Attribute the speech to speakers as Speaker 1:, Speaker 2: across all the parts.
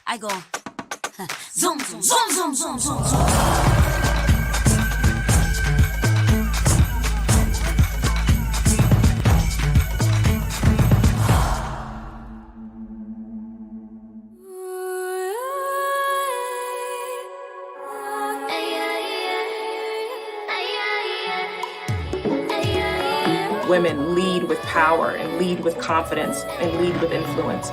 Speaker 1: I go zoom, zoom, zoom, zoom, zoom, zoom, zoom.
Speaker 2: Women lead with power and lead with confidence and lead with influence.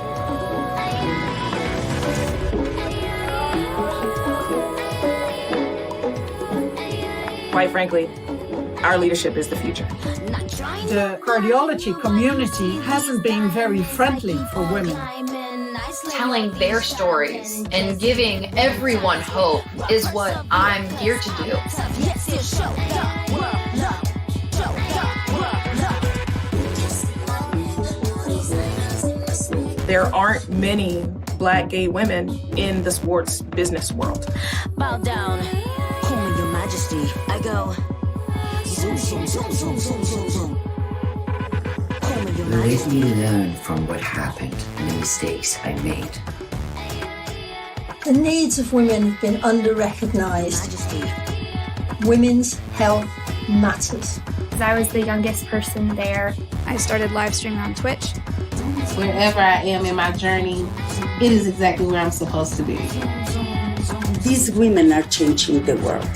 Speaker 2: Quite frankly, our leadership is the future.
Speaker 3: The cardiology community hasn't been very friendly for women.
Speaker 4: Telling their stories and giving everyone hope is what I'm here to do.
Speaker 2: There aren't many Black gay women in the sports business world.
Speaker 1: Bow down, call me your majesty. I go zoom, zoom, zoom, zoom, zoom, zoom, zoom. Call me your
Speaker 5: Let
Speaker 1: majesty.
Speaker 5: me learn from what happened and the mistakes I made.
Speaker 6: The needs of women have been under-recognised. Women's health matters.
Speaker 7: I was the youngest person there. I started live streaming on Twitch.
Speaker 8: Wherever I am in my journey, it is exactly where I'm supposed to be.
Speaker 9: These women are changing the world.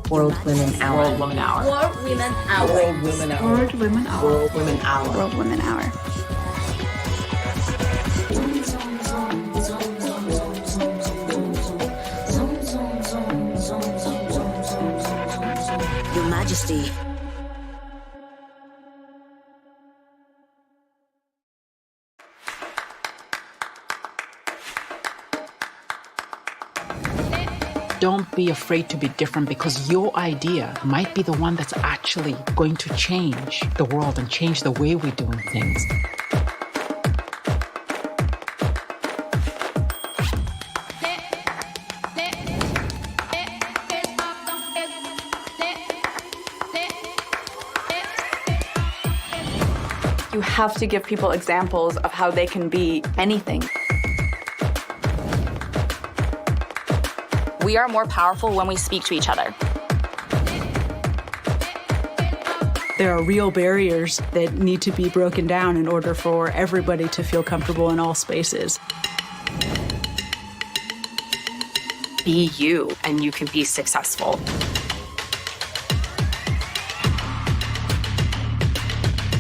Speaker 5: World Women Hour.
Speaker 2: World Women Hour.
Speaker 1: World Women Hour.
Speaker 5: World Women Hour.
Speaker 3: World Women Hour.
Speaker 5: World Women Hour.
Speaker 7: World Women Hour.
Speaker 1: Your majesty.
Speaker 10: Don't be afraid to be different, because your idea might be the one that's actually going to change the world and change the way we're doing things.
Speaker 11: You have to give people examples of how they can be anything.
Speaker 12: We are more powerful when we speak to each other.
Speaker 13: There are real barriers that need to be broken down in order for everybody to feel comfortable in all spaces.
Speaker 12: Be you, and you can be successful.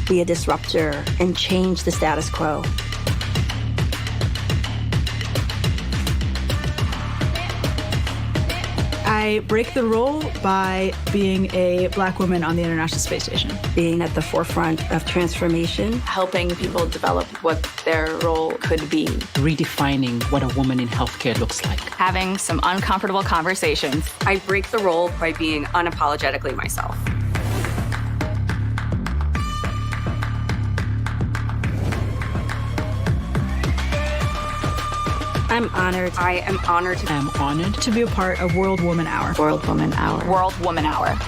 Speaker 6: Be a disruptor and change the status quo.
Speaker 13: I break the rule by being a Black woman on the International Space Station.
Speaker 6: Being at the forefront of transformation.
Speaker 11: Helping people develop what their role could be.
Speaker 10: Redefining what a woman in healthcare looks like.
Speaker 12: Having some uncomfortable conversations.
Speaker 4: I break the role by being unapologetically myself.
Speaker 6: I'm honored.
Speaker 11: I am honored
Speaker 10: I am honored
Speaker 13: To be a part of World Woman Hour.
Speaker 6: World Woman Hour.
Speaker 12: World Woman Hour.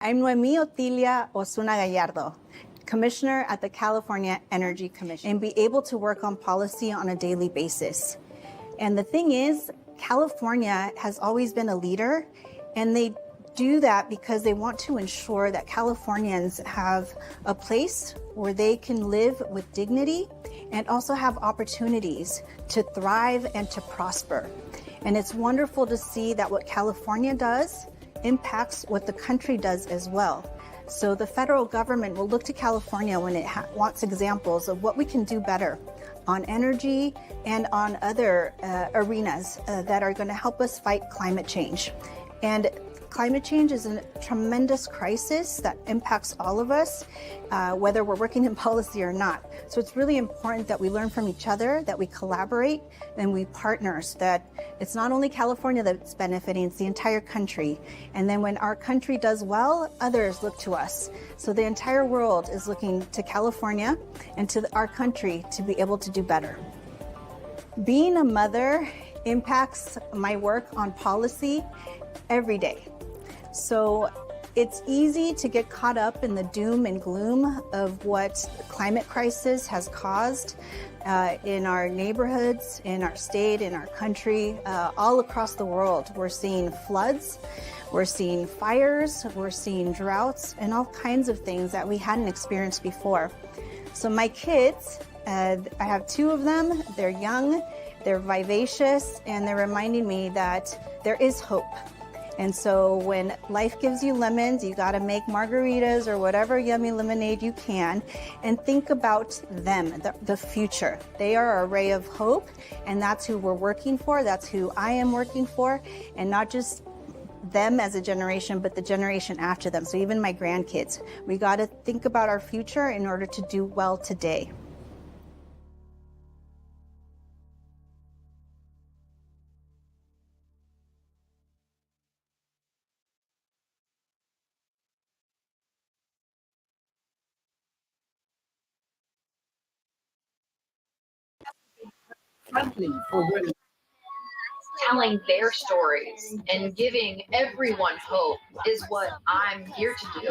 Speaker 14: I'm Noemi Otilia Osuna Gallardo, Commissioner at the California Energy Commission, and be able to work on policy on a daily basis. And the thing is, California has always been a leader, and they do that because they want to ensure that Californians have a place where they can live with dignity and also have opportunities to thrive and to prosper. And it's wonderful to see that what California does impacts what the country does as well. So the federal government will look to California when it wants examples of what we can do better on energy and on other arenas that are going to help us fight climate change. And climate change is a tremendous crisis that impacts all of us, whether we're working in policy or not. So it's really important that we learn from each other, that we collaborate, and we partners, that it's not only California that's benefiting, it's the entire country. And then when our country does well, others look to us. So the entire world is looking to California and to our country to be able to do better. Being a mother impacts my work on policy every day. So it's easy to get caught up in the doom and gloom of what the climate crisis has caused in our neighborhoods, in our state, in our country, all across the world. We're seeing floods, we're seeing fires, we're seeing droughts, and all kinds of things that we hadn't experienced before. So my kids, I have two of them, they're young, they're vivacious, and they're reminding me that there is hope. And so when life gives you lemons, you got to make margaritas or whatever yummy lemonade you can, and think about them, the future. They are a ray of hope, and that's who we're working for. That's who I am working for, and not just them as a generation, but the generation after them. So even my grandkids, we got to think about our future in order to do well today.
Speaker 3: Friendly for women.
Speaker 4: Telling their stories and giving everyone hope is what I'm here to do.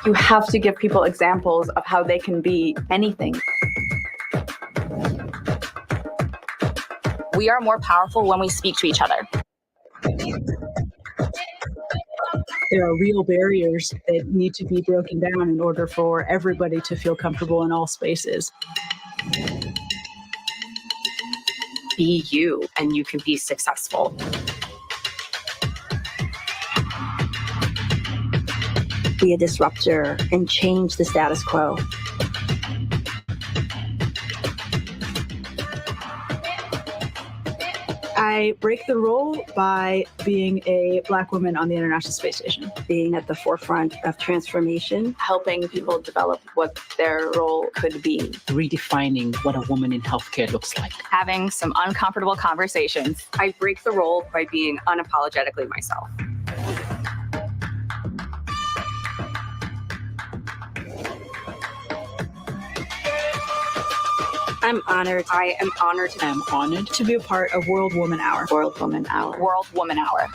Speaker 11: You have to give people examples of how they can be anything.
Speaker 12: We are more powerful when we speak to each other.
Speaker 13: There are real barriers that need to be broken down in order for everybody to feel comfortable in all spaces.
Speaker 12: Be you, and you can be successful.
Speaker 15: Be a disruptor and change the status quo.
Speaker 13: I break the role by being a Black woman on the International Space Station.
Speaker 15: Being at the forefront of transformation.
Speaker 11: Helping people develop what their role could be.
Speaker 10: Redefining what a woman in healthcare looks like.
Speaker 12: Having some uncomfortable conversations.
Speaker 16: I break the role by being unapologetically myself.
Speaker 15: I'm honored.
Speaker 16: I am honored.
Speaker 10: I am honored
Speaker 13: to be a part of World Woman Hour.
Speaker 15: World Woman Hour.
Speaker 12: World Woman Hour.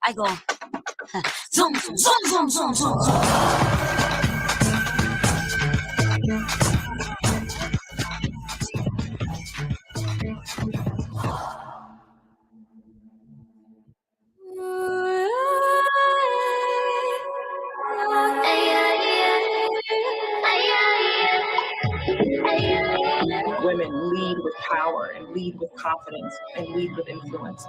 Speaker 1: I go zoom, zoom, zoom, zoom, zoom, zoom.
Speaker 2: Women lead with power and lead with confidence and lead with influence.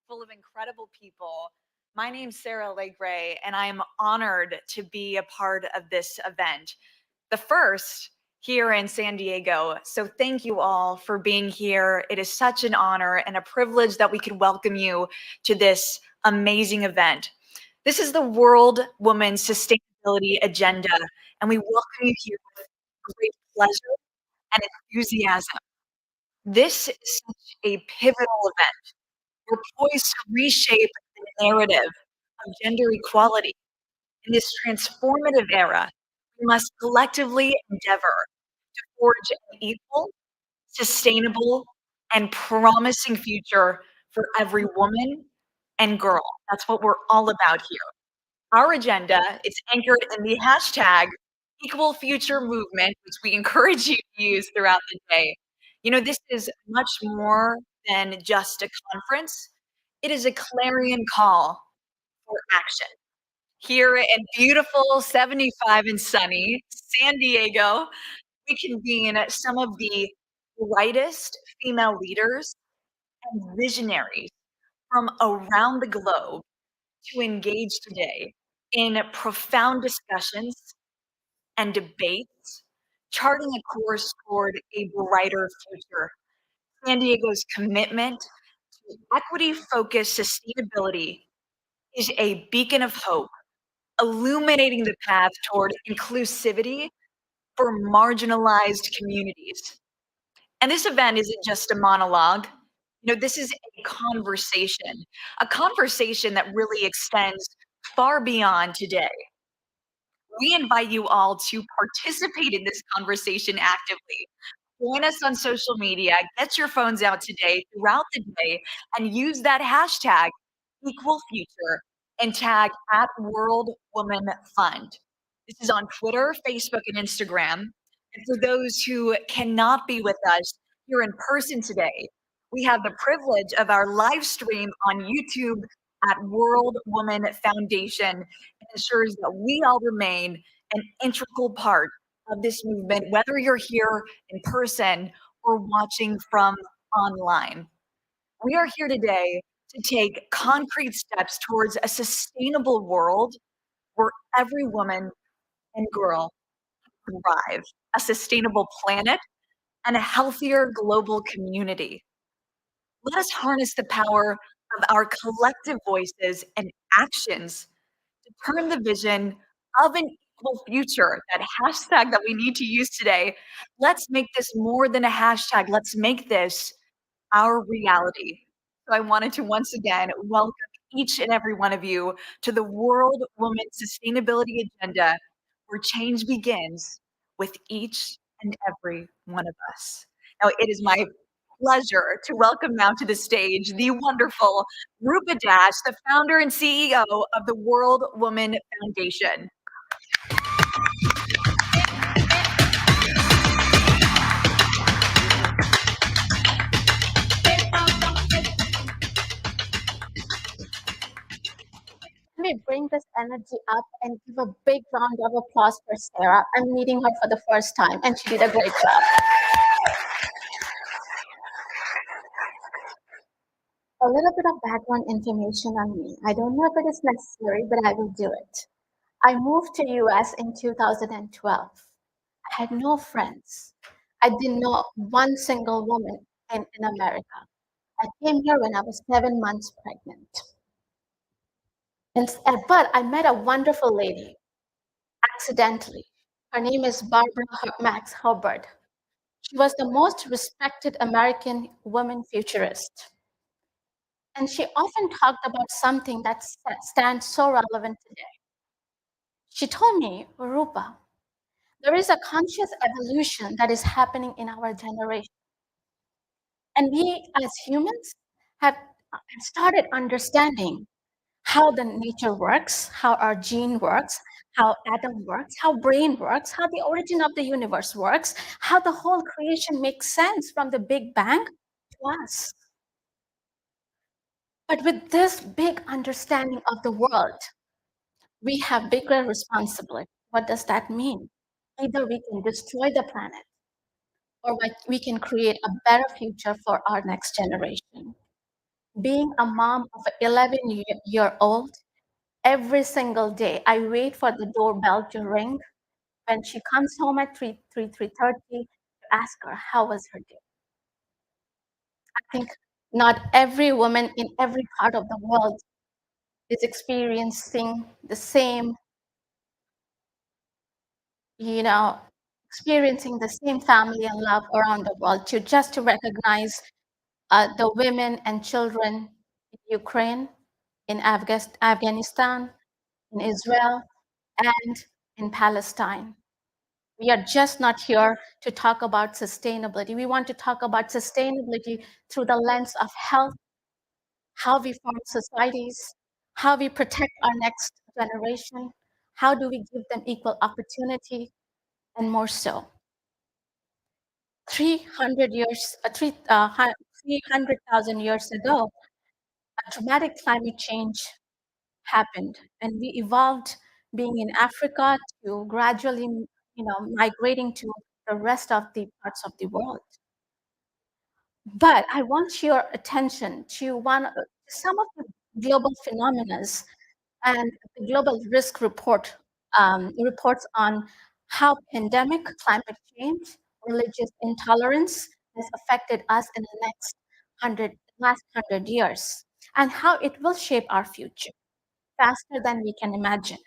Speaker 17: Full of incredible people. My name's Sarah Legray, and I am honored to be a part of this event, the first here in San Diego. So thank you all for being here. It is such an honor and a privilege that we could welcome you to this amazing event. This is the World Women's Sustainability Agenda, and we welcome you here with great pleasure and enthusiasm. This is such a pivotal event. We're poised to reshape the narrative of gender equality. In this transformative era, we must collectively endeavor to forge an equal, sustainable, and promising future for every woman and girl. That's what we're all about here. Our agenda is anchored in the hashtag Equal Future Movement, which we encourage you to use throughout the day. You know, this is much more than just a conference. It is a clarion call for action. Here in beautiful 75 and sunny San Diego, we convene some of the brightest female leaders and visionaries from around the globe to engage today in profound discussions and debates, charting a course toward a brighter future. San Diego's commitment to equity-focused sustainability is a beacon of hope, illuminating the path toward inclusivity for marginalized communities. And this event isn't just a monologue. This is a conversation that really extends far beyond today. We invite you all to participate in this conversation actively. Join us on social media, get your phones out today throughout the day, and use that hashtag equal future and tag at World Woman Fund. This is on Twitter, Facebook, and Instagram. And for those who cannot be with us here in person today, we have the privilege of our live stream on YouTube at World Woman Foundation. It ensures that we all remain an integral part of this movement, whether you're here in person or watching from online. We are here today to take concrete steps towards a sustainable world where every woman and girl can thrive, a sustainable planet, and a healthier global community. Let us harness the power of our collective voices and actions to turn the vision of an equal future, that hashtag that we need to use today. Let's make this more than a hashtag. Let's make this our reality. So I wanted to once again welcome each and every one of you to the World Woman Sustainability Agenda, where change begins with each and every one of us. Now, it is my pleasure to welcome now to the stage the wonderful Rupa Dash, the founder and CEO of the World Woman Foundation.
Speaker 18: Let me bring this energy up and give a big round of applause for Sarah. I'm meeting her for the first time, and she did a great job. A little bit of background information on me. I don't know if it is necessary, but I will do it. I moved to US in 2012. I had no friends. I didn't know one single woman in America. I came here when I was 7 months pregnant. But I met a wonderful lady, accidentally. Her name is Barbara Max Hubbard. She was the most respected American woman futurist. And she often talked about something that stands so relevant today. She told me, Rupa, there is a conscious evolution that is happening in our generation. And we as humans have started understanding how the nature works, how our gene works, how atom works, how brain works, how the origin of the universe works, how the whole creation makes sense from the Big Bang to us. But with this big understanding of the world, we have bigger responsibility. What does that mean? Either we can destroy the planet or we can create a better future for our next generation. Being a mom of an 11-year-old, every single day, I wait for the doorbell to ring when she comes home at 3:30 to ask her, how was her day? I think not every woman in every part of the world is experiencing the same, experiencing the same family and love around the world to recognize the women and children in Ukraine, in Afghanistan, in Israel, and in Palestine. We are just not here to talk about sustainability. We want to talk about sustainability through the lens of health, how we form societies, how we protect our next generation, how do we give them equal opportunity, and more so. 300,000 years ago, a dramatic climate change happened, and we evolved being in Africa to gradually, migrating to the rest of the parts of the world. But I want your attention to some of the global phenomena and the global risk reports on how pandemic, climate change, religious intolerance has affected us in the last 100 years, and how it will shape our future faster than we can imagine.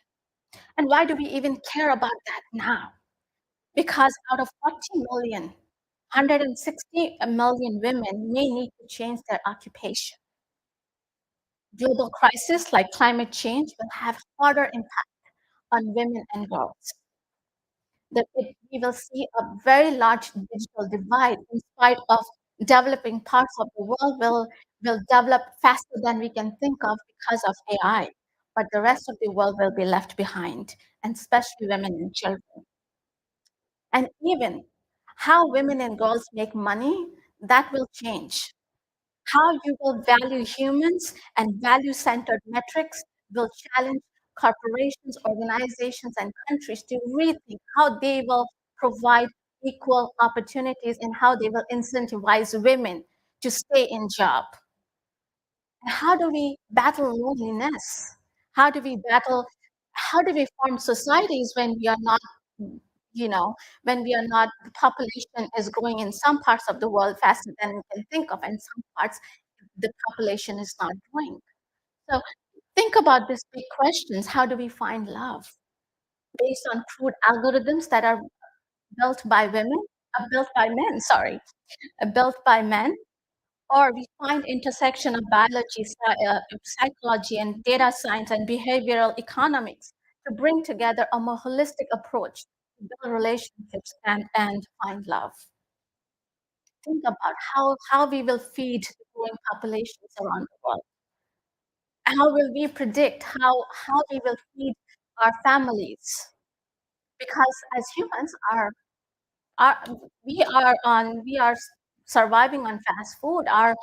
Speaker 18: And why do we even care about that now? Because out of 40 million 160 million women may need to change their occupation. Global crises like climate change will have harder impact on women and girls. We will see a very large digital divide in spite of developing parts of the world will develop faster than we can think of because of AI, but the rest of the world will be left behind, and especially women and children. And even how women and girls make money, that will change. How you will value humans and value-centered metrics will challenge corporations, organizations, and countries to rethink how they will provide equal opportunities and how they will incentivize women to stay in job. And how do we battle loneliness? How do we form societies when we are not, when we are not, the population is growing in some parts of the world faster than we can think of, and some parts the population is not growing. So think about these big questions. How do we find love? Based on crude algorithms that are built by built by men, or we find intersection of biology, psychology, and data science and behavioral economics to bring together a more holistic approach to build relationships and find love. Think about how we will feed the growing populations around the world. How will we predict how we will feed our families? Because as humans we are surviving on fast food. Our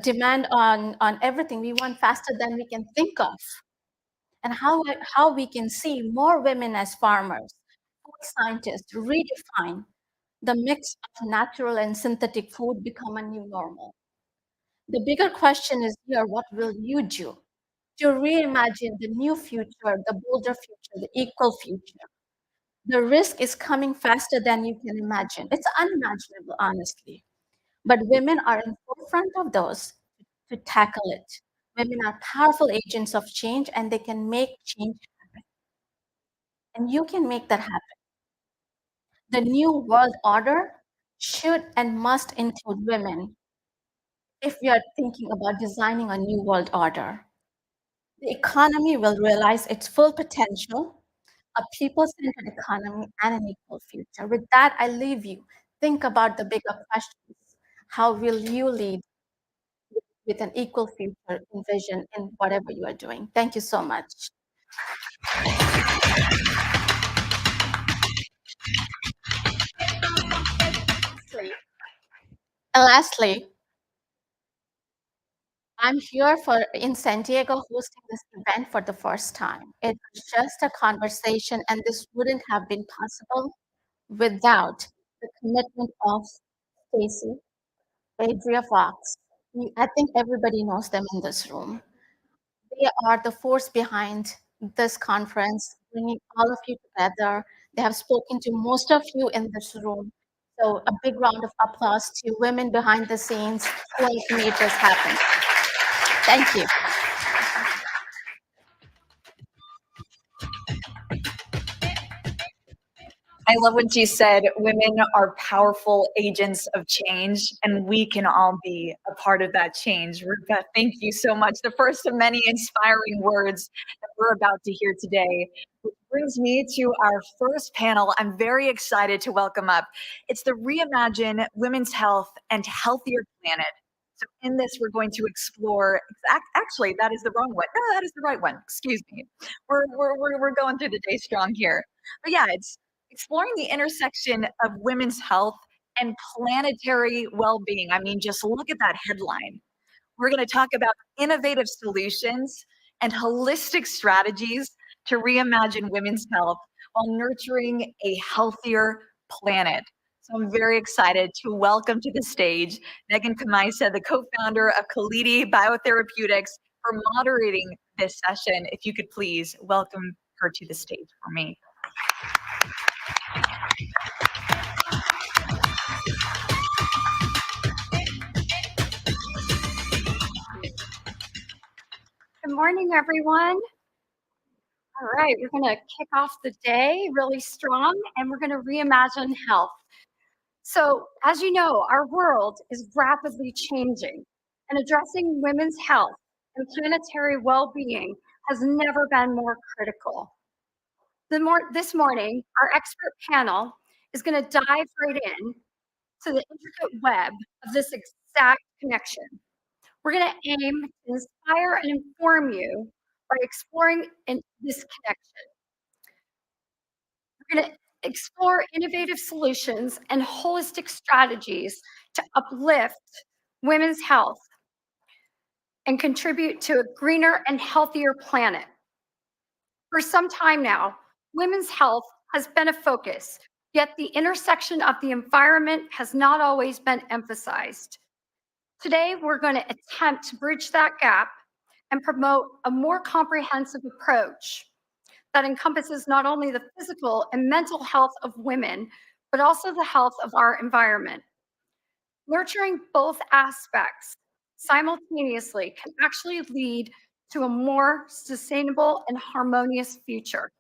Speaker 18: demand on everything, we want faster than we can think of. And how we can see more women as farmers, food scientists redefine the mix of natural and synthetic food become a new normal. The bigger question is here, what will you do to reimagine the new future, the bolder future, the equal future? The risk is coming faster than you can imagine. It's unimaginable, honestly. But women are in forefront of those to tackle it. Women are powerful agents of change, and they can make change happen. And you can make that happen. The new world order should and must include women if we are thinking about designing a new world order. The economy will realize its full potential, a people-centered economy, and an equal future. With that, I leave you. Think about the bigger questions. How will you lead with an equal future and vision in whatever you are doing? Thank you so much. And lastly, I'm here in San Diego hosting this event for the first time. It was just a conversation, and this wouldn't have been possible without the commitment of Stacy, Adria Fox. I think everybody knows them in this room. They are the force behind this conference, bringing all of you together. They have spoken to most of you in this room. So a big round of applause to women behind the scenes who have made this happen. Thank you.
Speaker 17: I love when she said women are powerful agents of change, and we can all be a part of that change. Rupa, thank you so much. The first of many inspiring words that we're about to hear today, which brings me to our first panel. I'm very excited to welcome up. It's the Reimagine Women's Health and Healthier Planet. So in this, we're going to explore, actually, that is the wrong one. No, that is the right one. Excuse me. We're going through the day strong here. But yeah, it's exploring the intersection of women's health and planetary well-being. I mean, just look at that headline. We're going to talk about innovative solutions and holistic strategies to reimagine women's health while nurturing a healthier planet. So I'm very excited to welcome to the stage Megan Kamaisa, the co-founder of Kalidi Biotherapeutics, for moderating this session. If you could please welcome her to the stage for me.
Speaker 19: Good morning, everyone. All right, we're going to kick off the day really strong, and we're going to reimagine health. So, as you know, our world is rapidly changing, and addressing women's health and planetary well-being has never been more critical. This morning, our expert panel is going to dive right in to the intricate web of this exact connection. We're going to aim to inspire and inform you by exploring this connection. We're going to explore innovative solutions and holistic strategies to uplift women's health and contribute to a greener and healthier planet. For some time now, women's health has been a focus, yet the intersection of the environment has not always been emphasized. Today, we're going to attempt to bridge that gap and promote a more comprehensive approach that encompasses not only the physical and mental health of women, but also the health of our environment. Nurturing both aspects simultaneously can actually lead to a more sustainable and harmonious future.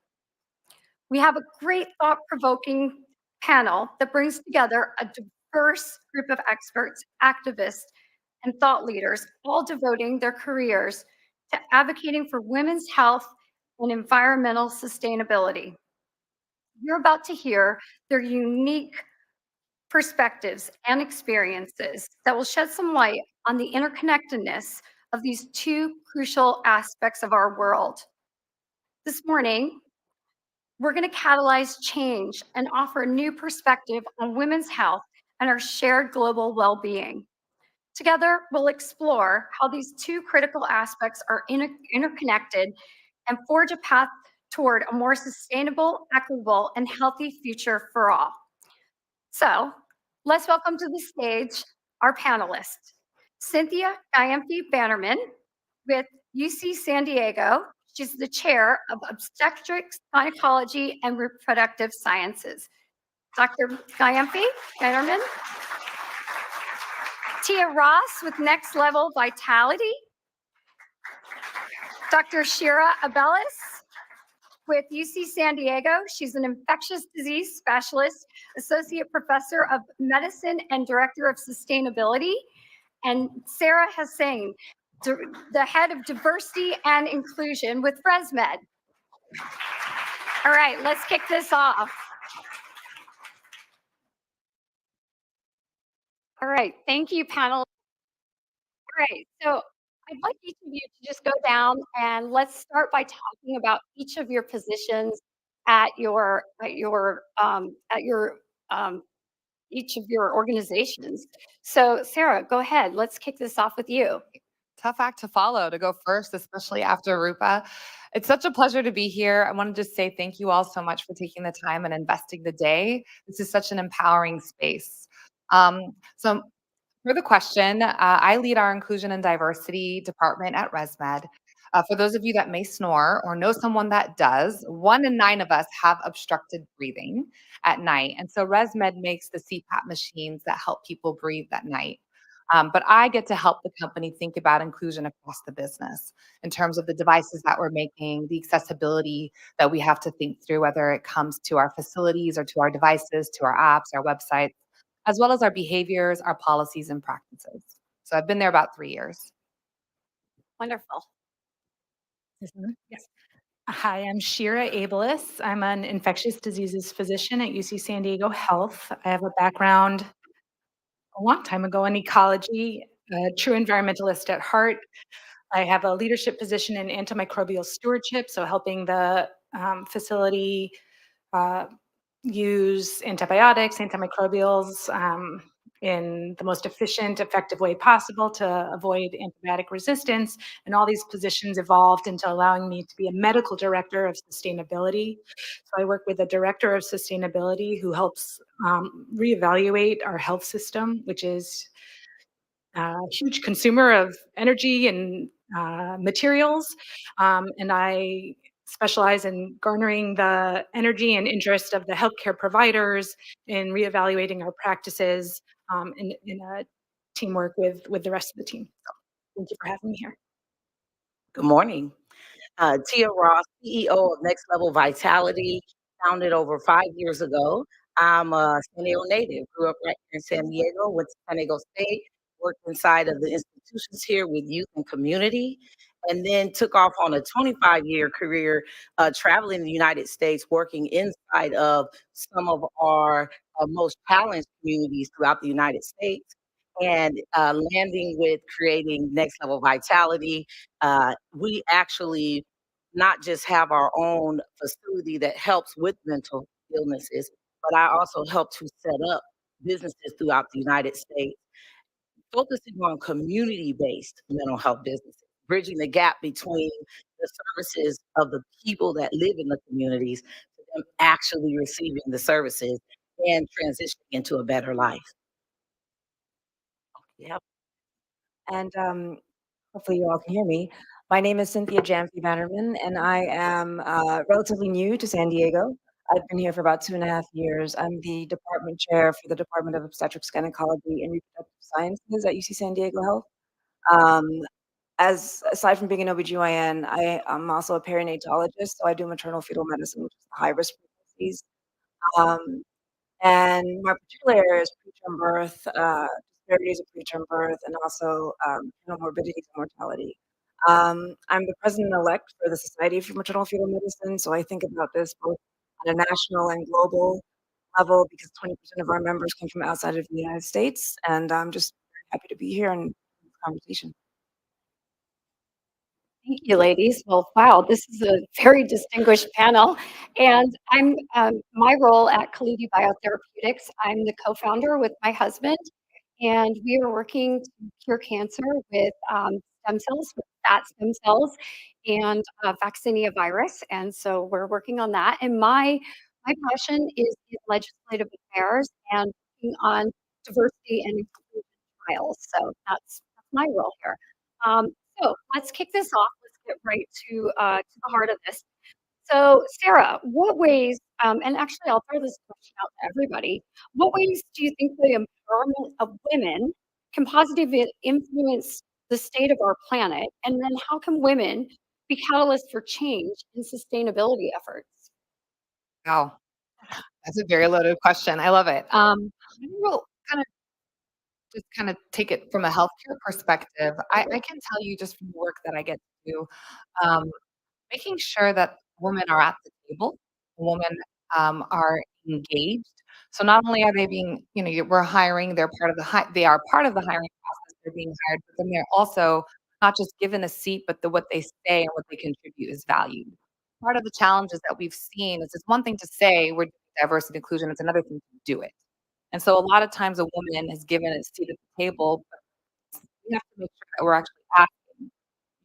Speaker 19: We have a great thought-provoking panel that brings together a diverse group of experts, activists, and thought leaders, all devoting their careers to advocating for women's health and environmental sustainability. You're about to hear their unique perspectives and experiences that will shed some light on the interconnectedness of these two crucial aspects of our world. This morning, we're going to catalyze change and offer a new perspective on women's health and our shared global well-being. Together, we'll explore how these two critical aspects are interconnected and forge a path toward a more sustainable, equitable, and healthy future for all. So, let's welcome to the stage our panelists. Cynthia Gyamfi-Bannerman with UC San Diego. She's the chair of Obstetrics, Gynecology, and Reproductive Sciences. Dr. Gyamfi-Bannerman. Tia Ross with Next Level Vitality. Dr. Shira Abeles with UC San Diego. She's an infectious disease specialist, associate professor of medicine, and director of sustainability. And Sarah Hussain, the head of diversity and inclusion with ResMed. All right, let's kick this off. All right, thank you, panel. All right, so I'd like each of you to just go down and let's start by talking about each of your positions at each of your organizations. So Sarah, go ahead. Let's kick this off with you.
Speaker 20: Tough act to follow, to go first, especially after Rupa. It's such a pleasure to be here. I want to just say thank you all so much for taking the time and investing the day. This is such an empowering space. So for the question, I lead our inclusion and diversity department at ResMed. For those of you that may snore or know someone that does, 1 in 9 of us have obstructed breathing at night. And so ResMed makes the CPAP machines that help people breathe at night. But I get to help the company think about inclusion across the business in terms of the devices that we're making, the accessibility that we have to think through, whether it comes to our facilities or to our devices, to our apps, our websites, as well as our behaviors, our policies, and practices. So I've been there about 3 years.
Speaker 19: Wonderful.
Speaker 21: Yes. Hi, I'm Shira Abeles. I'm an infectious diseases physician at UC San Diego Health. I have a background a long time ago in ecology, a true environmentalist at heart. I have a leadership position in antimicrobial stewardship, so helping the facility use antibiotics, antimicrobials in the most efficient, effective way possible to avoid antibiotic resistance. And all these positions evolved into allowing me to be a medical director of sustainability. So I work with a director of sustainability who helps reevaluate our health system, which is a huge consumer of energy and materials. And I specialize in garnering the energy and interest of the healthcare providers in reevaluating our practices in a teamwork with the rest of the team. So thank you for having me here.
Speaker 22: Good morning. Tia Ross, CEO of Next Level Vitality, founded over 5 years ago. I'm a San Diego native, grew up right here in San Diego, went to San Diego State, worked inside of the institutions here with youth and community, and then took off on a 25-year career traveling the United States, working inside of some of our most challenged communities throughout the United States. And landing with creating Next Level Vitality. We actually not just have our own facility that helps with mental illnesses, but I also help to set up businesses throughout the United States, focusing on community-based mental health businesses, bridging the gap between the services of the people that live in the communities to them actually receiving the services and transitioning into a better life. Yep.
Speaker 8: And hopefully you all can hear me. My name is Cynthia Jamfi Bannerman, and I am relatively new to San Diego. I've been here for about 2.5 years. I'm the department chair for the Department of Obstetrics, Gynecology, and Reproductive Sciences at UC San Diego Health. Um, aside from being an OBGYN, I am also a perinatologist, so I do maternal fetal medicine, which is the high risk pregnancies. Um, and my particular area is preterm birth, disparities of preterm birth, and also maternal morbidities and mortality. I'm the president-elect for the Society for Maternal Fetal Medicine, so I think about this both on a national and global level because 20% of our members come from outside of the United States, and I'm just very happy to be here and this conversation.
Speaker 19: Thank you, ladies. Well, wow, this is a very distinguished panel. And I'm my role at Kaludi Biotherapeutics, I'm the co-founder with my husband, and we are working to cure cancer with stem cells, with fat stem cells, and vaccinia virus. And so we're working on that. And my passion is in legislative affairs and working on diversity and inclusion trials. So that's my role here. Um, so let's kick this off. Let's get right to the heart of this. So, Sarah, what ways, and actually I'll throw this question out to everybody, what ways do you think the empowerment of women can positively influence the state of our planet? And then how can women be catalysts for change in sustainability efforts?
Speaker 20: Wow, that's a very loaded question. I love it. I will kind of take it from a healthcare perspective. I can tell you just from the work that I get to do, um, making sure that women are at the table, women are engaged. So not only are they being, we're hiring, they're part of they are part of the hiring process. They're being hired, but then they're also not just given a seat, but what they say and what they contribute is valued. Part of the challenges that we've seen is it's one thing to say we're doing diversity and inclusion; it's another thing to do it. And so a lot of times a woman is given a seat at the table, but we have to make sure that we're actually asking you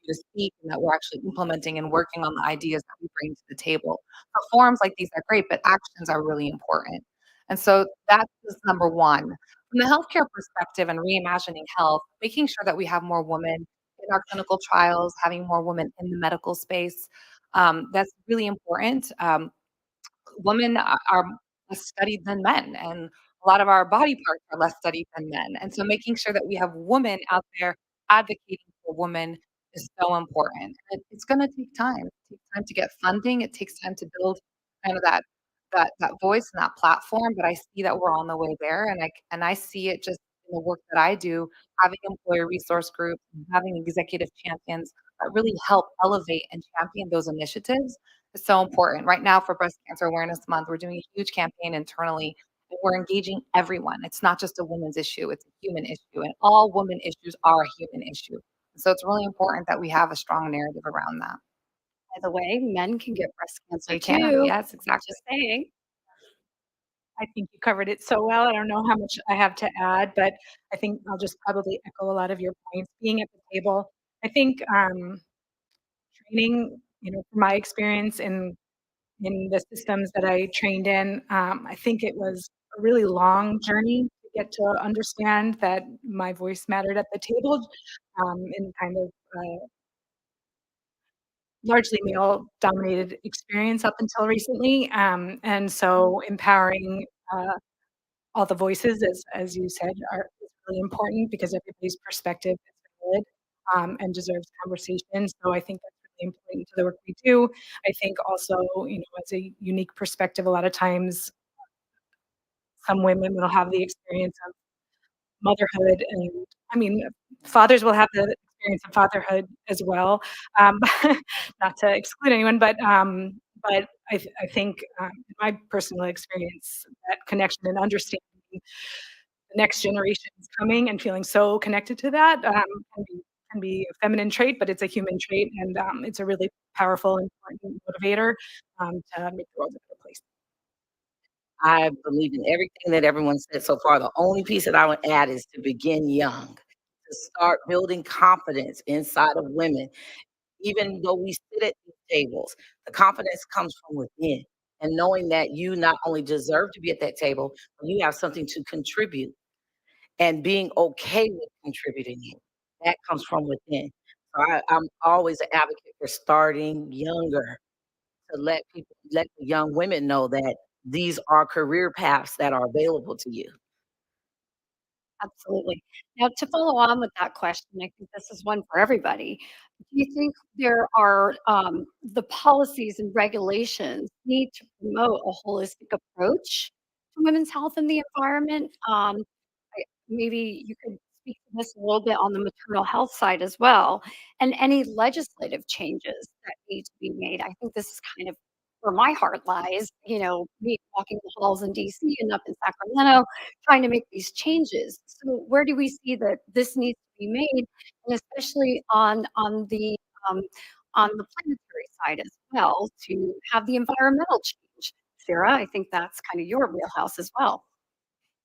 Speaker 20: to speak and that we're actually implementing and working on the ideas that we bring to the table. So forums like these are great, but actions are really important. And so that's just number one. From the healthcare perspective and reimagining health, making sure that we have more women in our clinical trials, having more women in the medical space, that's really important. Women are less studied than men, and a lot of our body parts are less studied than men. And so making sure that we have women out there advocating for women is so important. And it's going to take time. It takes time to get funding. It takes time to build kind of that voice and that platform. But I see that we're on the way there, and I see it just in the work that I do, having employer resource groups, having executive champions that really help elevate and champion those initiatives is so important. Right now for Breast Cancer Awareness Month, we're doing a huge campaign internally and we're engaging everyone. It's not just a women's issue, it's a human issue, and all women issues are a human issue. So it's really important that we have a strong narrative around that.
Speaker 19: By the way, men can get breast cancer
Speaker 20: They can,
Speaker 19: too.
Speaker 20: yes, exactly.
Speaker 19: Just saying.
Speaker 21: I think you covered it so well. I don't know how much I have to add, but I think I'll just probably echo a lot of your points. Being at the table, I think training, from my experience in the systems that I trained in, I think it was a really long journey to get to understand that my voice mattered at the table, in kind of largely male-dominated experience up until recently, and so empowering all the voices, as you said, is really important because everybody's perspective is valid and deserves conversation. So I think that's really important to the work we do. I think also, as a unique perspective, a lot of times some women will have the experience of motherhood, and I mean, fathers will have the experience of fatherhood as well. Um, not to exclude anyone, but I think in my personal experience, that connection and understanding the next generation is coming and feeling so connected to that can be a feminine trait, but it's a human trait, and it's a really powerful and important motivator to make the world a better place.
Speaker 22: I believe in everything that everyone said so far. The only piece that I would add is to begin young, to start building confidence inside of women. Even though we sit at these tables, the confidence comes from within. And knowing that you not only deserve to be at that table, but you have something to contribute and being okay with contributing it. That comes from within. So I'm always an advocate for starting younger to let the young women know that these are career paths that are available to you.
Speaker 19: Absolutely. Now, to follow on with that question, I think this is one for everybody. Do you think there are the policies and regulations need to promote a holistic approach to women's health and the environment? Maybe you could speak to this a little bit on the maternal health side as well, and any legislative changes that need to be made. I think this is kind of where my heart lies, me walking the halls in DC and up in Sacramento, trying to make these changes. So where do we see that this needs to be made, and especially um, on the planetary side as well, to have the environmental change? Sarah, I think that's kind of your wheelhouse as well.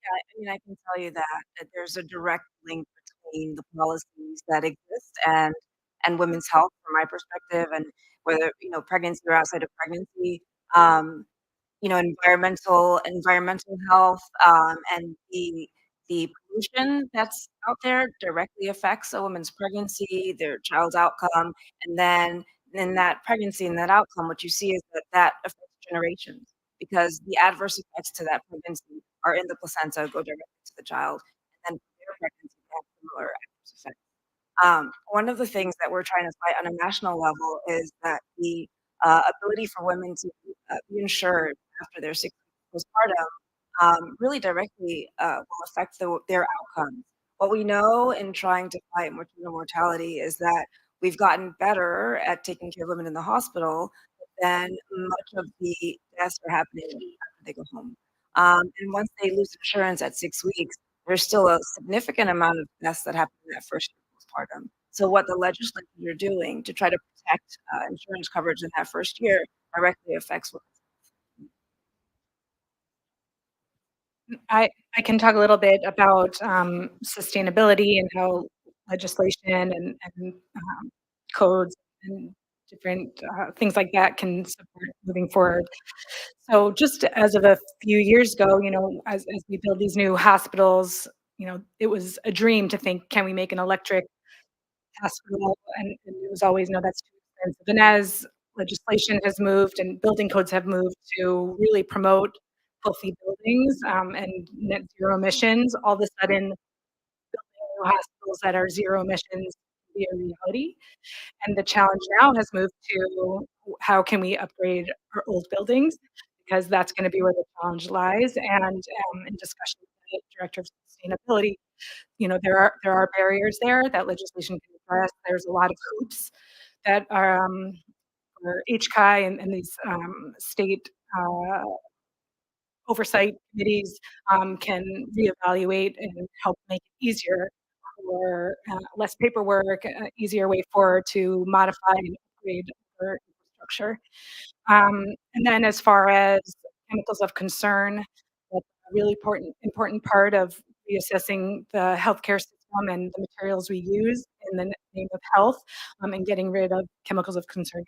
Speaker 8: Yeah, I mean, I can tell you that there's a direct link between the policies that exist and women's health from my perspective, and whether, pregnancy or outside of pregnancy. Um, environmental health, and the pollution that's out there directly affects a woman's pregnancy, their child's outcome, and then in that pregnancy and that outcome, what you see is that affects generations, because the adverse effects to that pregnancy are in the placenta, go directly to the child, and then their pregnancy have similar adverse effects. One of the things that we're trying to fight on a national level is that the ability for women to be insured after their 6 weeks postpartum really directly will affect their outcomes. What we know in trying to fight maternal mortality is that we've gotten better at taking care of women in the hospital, but then much of the deaths are happening after they go home. And once they lose insurance at 6 weeks, there's still a significant amount of deaths that happen in that first year postpartum. So what the legislatures are doing to try to protect insurance coverage in that first year directly affects women.
Speaker 21: I can talk a little bit about sustainability and how legislation and codes and different things like that can support moving forward. So just as of a few years ago, as we build these new hospitals, it was a dream to think, can we make an electric hospital? And it was always, no, that's too expensive. And as legislation has moved and building codes have moved to really promote healthy buildings and net zero emissions, all of a sudden, building new hospitals that are zero emissions be a reality. And the challenge now has moved to how can we upgrade our old buildings, because that's going to be where the challenge lies. And in discussion with the director of sustainability, there are barriers there that legislation can address. There's a lot of hoops that are for HCI and these state oversight committees can reevaluate and help make it easier for less paperwork, easier way forward to modify and upgrade our infrastructure. And then as far as chemicals of concern, that's a really important part of reassessing the healthcare system and the materials we use in the name of health, and getting rid of chemicals of concern.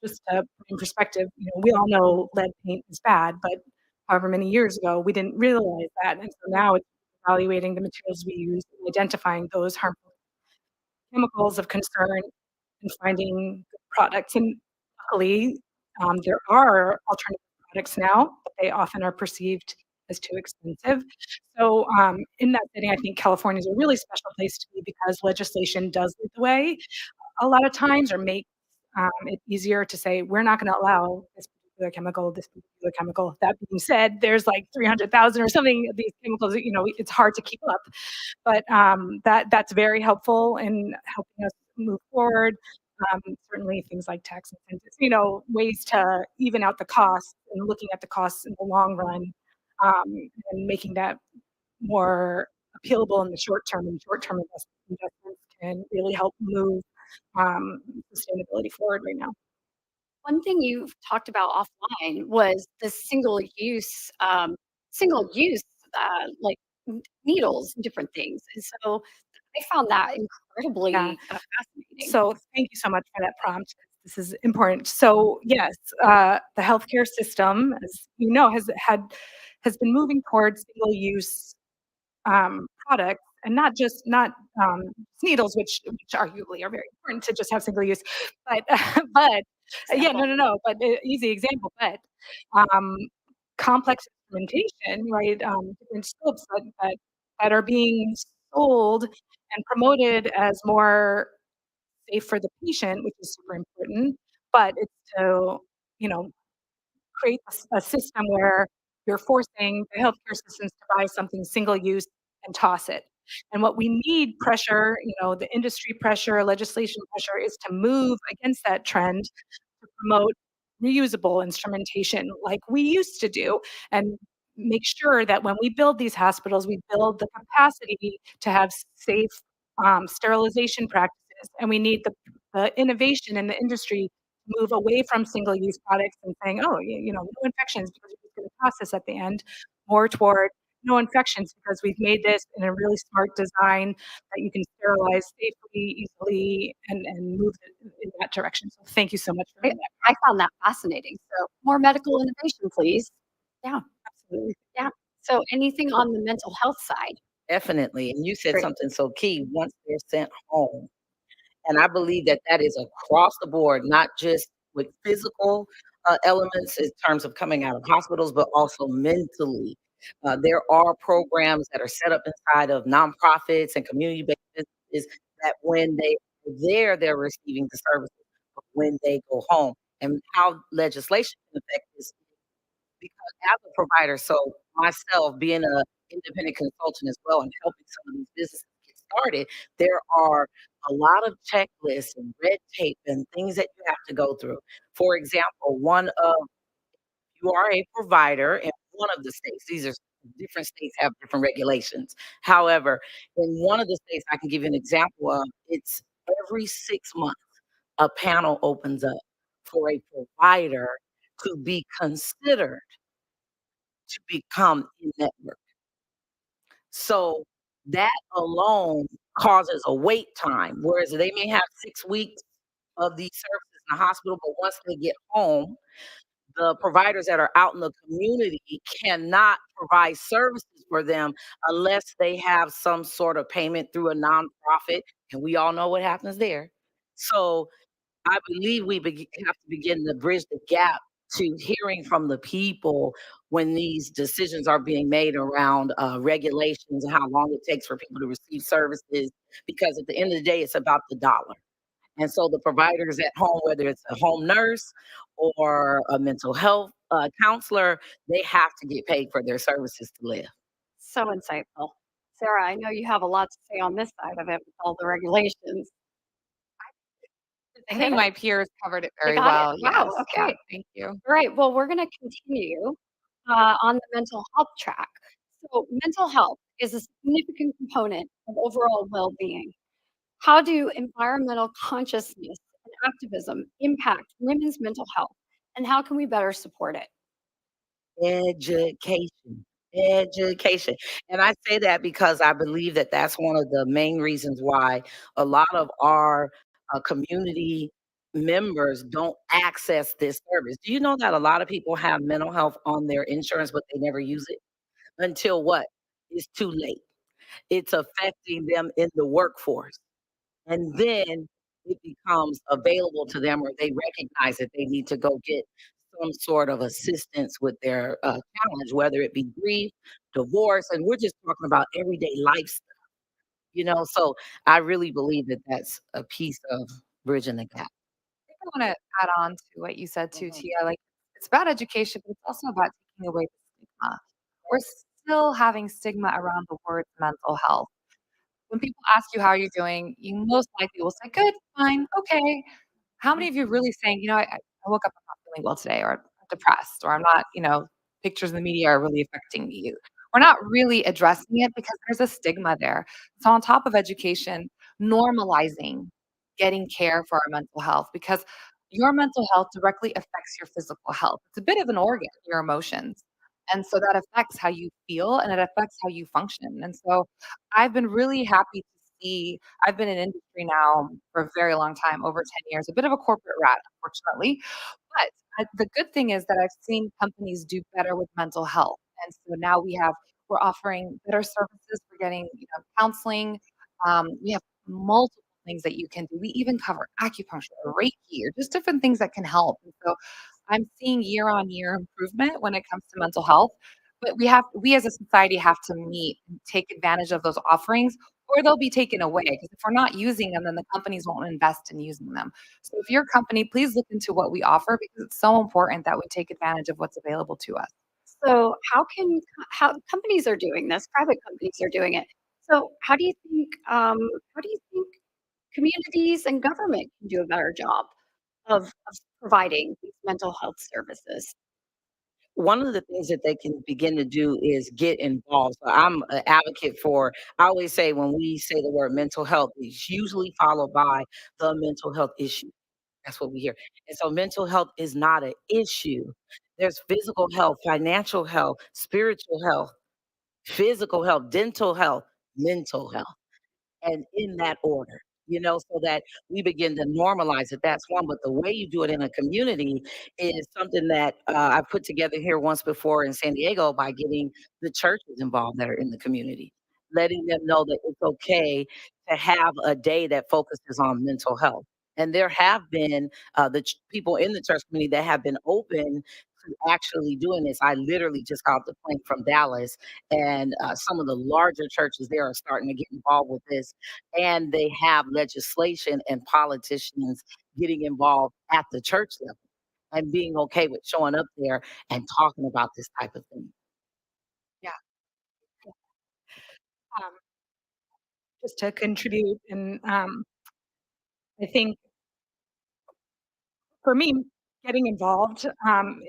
Speaker 21: Just to put in perspective, we all know lead paint is bad, but however many years ago, we didn't realize that. And so now it's evaluating the materials we use and identifying those harmful chemicals of concern and finding good products. And luckily, there are alternative products now, but they often are perceived as too expensive. So in that setting, I think California is a really special place to be, because legislation does lead the way a lot of times, or make it easier to say, we're not going to allow this particular chemical, this particular chemical. That being said, there's like 300,000 or something of these chemicals, it's hard to keep up. But that's very helpful in helping us move forward. Certainly things like tax incentives, ways to even out the costs and looking at the costs in the long run, and making that more appealable in the short term, and short-term investments can really help move sustainability forward right now.
Speaker 19: One thing you've talked about offline was the single use, like needles and different things. And so I found that incredibly
Speaker 21: Yeah.
Speaker 19: fascinating.
Speaker 21: So thank you so much for that prompt. This is important. So yes, the healthcare system, as you know, has been moving towards single-use products, and not needles, which arguably are very important to just have single use, but but yeah, no, but easy example, but um, complex instrumentation, right? Different scopes that are being sold and promoted as more safe for the patient, which is super important, but it's to, you know, create a system where you're forcing the healthcare systems to buy something single use and toss it. And what we need pressure, the industry pressure, legislation pressure, is to move against that trend to promote reusable instrumentation like we used to do, and make sure that when we build these hospitals, we build the capacity to have safe sterilization practices. And we need the innovation in the industry move away from single-use products and saying, oh, no infections because we're just going to process at the end, more toward no infections because we've made this in a really smart design that you can sterilize safely, easily, and move it in that direction. So thank you so much for that.
Speaker 19: I found that fascinating. So more medical innovation, please. Yeah,
Speaker 21: absolutely.
Speaker 19: Yeah. So anything on the mental health side?
Speaker 22: Definitely. And you said
Speaker 19: Great.
Speaker 22: something so key, once they're sent home. And I believe that that is across the board, not just with physical elements in terms of coming out of hospitals, but also mentally. There are programs that are set up inside of nonprofits and community-based businesses that when they are there, they're receiving the services, but when they go home. And how legislation can affect this, because as a provider, so myself being an independent consultant as well and helping some of these businesses get started, there are a lot of checklists and red tape and things that you have to go through. For example, you are a provider in one of the states. These are different states have different regulations. However, in one of the states, I can give you an example of, it's every 6 months a panel opens up for a provider to be considered to become in network. So that alone causes a wait time, whereas they may have 6 weeks of these services in the hospital, but once they get home, the providers that are out in the community cannot provide services for them unless they have some sort of payment through a nonprofit, and we all know what happens there. So I believe have to begin to bridge the gap to hearing from the people when these decisions are being made around regulations and how long it takes for people to receive services. Because at the end of the day, it's about the dollar. And so the providers at home, whether it's a home nurse or a mental health counselor, they have to get paid for their services to live.
Speaker 19: So insightful. Sarah, I know you have a lot to say on this side of it with all the regulations.
Speaker 20: I think my peers covered it
Speaker 19: They
Speaker 20: very
Speaker 19: got
Speaker 20: well.
Speaker 19: it? Wow,
Speaker 20: Yes. Yeah.
Speaker 19: okay.
Speaker 20: Thank you.
Speaker 19: All right, well, we're going to continue on the mental health track. So mental health is a significant component of overall well-being. How do environmental consciousness and activism impact women's mental health, and how can we better support it?
Speaker 22: Education. Education. And I say that because I believe that that's one of the main reasons why a lot of our community members don't access this service. Do you know that a lot of people have mental health on their insurance, but they never use it until what? It's too late. It's affecting them in the workforce. And then it becomes available to them, or they recognize that they need to go get some sort of assistance with their challenge, whether it be grief, divorce, and we're just talking about everyday life stuff. So I really believe that that's a piece of bridging the gap.
Speaker 20: I want to add on to what you said too, Tia. Like, It's about education, but it's also about taking away the stigma. We're still having stigma around the word mental health. When people ask you how you're doing, you most likely will say, good, fine, okay. How many of you really saying, I woke up, I'm not feeling well today, or I'm depressed, or I'm not, pictures in the media are really affecting me. We're not really addressing it because there's a stigma there. So on top of education, normalizing getting care for our mental health, because your mental health directly affects your physical health. It's a bit of an organ, your emotions. And so that affects how you feel and it affects how you function. And so I've been really happy to see, I've been in industry now for a very long time, over 10 years, a bit of a corporate rat, unfortunately. But the good thing is that I've seen companies do better with mental health. And so now we're offering better services. We're getting, counseling. We have multiple things that you can do. We even cover acupuncture, or Reiki, or just different things that can help. And so I'm seeing year on year improvement when it comes to mental health. But we as a society have to meet and take advantage of those offerings, or they'll be taken away. Because if we're not using them, then the companies won't invest in using them. So if you're a company, please look into what we offer because it's so important that we take advantage of what's available to us.
Speaker 19: So how companies are doing this? Private companies are doing it. So how do you think communities and government can do a better job of providing these mental health services?
Speaker 22: One of the things that they can begin to do is get involved. So I'm an advocate for, I always say when we say the word mental health, it's usually followed by the mental health issue. That's what we hear. And so mental health is not an issue. There's physical health, financial health, spiritual health, physical health, dental health, mental health, and in that order, so that we begin to normalize it. That's one. But the way you do it in a community is something that I put together here once before in San Diego by getting the churches involved that are in the community, letting them know that it's okay to have a day that focuses on mental health. And there have been people in the church community that have been open to actually doing this. I literally just got off the plane from Dallas, and some of the larger churches there are starting to get involved with this. And they have legislation and politicians getting involved at the church level and being okay with showing up there and talking about this type of thing.
Speaker 20: Yeah.
Speaker 21: Um, just to contribute, and I think for me, getting involved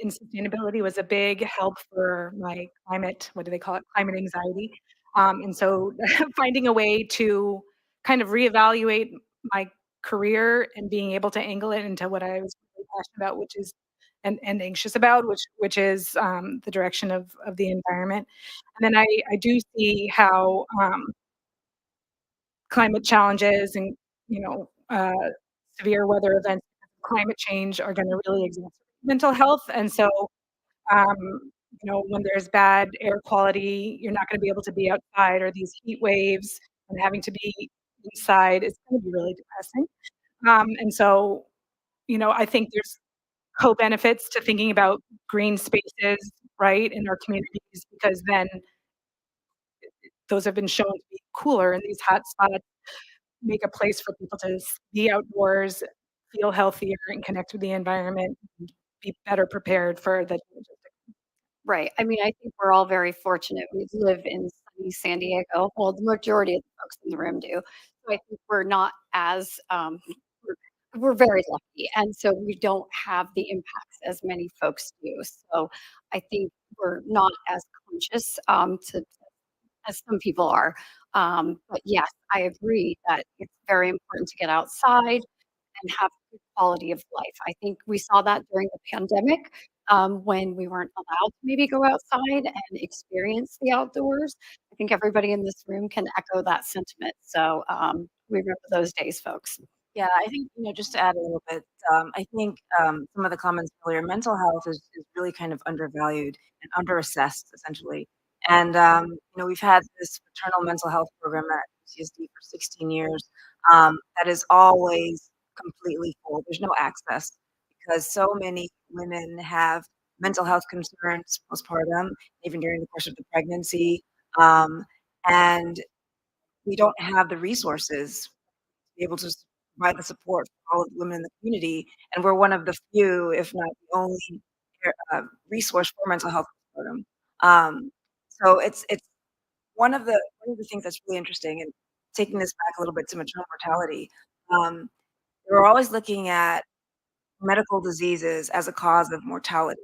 Speaker 21: in sustainability was a big help for my climate, what do they call it? Climate anxiety. And so finding a way to kind of reevaluate my career and being able to angle it into what I was really passionate about, which is and anxious about, which is the direction of the environment. And then I do see how climate challenges and severe weather events, climate change are going to really exacerbate mental health. And so, um, when there's bad air quality, you're not going to be able to be outside, or these heat waves and having to be inside is going to be really depressing. And so, I think there's co-benefits to thinking about green spaces, right, in our communities, because then those have been shown to be cooler in these hot spots, make a place for people to be outdoors, feel healthier, and connect with the environment, and be better prepared for the changes.
Speaker 19: Right. I mean, I think we're all very fortunate. We live in sunny San Diego. Well, the majority of the folks in the room do. So I think we're not as we're very lucky, and so we don't have the impacts as many folks do. So I think we're not as conscious to as some people are. But yes, I agree that it's very important to get outside and have good quality of life. I think we saw that during the pandemic when we weren't allowed to maybe go outside and experience the outdoors. I think everybody in this room can echo that sentiment. So we remember those days, folks.
Speaker 8: Yeah, I think, just to add a little bit, I think some of the comments earlier, mental health is really kind of undervalued and underassessed, essentially. And, we've had this maternal mental health program at UCSD for 16 years that is always completely full. There's no access because so many women have mental health concerns postpartum, even during the course of the pregnancy. And we don't have the resources to be able to provide the support for all of the women in the community. And we're one of the few, if not the only resource for mental health postpartum. So it's one of the things that's really interesting, and taking this back a little bit to maternal mortality. Um, we're always looking at medical diseases as a cause of mortality.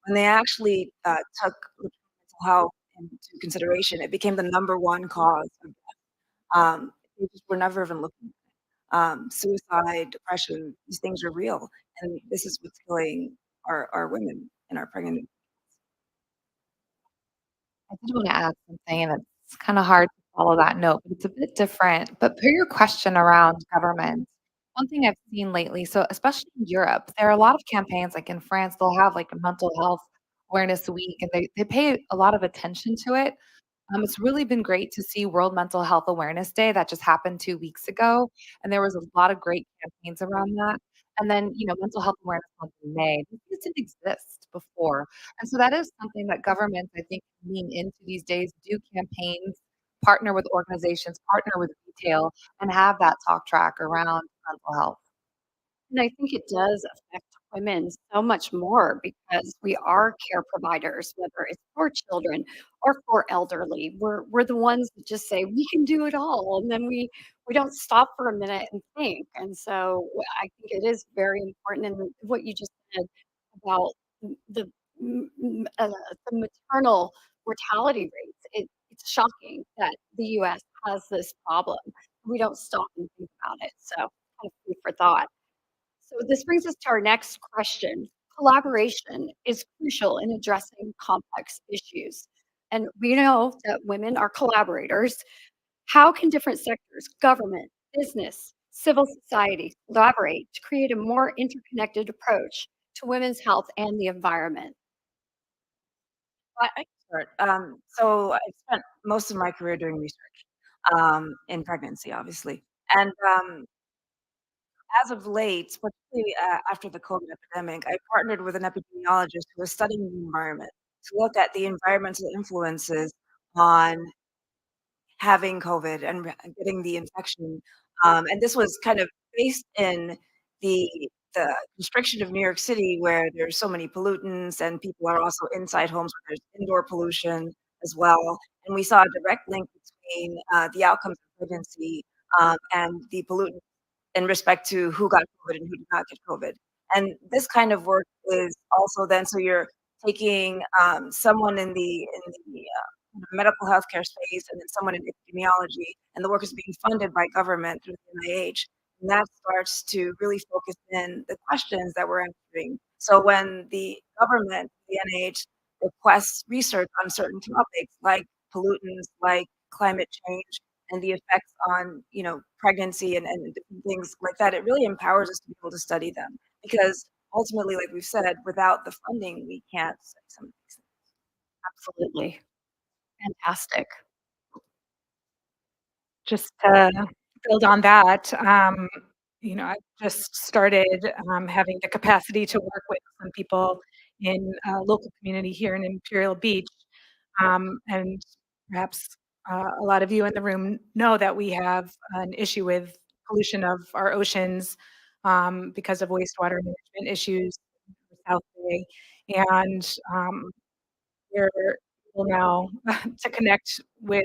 Speaker 8: When they actually took mental health into consideration, it became the number one cause of death. They just were never even looking. Suicide, depression, these things are real, and this is what's killing our women and our pregnant.
Speaker 20: I did want to add something, and it's kind of hard to follow that note, but it's a bit different. But per your question around government, one thing I've seen lately, so especially in Europe, there are a lot of campaigns, like in France, they'll have like a mental health awareness week, and they pay a lot of attention to it. It's really been great to see World Mental Health Awareness Day that just happened 2 weeks ago, and there was a lot of great campaigns around that. And then, Mental Health Awareness Month in May. This didn't exist before. And so that is something that governments, I think, lean into these days, do campaigns, partner with organizations, partner with retail, and have that talk track around mental health.
Speaker 19: And I think it does affect women so much more because we are care providers, whether it's for children or for elderly. We're the ones that just say we can do it all, and then we don't stop for a minute and think. And so I think it is very important. And what you just said about the the maternal mortality rates, it's shocking that the U.S. has this problem. We don't stop and think about it. So kind of food for thought. So this brings us to our next question. Collaboration is crucial in addressing complex issues. And we know that women are collaborators. How can different sectors, government, business, civil society collaborate to create a more interconnected approach to women's health and the environment?
Speaker 8: I can start. So I spent most of my career doing research in pregnancy, obviously. And as of late, particularly after the COVID epidemic, I partnered with an epidemiologist who was studying the environment to look at the environmental influences on having COVID and getting the infection. And this was kind of based in the the constriction of New York City, where there's so many pollutants, and people are also inside homes where there's indoor pollution as well. And we saw a direct link between the outcomes of pregnancy and the pollutants in respect to who got COVID and who did not get COVID. And this kind of work is also then, so you're taking someone in the medical healthcare space and then someone in epidemiology, and the work is being funded by government through the NIH. And that starts to really focus in the questions that we're answering. So when the government, the NIH, requests research on certain topics like pollutants, like climate change, and the effects on, pregnancy and different things like that, it really empowers us to be able to study them. Because ultimately, like we've said, without the funding, we can't study some of these things.
Speaker 19: Absolutely. Fantastic.
Speaker 21: Just to build on that, I've just started having the capacity to work with some people in a local community here in Imperial Beach. And perhaps a lot of you in the room know that we have an issue with pollution of our oceans because of wastewater management issues in the South Bay. And we're able now to connect with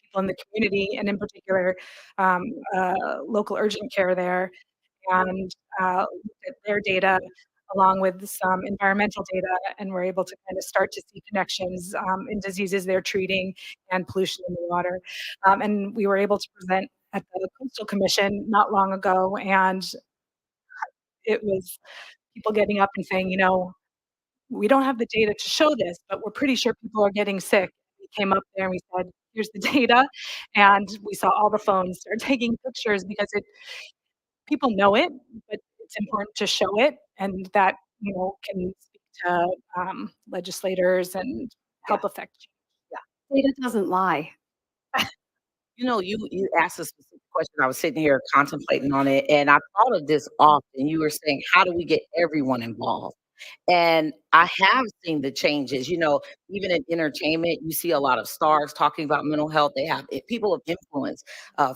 Speaker 21: people in the community, and in particular, local urgent care there, and look at their data along with some environmental data, and we're able to kind of start to see connections in diseases they're treating and pollution in the water. And we were able to present at the Coastal Commission not long ago, and it was people getting up and saying, we don't have the data to show this, but we're pretty sure people are getting sick. We came up there and we said, here's the data. And we saw all the phones start taking pictures because people know it, but it's important to show it. And that, can speak to legislators and help affect change.
Speaker 19: Data doesn't lie.
Speaker 22: You asked a specific question. I was sitting here contemplating on it, and I thought of this often. You were saying, how do we get everyone involved? And I have seen the changes, even in entertainment, you see a lot of stars talking about mental health. They have people of influence,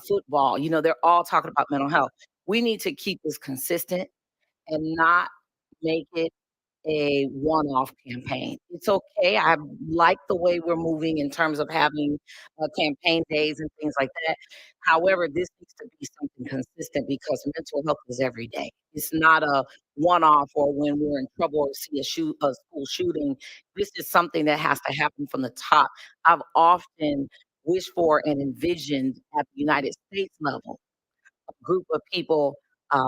Speaker 22: football, they're all talking about mental health. We need to keep this consistent and not make it a one-off campaign. It's okay. I like the way we're moving in terms of having campaign days and things like that. However, this needs to be something consistent because mental health is every day. It's not a one-off or when we're in trouble or see a school shooting. This is something that has to happen from the top. I've often wished for and envisioned at the United States level group of people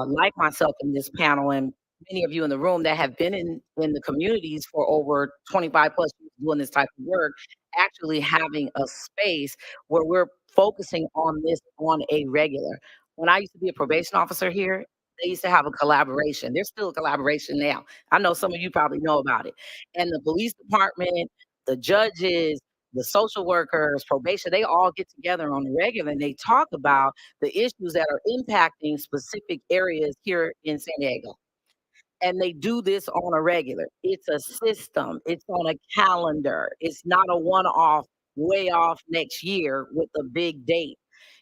Speaker 22: like myself in this panel and many of you in the room that have been in the communities for over 25 plus years doing this type of work, actually having a space where we're focusing on this on a regular. When I used to be a probation officer here, they used to have a collaboration. There's still a collaboration now. I know some of you probably know about it. And the police department, the judges, the social workers, probation, they all get together on the regular and they talk about the issues that are impacting specific areas here in San Diego. And they do this on a regular. It's a system. It's on a calendar. It's not a one-off, way off next year with a big date.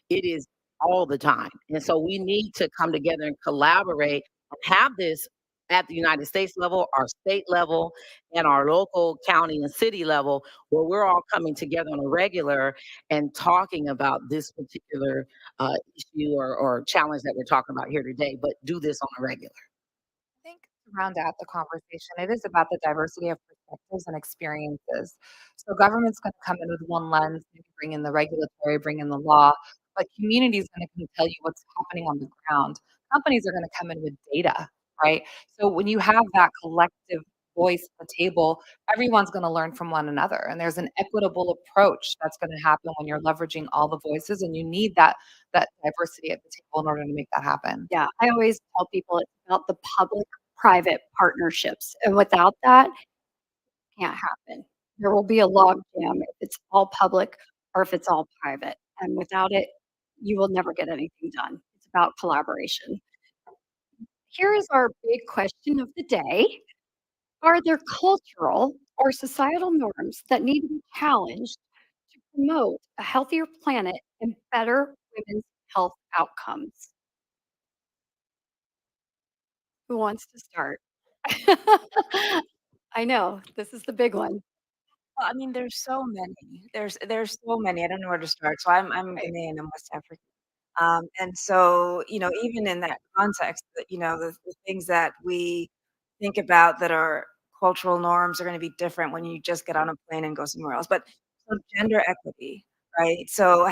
Speaker 22: It is all the time. And so we need to come together and collaborate and have this at the United States level, our state level, and our local county and city level, where we're all coming together on a regular and talking about this particular issue or challenge that we're talking about here today, but do this on a regular.
Speaker 20: I think to round out the conversation, it is about the diversity of perspectives and experiences. So government's going to come in with one lens, maybe bring in the regulatory, bring in the law, but community is going to tell you what's happening on the ground. Companies are going to come in with data, right? So when you have that collective voice at the table, everyone's going to learn from one another. And there's an equitable approach that's going to happen when you're leveraging all the voices, and you need that diversity at the table in order to make that happen.
Speaker 19: Yeah, I always tell people it's about the public-private partnerships, and without that, it can't happen. There will be a log jam if it's all public or if it's all private, and without it, you will never get anything done. It's about collaboration. Here is our big question of the day. Are there cultural or societal norms that need to be challenged to promote a healthier planet and better women's health outcomes? Who wants to start? I know, this is the big one.
Speaker 8: Well, I mean, there's so many. There's so many. I don't know where to start. So I'm Ghanaian. I'm West African. And so, even in that context, the things that we think about that are cultural norms are going to be different when you just get on a plane and go somewhere else. But so gender equity, right? So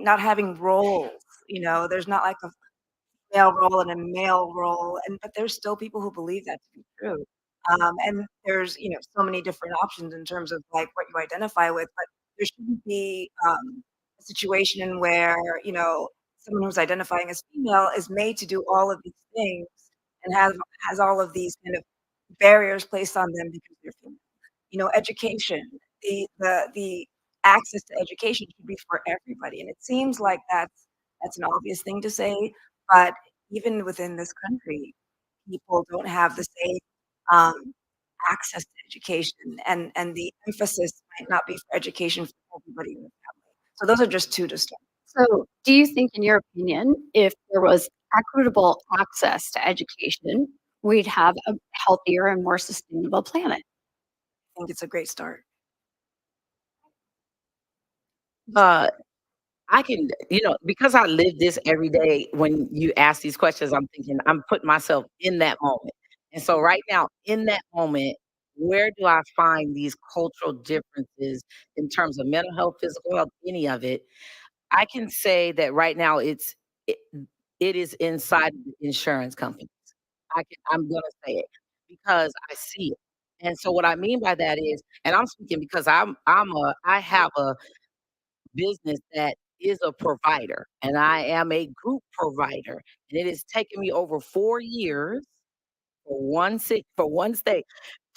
Speaker 8: not having roles, there's not like a male role and a male role, but there's still people who believe that to be true. And there's so many different options in terms of like what you identify with, but there shouldn't be a situation where someone who's identifying as female is made to do all of these things and has all of these kind of barriers placed on them because they're female. Education, the access to education should be for everybody, and it seems like that's an obvious thing to say, but even within this country, people don't have the same um, access to education, and the emphasis might not be for education for everybody in the family. So those are just two to start.
Speaker 19: So, do you think, in your opinion, if there was equitable access to education, we'd have a healthier and more sustainable planet?
Speaker 8: I think it's a great start.
Speaker 22: I can, because I live this every day, when you ask these questions, I'm thinking, I'm putting myself in that moment. And so right now, in that moment, where do I find these cultural differences in terms of mental health, physical health, any of it? I can say that right now it, it is inside the insurance companies. I'm gonna say it because I see it. And so what I mean by that is, and I'm speaking because I have a business that is a provider, and I am a group provider, and it has taken me over 4 years for one state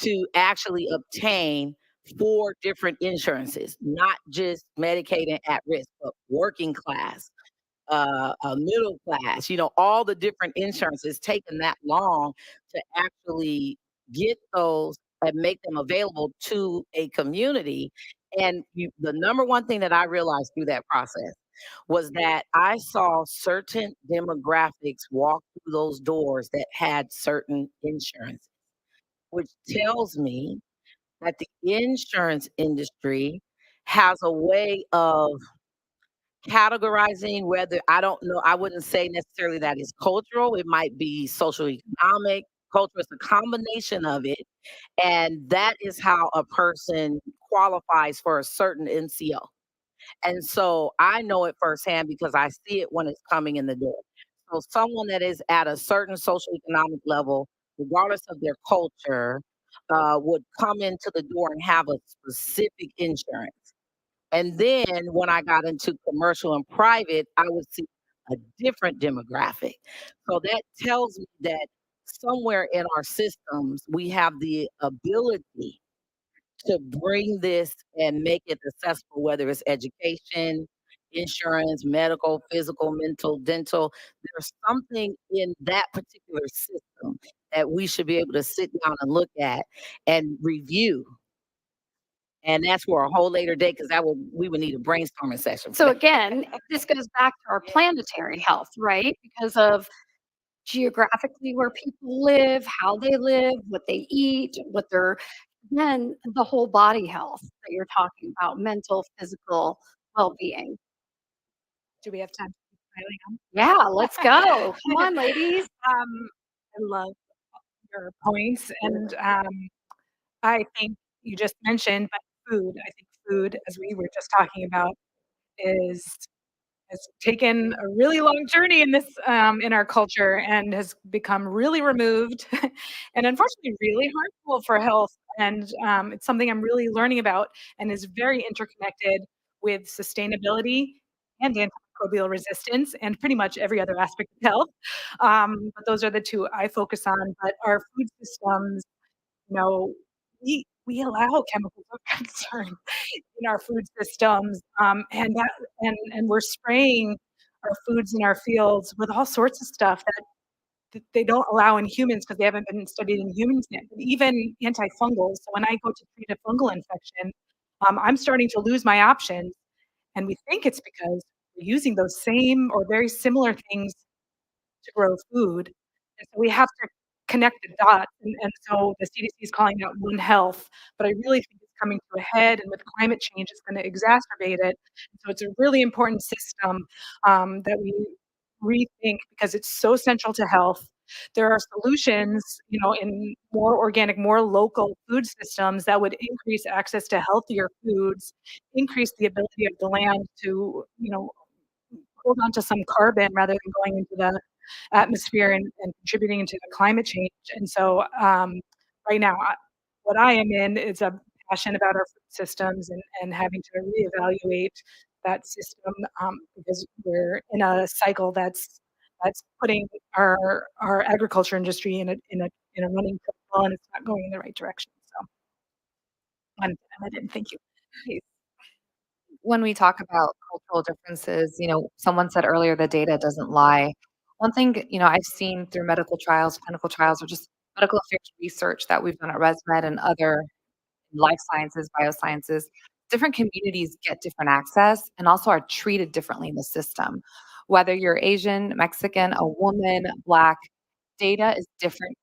Speaker 22: to actually obtain 4 different insurances, not just Medicaid and at risk, but working class, a middle class, all the different insurances taken that long to actually get those and make them available to a community. And the number one thing that I realized through that process was that I saw certain demographics walk through those doors that had certain insurance. which tells me that the insurance industry has a way of categorizing, whether I don't know, I wouldn't say necessarily that is cultural. It might be social economic, culture. It's a combination of it. And that is how a person qualifies for a certain NCO. And so I know it firsthand because I see it when it's coming in the door. So someone that is at a certain social economic level, regardless of their culture, would come into the door and have a specific insurance. And then when I got into commercial and private, I would see a different demographic. So that tells me that somewhere in our systems, we have the ability to bring this and make it accessible, whether it's education, insurance, medical, physical, mental, dental. There's something in that particular system that we should be able to sit down and look at and review. And that's for a whole later date because we would need a brainstorming session.
Speaker 19: So again, this goes back to our planetary health, right? Because of geographically where people live, how they live, what they eat, what they're, then the whole body health that you're talking about, mental, physical well-being.
Speaker 21: Do we have time to keep piling on?
Speaker 19: Yeah, let's go. Come on, ladies.
Speaker 21: I love your points, and I think you just mentioned, but food. I think food, as we were just talking about, is has taken a really long journey in this in our culture and has become really removed and unfortunately really harmful for health. And it's something I'm really learning about and is very interconnected with sustainability and antimicrobial resistance and pretty much every other aspect of health. But those are the two I focus on. But our food systems, you know, we allow chemicals of concern in our food systems, and we're spraying our foods in our fields with all sorts of stuff that they don't allow in humans because they haven't been studied in humans yet. But even antifungals. So when I go to treat a fungal infection, I'm starting to lose my options, and we think it's because we're using those same or very similar things to grow food. And so we have to connect the dots. And so the CDC is calling that One Health, but I really think it's coming to a head. And with climate change, it's going to exacerbate it. So it's a really important system that we rethink because it's so central to health. There are solutions, in more organic, more local food systems that would increase access to healthier foods, increase the ability of the land to, hold on to some carbon rather than going into the atmosphere and contributing to the climate change. And so, right now, what I am in is a passion about our food systems and having to reevaluate that system because we're in a cycle that's putting our agriculture industry in a running circle, and it's not going in the right direction. So, I didn't thank you.
Speaker 20: When we talk about cultural differences, someone said earlier the data doesn't lie. One thing, I've seen through medical trials, clinical trials, or just medical affairs research that we've done at ResMed and other life sciences, biosciences, different communities get different access and also are treated differently in the system. Whether you're Asian, Mexican, a woman, Black, data is different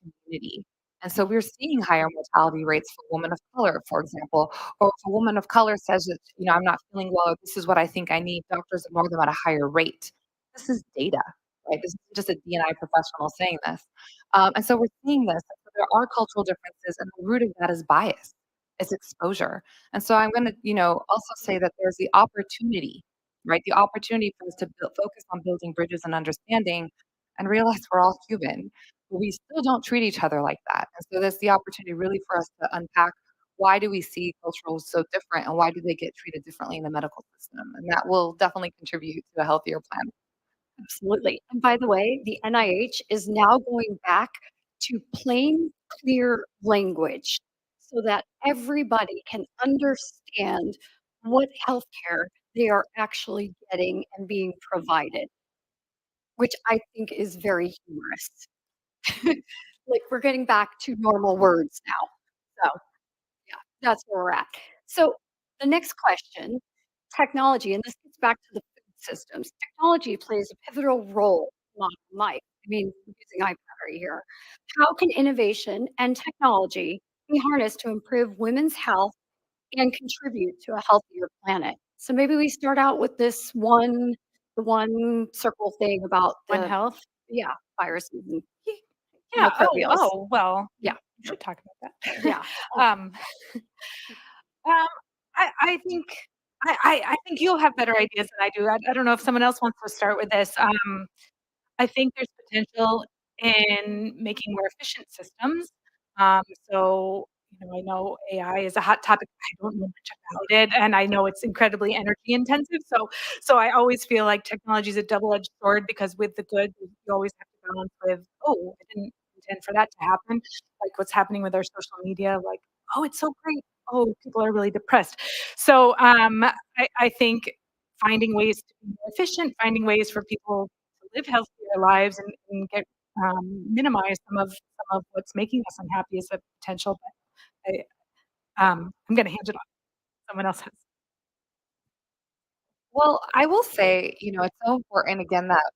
Speaker 20: community. And so we're seeing higher mortality rates for women of color, for example, or if a woman of color says that, I'm not feeling well, or this is what I think I need, doctors ignore them at a higher rate. This is data, right? This isn't just a D&I professional saying this. And so we're seeing this. So there are cultural differences, and the root of that is bias. It's exposure. And so I'm going to, also say that there's the opportunity, right? The opportunity for us to focus on building bridges and understanding and realize we're all human. But we still don't treat each other like that. And so there's the opportunity really for us to unpack why do we see cultures so different and why do they get treated differently in the medical system? And that will definitely contribute to a healthier planet.
Speaker 19: Absolutely. And by the way, the NIH is now going back to plain, clear language so that everybody can understand what healthcare they are actually getting and being provided, which I think is very humorous. Like we're getting back to normal words now. So, yeah, that's where we're at. So, the next question, technology, and this gets back to the food systems. Technology plays a pivotal role in modern life. I mean, using iPad right here. How can innovation and technology be harnessed to improve women's health and contribute to a healthier planet? So maybe we start out with the one circle thing about
Speaker 21: One
Speaker 19: the,
Speaker 21: Health.
Speaker 19: yeah, viruses and
Speaker 21: Yeah.
Speaker 19: microbials.
Speaker 21: Well,
Speaker 19: Yeah.
Speaker 21: we should talk about that.
Speaker 19: Yeah.
Speaker 21: um, um, I think I think you'll have better ideas than I do. I don't know if someone else wants to start with this. I think there's potential in making more efficient systems. Um, so, I know AI is a hot topic. I don't know much about it, and I know it's incredibly energy intensive. So I always feel like technology is a double-edged sword because with the good, you always have to balance with, oh, I didn't intend for that to happen. Like what's happening with our social media, like, oh, it's so great. Oh, people are really depressed. So I think finding ways to be more efficient, finding ways for people to live healthier lives and get minimize some of what's making us unhappy is a potential. But I'm going to hand it off. Someone else has.
Speaker 20: Well, I will say, it's so important again that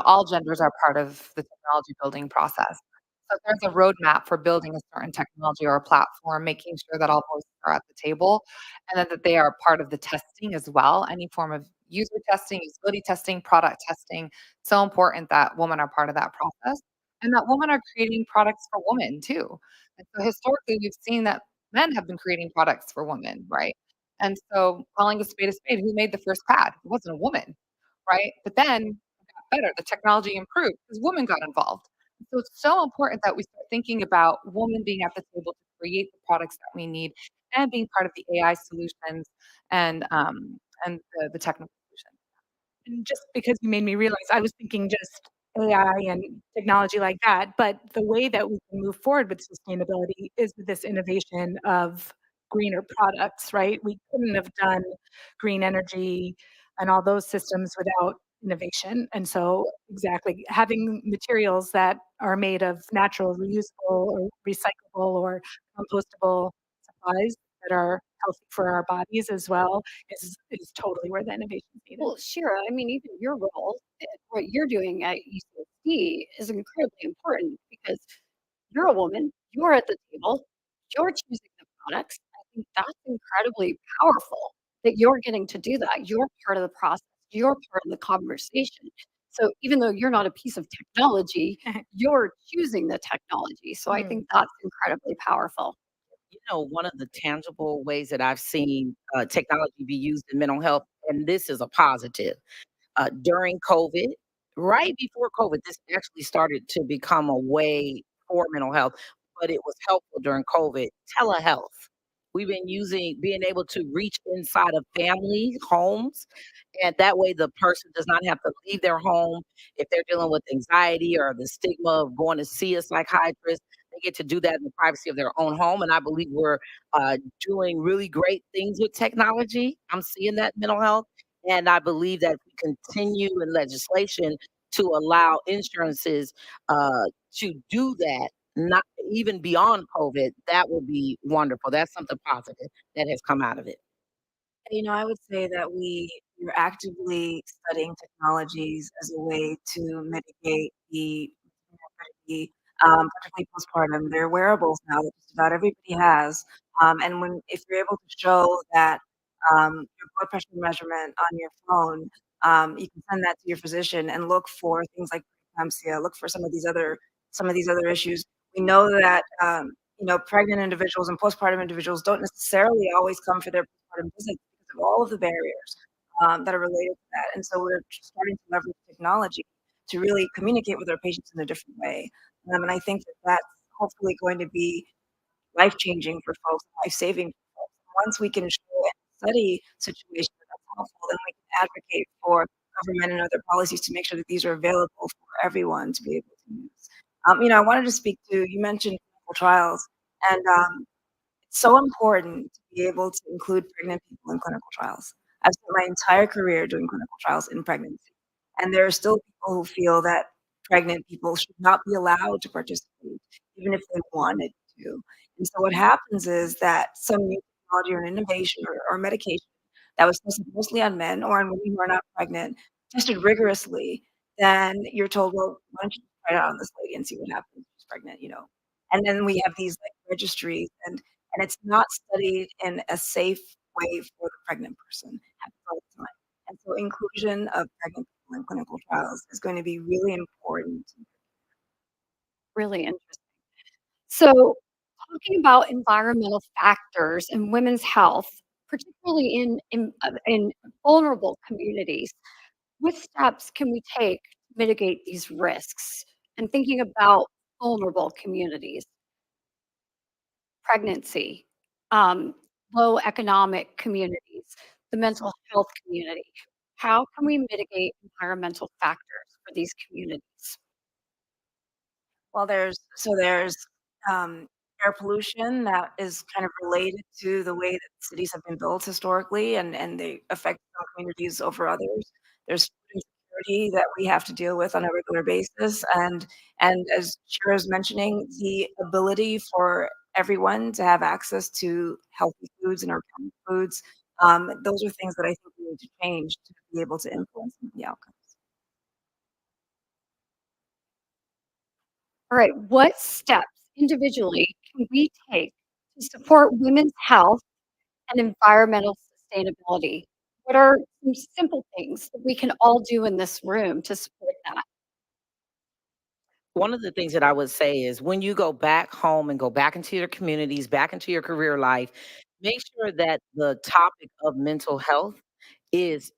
Speaker 20: all genders are part of the technology building process. So if there's a roadmap for building a certain technology or a platform, making sure that all voices are at the table and then that they are part of the testing as well, any form of user testing, usability testing, product testing. So important that women are part of that process and that women are creating products for women too. And so historically, we've seen that men have been creating products for women, right? And so calling a spade, who made the first pad? It wasn't a woman, right? But then better. The technology improved because women got involved. So it's so important that we start thinking about women being at the table to create the products that we need and being part of the AI solutions and the technical solutions.
Speaker 21: And just because you made me realize, I was thinking just AI and technology like that, but the way that we can move forward with sustainability is with this innovation of greener products, right? We couldn't have done green energy and all those systems without innovation. And so exactly, having materials that are made of natural, reusable, or recyclable, or compostable supplies that are healthy for our bodies as well is totally where the innovation is needed.
Speaker 19: Well, Shira, I mean, even your role, what you're doing at UCSD is incredibly important because you're a woman, you're at the table, you're choosing the products. I think that's incredibly powerful that you're getting to do that. You're part of the process, you're part of the conversation. So even though you're not a piece of technology, you're choosing the technology. So I think that's incredibly powerful.
Speaker 22: One of the tangible ways that I've seen technology be used in mental health, and this is a positive, during COVID, right before COVID, this actually started to become a way for mental health, but it was helpful during COVID. Telehealth. We've been being able to reach inside of family homes, and that way the person does not have to leave their home if they're dealing with anxiety or the stigma of going to see a psychiatrist. They get to do that in the privacy of their own home, and I believe we're doing really great things with technology. I'm seeing that in mental health. And I believe that if we continue in legislation to allow insurances to do that, not even beyond COVID, that would be wonderful. That's something positive that has come out of it.
Speaker 8: I would say that we're actively studying technologies as a way to mitigate the morbidity, particularly postpartum. There are wearables now that just about everybody has, and if you're able to show that your blood pressure measurement on your phone, you can send that to your physician and look for things like preeclampsia, look for some of these other issues. We know that pregnant individuals and postpartum individuals don't necessarily always come for their postpartum visits because of all of the barriers that are related to that. And so we're starting to leverage technology to really communicate with our patients in a different way. And I think that that's hopefully going to be life changing for folks, life saving for folks. Once we can show and study situations that's helpful, then we can advocate for government and other policies to make sure that these are available for everyone to be able to use. I wanted to speak to, you mentioned clinical trials, and it's so important to be able to include pregnant people in clinical trials. I've spent my entire career doing clinical trials in pregnancy, and there are still people who feel that pregnant people should not be allowed to participate, even if they wanted to. And so what happens is that some new technology or an innovation or medication that was tested mostly on men or on women who are not pregnant, tested rigorously, then you're told, well, why don't you try it out on this lady and see what happens? She's pregnant, And then we have these like registries, and it's not studied in a safe way for the pregnant person all the time. And so inclusion of pregnant people in clinical trials is going to be really important.
Speaker 19: Really interesting. So, talking about environmental factors and women's health, particularly in vulnerable communities, what steps can we take to mitigate these risks? And thinking about vulnerable communities, pregnancy, um, low economic communities, the mental health community. How can we mitigate environmental factors for these communities?
Speaker 8: Well, there's air pollution that is kind of related to the way that cities have been built historically, and they affect some communities over others. There's food insecurity that we have to deal with on a regular basis, and as Shira is mentioning, the ability for everyone to have access to healthy foods and organic foods. Those are things that I think we need to change to be able to influence the outcome.
Speaker 19: All right, what steps individually can we take to support women's health and environmental sustainability? What are some simple things that we can all do in this room to support that?
Speaker 22: One of the things that I would say is when you go back home and go back into your communities, back into your career life, make sure that the topic of mental health is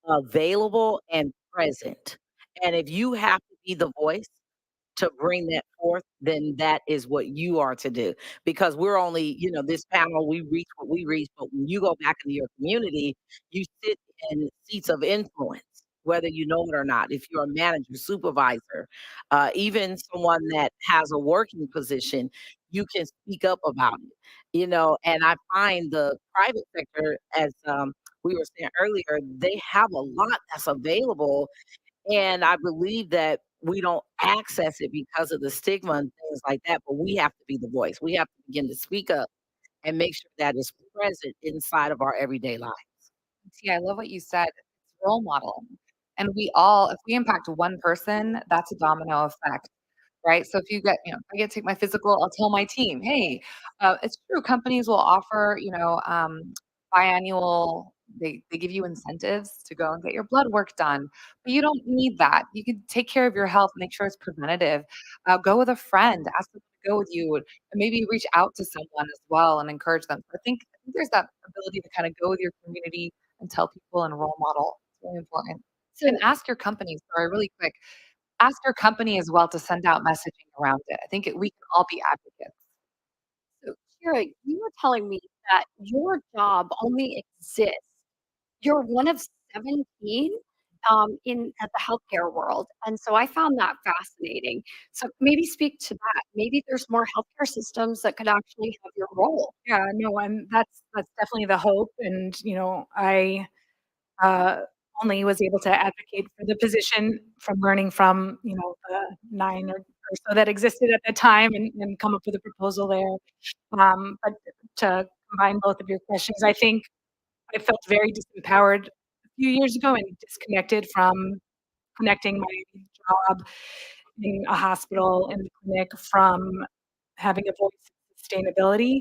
Speaker 22: available and present. And if you have to be the voice to bring that forth, then that is what you are to do. Because we're only, this panel, we reach what we reach, but when you go back into your community, you sit in seats of influence, whether you know it or not. If you're a manager, supervisor, even someone that has a working position, you can speak up about it. And I find the private sector, as we were saying earlier, they have a lot that's available, and I believe that we don't access it because of the stigma and things like that, but we have to be the voice. We have to begin to speak up and make sure that is present inside of our everyday life.
Speaker 20: See, I love what you said. It's role model. And we all, if we impact one person, that's a domino effect, right? So if you get, I get to take my physical, I'll tell my team, hey, it's true. Companies will offer, biannual, they give you incentives to go and get your blood work done, but you don't need that. You can take care of your health, make sure it's preventative. Go with a friend, ask them to go with you, and maybe reach out to someone as well and encourage them. So I think there's that ability to kind of go with your community and tell people and role model. It's really important. So, and ask your company, sorry, really quick, ask your company as well to send out messaging around it. I think we can all be advocates.
Speaker 19: So, Kira, you were telling me that your job only exists. You're one of 17 in at the healthcare world, and so I found that fascinating. So maybe speak to that. Maybe there's more healthcare systems that could actually have your role.
Speaker 21: Yeah, no, and that's definitely the hope. And I uh, only was able to advocate for the position from learning from the 9 or so that existed at the time, and come up with a proposal there. But to combine both of your questions, I think I felt very disempowered a few years ago and disconnected from connecting my job in a hospital in the clinic from having a voice in sustainability.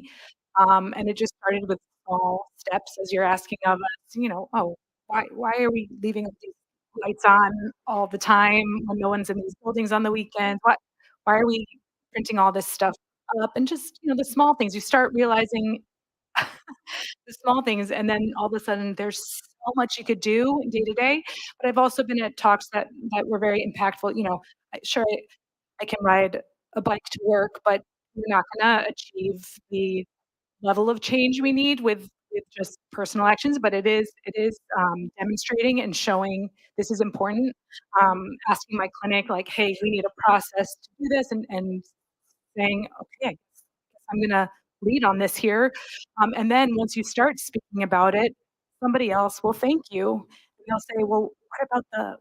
Speaker 21: And it just started with small steps, as you're asking of us. Oh, why are we leaving these lights on all the time when no one's in these buildings on the weekends? Why are we printing all this stuff up? And just the small things. You start realizing the small things, and then all of a sudden there's so much you could do day to day. But I've also been at talks that were very impactful. Sure, I can ride a bike to work, but we're not gonna achieve the level of change we need with just personal actions. But it is demonstrating and showing this is important. Asking my clinic, like, hey, we need a process to do this, and saying, okay, I guess I'm gonna lead on this here. And then once you start speaking about it, somebody else will thank you. And they'll say, well,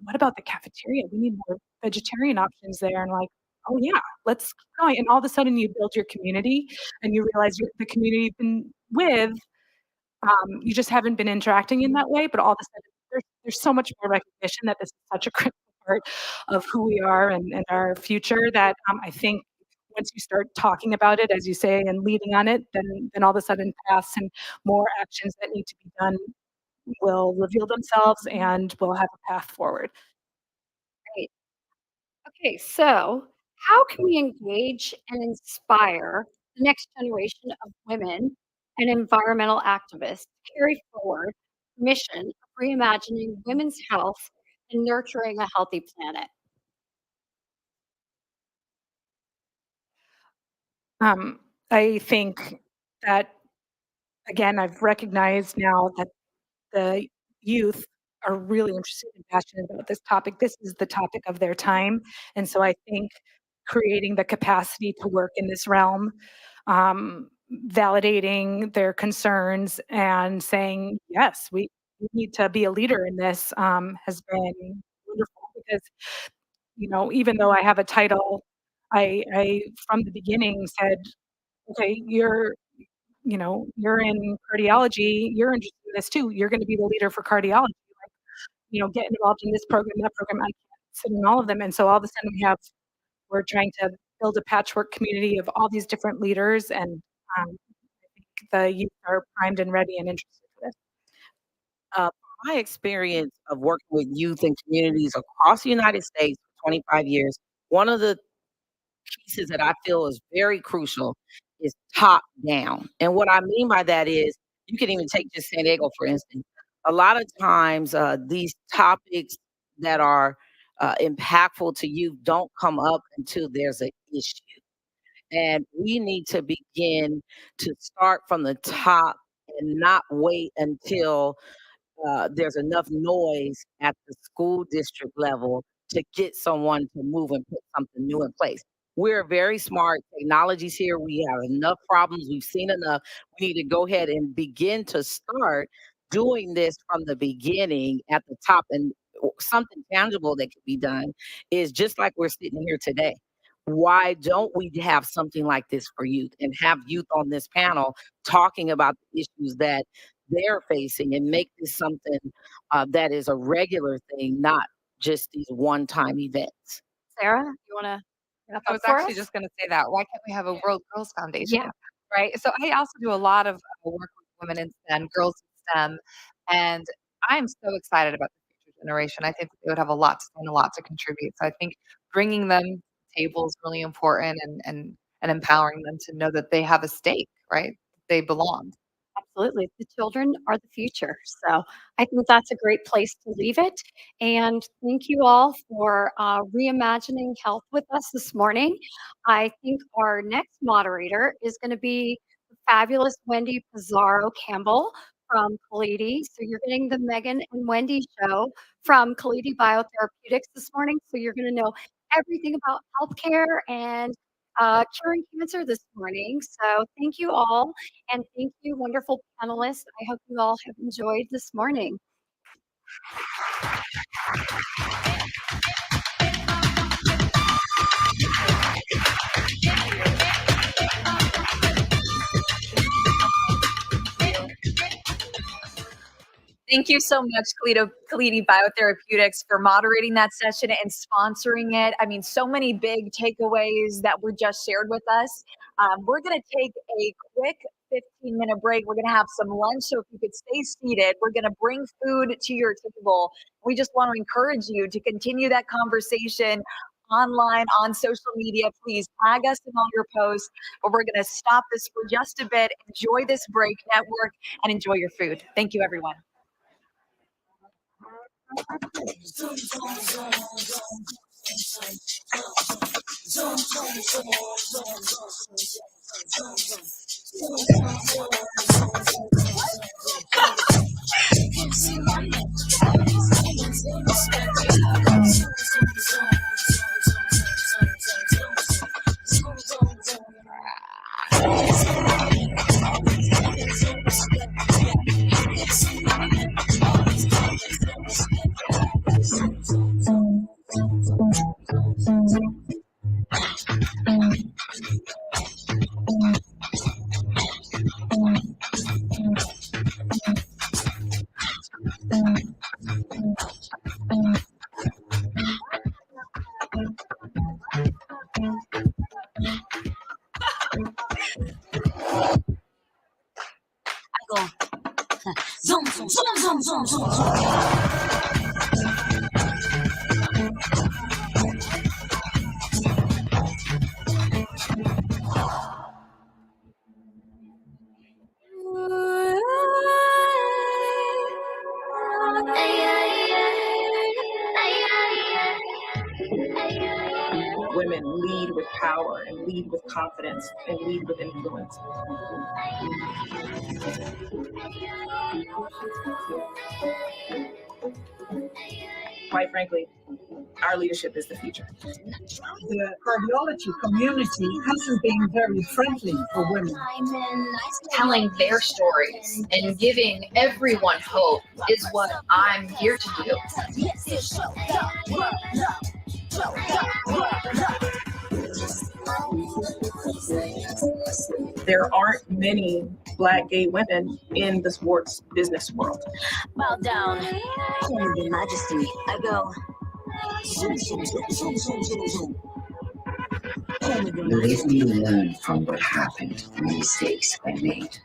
Speaker 21: what about the cafeteria? We need more vegetarian options there. And like, oh yeah, let's keep going. And all of a sudden you build your community, and you realize the community you've been with, you just haven't been interacting in that way. But all of a sudden there's so much more recognition that this is such a critical part of who we are and our future that I think once you start talking about it, as you say, and leading on it, then all of a sudden paths and more actions that need to be done will reveal themselves and we'll have a path forward.
Speaker 19: Great. Okay, so how can we engage and inspire the next generation of women and environmental activists to carry forward the mission of reimagining women's health and nurturing a healthy planet?
Speaker 21: I think that, again, I've recognized now that the youth are really interested and passionate about this topic. This is the topic of their time. And so I think creating the capacity to work in this realm, validating their concerns and saying, yes, we need to be a leader in this has been wonderful because, even though I have a title, I from the beginning said, okay, you're in cardiology, you're interested in this too. You're going to be the leader for cardiology. Get involved in this program, that program. I can't sit in all of them. And so all of a sudden we're trying to build a patchwork community of all these different leaders. And I think the youth are primed and ready and interested in this.
Speaker 22: My experience of working with youth and communities across the United States for 25 years, one of the pieces that I feel is very crucial is top down. And what I mean by that is you can even take just San Diego, for instance. A lot of times, these topics that are impactful to you don't come up until there's an issue. And we need to begin to start from the top and not wait until there's enough noise at the school district level to get someone to move and put something new in place. We're very smart. Technology's here. We have enough problems. We've seen enough. We need to go ahead and begin to start doing this from the beginning at the top. And something tangible that can be done is just like we're sitting here today. Why don't we have something like this for youth and have youth on this panel talking about the issues that they're facing and make this something that is a regular thing, not just these one-time events.
Speaker 19: Sarah, you want to wrap
Speaker 20: I
Speaker 19: up
Speaker 20: was
Speaker 19: for
Speaker 20: actually
Speaker 19: us?
Speaker 20: just going to say that. Why can't we have a World Girls Foundation?
Speaker 19: Yeah.
Speaker 20: Right. So I also do a lot of work with women in STEM, girls in STEM, and I'm so excited about the future generation. I think they would have a lot to say and a lot to contribute. So I think bringing them to the table is really important and empowering them to know that they have a stake, right? They belong.
Speaker 19: Absolutely. The children are the future. So I think that's a great place to leave it. And thank you all for reimagining health with us this morning. I think our next moderator is going to be the fabulous Wendy Pizarro Campbell from Kalidi. So you're getting the Megan and Wendy show from Kalidi Biotherapeutics this morning. So you're going to know everything about healthcare and curing cancer this morning. So thank you all. And thank you, wonderful panelists. I hope you all have enjoyed this morning.
Speaker 17: Thank you so much, Kalidi Biotherapeutics, for moderating that session and sponsoring it. I mean, so many big takeaways that were just shared with us. We're going to take a quick 15-minute break. We're going to have some lunch, so if you could stay seated, we're going to bring food to your table. We just want to encourage you to continue that conversation online, on social media. Please tag us in all your posts, but we're going to stop this for just a bit. Enjoy this break, network, and enjoy your food. Thank you, everyone.
Speaker 2: Women lead with power and lead with confidence and lead with influence. Quite frankly, our leadership is the future.
Speaker 3: The cardiology community hasn't been very friendly for women.
Speaker 4: Telling their stories and giving everyone hope is what I'm here to do.
Speaker 2: There aren't many Black gay women in the sports business world.
Speaker 1: Bow down, call me your majesty. I go. Zoom, zoom, zoom, zoom, zoom, zoom, zoom. Call me your
Speaker 5: Let me learn from what happened and the mistakes I made.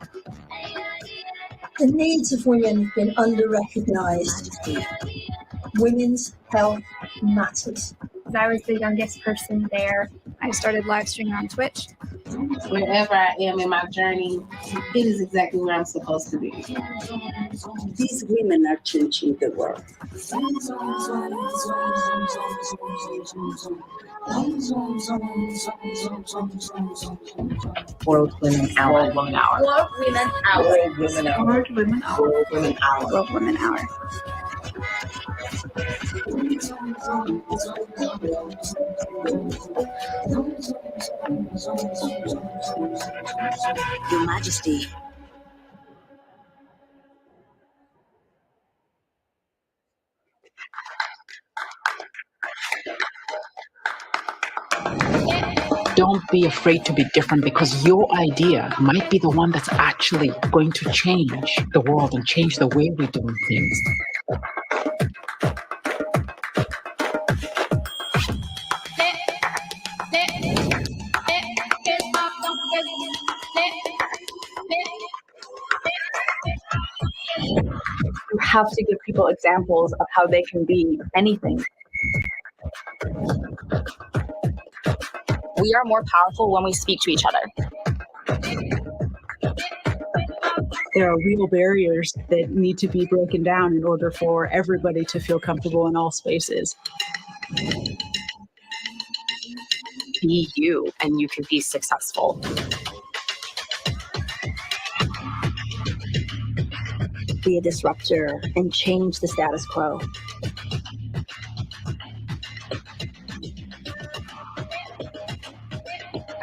Speaker 6: The needs of women have been under-recognized. Women's health matters.
Speaker 7: I was the youngest person there. I started live streaming on Twitch.
Speaker 9: Wherever I am in my journey, it is exactly where I'm supposed to be.
Speaker 15: These women are changing the world.
Speaker 22: World Women Hour. World Women Hour.
Speaker 18: World Women Hour.
Speaker 22: World Women Hour.
Speaker 13: World Women Hour.
Speaker 22: World Women Hour.
Speaker 13: World Women Hour.
Speaker 1: Your Majesty.
Speaker 10: Don't be afraid to be different because your idea might be the one that's actually going to change the world and change the way we do things.
Speaker 11: You have to give people examples of how they can be anything.
Speaker 12: We are more powerful when we speak to each other.
Speaker 13: There are real barriers that need to be broken down in order for everybody to feel comfortable in all spaces.
Speaker 12: Be you, and you can be successful.
Speaker 15: Be a disruptor and change the status quo.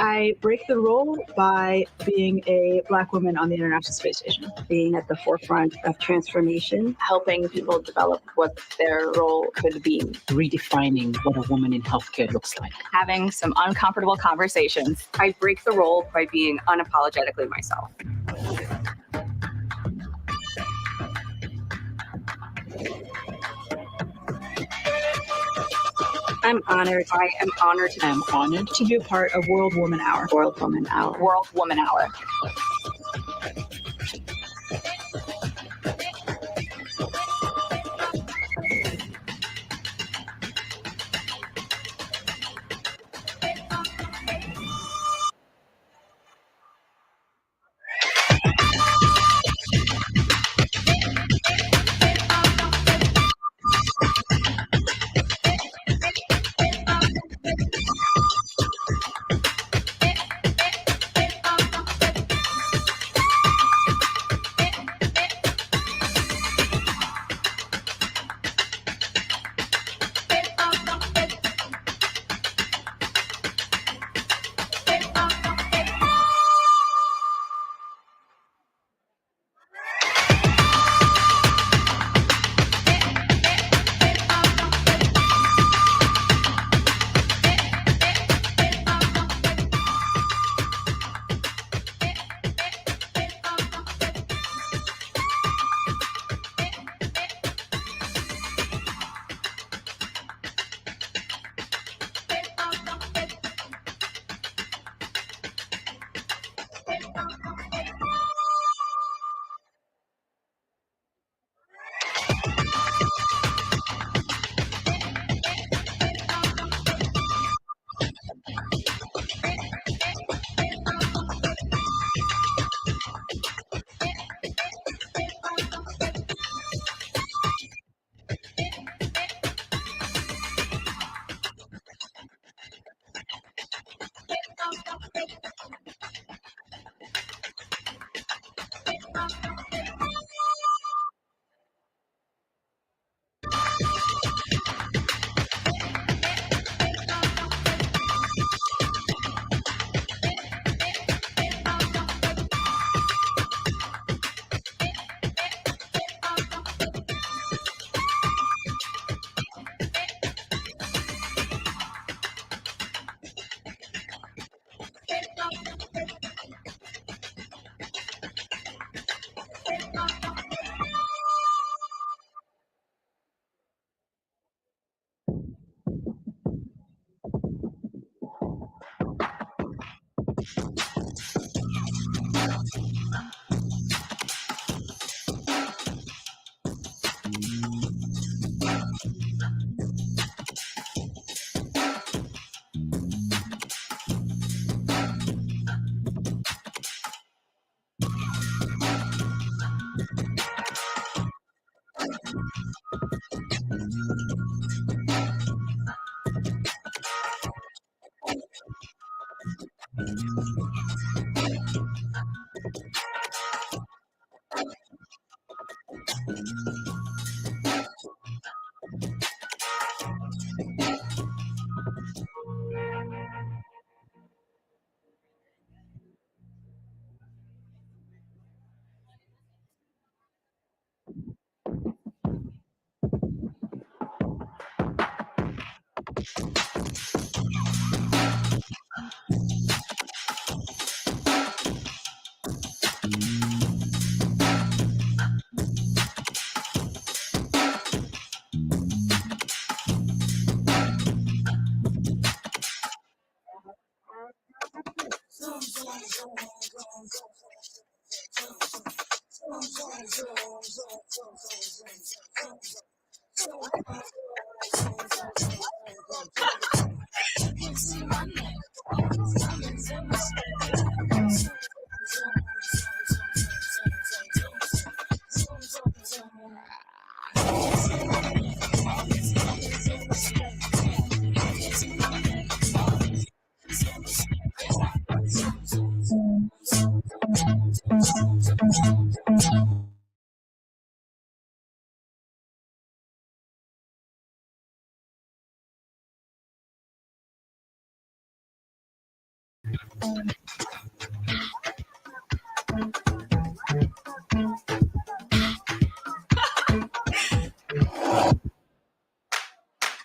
Speaker 13: I break the rule by being a Black woman on the International Space Station.
Speaker 15: Being at the forefront of transformation.
Speaker 11: Helping people develop what their role could be.
Speaker 10: Redefining what a woman in healthcare looks like.
Speaker 12: Having some uncomfortable conversations.
Speaker 16: I break the role by being unapologetically myself.
Speaker 15: I'm honored.
Speaker 16: I am honored
Speaker 10: I am honored
Speaker 13: to be a part of World Woman Hour.
Speaker 15: World Woman Hour.
Speaker 12: World Woman Hour.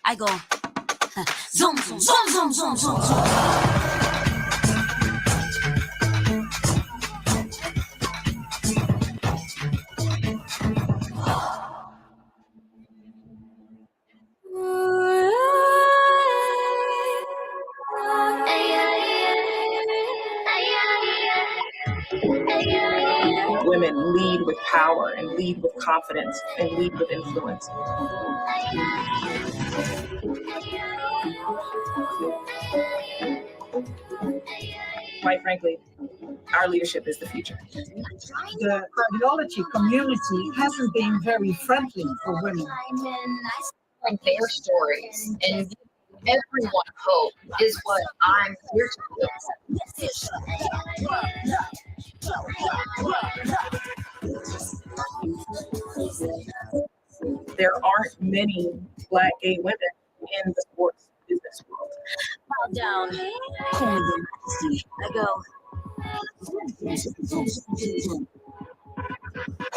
Speaker 1: I go zoom, zoom, zoom, zoom, zoom, zoom, zoom.
Speaker 2: Women lead with power and lead with confidence and lead with influence. Quite frankly, our leadership is the future.
Speaker 3: The cardiology community hasn't been very friendly for women.
Speaker 4: Telling their stories and giving everyone hope is what I'm here to do.
Speaker 2: There aren't many Black gay women in the sports business world.
Speaker 1: Bow down, call me your majesty. I go.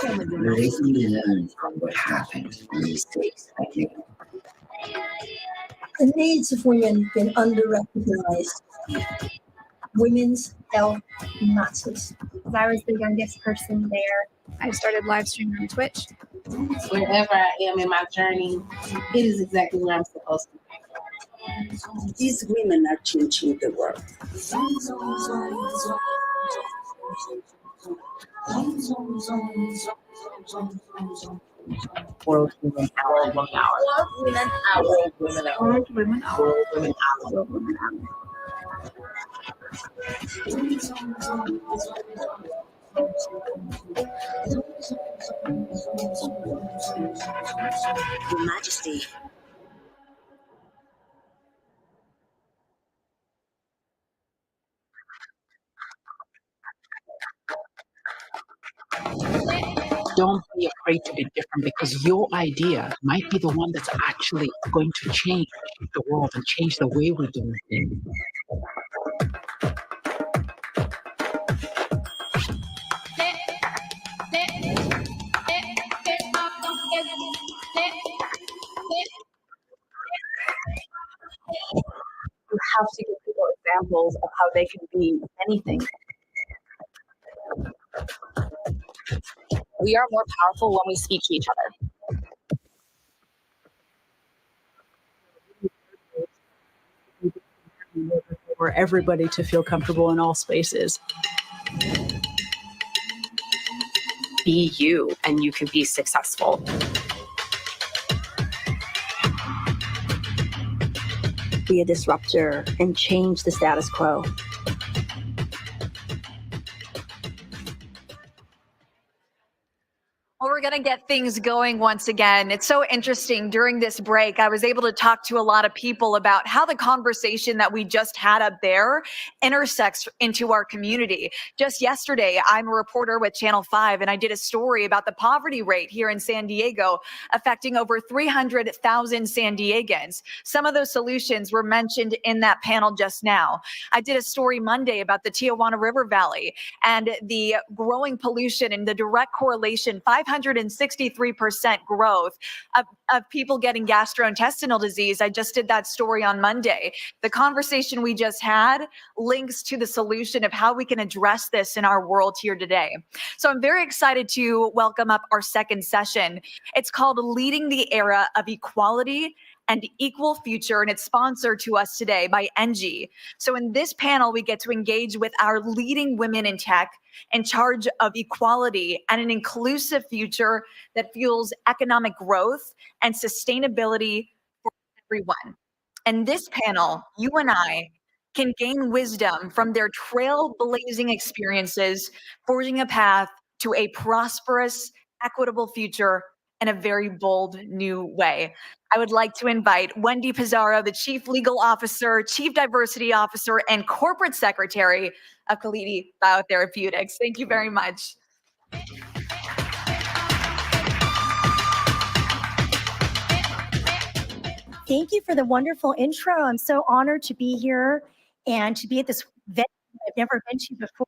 Speaker 1: Call me your
Speaker 5: They
Speaker 1: majesty.
Speaker 5: can learn from what happened and mistakes I made.
Speaker 6: The needs of women have been under-recognized. Women's health matters.
Speaker 7: As I was the youngest person there, I started live streaming on Twitch.
Speaker 9: Wherever I am in my journey, it is exactly where I'm supposed to be.
Speaker 15: These women are changing the world.
Speaker 22: World Women Hour. World Women Hour. World Women Hour.
Speaker 3: World Women Hour.
Speaker 22: World Women Hour.
Speaker 3: World Women Hour.
Speaker 1: Your majesty.
Speaker 10: Don't be afraid to be different because your idea might be the one that's actually going to change the world and change the way we do things.
Speaker 11: You have to give people examples of how they can be anything.
Speaker 16: We are more powerful when we speak to each other.
Speaker 13: For everybody to feel comfortable in all spaces.
Speaker 12: Be you, and you can be successful.
Speaker 15: Be a disruptor and change the status quo.
Speaker 17: Well, we're going to get things going once again. It's so interesting. During this break, I was able to talk to a lot of people about how the conversation that we just had up there intersects into our community. Just yesterday, I'm a reporter with Channel 5, and I did a story about the poverty rate here in San Diego affecting over 300,000 San Diegans. Some of those solutions were mentioned in that panel just now. I did a story Monday about the Tijuana River Valley and the growing pollution and the direct correlation, 563% growth of people getting gastrointestinal disease. I just did that story on Monday. The conversation we just had links to the solution of how we can address this in our world here today. So I'm very excited to welcome up our second session. It's called Leading the Era of Equality and Equal Future, and it's sponsored to us today by Engie. So in this panel, we get to engage with our leading women in tech in charge of equality and an inclusive future that fuels economic growth and sustainability for everyone. And this panel, you and I can gain wisdom from their trailblazing experiences, forging a path to a prosperous, equitable future in a very bold new way. I would like to invite Wendy Pizarro, the Chief Legal Officer, Chief Diversity Officer, and Corporate Secretary of Kalidi Biotherapeutics. Thank you very much.
Speaker 8: Thank you for the wonderful intro. I'm so honored to be here and to be at this venue I've never been to before.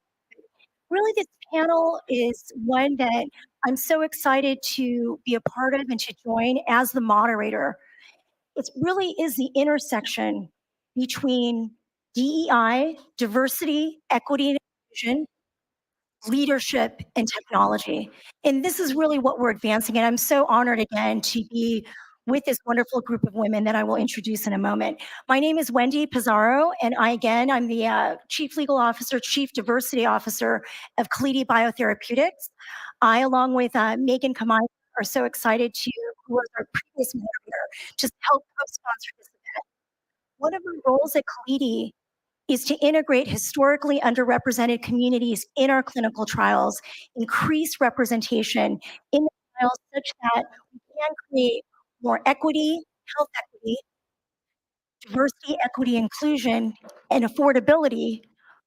Speaker 8: Really, this panel is one that I'm so excited to be a part of and to join as the moderator. It really is the intersection between DEI, diversity, equity, and inclusion, leadership, and technology. And this is really what we're advancing. And I'm so honored again to be with this wonderful group of women that I will introduce in a moment. My name is Wendy Pizarro, and I'm the Chief Legal Officer, Chief Diversity Officer of Kalidi Biotherapeutics. I, along with Megan Kamai, are so excited who was our previous moderator, to help co-sponsor this event. One of our roles at Kalidi is to integrate historically underrepresented communities in our clinical trials, increase representation in the trials such that we can create more equity, health equity, diversity, equity, inclusion, and affordability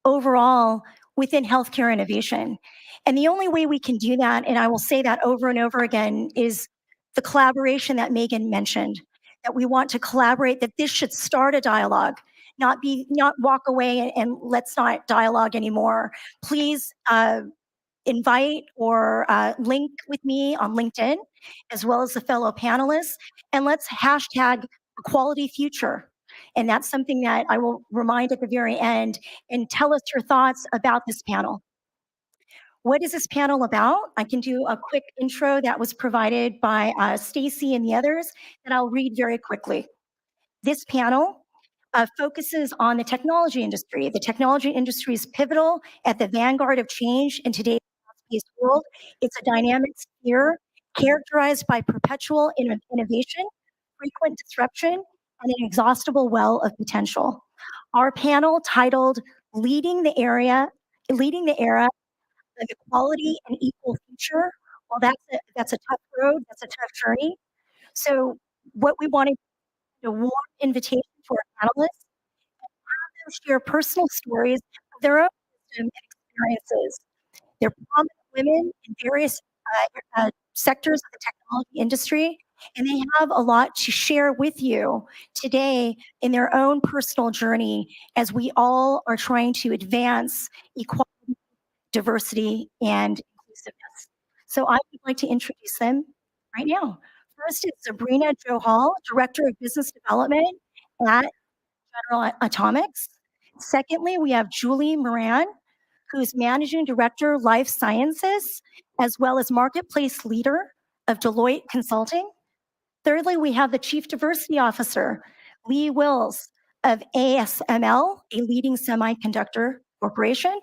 Speaker 8: overall within healthcare innovation. And the only way we can do that, and I will say that over and over again, is the collaboration that Megan mentioned, that we want to collaborate, that this should start a dialogue, not walk away and let's not dialogue anymore. Please invite or link with me on LinkedIn, as well as the fellow panelists, and let's hashtag equality future. And that's something that I will remind at the very end, and tell us your thoughts about this panel. What is this panel about? I can do a quick intro that was provided by Stacy and the others that I'll read very quickly. This panel focuses on the technology industry. The technology industry is pivotal at the vanguard of change in today's fast-paced world. It's a dynamic sphere characterized by perpetual innovation, frequent disruption, and an inexhaustible well of potential. Our panel, titled Leading the Era of Equality and Equal Future. Well, that's a tough road, that's a tough journey. So what we want to do, a warm invitation to our panelists, and have them share personal stories of their own wisdom and experiences. They're prominent women in various sectors of the technology industry, and they have a lot to share with you today in their own personal journey as we all are trying to advance equality, diversity, and inclusiveness. So I would like to introduce them right now. First is Sabrina Johal, Director of Business Development at General Atomics. Secondly, we have Julie Moran, who's Managing Director, Life Sciences, as well as Marketplace Leader of Deloitte Consulting. Thirdly, we have the Chief Diversity Officer, Lee Wills of ASML, a leading semiconductor corporation.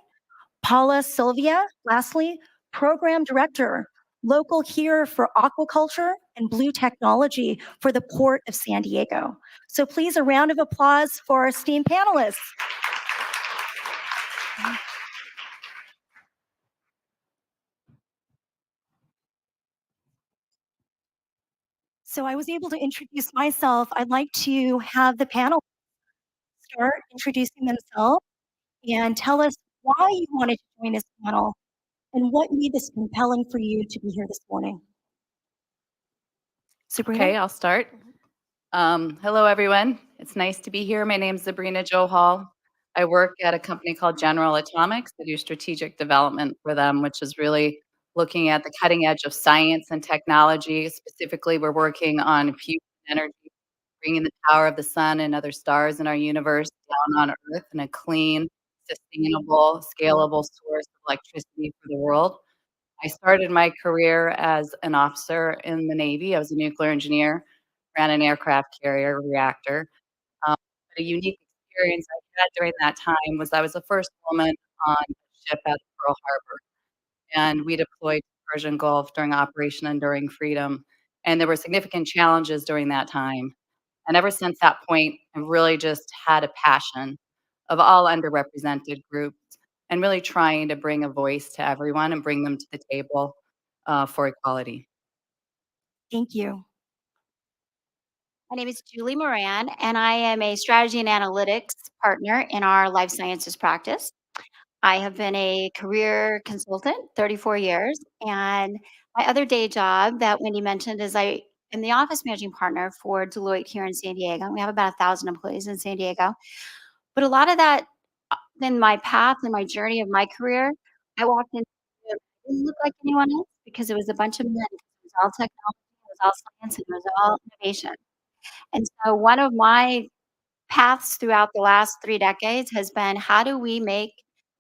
Speaker 8: Paula Sylvia, lastly, Program Director, local here for aquaculture and blue technology for the Port of San Diego. So please, a round of applause for our esteemed panelists. So I was able to introduce myself. I'd like to have the panel start introducing themselves and tell us why you wanted to join this panel and what made this compelling for you to be here this morning. Sabrina?
Speaker 14: Okay, I'll start. Hello, everyone. It's nice to be here. My name's Sabrina Johal. I work at a company called General Atomics. I do strategic development for them, which is really looking at the cutting edge of science and technology. Specifically, we're working on fusion energy, bringing the power of the sun and other stars in our universe down on Earth in a clean, sustainable, scalable source of electricity for the world. I started my career as an officer in the Navy. I was a nuclear engineer, ran an aircraft carrier reactor. Um, a unique experience I had during that time was I was the first woman on a ship at Pearl Harbor, and we deployed to the Persian Gulf during Operation Enduring Freedom. And there were significant challenges during that time. And ever since that point, I've really just had a passion of all underrepresented groups and really trying to bring a voice to everyone and bring them to the table for equality.
Speaker 8: Thank you.
Speaker 21: My name is Julie Moran, and I am a strategy and analytics partner in our life sciences practice. I have been a career consultant 34 years, and my other day job that Wendy mentioned is I am the office managing partner for Deloitte here in San Diego. We have about 1,000 employees in San Diego. But a lot of that in my path and my journey of my career, I walked into it didn't look like anyone else because it was a bunch of men. It was all technology, it was all science, and it was all innovation. And so one of my paths throughout the last 3 decades has been how do we make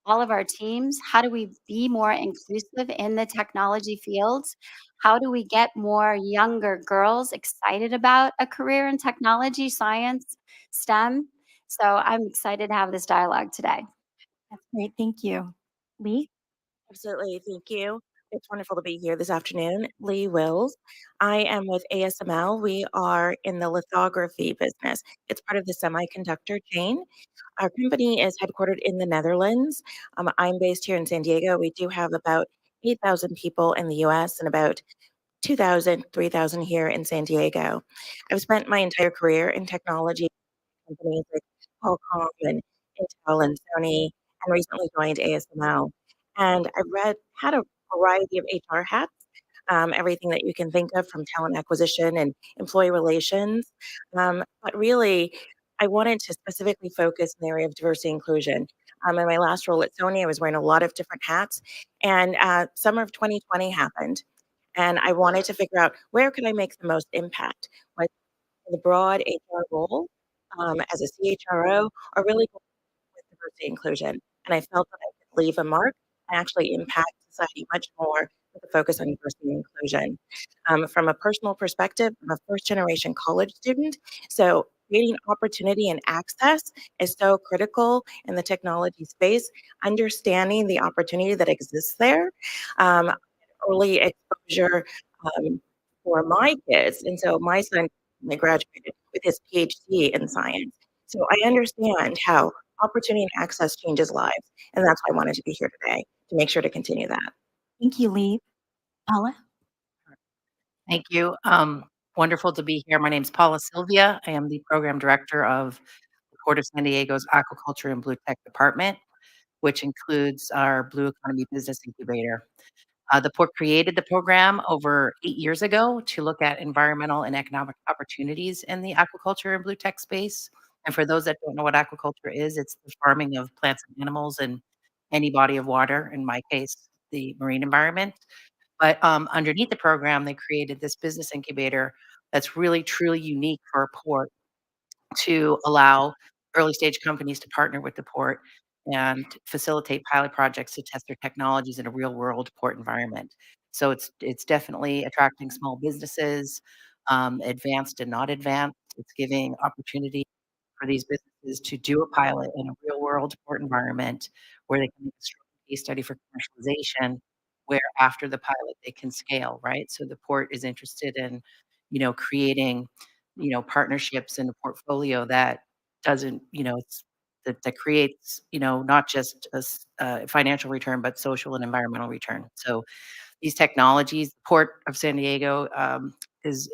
Speaker 21: all of our teams, how do we be more inclusive in the technology fields? How do we get more younger girls excited about a career in technology, science, STEM? So I'm excited to have this dialogue today.
Speaker 8: That's great. Thank you. Lee?
Speaker 23: Absolutely. Thank you. It's wonderful to be here this afternoon. Lee Wills. I am with ASML. We are in the lithography business. It's part of the semiconductor chain. Our company is headquartered in the Netherlands. I'm based here in San Diego. We do have about 8,000 people in the US and about 2,000, 3,000 here in San Diego. I've spent my entire career in technology companies like Qualcomm and Intel and Sony, and recently joined ASML. And had a variety of HR hats, everything that you can think of from talent acquisition and employee relations. But really, I wanted to specifically focus in the area of diversity and inclusion. In my last role at Sony, I was wearing a lot of different hats, and summer of 2020 happened. And I wanted to figure out where could I make the most impact? Was the broad HR role as a CHRO, or really with diversity and inclusion. And I felt that I could leave a mark and actually impact society much more with a focus on diversity and inclusion. From a personal perspective, I'm a first generation college student. So creating opportunity and access is so critical in the technology space, understanding the opportunity that exists there, um, early exposure for my kids. And so my son graduated with his PhD in science. So I understand how opportunity and access changes lives. And that's why I wanted to be here today, to make sure to continue that.
Speaker 8: Thank you, Lee. Paula?
Speaker 24: Thank you. Wonderful to be here. My name is Paula Sylvia. I am the program director of the Port of San Diego's Aquaculture and Blue Tech Department, which includes our Blue Economy Business Incubator. The port created the program over 8 years ago to look at environmental and economic opportunities in the aquaculture and blue tech space. And for those that don't know what aquaculture is, it's the farming of plants and animals in any body of water, in my case, the marine environment. But underneath the program, they created this business incubator that's really truly unique for a port to allow early stage companies to partner with the port and facilitate pilot projects to test their technologies in a real world port environment. So it's definitely attracting small businesses, advanced and not advanced. It's giving opportunity for these businesses to do a pilot in a real world port environment where they can make a strong case study for commercialization, where after the pilot they can scale, right? So the port is interested in, creating, partnerships in a portfolio that doesn't, that creates, not just a financial return, but social and environmental return. So these technologies, the Port of San Diego is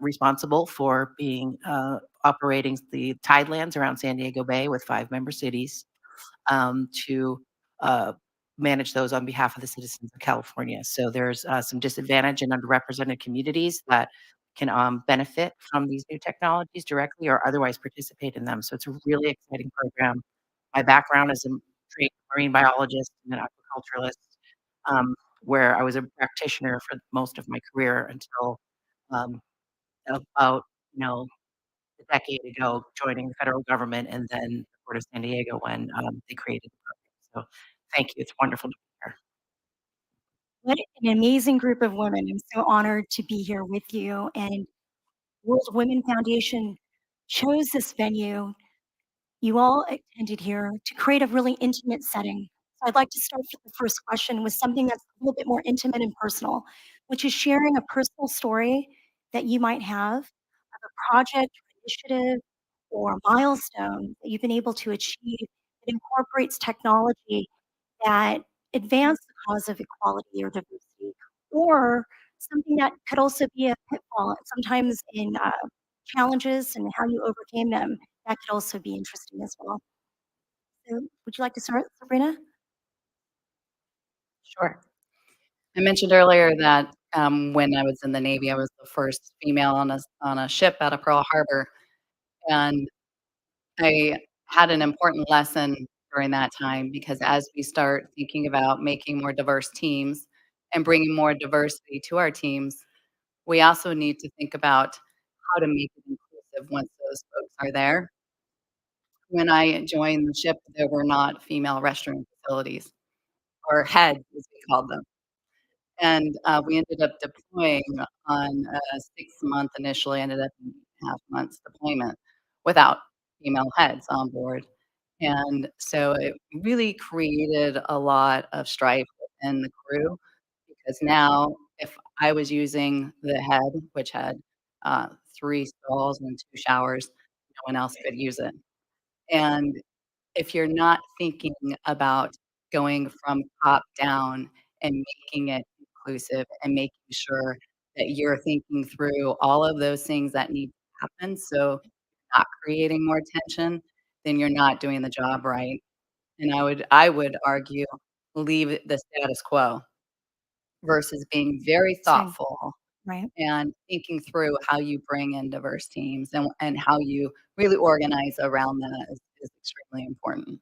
Speaker 24: responsible for being operating the tidelands around San Diego Bay with 5 member cities to uh, manage those on behalf of the citizens of California. So there's some disadvantaged and underrepresented communities that can benefit from these new technologies directly or otherwise participate in them. So it's a really exciting program. My background is a trained marine biologist and an aquaculturalist, um, where I was a practitioner for most of my career until um, about, a decade ago, joining the federal government and then the Port of San Diego when they created the program. So thank you. It's wonderful to be here.
Speaker 8: What an amazing group of women. I'm so honored to be here with you. And World Women Foundation chose this venue. You all attended here to create a really intimate setting. So I'd like to start with the first question with something that's a little bit more intimate and personal, which is sharing a personal story that you might have of a project or initiative or milestone that you've been able to achieve that incorporates technology that advance the cause of equality or diversity, or something that could also be a pitfall sometimes in challenges and how you overcame them. That could also be interesting as well. So would you like to start, Sabrina?
Speaker 14: Sure. I mentioned earlier that when I was in the Navy, I was the first female on a ship out of Pearl Harbor, and I had an important lesson during that time because as we start thinking about making more diverse teams and bringing more diversity to our teams, we also need to think about how to make it inclusive once those folks are there. When I joined the ship, there were not female restroom facilities or heads, as we called them. And we ended up deploying on a 6-month initially, ended up in 8.5 months deployment without female heads on board. And so it really created a lot of strife within the crew because now if I was using the head, which had 3 stalls and 2 showers, no one else could use it. And if you're not thinking about going from top down and making it inclusive and making sure that you're thinking through all of those things that need to happen, so not creating more tension, then you're not doing the job right. And I would argue leave the status quo versus being very
Speaker 8: Same.
Speaker 14: thoughtful
Speaker 8: Right.
Speaker 14: and thinking through how you bring in diverse teams and how you really organize around that is extremely important.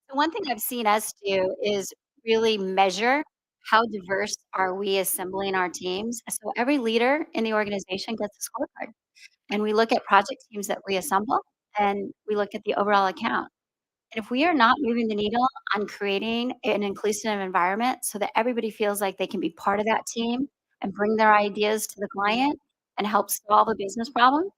Speaker 21: So one thing I've seen us do is really measure how diverse are we assembling our teams. So every leader in the organization gets a scorecard, and we look at project teams that we assemble, and we look at the overall account. And if we are not moving the needle on creating an inclusive environment so that everybody feels like they can be part of that team and bring their ideas to the client and help solve a business problem,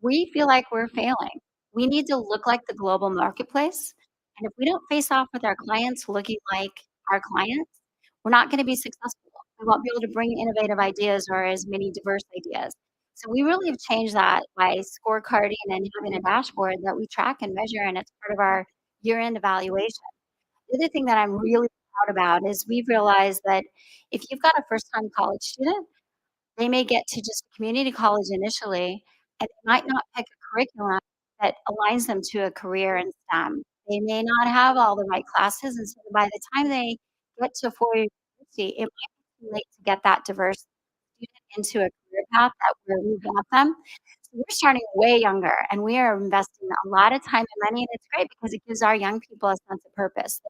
Speaker 21: we feel like we're failing. We need to look like the global marketplace. And if we don't face off with our clients looking like our clients, we're not going to be successful. We won't be able to bring innovative ideas or as many diverse ideas. So we really have changed that by scorecarding and having a dashboard that we track and measure, and it's part of our year-end evaluation. The other thing that I'm really proud about is we've realized that if you've got a first-time college student, they may get to just community college initially, and they might not pick a curriculum that aligns them to a career in STEM. They may not have all the right classes, and so by the time they get to four-year university, it might be too late to get that diverse student into a career path that where we want them. So we're starting way younger, and we are investing a lot of time and money, and it's great because it gives our young people a sense of purpose.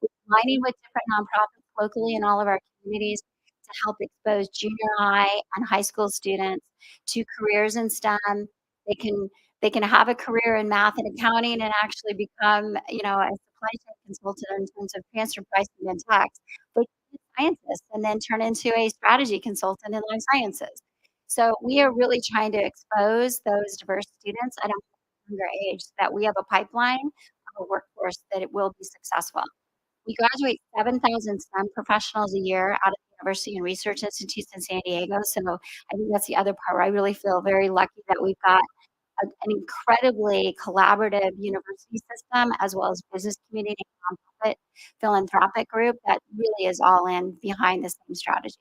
Speaker 21: We're aligning with different nonprofits locally in all of our communities to help expose junior high and high school students to careers in STEM. They can they can have a career in math and accounting and actually become, a supply chain consultant in terms of transfer pricing and tax. They can be scientists and then turn into a strategy consultant in life sciences. So we are really trying to expose those diverse students at a younger age so that we have a pipeline of a workforce that it will be successful. We graduate 7,000 STEM professionals a year out of the university and research institutes in San Diego. So I think that's the other part where I really feel very lucky that we've got an incredibly collaborative university system as well as business community and nonprofit philanthropic group that really is all in behind the same strategy.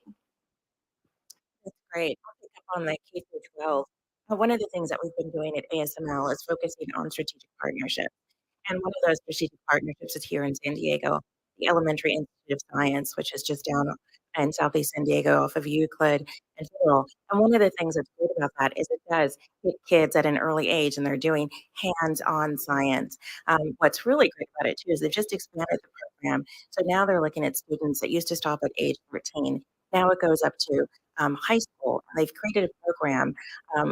Speaker 23: That's great. I'll pick up on the K through 12. One of the things that we've been doing at ASML is focusing on strategic partnerships. And one of those strategic partnerships is here in San Diego, the Elementary Institute of Science, which is just down in Southeast San Diego off of Euclid and Federal. And one of the things that's great about that is it does hit kids at an early age and they're doing hands-on science. What's really great about it too is they've just expanded the program. So now they're looking at students that used to stop at age 14. Now it goes up to high school. They've created a program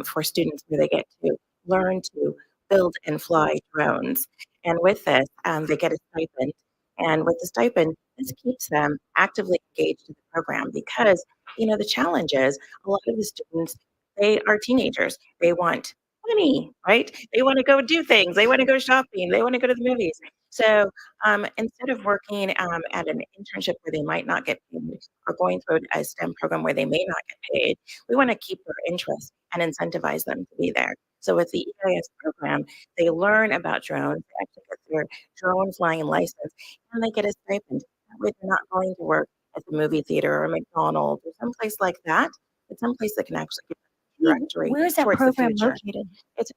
Speaker 23: for students where they get to learn to build and fly drones. And with this, they get a stipend. And with the stipend, this keeps them actively engaged in the program because, the challenge is a lot of the students, they are teenagers. They want money, right? They want to go do things. They want to go shopping. They want to go to the movies. So instead of working at an internship where they might not get paid or going through a STEM program where they may not get paid, we want to keep their interest and incentivize them to be there. So with the EIS program, they learn about drones, they actually get their drone flying license, and they get a stipend. That way they're not going to work at the movie theater or McDonald's or someplace like that, but someplace that can actually give them a directory
Speaker 8: Where is that
Speaker 23: towards the
Speaker 8: program
Speaker 23: future.
Speaker 8: located?
Speaker 23: It's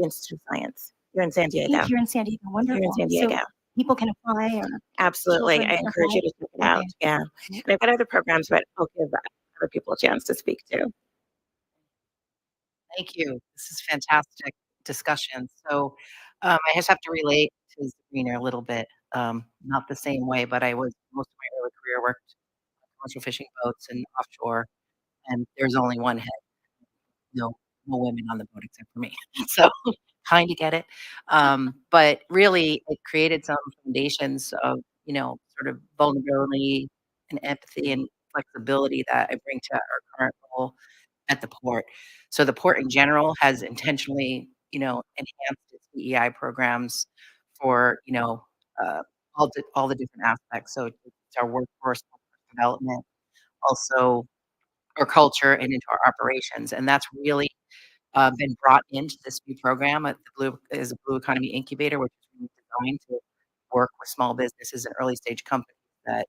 Speaker 23: Institute of Science here in San Diego.
Speaker 8: Here in San Diego,
Speaker 23: Here
Speaker 8: wonderful.
Speaker 23: in San Diego.
Speaker 8: So people can apply or
Speaker 23: Absolutely.
Speaker 8: children
Speaker 23: I
Speaker 8: can
Speaker 23: encourage you
Speaker 8: apply?
Speaker 23: to check it out.
Speaker 8: Okay.
Speaker 23: Yeah. And I've got other programs, but I'll give other people a chance to speak too.
Speaker 24: Thank you. This is fantastic discussion. So I just have to relate to Sabrina a little bit. Not the same way, but I was most of my early career worked on commercial fishing boats and offshore, and there's only one head. No, no women on the boat except for me. So kind of get it. But really, it created some foundations of sort of vulnerability and empathy and flexibility that I bring to our current role at the port. So the port in general has intentionally, enhanced its DEI programs for, all the different aspects. So it's our workforce development, also our culture and into our operations. And that's really been brought into this new program at the Blue Economy Incubator, which is really designed to work with small businesses and early stage companies that,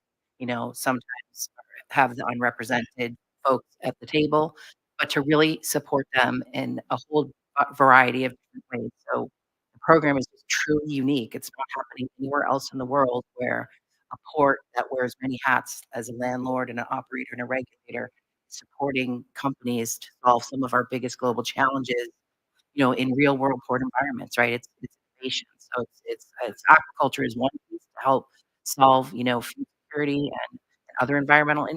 Speaker 24: sometimes have the unrepresented folks at the table, but to really support them in a whole variety of different ways. So the program is just truly unique. It's not happening anywhere else in the world where a port that wears many hats as a landlord and an operator and a regulator supporting companies to solve some of our biggest global challenges, in real world port environments, right? It's innovation. So it's aquaculture is one piece to help solve, food security and other environmental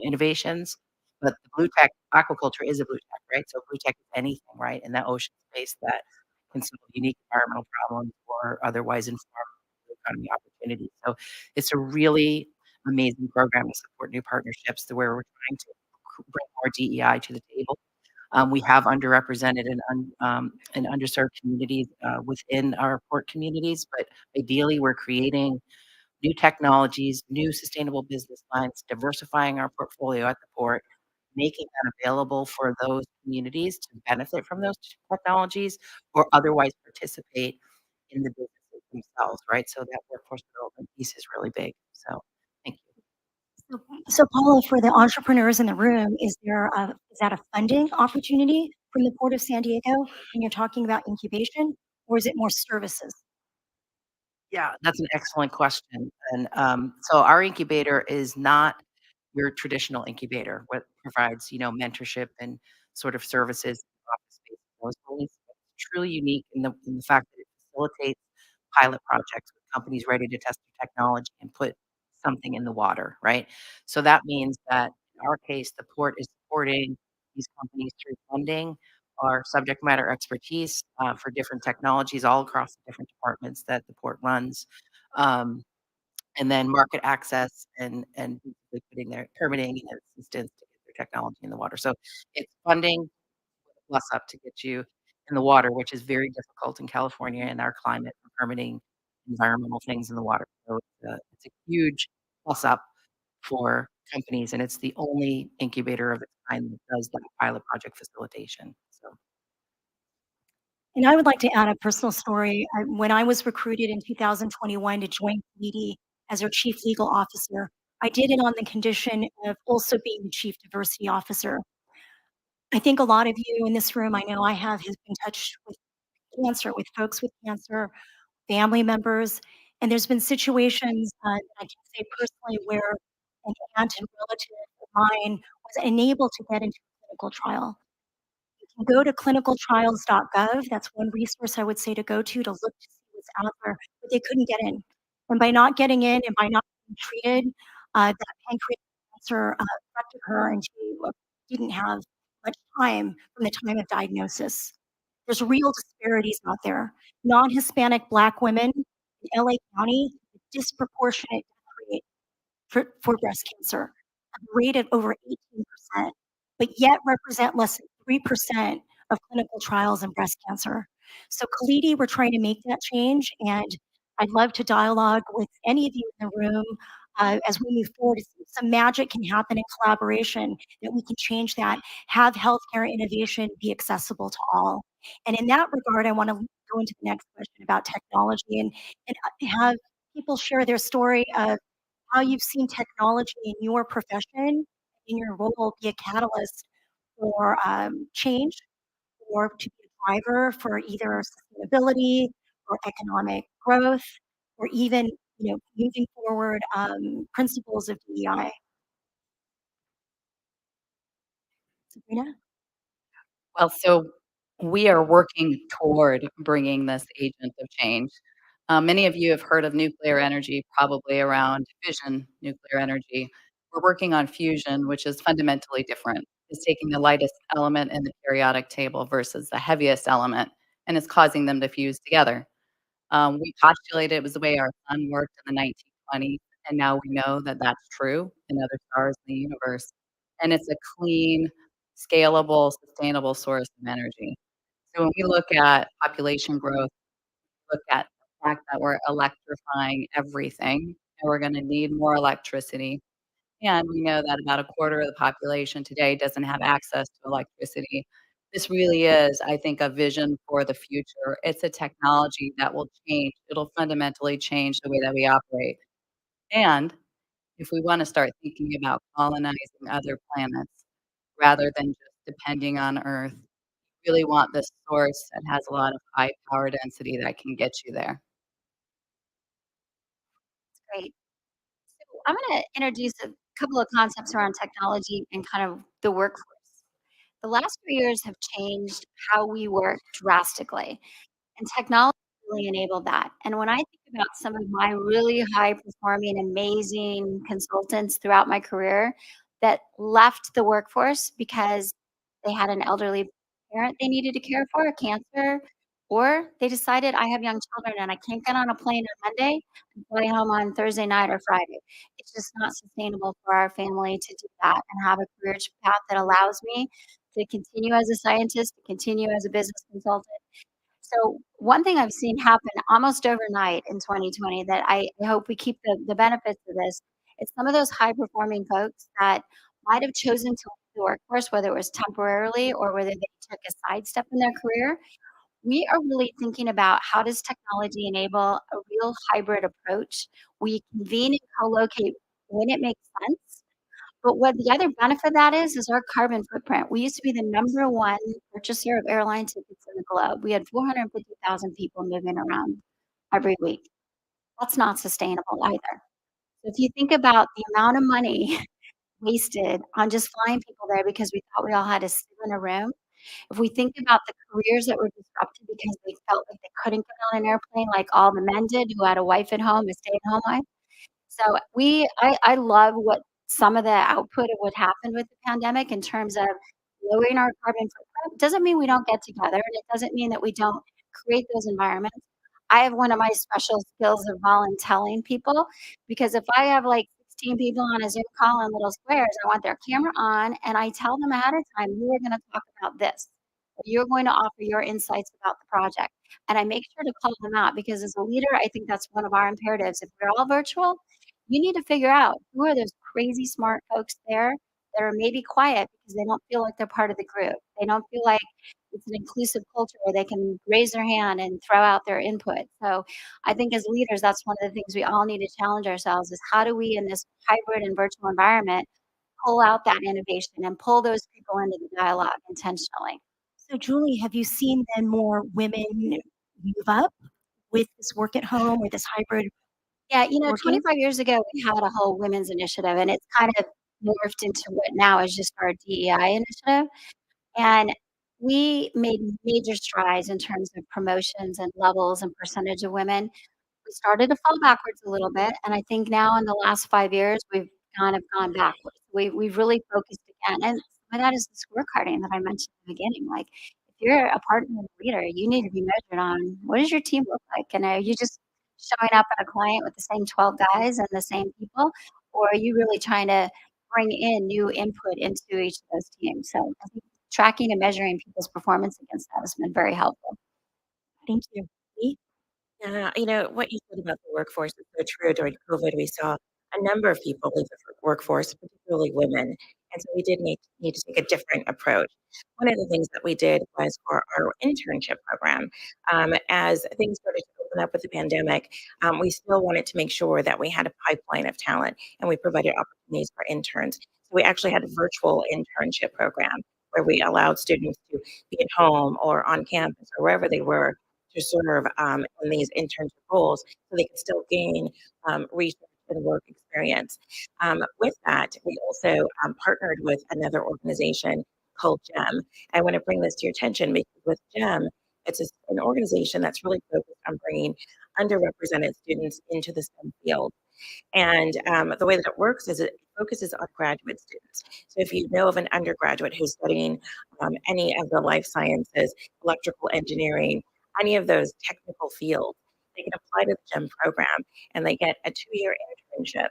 Speaker 24: innovations. But the blue tech aquaculture is a blue tech, right? So blue tech is anything, right? In that ocean space that can solve unique environmental problems or otherwise inform blue economy opportunities. So it's a really amazing program to support new partnerships to where we're trying to bring more DEI to the table. We have underrepresented and underserved communities within our port communities, but ideally we're creating new technologies, new sustainable business lines, diversifying our portfolio at the port, making that available for those communities to benefit from those technologies or otherwise participate in the businesses themselves, right? So that workforce development piece is really big. So thank you.
Speaker 8: So Paula, for the entrepreneurs in the room, is that a funding opportunity from the Port of San Diego when you're talking about incubation, or is it more services?
Speaker 24: Yeah, that's an excellent question. And so our incubator is not your traditional incubator, what provides, mentorship and sort of services, office space, those things. It's truly unique in the fact that it facilitates pilot projects with companies ready to test their technology and put something in the water, right? So that means that in our case, the port is supporting these companies through funding or subject matter expertise for different technologies all across the different departments that the port runs. Um, and then market access and basically putting their permitting and assistance to get their technology in the water. So it's funding plus up to get you in the water, which is very difficult in California in our climate for permitting environmental things in the water. So it's a huge plus up for companies, and it's the only incubator of its kind that does that pilot project facilitation. So
Speaker 8: And I would like to add a personal story. When I was recruited in 2021 to join Committee as their chief legal officer, I did it on the condition of also being the chief diversity officer. I think a lot of you in this room, I know I have, has been touched with cancer, with folks with cancer, family members, and there's been situations I can say personally where an aunt and relative of mine was unable to get into a clinical trial. You can go to clinicaltrials.gov. That's one resource I would say to go to look to see what's out there, but they couldn't get in. And by not getting in and by not being treated, that pancreatic cancer affected her, and she didn't have much time from the time of diagnosis. There's real disparities out there. Non-Hispanic Black women in LA County, disproportionate death rate for breast cancer, a rate of over 18%, but yet represent less than 3% of clinical trials in breast cancer. So Kalidi, we're trying to make that change, and I'd love to dialogue with any of you in the room as we move forward. Some magic can happen in collaboration that we can change that, have healthcare innovation be accessible to all. And in that regard, I want to go into the next question about technology and have people share their story of how you've seen technology in your profession, in your role, be a catalyst for change or to be a driver for either sustainability or economic growth, or even moving forward principles of DEI. Sabrina?
Speaker 14: Well, so we are working toward bringing this agent of change. Many of you have heard of nuclear energy, probably around fission nuclear energy. We're working on fusion, which is fundamentally different. It's taking the lightest element in the periodic table versus the heaviest element, and it's causing them to fuse together. We postulated it was the way our sun worked in the 1920s, and now we know that that's true in other stars in the universe. And it's a clean, scalable, sustainable source of energy. So when we look at population growth, look at the fact that we're electrifying everything, and we're gonna need more electricity. And we know that about a quarter of the population today doesn't have access to electricity. This really is, I think, a vision for the future. It's a technology that will change. It'll fundamentally change the way that we operate. And if we wanna start thinking about colonizing other planets rather than just depending on Earth, really want this source that has a lot of high power density that can get you there.
Speaker 21: Great. So I'm going to introduce a couple of concepts around technology and kind of the workforce. The last few years have changed how we work drastically, and technology really enabled that. And when I think about some of my really high performing, amazing consultants throughout my career that left the workforce because they had an elderly parent they needed to care for, cancer, or they decided I have young children and I can't get on a plane on Monday and fly home on Thursday night or Friday. It's just not sustainable for our family to do that and have a career path that allows me to continue as a scientist, to continue as a business consultant. So one thing I've seen happen almost overnight in 2020 that I hope we keep the benefits of this, is some of those high performing folks that might have chosen to leave the workforce, whether it was temporarily or whether they took a sidestep in their career. We are really thinking about how does technology enable a real hybrid approach. We convene and co-locate when it makes sense. But what the other benefit of that is our carbon footprint. We used to be the number one purchaser of airline tickets in the globe. We had 450,000 people moving around every week. That's not sustainable either. So if you think about the amount of money wasted on just flying people there because we thought we all had to sit in a room, if we think about the careers that were disrupted because they felt like they couldn't get on an airplane like all the men did who had a wife at home, a stay-at-home wife. So I love what some of the output of what happened with the pandemic in terms of lowering our carbon footprint. Doesn't mean we don't get together, and it doesn't mean that we don't create those environments. I have one of my special skills of voluntelling people because if I have like 16 people on a Zoom call in little squares, I want their camera on and I tell them ahead of time, you are going to talk about this. You're going to offer your insights about the project. And I make sure to call them out because as a leader, I think that's one of our imperatives. If we're all virtual, you need to figure out who are those crazy smart folks there that are maybe quiet because they don't feel like they're part of the group. They don't feel like it's an inclusive culture where they can raise their hand and throw out their input. So I think as leaders, that's one of the things we all need to challenge ourselves is how do we in this hybrid and virtual environment pull out that innovation and pull those people into the dialogue intentionally.
Speaker 8: So, Julie, have you seen then more women move up with this work at home or this hybrid
Speaker 21: Yeah,
Speaker 8: working?
Speaker 21: 25 years ago, we had a whole women's initiative, and it's kind of morphed into what now is just our DEI initiative. And we made major strides in terms of promotions and levels and percentage of women. We started to fall backwards a little bit, and I think now in the last 5 years, we've kind of gone backwards. We've really focused again, and some of that is the scorecarding that I mentioned in the beginning. Like, if you're a partner and a leader, you need to be measured on what does your team look like, and are you just showing up at a client with the same 12 guys and the same people, or are you really trying to bring in new input into each of those teams? So I think tracking and measuring people's performance against that has been very helpful.
Speaker 8: Thank you. Lee?
Speaker 23: Yeah, what you said about the workforce is so true. During COVID, we saw a number of people leave the workforce, particularly women. And so we did need to take a different approach. One of the things that we did was for our internship program, as things started to open up with the pandemic, we still wanted to make sure that we had a pipeline of talent and we provided opportunities for interns. So we actually had a virtual internship program where we allowed students to be at home or on campus or wherever they were to serve in these internship roles so they could still gain research and work experience. With that, we also partnered with another organization called GEM. I want to bring this to your attention because with GEM, an organization that's really focused on bringing underrepresented students into the STEM field. And the way that it works is it focuses on graduate students. So if you know of an undergraduate who's studying any of the life sciences, electrical engineering, any of those technical fields, they can apply to the GEM program and they get a 2-year internship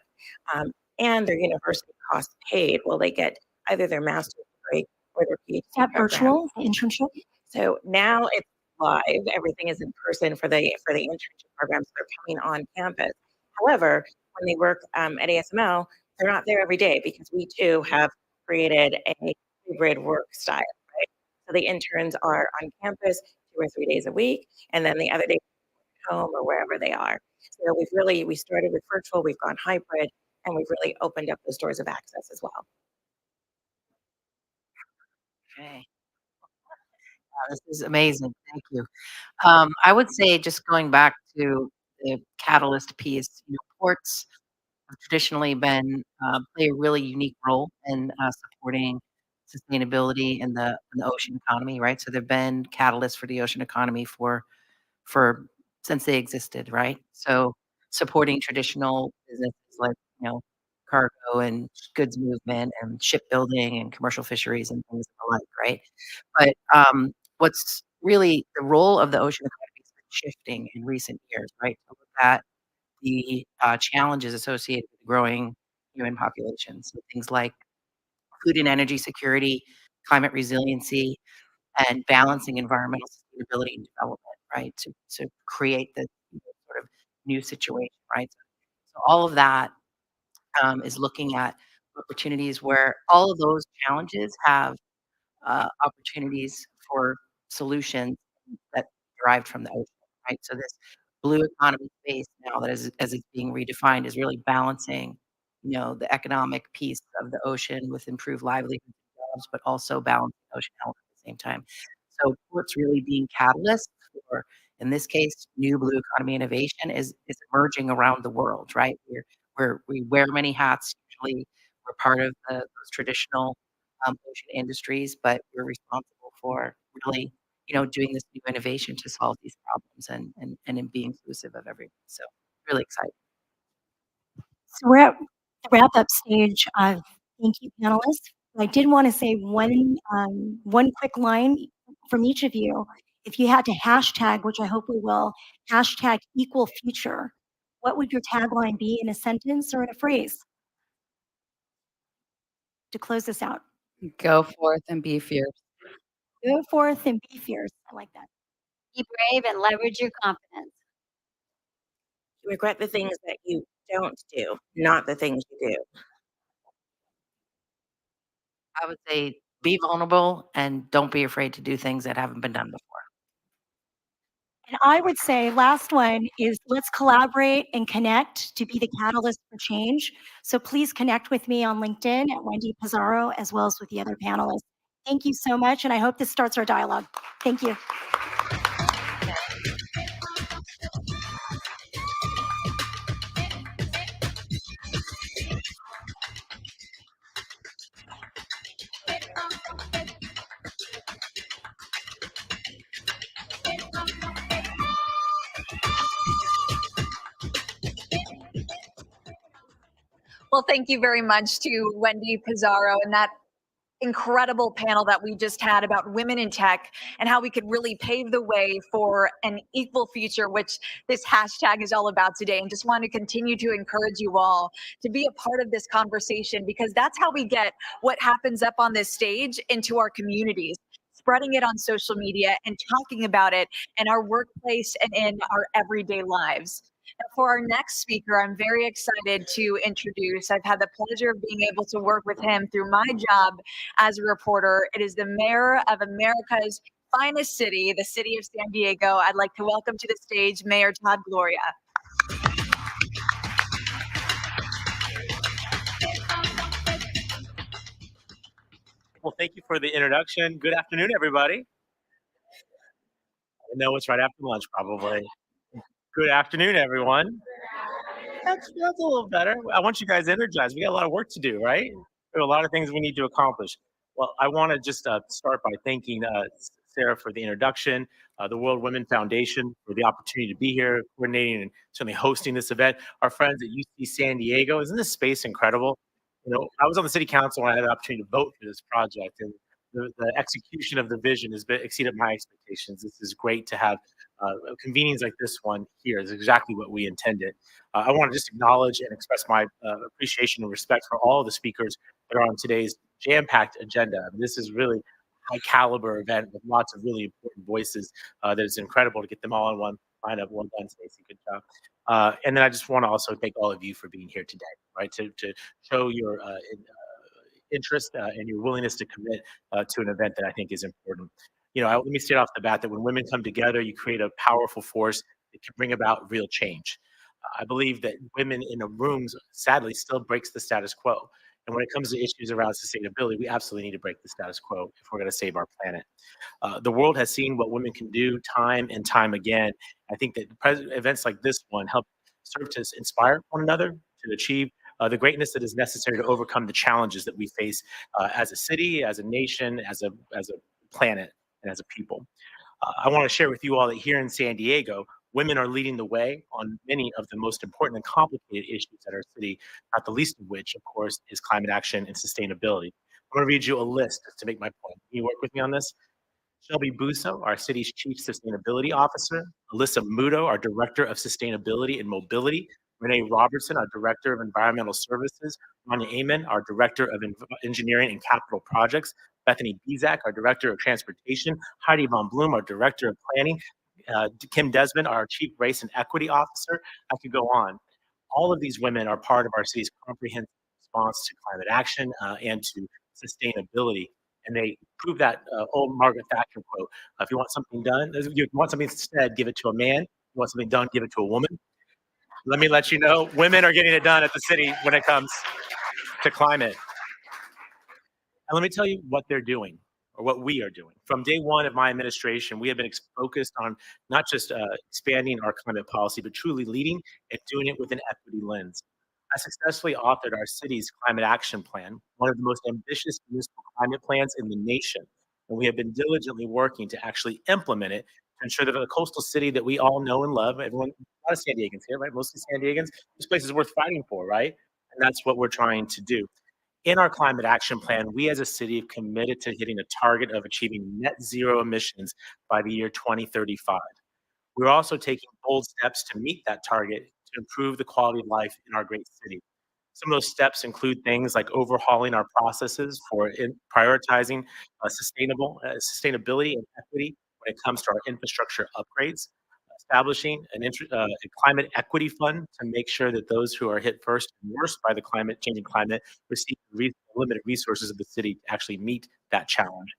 Speaker 23: and their university costs paid while they get either their master's degree or their PhD
Speaker 8: Is that
Speaker 23: program.
Speaker 8: virtual internship?
Speaker 23: So now it's live. Everything is in person for the internship programs that are coming on campus. However, when they work at ASML, they're not there every day because we too have created a hybrid work style, right? So the interns are on campus 2 or 3 days a week, and then the other day at home or wherever they are. So we started with virtual, we've gone hybrid, and we've really opened up those doors of access as well.
Speaker 24: Okay. Wow, this is amazing. Thank you. I would say just going back to the catalyst piece, ports have traditionally been play a really unique role in supporting sustainability in the ocean economy, right? So they've been catalysts for the ocean economy for since they existed, right? So supporting traditional businesses like cargo and goods movement and shipbuilding and commercial fisheries and things alike, right? But what's really the role of the ocean economy has been shifting in recent years, right? To look at the challenges associated with growing human populations, so things like food and energy security, climate resiliency, and balancing environmental sustainability and development, right? To create the sort of new situation, right? So all of that is looking at opportunities where all of those challenges have opportunities for solutions that derived from the ocean, right? So this blue economy space now that is as it's being redefined is really balancing, the economic piece of the ocean with improved livelihoods and jobs, but also balancing ocean health at the same time. So ports really being catalysts for In this case, new blue economy innovation is emerging around the world, right? We wear many hats. Usually, we're part of those traditional ocean industries, but we're responsible for really, doing this new innovation to solve these problems and in be inclusive of everyone. So really excited.
Speaker 8: So we're at the wrap-up stage of thank you, panelists. I did want to say one quick line from each of you. If you had to hashtag, which I hope we will, hashtag equal future, what would your tagline be in a sentence or in a phrase to close this out?
Speaker 14: Go forth and be fierce.
Speaker 8: Go forth and be fierce. I like that.
Speaker 21: Be brave and leverage your confidence.
Speaker 23: Regret the things that you don't do, not the things you do.
Speaker 24: I would say be vulnerable and don't be afraid to do things that haven't been done before.
Speaker 8: And I would say last one is let's collaborate and connect to be the catalyst for change. So please connect with me on LinkedIn at Wendy Pizarro, as well as with the other panelists. Thank you so much, and I hope this starts our dialogue. Thank you.
Speaker 17: Well, thank you very much to Wendy Pizarro and that incredible panel that we just had about women in tech and how we could really pave the way for an equal future, which this hashtag is all about today. And just want to continue to encourage you all to be a part of this conversation, because that's how we get what happens up on this stage into our communities, spreading it on social media and talking about it in our workplace and in our everyday lives. And for our next speaker, I'm very excited to introduce. I've had the pleasure of being able to work with him through my job as a reporter. It is the mayor of America's finest city, the city of San Diego. I'd like to welcome to the stage Mayor Todd Gloria.
Speaker 4: Well, thank you for the introduction. Good afternoon, everybody. I know it's right after lunch, probably. Good afternoon, everyone. That's a little better. I want you guys energized. We got a lot of work to do, right? We have a lot of things we need to accomplish. Well, I want to just start by thanking Sarah for the introduction, the World Women Foundation for the opportunity to be here, coordinating and certainly hosting this event. Our friends at UC San Diego, isn't this space incredible? You know, I was on the city council and I had the opportunity to vote for this project, and the execution of the vision has exceeded my expectations. This is great to have convenings like this one here. Is exactly what we intended. I want to just acknowledge and express my appreciation and respect for all of the speakers that are on today's jam-packed agenda. I mean, this is really high caliber event with lots of really important voices that it's incredible to get them all in one lineup. Well done, Stacey. Good job. And then I just want to also thank all of you for being here today, right? To show your interest and your willingness to commit to an event that I think is important. You know, let me state off the bat that when women come together, you create a powerful force that can bring about real change. I believe that women in a room, sadly, still breaks the status quo. And when it comes to issues around sustainability, we absolutely need to break the status quo if we're going to save our planet. The world has seen what women can do time and time again. I think that events like this one help serve to inspire one another to achieve the greatness that is necessary to overcome the challenges that we face as a city, as a nation, as a planet, and as a people. I want to share with you all that here in San Diego, women are leading the way on many of the most important and complicated issues at our city, not the least of which, of course, is climate action and sustainability. I'm going to read you a list to make my point. Can you work with me on this? Shelby Busso, our city's Chief Sustainability Officer, Alyssa Muto, our Director of Sustainability and Mobility, Renee Robertson, our Director of Environmental Services, Rania Amen, our Director of Engineering and Capital Projects, Bethany Bezak, our Director of Transportation, Heidi Von Bloom, our Director of Planning, Kim Desmond, our Chief Race and Equity Officer. I could go on. All of these women are part of our city's comprehensive response to climate action and to sustainability. And they prove that old Margaret Thatcher quote, if you want something done, you want something said, give it to a man. If you want something done, give it to a woman. Let me let you know, women are getting it done at the city when it comes to climate. And let me tell you what they're doing. or what we are doing. From day one of my administration, we have been focused on not just expanding our climate policy, but truly leading and doing it with an equity lens. I successfully authored our city's climate action plan, one of the most ambitious municipal climate plans in the nation. And we have been diligently working to actually implement it to ensure that the coastal city that we all know and love, everyone, a lot of San Diegans here, right? Mostly San Diegans, this place is worth fighting for, right? And that's what we're trying to do. In our climate action plan, we as a city have committed to hitting a target of achieving net zero emissions by the year 2035. We're also taking bold steps to meet that target to improve the quality of life in our great city. Some of those steps include things like overhauling our processes for prioritizing sustainability and equity when it comes to our infrastructure upgrades, establishing a climate equity fund to make sure that those who are hit first and worst by the changing climate receive the limited resources of the city to actually meet that challenge.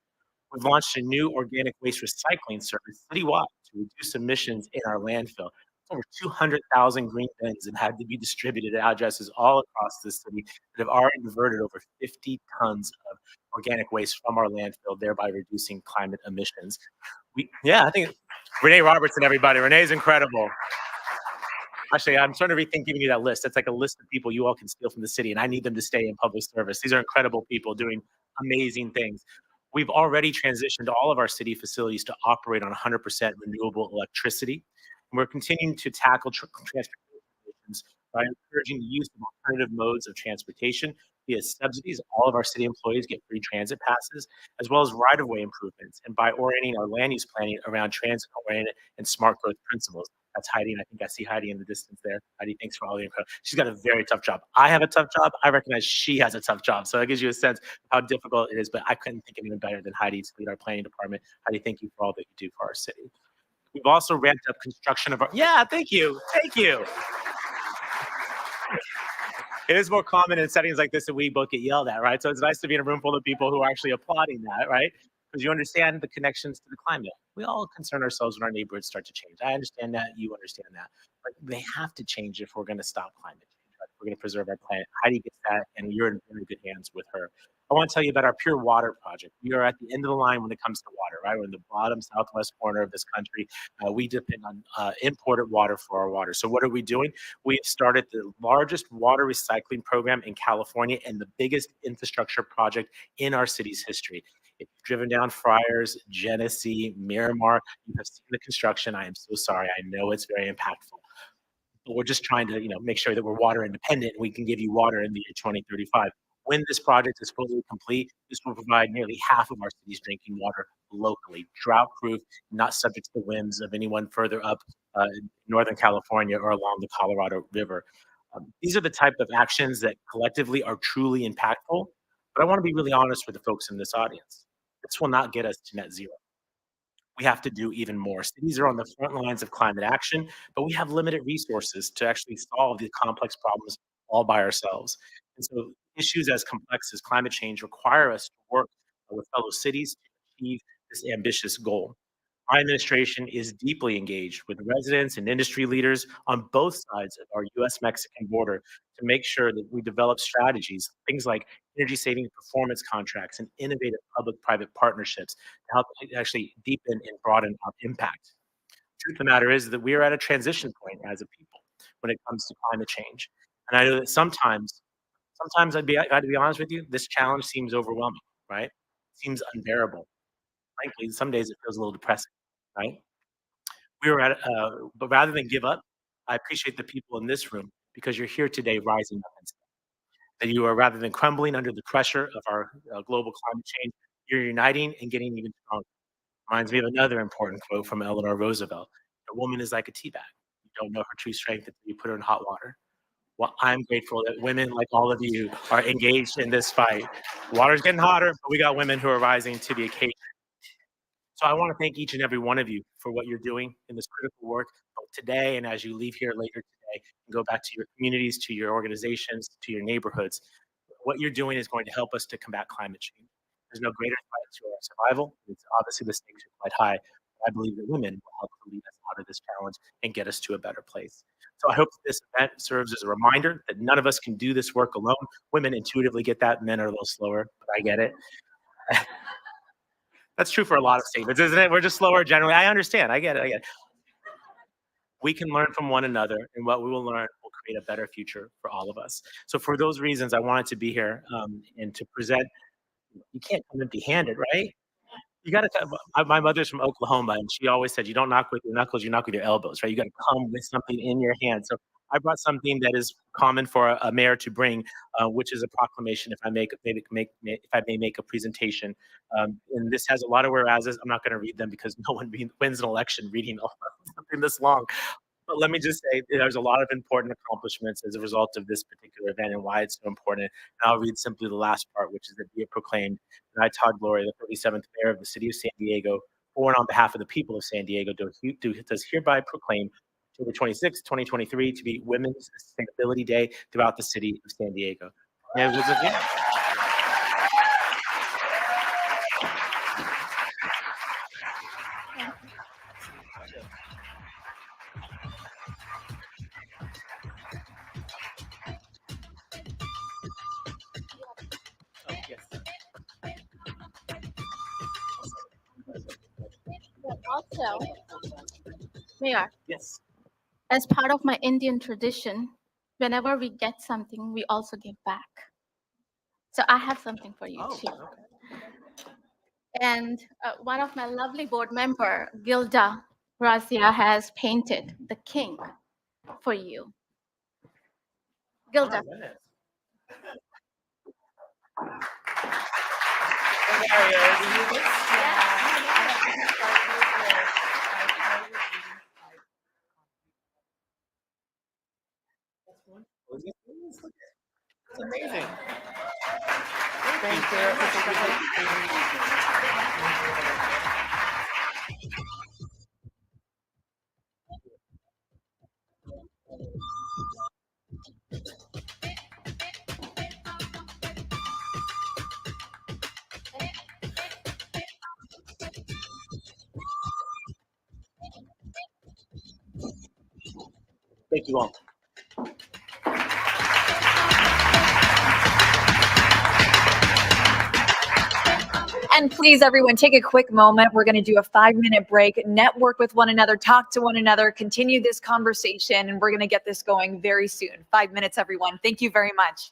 Speaker 4: We've launched a new organic waste recycling service citywide to reduce emissions in our landfill. Over 200,000 green bins have had to be distributed at addresses all across the city that have already diverted over 50 tons of organic waste from our landfill, thereby reducing climate emissions. I think Renee Robertson, everybody. Renee's incredible. Actually, I'm starting to rethink giving you that list. That's like a list of people you all can steal from the city, and I need them to stay in public service. These are incredible people doing amazing things. We've already transitioned all of our city facilities to operate on 100% renewable electricity. And we're continuing to tackle transportation emissions by encouraging the use of alternative modes of transportation via subsidies. All of our city employees get free transit passes, as well as right-of-way improvements, and by orienting our land use planning around transit-oriented and smart growth principles. That's Heidi, and I think I see Heidi in the distance there. Heidi, thanks for all the incredible. She's got a very tough job. I have a tough job. I recognize she has a tough job. So that gives you a sense of how difficult it is, but I couldn't think of anyone better than Heidi to lead our planning department. Heidi, thank you for all that you do for our city. We've also ramped up construction of our, thank you. It is more common in settings like this that we both get yelled at, right? So it's nice to be in a room full of people who are actually applauding that, right? Because you understand the connections to the climate. We all concern ourselves when our neighborhoods start to change. I understand that, you understand that. But they have to change if we're gonna stop climate change, right? If we're gonna preserve our planet. Heidi gets that, and you're in very good hands with her. I want to tell you about our Pure Water project. We are at the end of the line when it comes to water, right? We're in the bottom southwest corner of this country. We depend on imported water for our water. So what are we doing? We've started the largest water recycling program in California and the biggest infrastructure project in our city's history. If you've driven down Friars, Genesee, Miramar, you have seen the construction. I am so sorry. I know it's very impactful. But we're just trying to, make sure that we're water independent and we can give you water in the year 2035. When this project is fully complete, this will provide nearly half of our city's drinking water locally, drought-proof, not subject to the whims of anyone further up in Northern California or along the Colorado River. These are the type of actions that collectively are truly impactful, but I want to be really honest with the folks in this audience. This will not get us to net zero. We have to do even more. Cities are on the front lines of climate action, but we have limited resources to actually solve the complex problems all by ourselves. And so issues as complex as climate change require us to work with fellow cities to achieve this ambitious goal. Our administration is deeply engaged with residents and industry leaders on both sides of our US-Mexican border to make sure that we develop strategies, things like energy saving performance contracts and innovative public-private partnerships to help actually deepen and broaden our impact. The truth of the matter is that we are at a transition point as a people when it comes to climate change. And I know that sometimes I got to be honest with you, this challenge seems overwhelming, right? It seems unbearable. Frankly, some days it feels a little depressing, right? But rather than give up, I appreciate the people in this room because you're here today rising up and that you are, rather than crumbling under the pressure of our global climate change, you're uniting and getting even stronger. Reminds me of another important quote from Eleanor Roosevelt. A woman is like a tea bag. You don't know her true strength until you put her in hot water. Well, I'm grateful that women like all of you are engaged in this fight. Water's getting hotter, but we got women who are rising to the occasion. So I want to thank each and every one of you for what you're doing in this critical work, both today and as you leave here later today and go back to your communities, to your organizations, to your neighborhoods. What you're doing is going to help us to combat climate change. There's no greater threat to our survival. It's obviously the stakes are quite high. I believe that women will help to lead us out of this challenge and get us to a better place. So I hope that this event serves as a reminder that none of us can do this work alone. Women intuitively get that. Men are a little slower, but I get it. That's true for a lot of statements, isn't it? We're just slower generally. I understand. I get it. We can learn from one another, and what we will learn will create a better future for all of us. So for those reasons, I wanted to be here and to present. You can't come empty-handed, right? You got to. My mother's from Oklahoma, and she always said, "You don't knock with your knuckles, you knock with your elbows." Right? You got to come with something in your hand. So I brought something that is common for a mayor to bring, which is a proclamation. If I may make a presentation, and this has a lot of whereases. I'm not going to read them because no one wins an election reading something this long. But let me just say, there's a lot of important accomplishments as a result of this particular event and why it's so important. And I'll read simply the last part, which is that be it proclaimed that I, Todd Gloria, the 37th mayor of the city of San Diego, for and on behalf of the people of San Diego, does hereby proclaim October 26, 2023 to be Women's Sustainability Day throughout the city of San Diego. And it was
Speaker 2: Also, Mayor,
Speaker 4: yes.
Speaker 2: As part of my Indian tradition, whenever we get something, we also give back. So I have something for you too. And one of my lovely board member, Gilda Razia, has painted the king for you. Gilda.
Speaker 4: It's amazing. Thank you all.
Speaker 17: And please, everyone, take a quick moment. We're going to do a 5-minute break, network with one another, talk to one another, continue this conversation, and we're going to get this going very soon. 5 minutes, everyone. Thank you very much.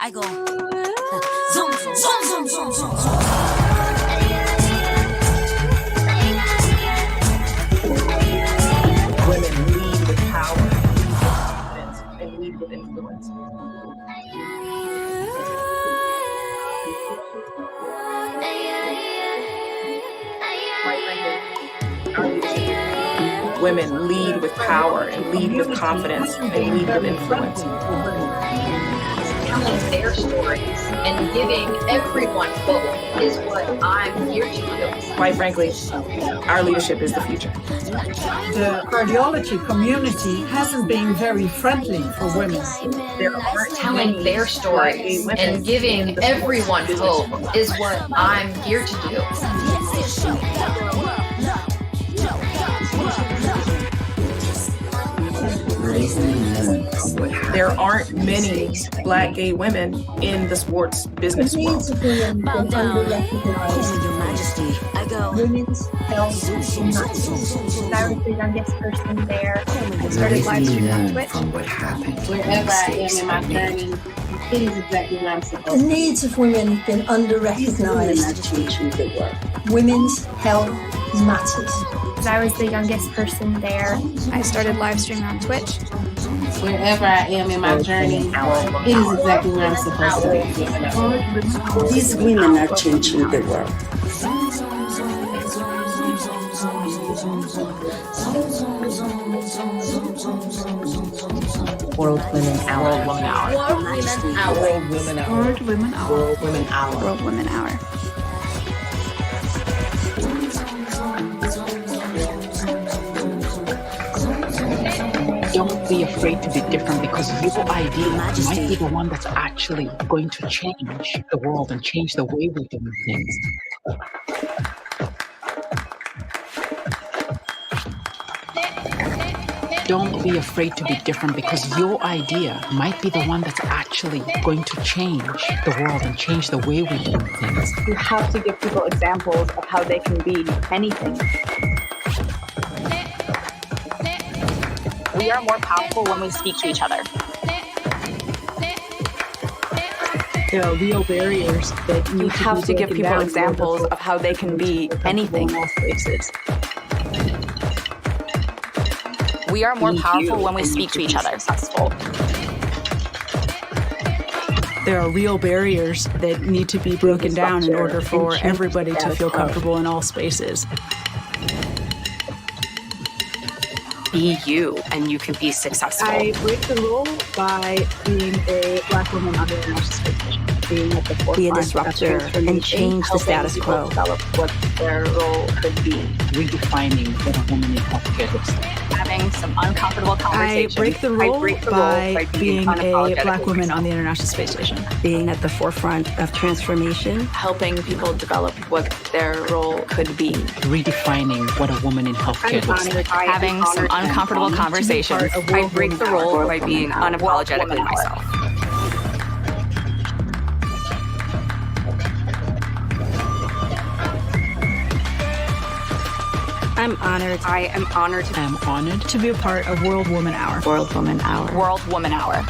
Speaker 1: I go zoom, zoom, zoom, zoom, zoom, zoom, zoom.
Speaker 22: Women lead with power, lead with confidence, and lead with influence. Women lead with power and lead with confidence and lead with influence.
Speaker 18: Telling their stories and giving everyone hope is what I'm here to do.
Speaker 22: Quite frankly, our leadership is the future.
Speaker 3: The cardiology community hasn't been very friendly for women.
Speaker 18: There aren't telling their stories and giving everyone hope is what I'm here to do.
Speaker 5: There aren't many Black gay women in the sports business world.
Speaker 1: Bow down. Call me your majesty. I go.
Speaker 21: Women's health matters. I was the youngest person there. I started live streaming on Twitch.
Speaker 9: Wherever I am in my journey, it is exactly where I'm supposed to
Speaker 15: The
Speaker 9: be.
Speaker 15: needs of women have been under-recognized. Women's health matters.
Speaker 7: I was the youngest person there. I started live streaming on Twitch.
Speaker 9: Wherever I am in my journey, it is exactly where I'm supposed to be.
Speaker 15: These women are changing the world.
Speaker 10: World Women Hour.
Speaker 18: World Women Hour.
Speaker 10: World Women Hour.
Speaker 13: World Women Hour.
Speaker 10: World Women Hour.
Speaker 13: World Women Hour.
Speaker 7: World Women Hour.
Speaker 10: Don't be afraid to be different, because your idea might be the one that's actually going to change the world and change the way we do things. Don't be afraid to be different, because your idea might be the one that's actually going to change the world and change the way we do things.
Speaker 11: You have to give people examples of how they can be anything.
Speaker 16: We are more powerful when we speak to each other.
Speaker 13: There are real barriers that
Speaker 11: You have to give people examples of how they can be anything.
Speaker 13: in all spaces.
Speaker 16: We are more powerful when we speak to each other. Successful.
Speaker 13: There are real barriers that need to be broken down in order for everybody to feel comfortable in all spaces.
Speaker 12: Be you, and you can be successful.
Speaker 7: I break the rule by being a Black woman on the international space station. Being at the forefront
Speaker 15: Be a disruptor and change the status quo.
Speaker 11: Develop what their role could be.
Speaker 10: Redefining what a woman in healthcare looks like.
Speaker 16: Having some uncomfortable
Speaker 13: I
Speaker 16: conversations.
Speaker 13: break the rule by being a Black woman on the international space station.
Speaker 15: Being at the forefront of transformation.
Speaker 11: Helping people develop what their role could be.
Speaker 10: Redefining what a woman in healthcare looks like.
Speaker 16: Having some uncomfortable conversations. I break the rule by being unapologetically myself.
Speaker 15: I'm honored.
Speaker 16: I am honored
Speaker 10: I am honored
Speaker 13: To be a part of World Woman Hour.
Speaker 15: World Woman Hour.
Speaker 16: World Woman Hour.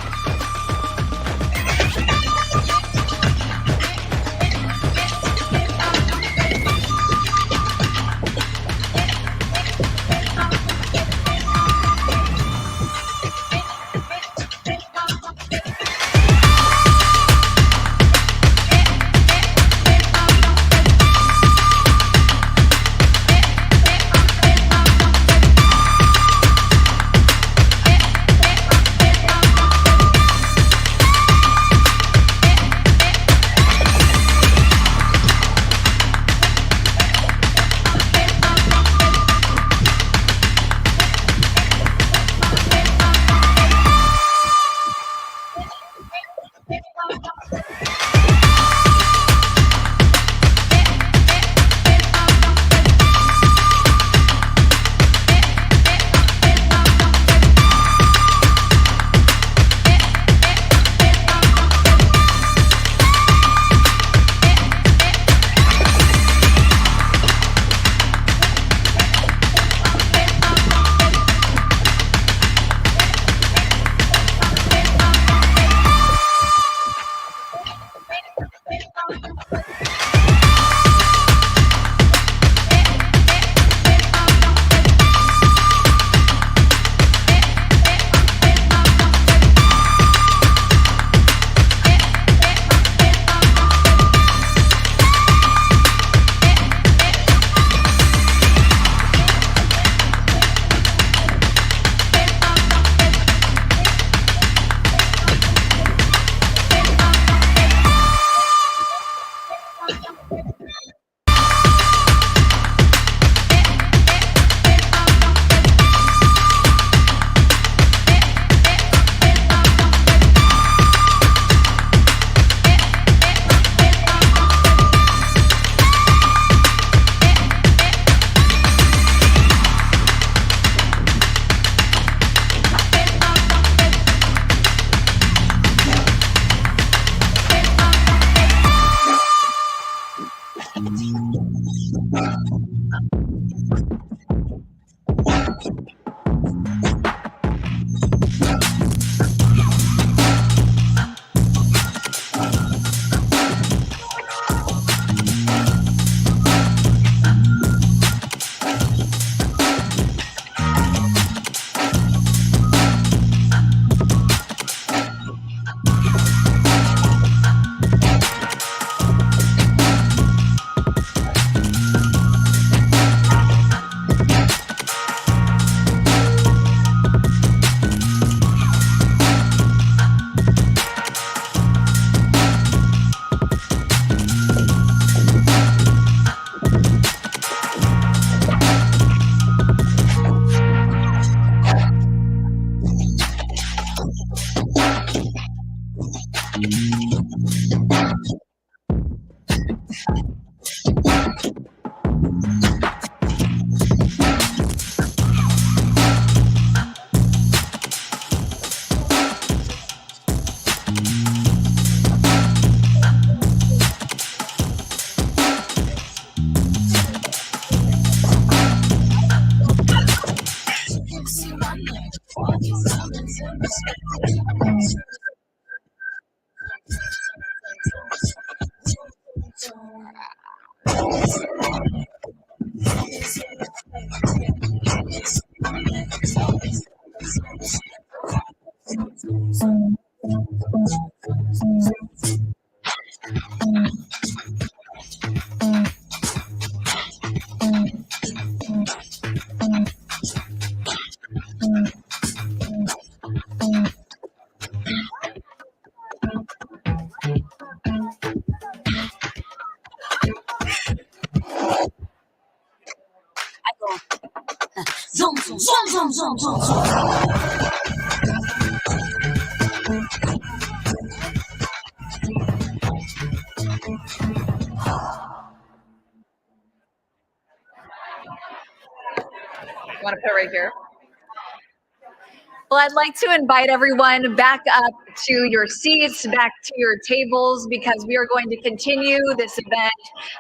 Speaker 1: zoom, zoom, zoom, zoom, zoom.
Speaker 17: You want to put it right here? Well, I'd like to invite everyone back up to your seats, back to your tables, because we are going to continue this event,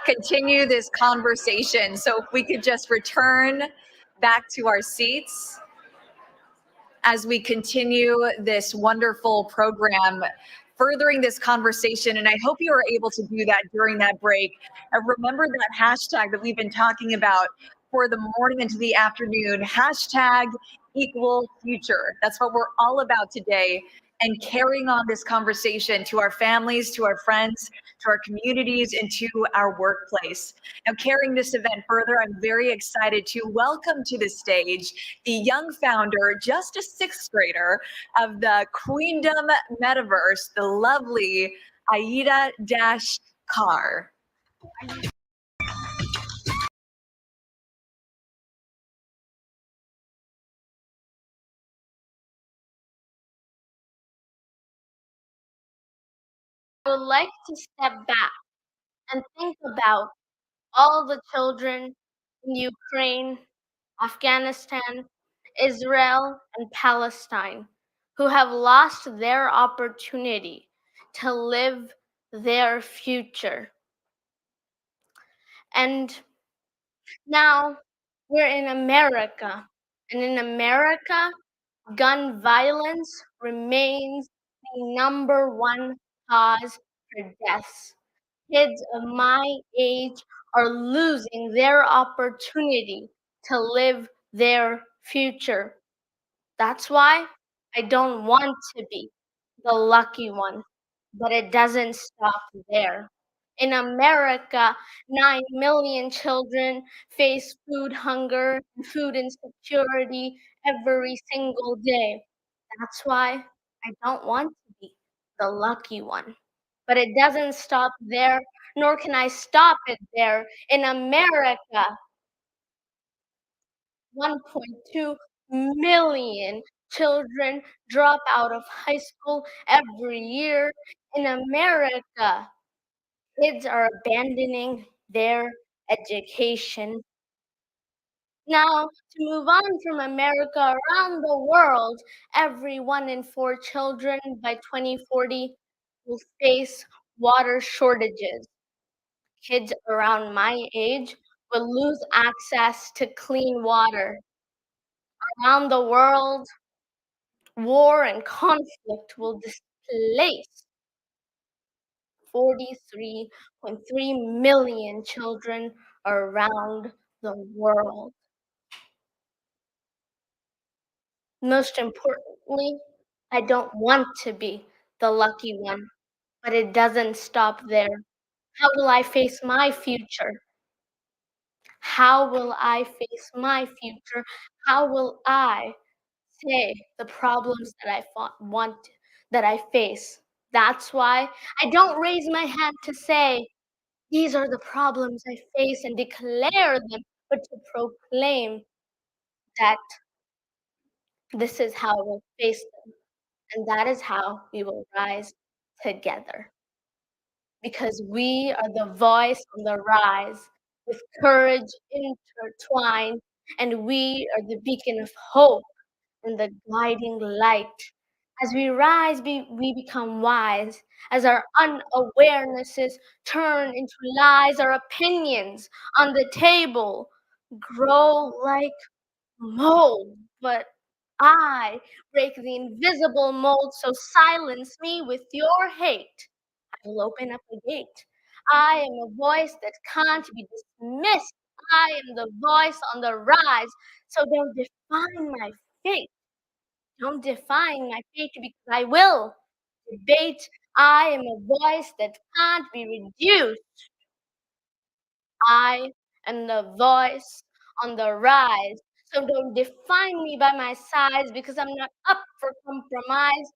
Speaker 17: continue this conversation. So if we could just return back to our seats as we continue this wonderful program, furthering this conversation. And I hope you are able to do that during that break. And remember that hashtag that we've been talking about for the morning into the afternoon, hashtag equal future. That's what we're all about today. And carrying on this conversation to our families, to our friends, to our communities, and to our workplace. Now, carrying this event further, I'm very excited to welcome to the stage the young founder, just a sixth grader, of the Queendom Metaverse, the lovely Aida Dash Carr.
Speaker 2: I would like to step back and think about all the children in Ukraine, Afghanistan, Israel, and Palestine who have lost their opportunity to live their future. And now we're in America, and in America, gun violence remains the number one cause for deaths. Kids of my age are losing their opportunity to live their future. That's why I don't want to be the lucky one, but it doesn't stop there. In America, 9 million children face food hunger and food insecurity every single day. That's why I don't want to be the lucky one. But it doesn't stop there, nor can I stop it there. In America, 1.2 million children drop out of high school every year. In America, kids are abandoning their education. Now, to move on from America, around the world, every 1 in 4 children by 2040 will face water shortages. Kids around my age will lose access to clean water. Around the world, war and conflict will displace 43.3 million children around the world. Most importantly, I don't want to be the lucky one, but it doesn't stop there. How will I face my future? How will I face my future? How will I say the problems that that I face? That's why I don't raise my hand to say, these are the problems I face and declare them, but to proclaim that this is how we'll face them. And that is how we will rise together. Because we are the voice on the rise, with courage intertwined, and we are the beacon of hope and the guiding light. As we rise, we become wise. As our unawarenesses turn into lies, our opinions on the table grow like mold. But I break the invisible mold, so silence me with your hate. I will open up a gate. I am a voice that can't be dismissed. I am the voice on the rise, so don't define my fate. Don't define my fate because I will debate. I am a voice that can't be reduced. I am the voice on the rise. So don't define me by my size because I'm not up for compromise.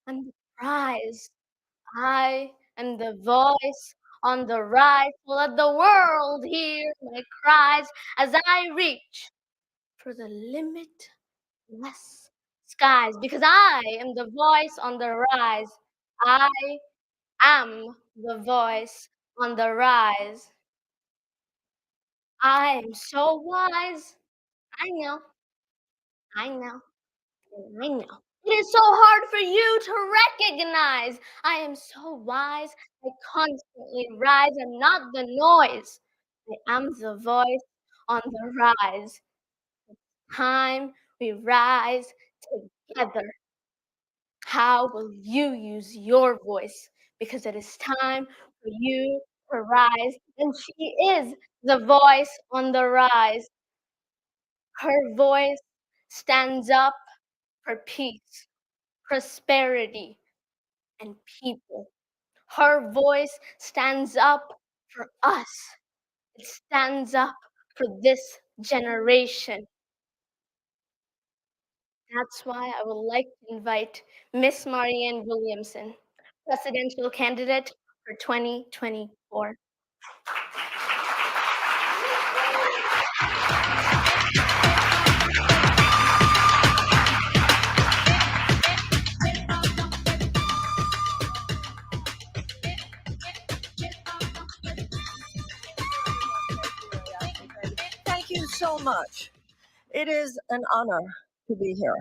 Speaker 2: I'm the prize. I am the voice on the rise. So let the world hear my cries as I reach for the limit less skies, because I am the voice on the rise. I am the voice on the rise. I am so wise. I know, I know, I know. It is so hard for you to recognize. I am so wise. I constantly rise. I'm not the noise. I am the voice on the rise. Time we rise together. How will you use your voice? Because it is time for you to rise. And she is the voice on the rise. Her voice stands up for peace, prosperity, and people. Her voice stands up for us. It stands up for this generation. That's why I would like to invite Miss Marianne Williamson, presidential candidate for 2024.
Speaker 6: Thank you so much. It is an honor to be here.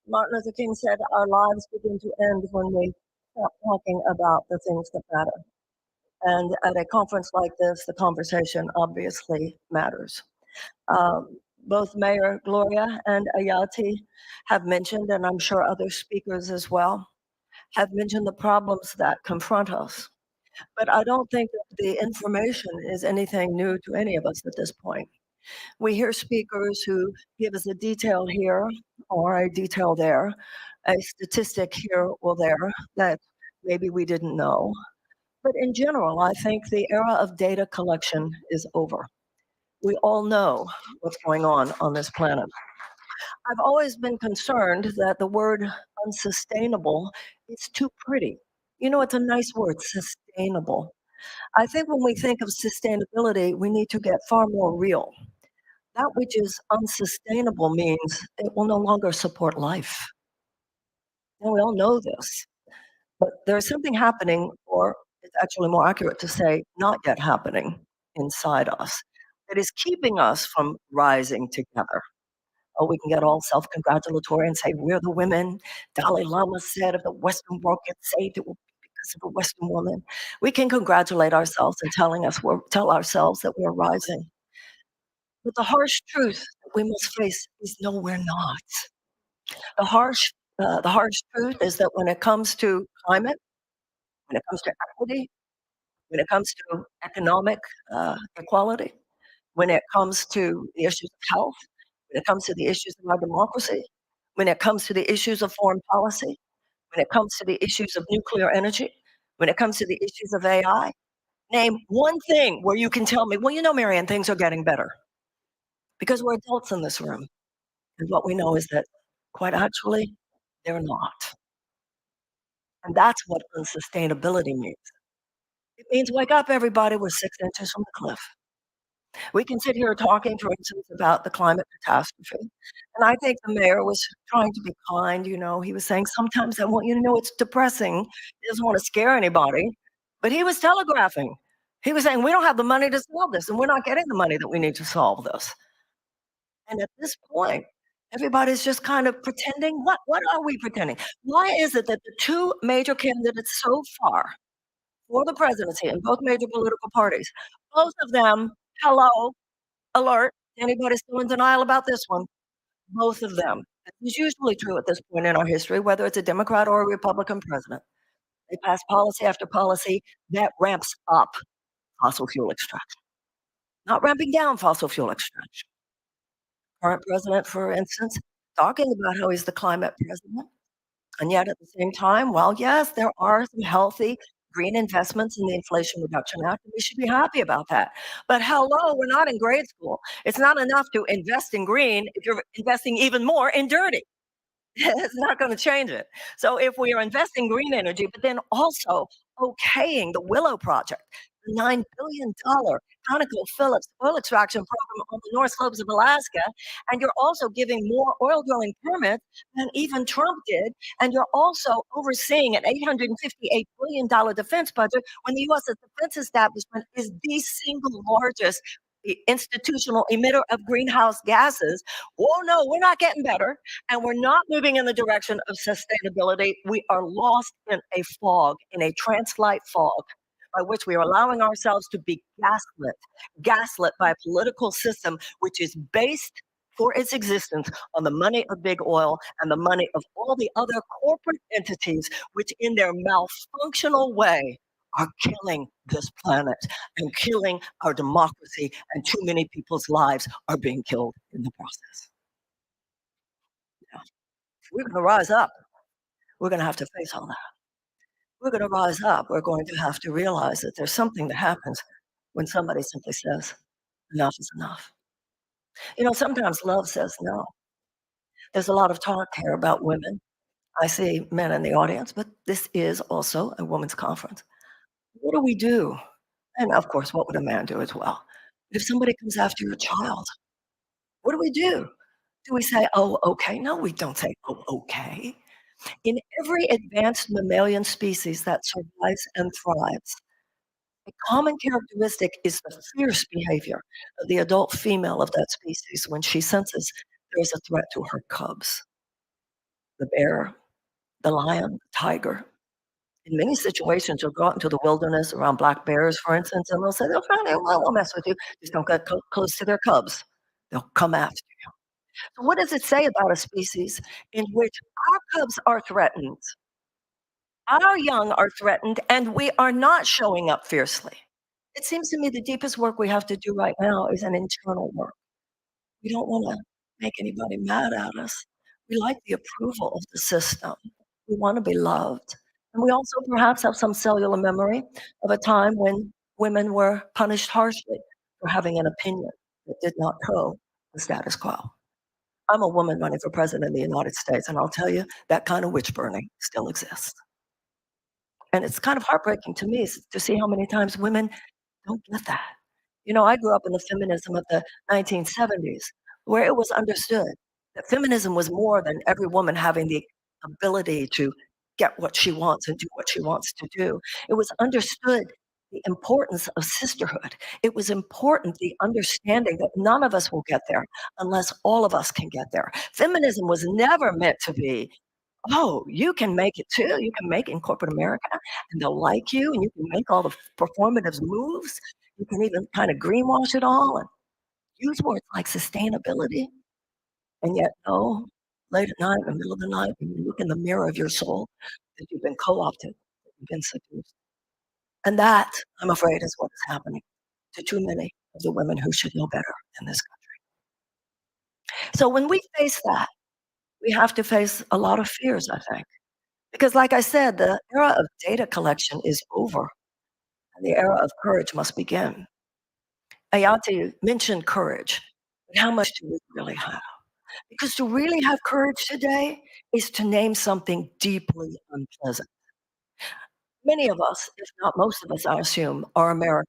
Speaker 6: Martin Luther King said, our lives begin to end when we stop talking about the things that matter. And at a conference like this, the conversation obviously matters. Both Mayor Gloria and Ayati have mentioned, and I'm sure other speakers as well, have mentioned the problems that confront us. But I don't think that the information is anything new to any of us at this point. We hear speakers who give us a detail here or a detail there, a statistic here or there that maybe we didn't know. But in general, I think the era of data collection is over. We all know what's going on this planet. I've always been concerned that the word unsustainable is too pretty. You know, it's a nice word, sustainable. I think when we think of sustainability, we need to get far more real. That which is unsustainable means it will no longer support life. And we all know this. But there's something happening, or it's actually more accurate to say, not yet happening inside us, that is keeping us from rising together. Oh, we can get all self-congratulatory and say, we're the women. Dalai Lama said, if the Western world gets saved, it will be because of a Western woman. We can congratulate ourselves and tell ourselves that we're rising. But the harsh truth that we must face is no, we're not. The harsh truth is that when it comes to climate, when it comes to equity, when it comes to economic equality, when it comes to the issues of health, when it comes to the issues of our democracy, when it comes to the issues of foreign policy, when it comes to the issues of nuclear energy, when it comes to the issues of AI, name one thing where you can tell me, well, you know, Marianne, things are getting better. Because we're adults in this room. And what we know is that, quite actually, they're not. And that's what unsustainability means. It means wake up, everybody, we're 6 inches from the cliff. We can sit here talking, for instance, about the climate catastrophe. And I think the mayor was trying to be kind, you know, he was saying, sometimes I want you to know it's depressing. He doesn't want to scare anybody. But he was telegraphing. He was saying, we don't have the money to solve this, and we're not getting the money that we need to solve this. And at this point, everybody's just kind of pretending. What are we pretending? Why is it that the two major candidates so far for the presidency in both major political parties, both of them, hello, alert, anybody still in denial about this one? Both of them. This is usually true at this point in our history, whether it's a Democrat or a Republican president. They pass policy after policy that ramps up fossil fuel extraction, not ramping down fossil fuel extraction. Current president, for instance, talking about how he's the climate president. And yet at the same time, well, yes, there are some healthy green investments in the Inflation Reduction Act, and we should be happy about that. But hello, we're not in grade school. It's not enough to invest in green if you're investing even more in dirty. It's not going to change it. So if we are investing green energy, but then also okaying the Willow project, the $9 billion ConocoPhillips oil extraction program on the North Slopes of Alaska, and you're also giving more oil drilling permits than even Trump did, and you're also overseeing an $858 billion defense budget when the U.S. defense establishment is the single largest institutional emitter of greenhouse gases. Oh no, we're not getting better, and we're not moving in the direction of sustainability. We are lost in a fog, in a trance-like fog, by which we are allowing ourselves to be gaslit by a political system which is based for its existence on the money of big oil and the money of all the other corporate entities, which in their malfunctional way are killing this planet and killing our democracy, and too many people's lives are being killed in the process. Now, if we're going to rise up, we're going to have to face all that. We're going to rise up. We're going to have to realize that there's something that happens when somebody simply says, enough is enough. You know, sometimes love says no. There's a lot of talk here about women. I see men in the audience, but this is also a women's conference. What do we do? And of course, what would a man do as well? If somebody comes after your child, what do we do? Do we say, oh, okay? No, we don't say, oh, okay. In every advanced mammalian species that survives and thrives, a common characteristic is the fierce behavior of the adult female of that species when she senses there is a threat to her cubs. The bear, the lion, the tiger. In many situations, you'll go out into the wilderness around black bears, for instance, and they'll say, they'll try to, well, we'll mess with you. Just don't get close to their cubs. They'll come after you. So what does it say about a species in which our cubs are threatened, our young are threatened, and we are not showing up fiercely? It seems to me the deepest work we have to do right now is an internal work. We don't want to make anybody mad at us. We like the approval of the system. We want to be loved. And we also perhaps have some cellular memory of a time when women were punished harshly for having an opinion that did not co the status quo. I'm a woman running for president of the United States, and I'll tell you, that kind of witch burning still exists. And it's kind of heartbreaking to me to see how many times women don't get that. You know, I grew up in the feminism of the 1970s, where it was understood that feminism was more than every woman having the ability to get what she wants and do what she wants to do. It was understood the importance of sisterhood. It was important, the understanding that none of us will get there unless all of us can get there. Feminism was never meant to be, oh, you can make it too. You can make it in corporate America and they'll like you and you can make all the performative moves. You can even kind of greenwash it all and use words like sustainability. And yet, no, late at night, in the middle of the night, when you look in the mirror of your soul, that you've been co-opted, that you've been seduced. And that, I'm afraid, is what is happening to too many of the women who should know better in this country. So when we face that, we have to face a lot of fears, I think. Because like I said, the era of data collection is over, and the era of courage must begin. Ayati mentioned courage, but how much do we really have? Because to really have courage today is to name something deeply unpleasant. Many of us, if not most of us, I assume, are Americans.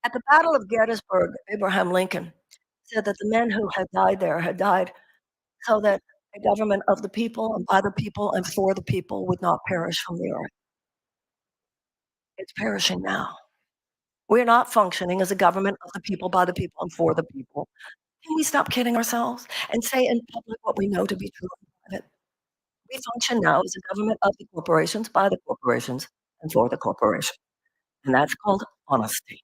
Speaker 6: At the Battle of Gettysburg, Abraham Lincoln said that the men who had died there had died so that a government of the people and by the people and for the people would not perish from the earth. It's perishing now. We're not functioning as a government of the people, by the people, and for the people. Can we stop kidding ourselves and say in public what we know to be true in private? We function now as a government of the corporations, by the corporations, and for the corporation. And that's called honesty.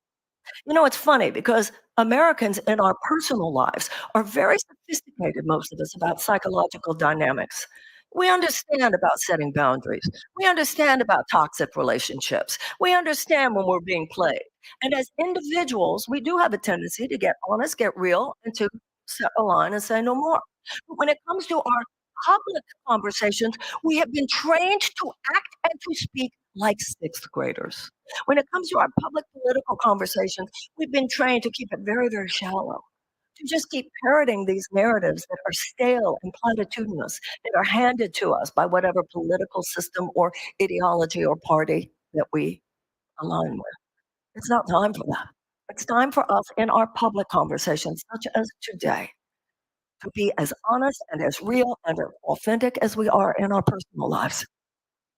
Speaker 6: You know, it's funny because Americans in our personal lives are very sophisticated, most of us, about psychological dynamics. We understand about setting boundaries. We understand about toxic relationships. We understand when we're being played. And as individuals, we do have a tendency to get honest, get real, and to set a line and say no more. But when it comes to our public conversations, we have been trained to act and to speak like sixth graders. When it comes to our public political conversations, we've been trained to keep it very, very shallow, to just keep parroting these narratives that are stale and platitudinous, that are handed to us by whatever political system or ideology or party that we align with. It's not time for that. It's time for us in our public conversations, such as today, to be as honest and as real and as authentic as we are in our personal lives.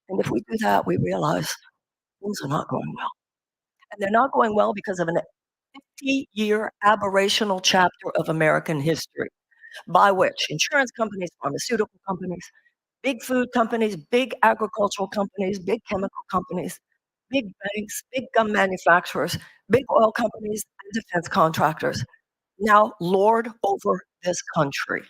Speaker 6: And if we do that, we realize things are not going well. And they're not going well because of an 50-year aberrational chapter of American history by which insurance companies, pharmaceutical companies, big food companies, big agricultural companies, big chemical companies, big banks, big gun manufacturers, big oil companies, and defense contractors now lord over this country.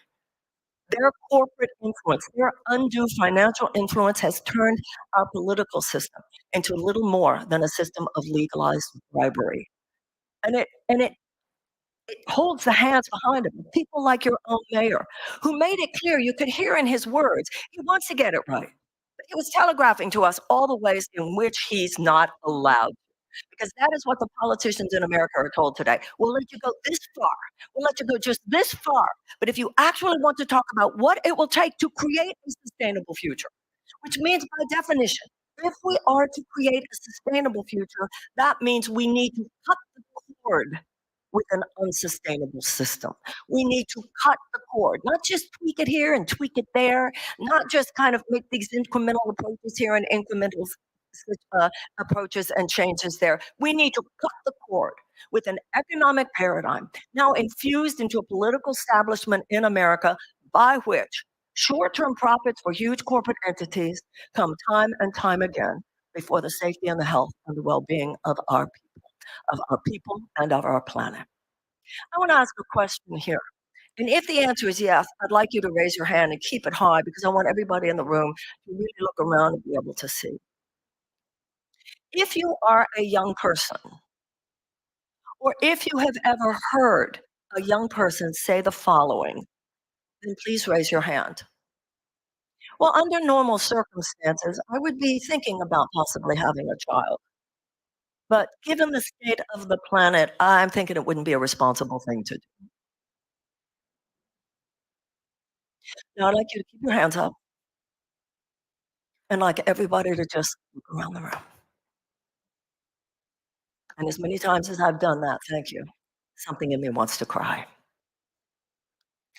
Speaker 6: Their corporate influence, their undue financial influence has turned our political system into little more than a system of legalized bribery. And it holds the hands behind him. People like your own mayor, who made it clear, you could hear in his words, he wants to get it right. But he was telegraphing to us all the ways in which he's not allowed. Because that is what the politicians in America are told today. We'll let you go this far. We'll let you go just this far. But if you actually want to talk about what it will take to create a sustainable future, which means by definition, if we are to create a sustainable future, that means we need to cut the cord with an unsustainable system. We need to cut the cord, not just tweak it here and tweak it there, not just kind of make these incremental approaches here and incremental approaches and changes there. We need to cut the cord with an economic paradigm now infused into a political establishment in America by which short-term profits for huge corporate entities come time and time again before the safety and the health and the well-being of our people and of our planet. I want to ask a question here. And if the answer is yes, I'd like you to raise your hand and keep it high because I want everybody in the room to really look around and be able to see. If you are a young person, or if you have ever heard a young person say the following, then please raise your hand. Well, under normal circumstances, I would be thinking about possibly having a child. But given the state of the planet, I'm thinking it wouldn't be a responsible thing to do. Now, I'd like you to keep your hands up and like everybody to just look around the room. And as many times as I've done that, thank you, something in me wants to cry.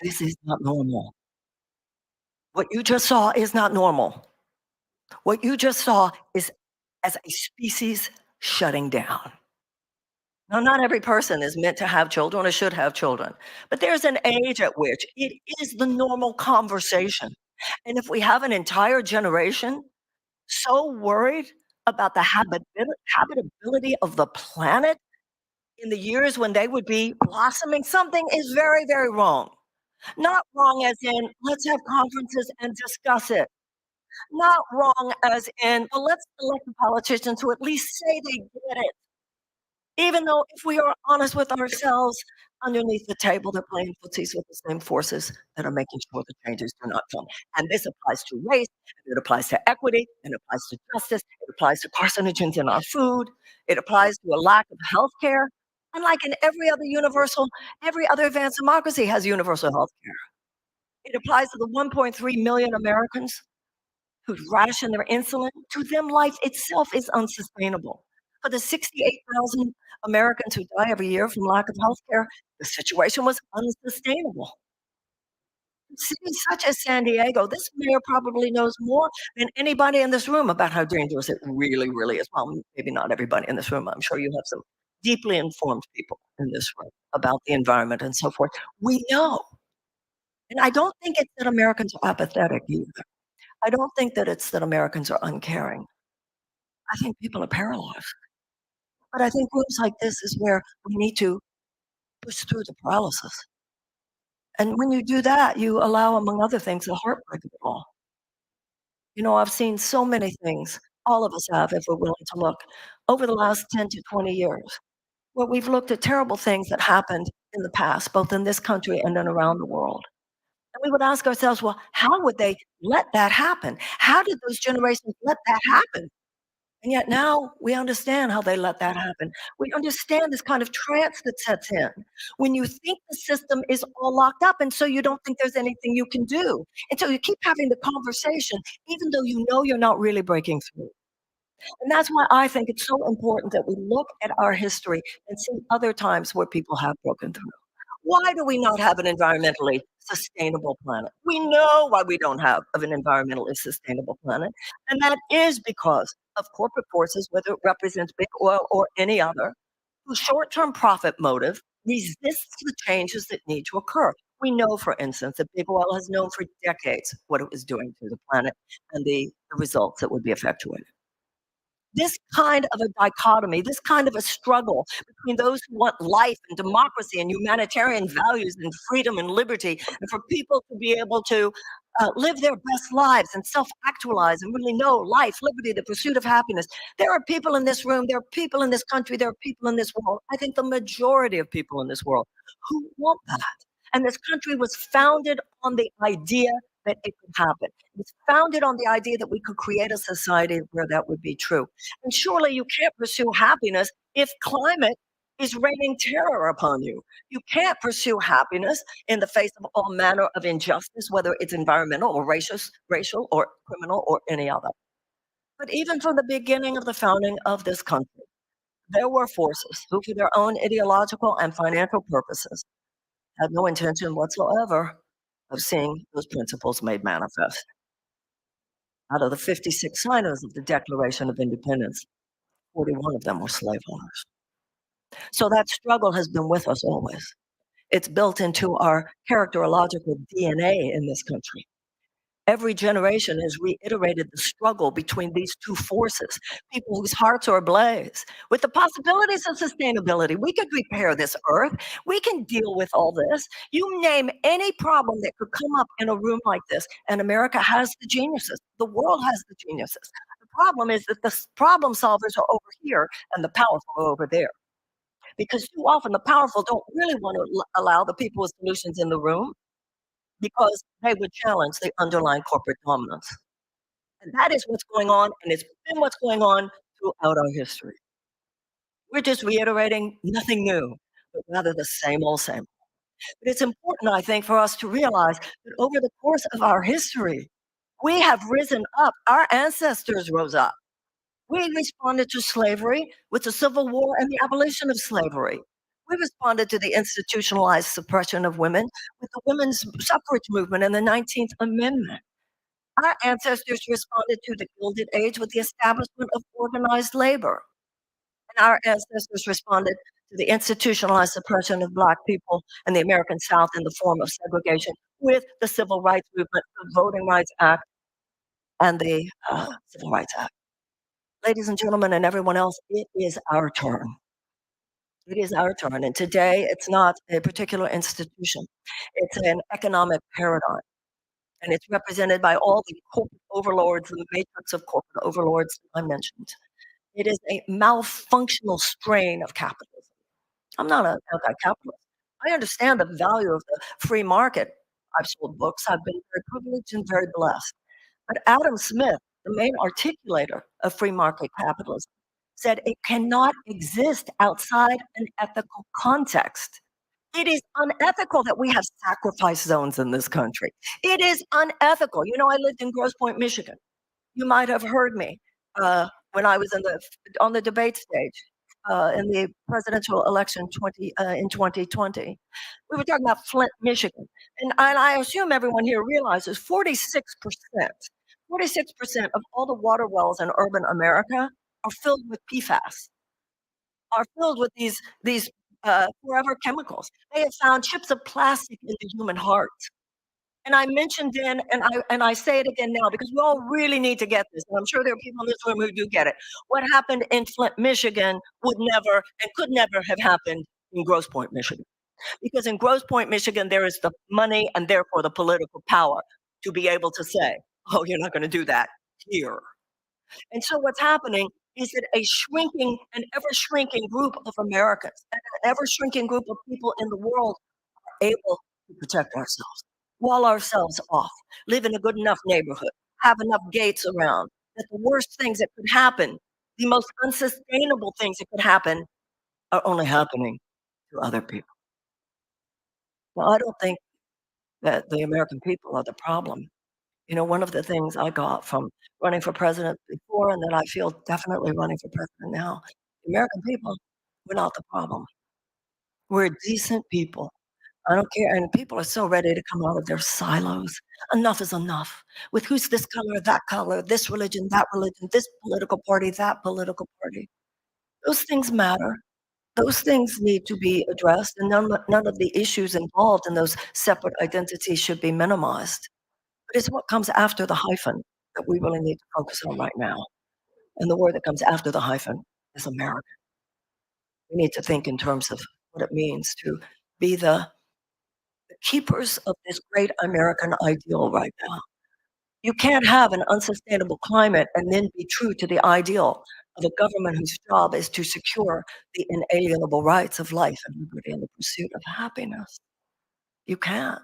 Speaker 6: This is not normal. What you just saw is not normal. What you just saw is as a species shutting down. Now, not every person is meant to have children or should have children, but there's an age at which it is the normal conversation. And if we have an entire generation so worried about the habitability of the planet in the years when they would be blossoming, something is very, very wrong. Not wrong as in, let's have conferences and discuss it. Not wrong as in, well, let's elect the politicians who at least say they get it. Even though if we are honest with ourselves, underneath the table, they're playing footsies with the same forces that are making sure the changes do not come. And this applies to race, and it applies to equity, and it applies to justice, it applies to carcinogens in our food, it applies to a lack of health care. Unlike in every other advanced democracy has universal health care. It applies to the 1.3 million Americans who ration their insulin. To them, life itself is unsustainable. For the 68,000 Americans who die every year from lack of health care, the situation was unsustainable. In cities such as San Diego, this mayor probably knows more than anybody in this room about how dangerous it really, really is. Well, maybe not everybody in this room. I'm sure you have some deeply informed people in this room about the environment and so forth. We know. And I don't think it's that Americans are apathetic either. I don't think that it's that Americans are uncaring. I think people are paralyzed. But I think rooms like this is where we need to push through the paralysis. And when you do that, you allow, among other things, the heartbreak of it all. You know, I've seen so many things, all of us have, if we're willing to look, over the last 10 to 20 years, where we've looked at terrible things that happened in the past, both in this country and then around the world. And we would ask ourselves, well, how would they let that happen? How did those generations let that happen? And yet now we understand how they let that happen. We understand this kind of trance that sets in when you think the system is all locked up, and so you don't think there's anything you can do. And so you keep having the conversation, even though you know you're not really breaking through. And that's why I think it's so important that we look at our history and see other times where people have broken through. Why do we not have an environmentally sustainable planet? We know why we don't have an environmentally sustainable planet, and that is because of corporate forces, whether it represents big oil or any other, whose short-term profit motive resists the changes that need to occur. We know, for instance, that big oil has known for decades what it was doing to the planet and the results that would be effectuated. This kind of a dichotomy, this kind of a struggle between those who want life and democracy and humanitarian values and freedom and liberty, and for people to be able to live their best lives and self actualize and really know life, liberty, the pursuit of happiness. There are people in this room, there are people in this country, there are people in this world. I think the majority of people in this world who want that. And this country was founded on the idea that it could happen. It's founded on the idea that we could create a society where that would be true. And surely you can't pursue happiness if climate is raining terror upon you. You can't pursue happiness in the face of all manner of injustice, whether it's environmental or racial or criminal or any other. But even from the beginning of the founding of this country, there were forces who, for their own ideological and financial purposes, had no intention whatsoever of seeing those principles made manifest. Out of the 56 signers of the Declaration of Independence, 41 of them were slave owners. So that struggle has been with us always. It's built into our characterological DNA in this country. Every generation has reiterated the struggle between these two forces, people whose hearts are ablaze with the possibilities of sustainability. We could repair this earth. We can deal with all this. You name any problem that could come up in a room like this, and America has the geniuses. The world has the geniuses. The problem is that the problem solvers are over here and the powerful are over there. Because too often the powerful don't really want to allow the people with solutions in the room because they would challenge the underlying corporate dominance. And that is what's going on, and it's been what's going on throughout our history. We're just reiterating nothing new, but rather the same old same. But it's important, I think, for us to realize that over the course of our history, we have risen up. Our ancestors rose up. We responded to slavery with the Civil War and the abolition of slavery. We responded to the institutionalized suppression of women with the women's suffrage movement and the 19th Amendment. Our ancestors responded to the Gilded Age with the establishment of organized labor. And our ancestors responded to the institutionalized suppression of Black people and the American South in the form of segregation with the Civil Rights Movement, the Voting Rights Act, and the Civil Rights Act. Ladies and gentlemen, and everyone else, it is our turn. It is our turn. And today, it's not a particular institution, it's an economic paradigm. And it's represented by all the corporate overlords, the matrix of corporate overlords I mentioned. It is a malfunctional strain of capitalism. I'm not an anti-capitalist. I understand the value of the free market. I've sold books. I've been very privileged and very blessed. But Adam Smith, the main articulator of free market capitalism, said it cannot exist outside an ethical context. It is unethical that we have sacrifice zones in this country. It is unethical. You know, I lived in Grosse Pointe, Michigan. You might have heard me when I was on the debate stage in the presidential election in 2020. We were talking about Flint, Michigan. And I assume everyone here realizes 46% of all the water wells in urban America are filled with PFAS, are filled with these forever chemicals. They have found chips of plastic in the human heart. And I mentioned then, and I say it again now, because we all really need to get this. And I'm sure there are people in this room who do get it. What happened in Flint, Michigan would never and could never have happened in Grosse Pointe, Michigan. Because in Grosse Pointe, Michigan, there is the money and therefore the political power to be able to say, oh, you're not going to do that here. And so what's happening is that an ever shrinking group of Americans, and an ever shrinking group of people in the world are able to protect ourselves, wall ourselves off, live in a good enough neighborhood, have enough gates around, that the worst things that could happen, the most unsustainable things that could happen, are only happening to other people. Well, I don't think that the American people are the problem. You know, one of the things I got from running for president before, and that I feel definitely running for president now, the American people, we're not the problem. We're decent people. I don't care. And people are so ready to come out of their silos. Enough is enough. With who's this color, this religion, this political party, that political party. Those things matter. Those things need to be addressed, and none of the issues involved in those separate identities should be minimized. But it's what comes after the hyphen that we really need to focus on right now. And the word that comes after the hyphen is America. We need to think in terms of what it means to be the keepers of this great American ideal right now. You can't have an unsustainable climate and then be true to the ideal of a government whose job is to secure the inalienable rights of life and liberty and the pursuit of happiness. You can't.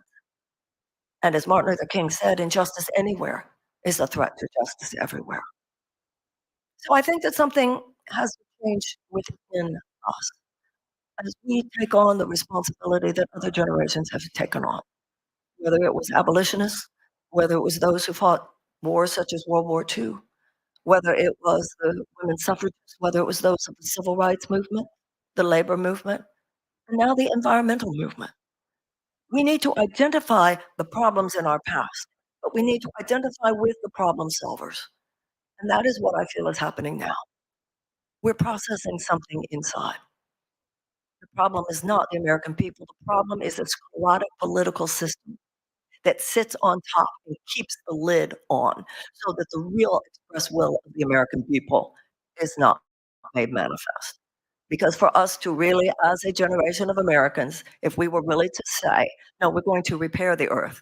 Speaker 6: And as Martin Luther King said, injustice anywhere is a threat to justice everywhere. So I think that something has to change within us as we take on the responsibility that other generations have taken on, whether it was abolitionists, whether it was those who fought wars such as World War II, whether it was the women's suffragists, whether it was those of the civil rights movement, the labor movement, and now the environmental movement. We need to identify the problems in our past, but we need to identify with the problem solvers. And that is what I feel is happening now. We're processing something inside. The problem is not the American people. The problem is this chaotic political system that sits on top and keeps the lid on so that the real express will of the American people is not made manifest. Because for us to really, as a generation of Americans, if we were really to say, no, we're going to repair the earth,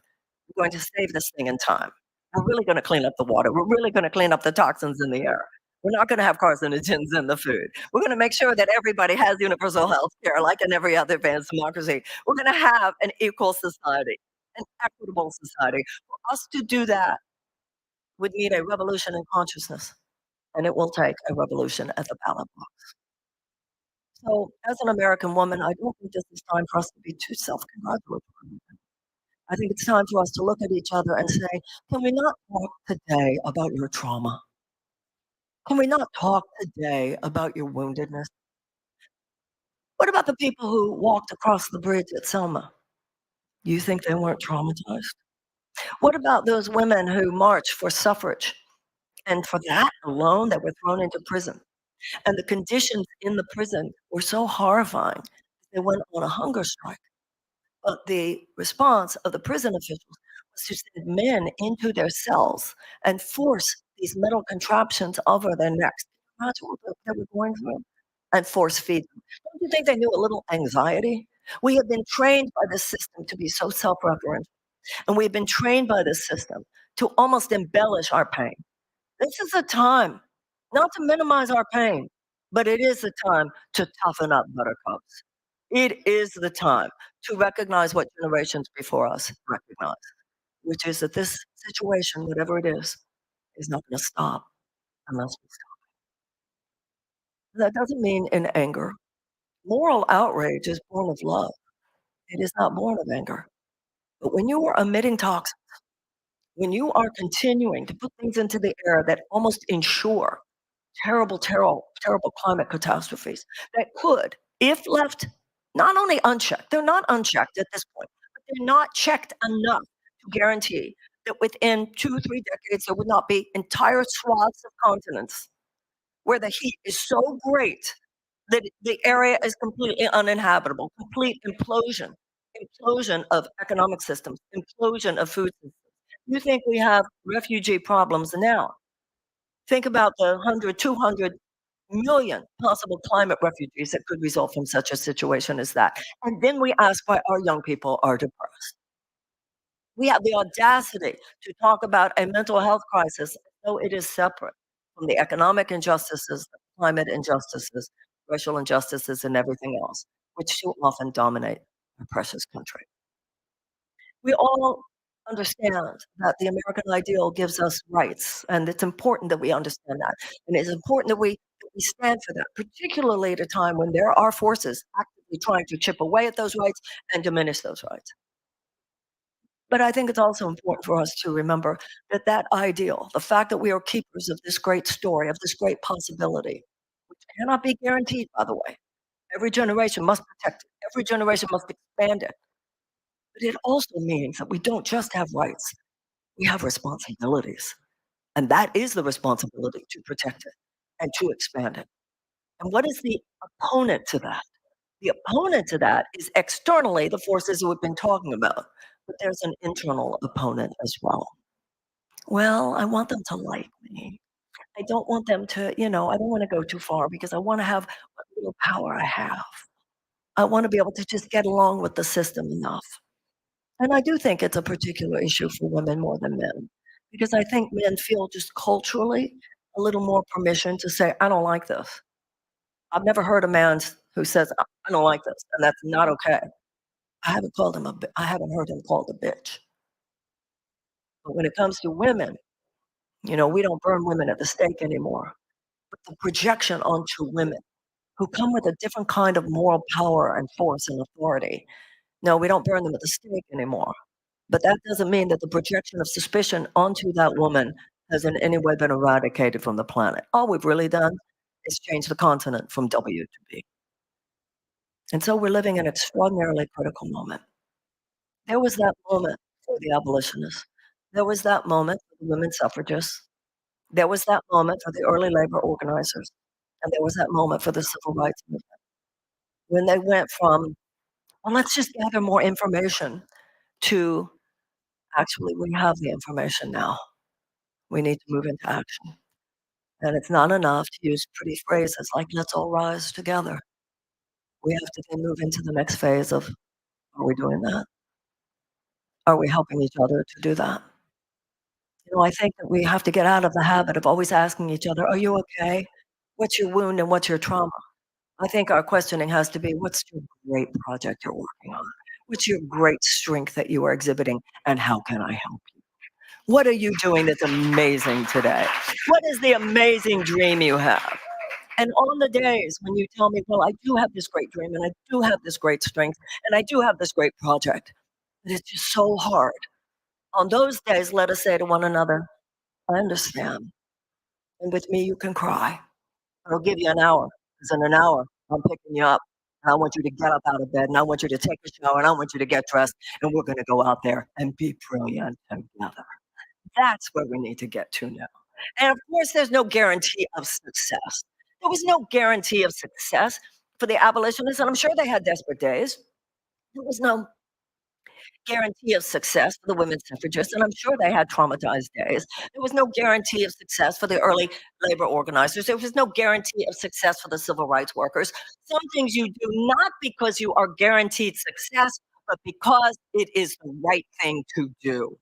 Speaker 6: we're going to save this thing in time, we're really going to clean up the water, we're really going to clean up the toxins in the air. We're not going to have carcinogens in the food. We're going to make sure that everybody has universal health care like in every other advanced democracy. We're going to have an equal society, an equitable society. For us to do that would need a revolution in consciousness, and it will take a revolution at the ballot box. So, as an American woman, I don't think this is time for us to be too self-congratulatory. I think it's time for us to look at each other and say, can we not talk today about your trauma? Can we not talk today about your woundedness? What about the people who walked across the bridge at Selma? You think they weren't traumatized? What about those women who marched for suffrage and for that alone that were thrown into prison? And the conditions in the prison were so horrifying, they went on a hunger strike. But the response of the prison officials was to send men into their cells and force these metal contraptions over their necks. Imagine what they were going through, and force feed them. Don't you think they knew a little anxiety? We have been trained by the system to be so self-referential, and we've been trained by the system to almost embellish our pain. This is a time not to minimize our pain, but it is the time to toughen up, buttercups. It is the time to recognize what generations before us recognized, which is that this situation, whatever it is not going to stop unless we stop it. That doesn't mean in anger. Moral outrage is born of love. It is not born of anger. But when you are emitting toxins, when you are continuing to put things into the air that almost ensure terrible, terrible, terrible climate catastrophes that could, if left not only unchecked, they're not unchecked at this point, but they're not checked enough to guarantee that within 2-3 decades there would not be entire swaths of continents where the heat is so great that the area is completely uninhabitable, complete implosion of economic systems, implosion of food systems. You think we have refugee problems now? Think about the 100, 200 million possible climate refugees that could result from such a situation as that. And then we ask why our young people are depressed. We have the audacity to talk about a mental health crisis, though it is separate from the economic injustices, the climate injustices, racial injustices, and everything else, which too often dominate our precious country. We all understand that the American ideal gives us rights, and it's important that we understand that. And it's important that we stand for that, particularly at a time when there are forces actively trying to chip away at those rights and diminish those rights. But I think it's also important for us to remember that that ideal, the fact that we are keepers of this great story, of this great possibility, which cannot be guaranteed, by the way. Every generation must protect it. Every generation must expand it. But it also means that we don't just have rights, we have responsibilities. And that is the responsibility to protect it and to expand it. And what is the opponent to that? The opponent to that is externally the forces we've been talking about, but there's an internal opponent as well. Well, I want them to like me. I don't want them to, I don't want to go too far because I want to have what little power I have. I want to be able to just get along with the system enough. And I do think it's a particular issue for women more than men, because I think men feel just culturally a little more permission to say, I don't like this. I've never heard a man who says, I don't like this, and that's not okay. I haven't heard him called a bitch. But when it comes to women, we don't burn women at the stake anymore. But the projection onto women who come with a different kind of moral power and force and authority, no, we don't burn them at the stake anymore. But that doesn't mean that the projection of suspicion onto that woman has in any way been eradicated from the planet. All we've really done is change the continent from W to B. And so we're living in an extraordinarily critical moment. There was that moment for the abolitionists. There was that moment for the women suffragists. There was that moment for the early labor organizers. And there was that moment for the civil rights movement. When they went from, well, let's just gather more information to actually, we have the information now. We need to move into action. And it's not enough to use pretty phrases like, let's all rise together. We have to then move into the next phase of, are we doing that? Are we helping each other to do that? I think that we have to get out of the habit of always asking each other, are you okay? What's your wound and what's your trauma? I think our questioning has to be, what's your great project you're working on? What's your great strength that you are exhibiting? And how can I help you? What are you doing that's amazing today? What is the amazing dream you have? And on the days when you tell me, well, I do have this great dream and I do have this great strength and I do have this great project, but it's just so hard. On those days, let us say to one another, I understand. And with me, you can cry. I'll give you an hour, because in an hour, I'm picking you up. And I want you to get up out of bed, and I want you to take a shower, and I want you to get dressed, and we're going to go out there and be brilliant together. That's where we need to get to now. And of course, there's no guarantee of success. There was no guarantee of success for the abolitionists, and I'm sure they had desperate days. There was no guarantee of success for the women suffragists, and I'm sure they had traumatized days. There was no guarantee of success for the early labor organizers. There was no guarantee of success for the civil rights workers. Some things you do not because you are guaranteed success, but because it is the right thing to do.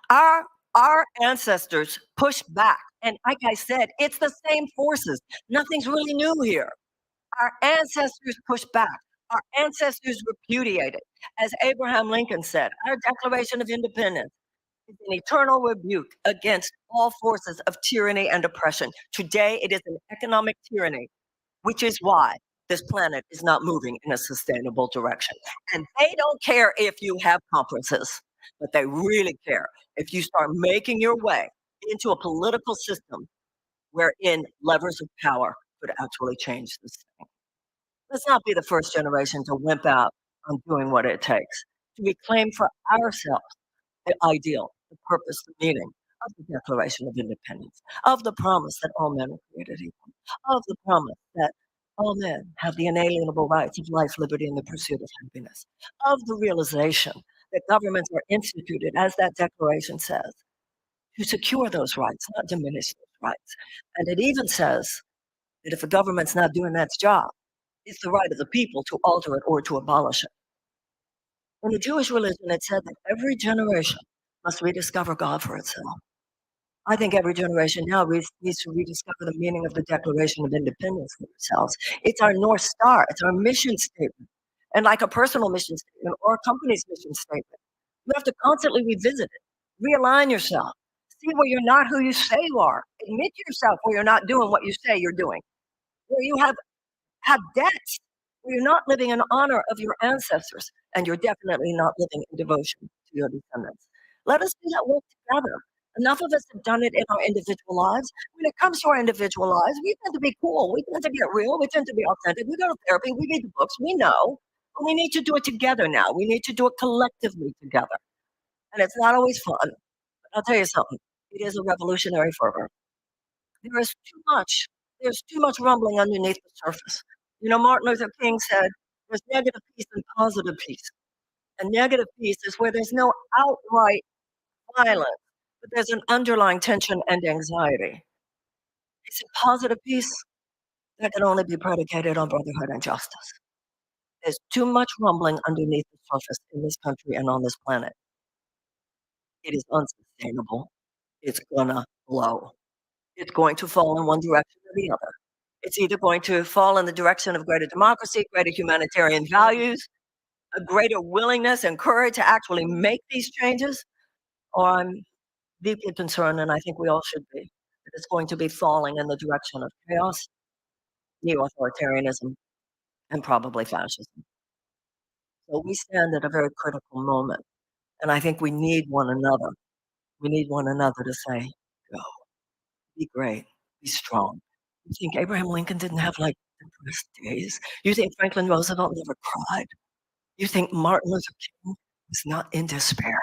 Speaker 6: Our ancestors pushed back, and like I said, it's the same forces. Nothing's really new here. Our ancestors pushed back. Our ancestors repudiated. As Abraham Lincoln said, our Declaration of Independence is an eternal rebuke against all forces of tyranny and oppression. Today, it is an economic tyranny, which is why this planet is not moving in a sustainable direction. And they don't care if you have conferences, but they really care if you start making your way into a political system wherein levers of power could actually change this thing. Let's not be the first generation to wimp out on doing what it takes to reclaim for ourselves the ideal, the purpose, the meaning of the Declaration of Independence, of the promise that all men are created equal, of the promise that all men have the inalienable rights of life, liberty, and the pursuit of happiness, of the realization that governments are instituted, as that declaration says, to secure those rights, not diminish those rights. And it even says that if a government's not doing that job, it's the right of the people to alter it or to abolish it. In the Jewish religion, it said that every generation must rediscover God for itself. I think every generation now needs to rediscover the meaning of the Declaration of Independence for themselves. It's our North Star, it's our mission statement. And like a personal mission statement or a company's mission statement, you have to constantly revisit it, realign yourself, see where you're not who you say you are, admit to yourself where you're not doing what you say you're doing, where you have debts, where you're not living in honor of your ancestors, and you're definitely not living in devotion to your descendants. Let us do that work together. Enough of us have done it in our individual lives. When it comes to our individual lives, we tend to be cool. We tend to get real. We tend to be authentic. We go to therapy. We read the books. We know. But we need to do it together now. We need to do it collectively together. And it's not always fun. But I'll tell you something. It is a revolutionary fervor. There is too much. There's too much rumbling underneath the surface. You know, Martin Luther King said, there's negative peace and positive peace. And negative peace is where there's no outright violence, but there's an underlying tension and anxiety. It's a positive peace that can only be predicated on brotherhood and justice. There's too much rumbling underneath the surface in this country and on this planet. It is unsustainable. It's gonna blow. It's going to fall in one direction or the other. It's either going to fall in the direction of greater democracy, greater humanitarian values, a greater willingness and courage to actually make these changes, or I'm deeply concerned, and I think we all should be, that it's going to be falling in the direction of chaos, neo-authoritarianism, and probably fascism. So we stand at a very critical moment, and I think we need one another. We need one another to say, go, be great, be strong. You think Abraham Lincoln didn't have like depressed days? You think Franklin Roosevelt never cried? You think Martin Luther King was not in despair?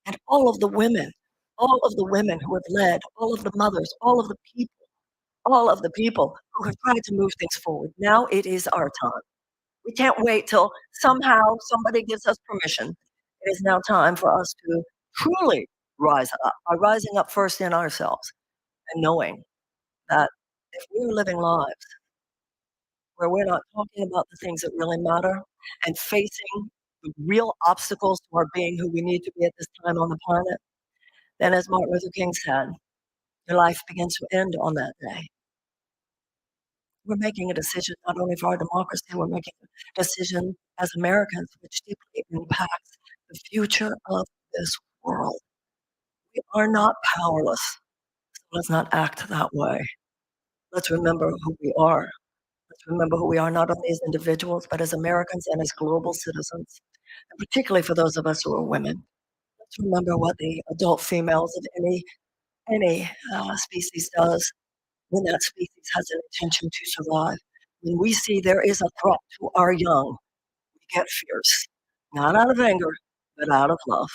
Speaker 6: And all of the women who have led, all of the mothers, all of the people who have tried to move things forward. Now it is our time. We can't wait till somehow somebody gives us permission. It is now time for us to truly rise up, by rising up first in ourselves and knowing that if we're living lives where we're not talking about the things that really matter and facing the real obstacles to our being who we need to be at this time on the planet, then as Martin Luther King said, your life begins to end on that day. We're making a decision not only for our democracy, we're making a decision as Americans which deeply impacts the future of this world. We are not powerless. So let's not act that way. Let's remember who we are. Let's remember who we are not only as individuals, but as Americans and as global citizens, and particularly for those of us who are women. Let's remember what the adult females of any species does when that species has an intention to survive. When we see there is a threat to our young, we get fierce. Not out of anger, but out of love.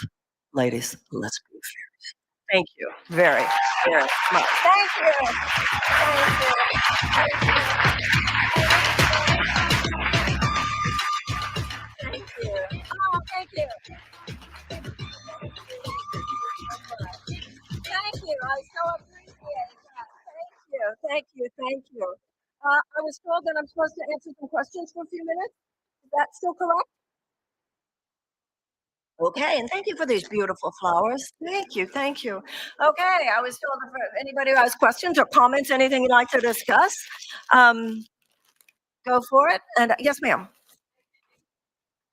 Speaker 6: Ladies, let's be fierce. Thank you very, very much. Thank you. Thank you. Thank you. Oh, thank you. Thank you. I so appreciate that. Thank you. Thank you. I was told that I'm supposed to answer some questions for a few minutes. Is that still correct? Okay, and thank you for these beautiful flowers. Thank you. Okay, I was told that for anybody who has questions or comments, anything you'd like to discuss, go for it. And yes, ma'am.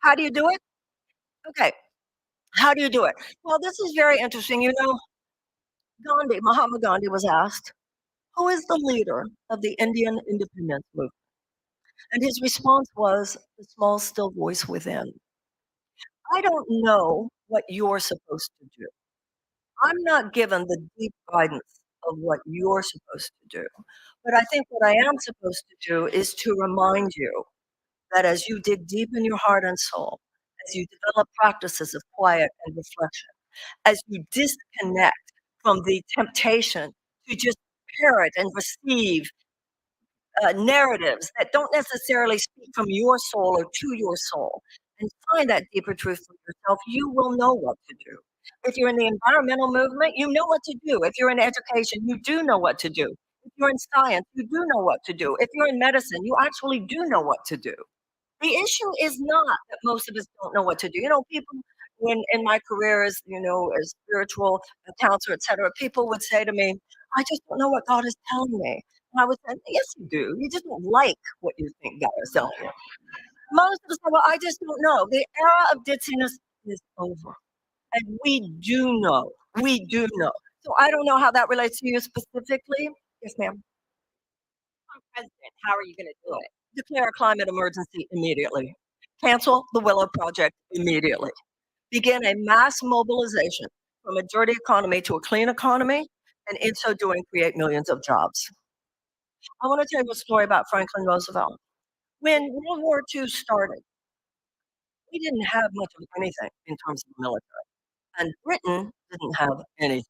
Speaker 6: How do you do it? Okay, how do you do it? Well, this is very interesting. You know, Mahatma Gandhi was asked, who is the leader of the Indian independence movement? And his response was, the small, still voice within. I don't know what you're supposed to do. I'm not given the deep guidance of what you're supposed to do. But I think what I am supposed to do is to remind you that as you dig deep in your heart and soul, as you develop practices of quiet and reflection, as you disconnect from the temptation to just parrot and receive narratives that don't necessarily speak from your soul or to your soul, and find that deeper truth for yourself, you will know what to do. If you're in the environmental movement, you know what to do. If you're in education, you do know what to do. If you're in science, you do know what to do. If you're in medicine, you actually do know what to do. The issue is not that most of us don't know what to do. You know, people, when in my career as, you know, as spiritual counselor, et cetera, people would say to me, I just don't know what God is telling me. And I would say, yes, you do. You just don't like what you think God is telling you. Most of us say, well, I just don't know. The era of ditziness is over. And we do know. We do know. So I don't know how that relates to you specifically. Yes, ma'am. I'm president. How are you going to do it? Declare a climate emergency immediately. Cancel the Willow Project immediately. begin a mass mobilization from a dirty economy to a clean economy, and in so doing, create millions of jobs. I want to tell you a story about Franklin Roosevelt. When World War II started, we didn't have much of anything in terms of the military, and Britain didn't have anything.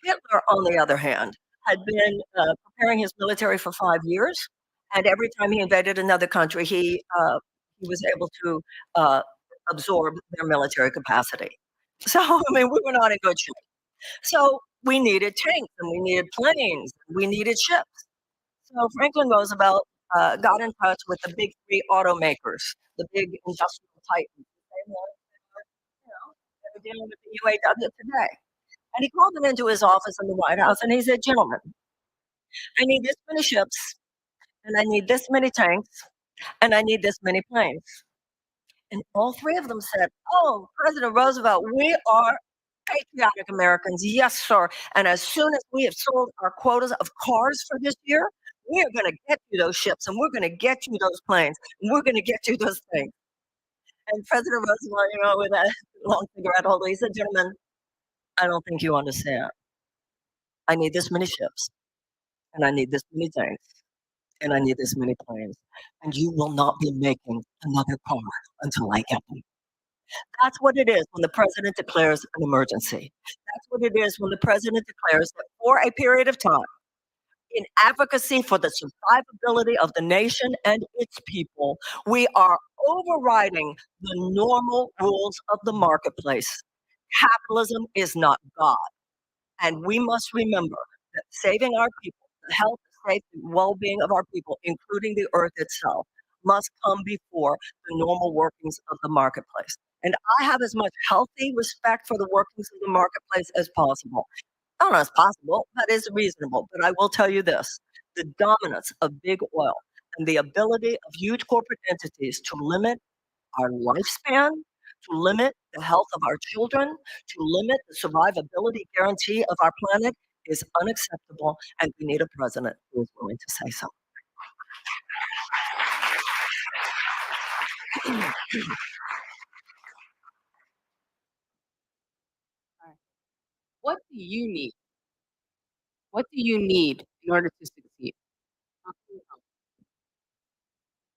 Speaker 6: Hitler, on the other hand, had been preparing his military for 5 years, and every time he invaded another country, he was able to uh, absorb their military capacity. So, I mean, we were not in good shape. So we needed tanks, and we needed planes, and we needed ships. So Franklin Roosevelt got in touch with the big three automakers, the big industrial titans. They were, they were dealing with the UAW today. And he called them into his office in the White House and he said, "Gentlemen, I need this many ships, and I need this many tanks, and I need this many planes." And all three of them said, "Oh, President Roosevelt, we are patriotic Americans. Yes, sir. And as soon as we have sold our quotas of cars for this year, we are going to get you those ships, and we're going to get you those planes, and we're going to get you those things." And President Roosevelt, with a long cigarette holder, he said, "Gentlemen, I don't think you understand. I need this many ships, and I need this many tanks, and I need this many planes, and you will not be making another car until I get them." That's what it is when the president declares an emergency. That's what it is when the president declares that for a period of time, in advocacy for the survivability of the nation and its people, we are overriding the normal rules of the marketplace. Capitalism is not God. And we must remember that saving our people, the health, safety, and well-being of our people, including the earth itself, must come before the normal workings of the marketplace. And I have as much healthy respect for the workings of the marketplace as possible. Not as possible, that is reasonable. But I will tell you this, the dominance of big oil and the ability of huge corporate entities to limit our lifespan, to limit the health of our children, to limit the survivability guarantee of our planet is unacceptable, and we need a president who is willing to say so.
Speaker 24: What do you need? What do you need in order to succeed? How can we help?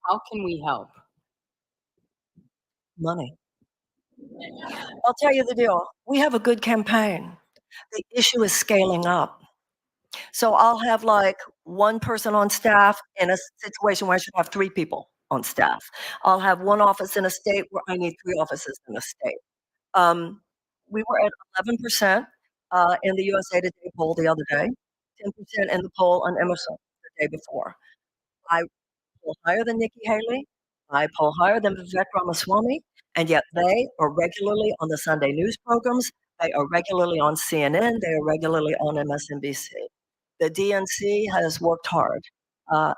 Speaker 24: How can we help?
Speaker 6: Money. I'll tell you the deal. We have a good campaign. The issue is scaling up. So I'll have like one person on staff in a situation where I should have three people on staff. I'll have one office in a state where I need three offices in a state. We were at 11% in the USA Today poll the other day, 10% in the poll on Emerson the day before. I poll higher than Nikki Haley. I poll higher than Vivek Ramaswamy, and yet they are regularly on the Sunday news programs. They are regularly on CNN. They are regularly on MSNBC. The DNC has worked hard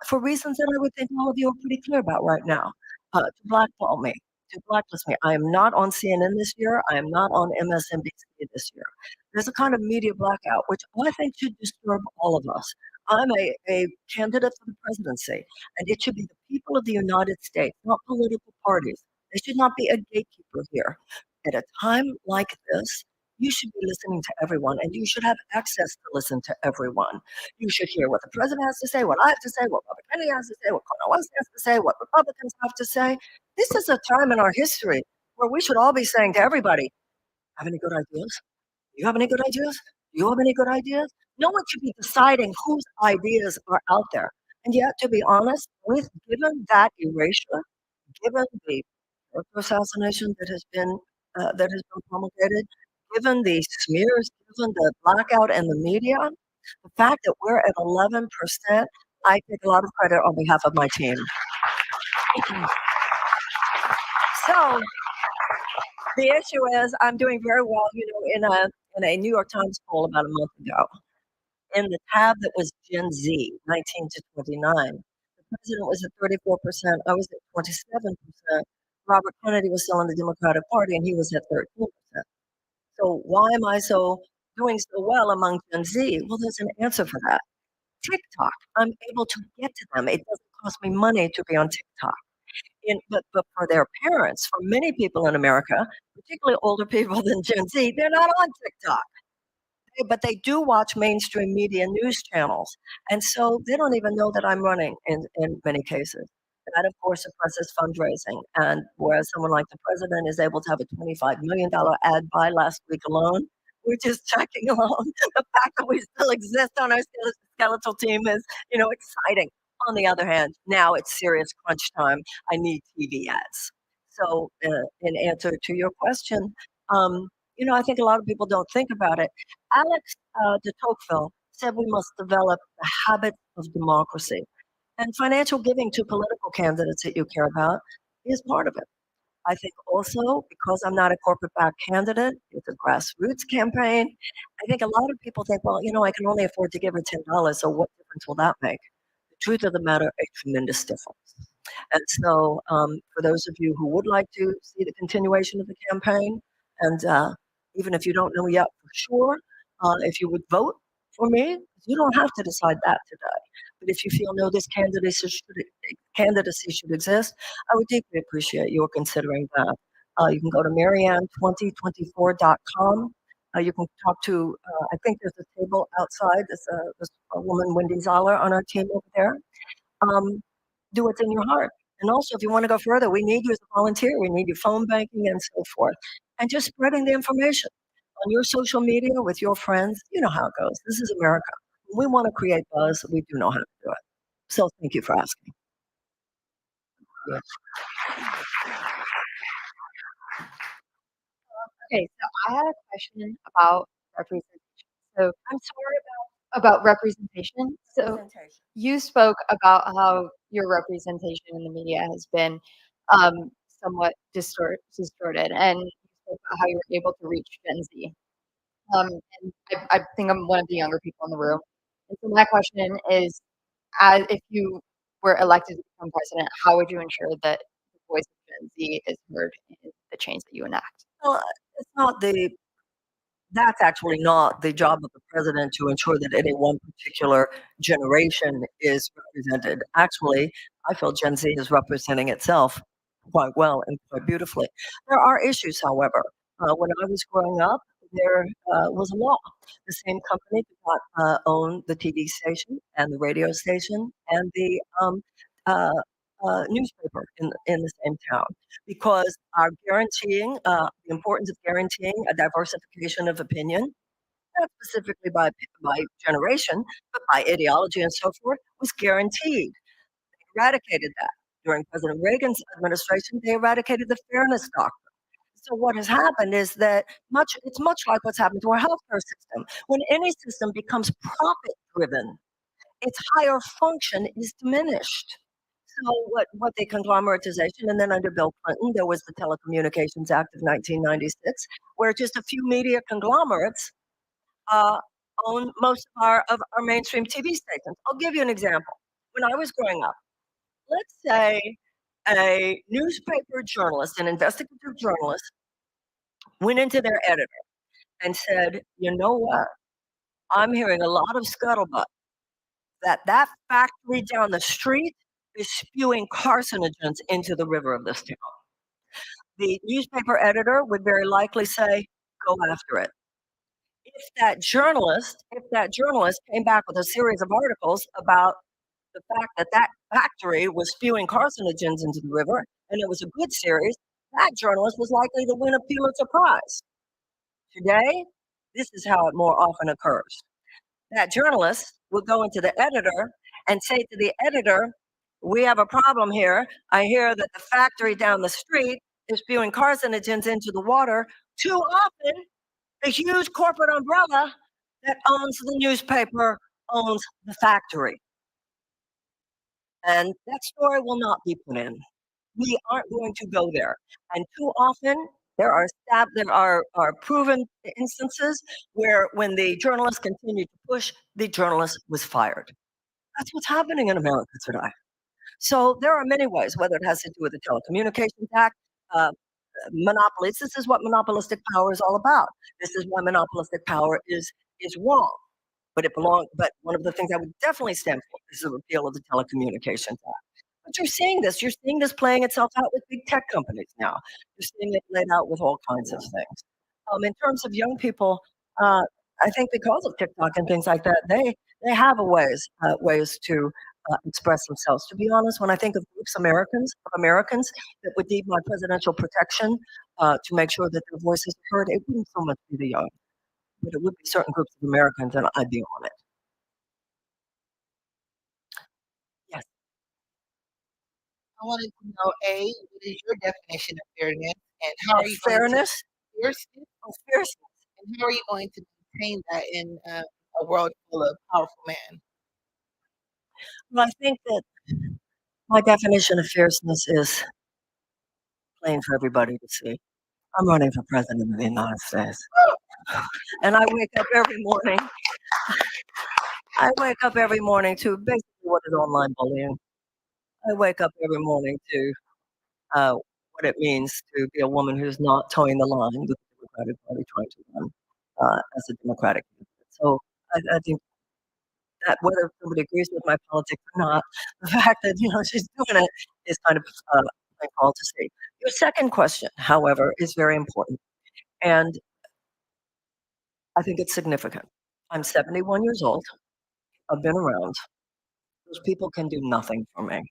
Speaker 6: for reasons that I would think all of you are pretty clear about right now to blackball me, to blacklist me. I am not on CNN this year. I am not on MSNBC this year. There's a kind of media blackout, which I think should disturb all of us. I'm a candidate for the presidency, and it should be the people of the United States, not political parties. There should not be a gatekeeper here. At a time like this, you should be listening to everyone, and you should have access to listen to everyone. You should hear what the president has to say, what I have to say, what Robert Kennedy has to say, what Cornel West has to say, what Republicans have to say. This is a time in our history where we should all be saying to everybody, "Have any good ideas? Do you have any good ideas? Do you have any good ideas?" No one should be deciding whose ideas are out there. And yet, to be honest, given that erasure, given the character assassination that has been promulgated, given the smears, given the blackout in the media, the fact that we're at 11%, I take a lot of credit on behalf of my team. So the issue is, I'm doing very well, in a New York Times poll about a month ago. In the tab that was Gen Z, 19 to 29, the president was at 34%. I was at 27%. Robert Kennedy was still in the Democratic Party, and he was at 13%. So why am I doing so well among Gen Z? Well, there's an answer for that. TikTok. I'm able to get to them. It doesn't cost me money to be on TikTok. But for their parents, for many people in America, particularly older people than Gen Z, they're not on TikTok. But they do watch mainstream media news channels. And so they don't even know that I'm running in many cases. That, of course, suppresses fundraising. And whereas someone like the president is able to have a $25 million ad buy last week alone, we're just checking along. The fact that we still exist on our skeletal team is, exciting. On the other hand, now it's serious crunch time. I need TV ads. So, in answer to your question, I think a lot of people don't think about it. Alex de Tocqueville said we must develop the habit of democracy. And financial giving to political candidates that you care about is part of it. I think also because I'm not a corporate backed candidate, it's a grassroots campaign. I think a lot of people think, well, I can only afford to give her $10, so what difference will that make? The truth of the matter, a tremendous difference. And so, for those of you who would like to see the continuation of the campaign, and even if you don't know yet for sure, if you would vote for me, you don't have to decide that today. But if you feel no, this candidacy should exist, I would deeply appreciate your considering that. You can go to marianne2024.com. You can talk to, I think there's a table outside. There's a woman, Wendy Zoller, on our team over there. Do what's in your heart. And also, if you want to go further, we need you as a volunteer. We need you phone banking and so forth. And just spreading the information on your social media with your friends. You know how it goes. This is America. We want to create buzz. We do know how to do it. So thank you for asking.
Speaker 14: Okay, so I had a question about representation. So I'm sorry about representation. So you spoke about how your representation in the media has been somewhat distorted, and you spoke about how you were able to reach Gen Z. And I think I'm one of the younger people in the room. And so my question is, if you were elected to become president, how would you ensure that the voice of Gen Z is heard in the change that you enact?
Speaker 6: Well, that's actually not the job of the president to ensure that any one particular generation is represented. Actually, I feel Gen Z is representing itself quite well and quite beautifully. There are issues, however. When I was growing up, there was a law. The same company did not own the TV station and the radio station and the newspaper in the same town, because our guaranteeing the importance of guaranteeing a diversification of opinion, not specifically by generation, but by ideology and so forth, was guaranteed. They eradicated that. During President Reagan's administration, they eradicated the fairness doctrine. So what has happened is that it's much like what's happened to our healthcare system. When any system becomes profit driven, its higher function is diminished. So what the conglomeratization, and then under Bill Clinton, there was the Telecommunications Act of 1996, where just a few media conglomerates own most of our mainstream TV stations. I'll give you an example. When I was growing up, let's say a newspaper journalist, an investigative journalist, went into their editor and said, you know what? I'm hearing a lot of scuttlebutt that factory down the street is spewing carcinogens into the river of this town. The newspaper editor would very likely say, go after it. If that journalist came back with a series of articles about the fact that that factory was spewing carcinogens into the river, and it was a good series, that journalist was likely to win a Pulitzer Prize. Today, this is how it more often occurs. That journalist will go into the editor and say to the editor, we have a problem here. I hear that the factory down the street is spewing carcinogens into the water. Too often, a huge corporate umbrella that owns the newspaper owns the factory. And that story will not be put in. We aren't going to go there. And too often, there are proven instances where when the journalist continued to push, the journalist was fired. That's what's happening in America today. So there are many ways, whether it has to do with the Telecommunications Act, monopolies. This is what monopolistic power is all about. This is why monopolistic power is wrong. But one of the things I would definitely stand for is the repeal of the Telecommunications Act. But you're seeing this. You're seeing this playing itself out with big tech companies now. You're seeing it played out with all kinds of things. In terms of young people, I think because of TikTok and things like that, they have ways to express themselves. To be honest, when I think of groups Americans that would need my presidential protection to make sure that their voices are heard, it wouldn't so much be the young, but it would be certain groups of Americans, and I'd be on it. Yes.
Speaker 8: I wanted to know, A, what is your definition of fairness, and how are you going to
Speaker 6: Fairness?
Speaker 8: fierceness?
Speaker 6: Oh, fierceness.
Speaker 8: And how are you going to maintain that in a world full of powerful men?
Speaker 6: Well, I think that my definition of fierceness is plain for everybody to see. I'm running for president of the United States. And I wake up every morning. I wake up every morning to basically what is online bullying. I wake up every morning to what it means to be a woman who's not towing the line with the Democratic Party trying to run as a Democratic candidate. So I think that whether somebody agrees with my politics or not, the fact that she's doing it is kind of my call to see. Your second question, however, is very important, and I think it's significant. I'm 71 years old. I've been around. Those people can do nothing for me.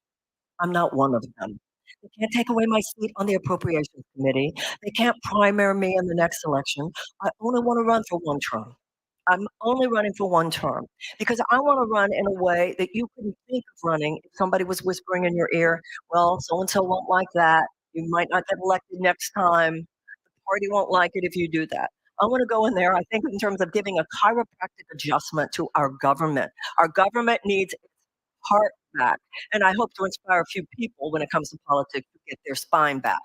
Speaker 6: I'm not one of them. They can't take away my seat on the Appropriations Committee. They can't primary me in the next election. I only want to run for one term. I'm only running for one term because I want to run in a way that you couldn't think of running if somebody was whispering in your ear, well, so and so won't like that. You might not get elected next time. The party won't like it if you do that. I want to go in there, I think, in terms of giving a chiropractic adjustment to our government. Our government needs its heart back. And I hope to inspire a few people when it comes to politics to get their spine back.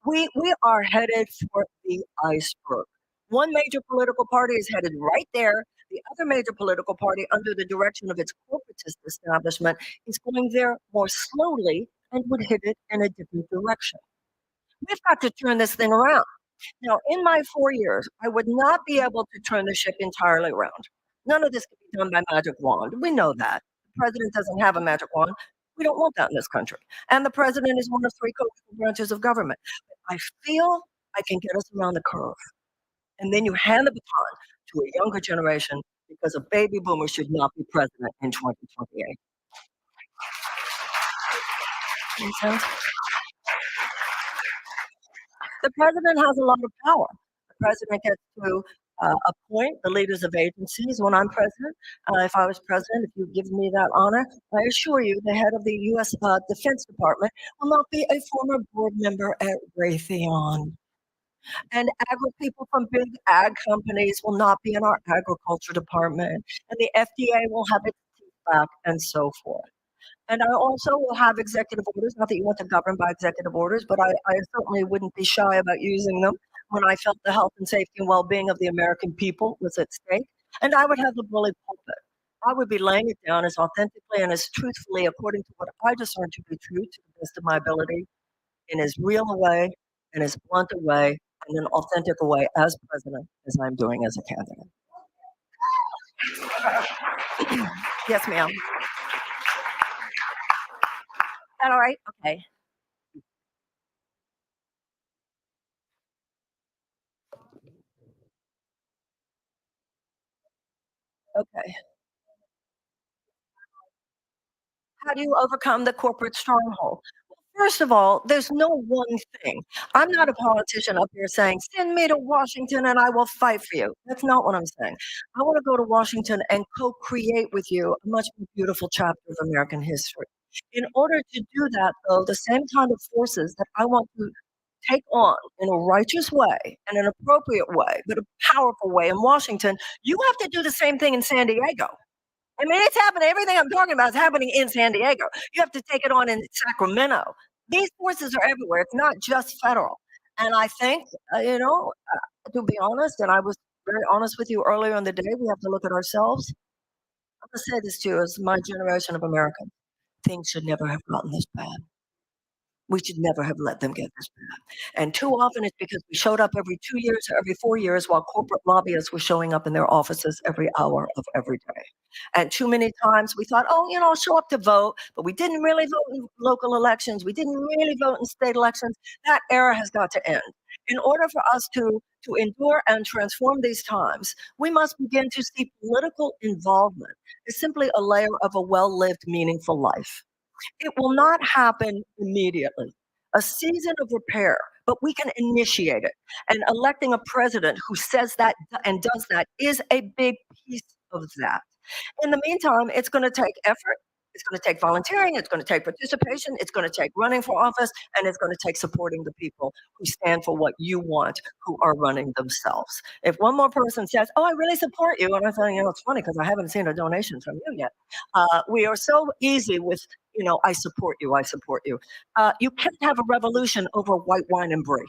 Speaker 6: We are headed for the iceberg. One major political party is headed right there. The other major political party, under the direction of its corporatist establishment, is going there more slowly and would hit it in a different direction. We've got to turn this thing around. Now, in my 4 years, I would not be able to turn the ship entirely around. None of this can be done by magic wand. We know that. The president doesn't have a magic wand. We don't want that in this country. And the president is one of three co-equal branches of government. But I feel I can get us around the curve. And then you hand the baton to a younger generation because a baby boomer should not be president in 2028. Make sense? The president has a lot of power. The president gets to appoint the leaders of agencies when I'm president. If I was president, if you give me that honor, I assure you the head of the U.S. Defense Department will not be a former board member at Raytheon. And people from big ag companies will not be in our agriculture department. And the FDA will have its teeth back and so forth. And I also will have executive orders, not that you want to govern by executive orders, but I certainly wouldn't be shy about using them when I felt the health and safety and well-being of the American people was at stake. And I would have the bully pulpit. I would be laying it down as authentically and as truthfully according to what I discern to be true to the best of my ability, in as real a way, in as blunt a way, and an authentic a way as president as I'm doing as a candidate. Yes, ma'am. That all right? Okay. Okay. How do you overcome the corporate stronghold? Well, first of all, there's no one thing. I'm not a politician up here saying, send me to Washington and I will fight for you. That's not what I'm saying. I want to go to Washington and co-create with you a much more beautiful chapter of American history. In order to do that, though, the same kind of forces that I want to take on in a righteous way and an appropriate way, but a powerful way in Washington, you have to do the same thing in San Diego. I mean, it's happening. Everything I'm talking about is happening in San Diego. You have to take it on in Sacramento. These forces are everywhere. It's not just federal. And I think, to be honest, and I was very honest with you earlier in the day, we have to look at ourselves. I'm going to say this to you as my generation of Americans. Things should never have gotten this bad. We should never have let them get this bad. And too often it's because we showed up every 2 years or every 4 years while corporate lobbyists were showing up in their offices every hour of every day. And too many times we thought, oh, I'll show up to vote, but we didn't really vote in local elections. We didn't really vote in state elections. That era has got to end. In order for us to endure and transform these times, we must begin to see political involvement as simply a layer of a well-lived, meaningful life. It will not happen immediately. A season of repair, but we can initiate it. And electing a president who says that and does that is a big piece of that. In the meantime, it's going to take effort. It's going to take volunteering. It's going to take participation. It's going to take running for office. And it's going to take supporting the people who stand for what you want, who are running themselves. If one more person says, oh, I really support you, and I thought, it's funny because I haven't seen a donation from you yet. We are so easy with, I support you, I support you. You can't have a revolution over white wine and brie.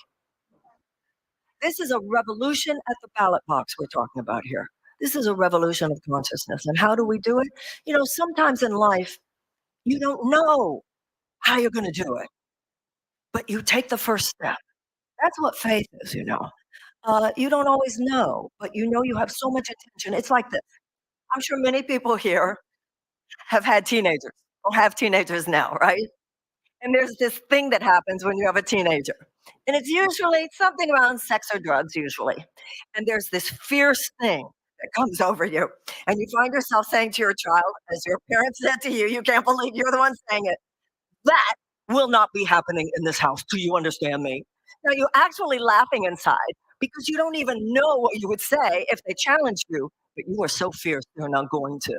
Speaker 6: This is a revolution at the ballot box we're talking about here. This is a revolution of consciousness. And how do we do it? Sometimes in life, you don't know how you're going to do it, but you take the first step. That's what faith is, You don't always know, but you have so much attention. It's like this. I'm sure many people here have had teenagers or have teenagers now, right? And there's this thing that happens when you have a teenager. And it's usually something around sex or drugs, usually. And there's this fierce thing that comes over you. And you find yourself saying to your child, as your parents said to you, you can't believe you're the one saying it, that will not be happening in this house. Do you understand me? Now, you're actually laughing inside because you don't even know what you would say if they challenged you, but you are so fierce, you're not going to.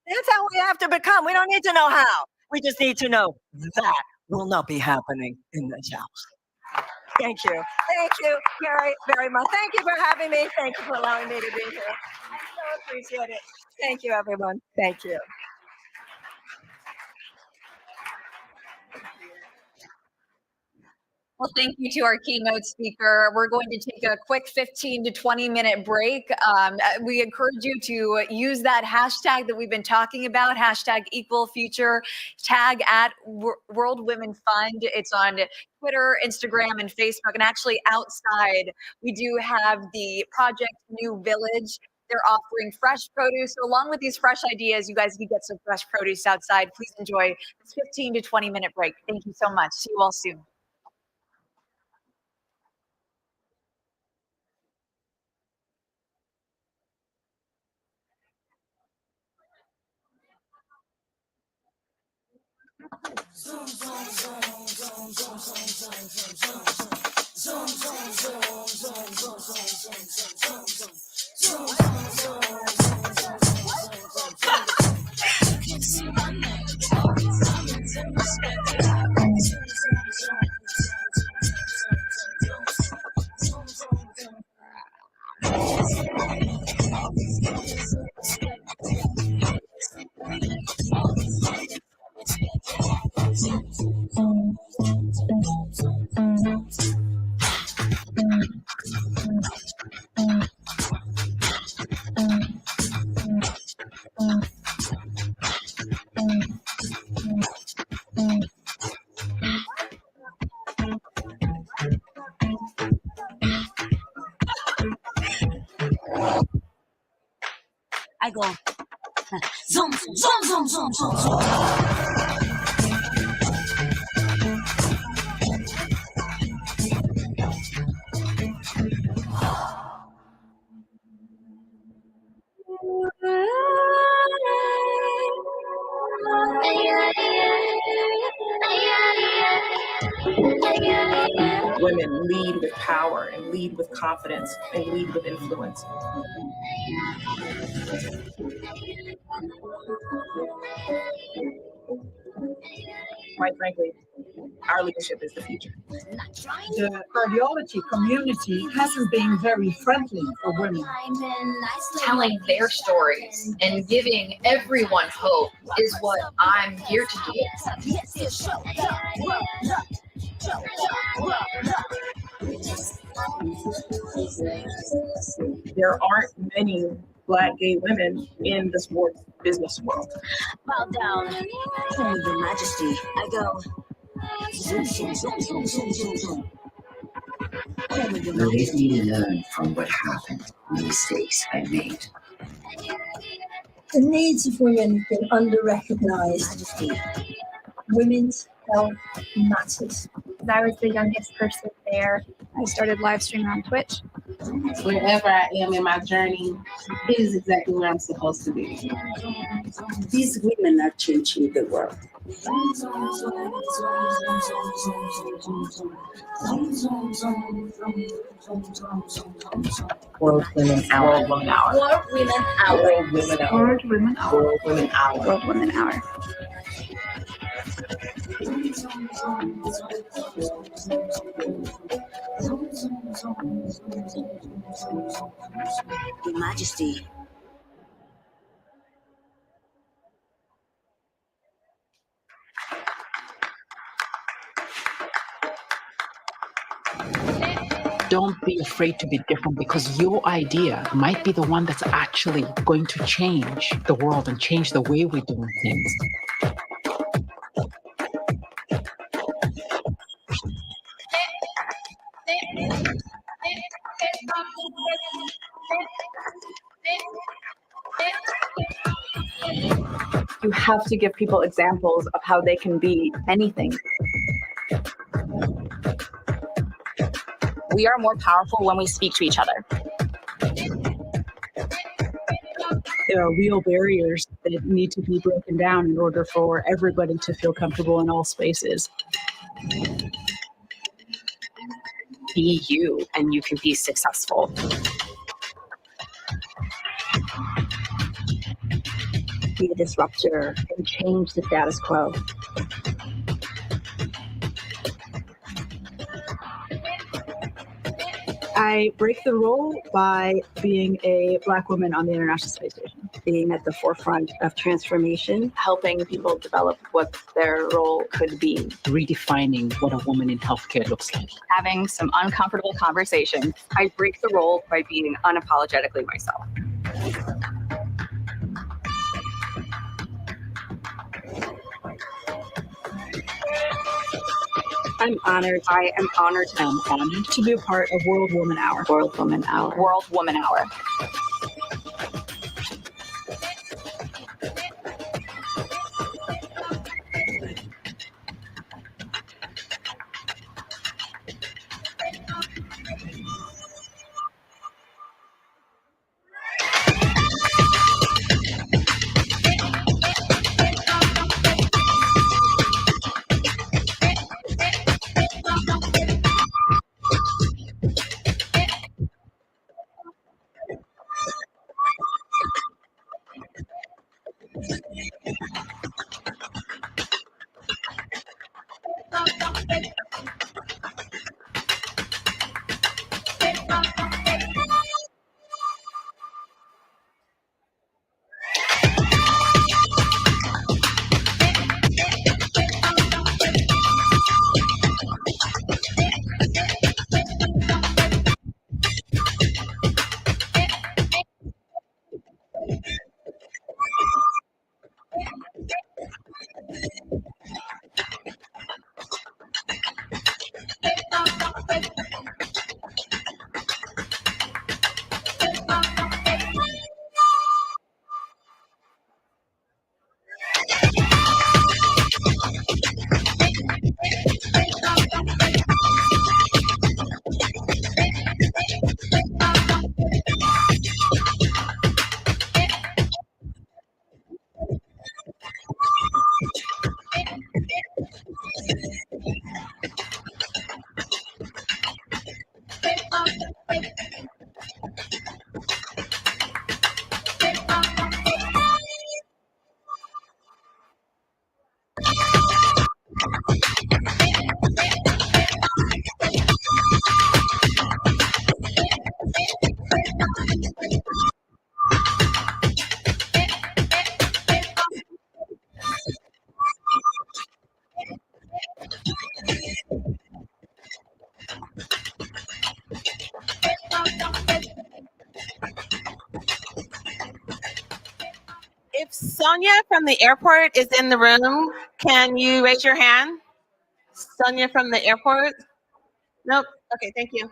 Speaker 6: That's how we have to become. We don't need to know how. We just need to know that will not be happening in this house. Thank you. Thank you very, very much. Thank you for having me. Thank you for allowing me to be here. I so appreciate it. Thank you, everyone. Thank you.
Speaker 17: Well, thank you to our keynote speaker. We're going to take a quick 15 to 20-minute break. We encourage you to use that hashtag that we've been talking about, hashtag equal future, tag at World Women Fund. It's on Twitter, Instagram, and Facebook. And actually outside, we do have the Project New Village. They're offering fresh produce. So along with these fresh ideas, you guys can get some fresh produce outside. Please enjoy this 15 to 20-minute break. Thank you so much. See you all soon.
Speaker 1: Zoom, zoom, zoom, zoom, zoom, zoom, zoom, zoom, zoom, zoom, zoom, zoom, zoom, zoom, I go zoom, zoom, zoom, zoom, zoom, zoom.
Speaker 5: Women lead with power and lead with confidence and lead with influence. Quite frankly, our leadership is the future.
Speaker 3: The cardiology community hasn't been very friendly for women.
Speaker 18: Telling their stories and giving everyone hope is what I'm here to do.
Speaker 5: There aren't many Black gay women in the sports business world.
Speaker 1: Bow down, Your Majesty. I go Raise me to learn from what happened, the mistakes I made. The needs of women have been under-recognized. Women's health matters.
Speaker 21: I was the youngest person there. I started live streaming on Twitch.
Speaker 9: Wherever I am in my journey, it is exactly where I'm supposed to be.
Speaker 15: These women are changing the world.
Speaker 24: World Women Hour.
Speaker 15: World Women Hour.
Speaker 24: World Women Hour.
Speaker 15: World Women Hour.
Speaker 24: World Women Hour.
Speaker 15: World Women Hour.
Speaker 21: World Women Hour.
Speaker 15: Your Majesty.
Speaker 10: Don't be afraid to be different because your idea might be the one that's actually going to change the world and change the way we're doing things.
Speaker 11: You have to give people examples of how they can be anything.
Speaker 16: We are more powerful when we speak to each other.
Speaker 13: There are real barriers that need to be broken down in order for everybody to feel comfortable in all spaces.
Speaker 12: Be you, and you can be successful.
Speaker 15: Be a disruptor and change the status quo.
Speaker 7: I break the rule by being a Black woman on the International Space Station.
Speaker 15: Being at the forefront of transformation.
Speaker 11: Helping people develop what their role could be.
Speaker 10: Redefining what a woman in healthcare looks like.
Speaker 16: Having some uncomfortable conversations.
Speaker 11: I break the role by being unapologetically myself.
Speaker 15: I'm honored.
Speaker 11: I am honored.
Speaker 10: I'm honored
Speaker 13: To be a part of World Woman Hour.
Speaker 15: World Woman Hour.
Speaker 16: World Woman Hour.
Speaker 4: If Sonia from the airport is in the room, can you raise your hand?
Speaker 8: Sonia from the airport? Nope. Okay, thank you.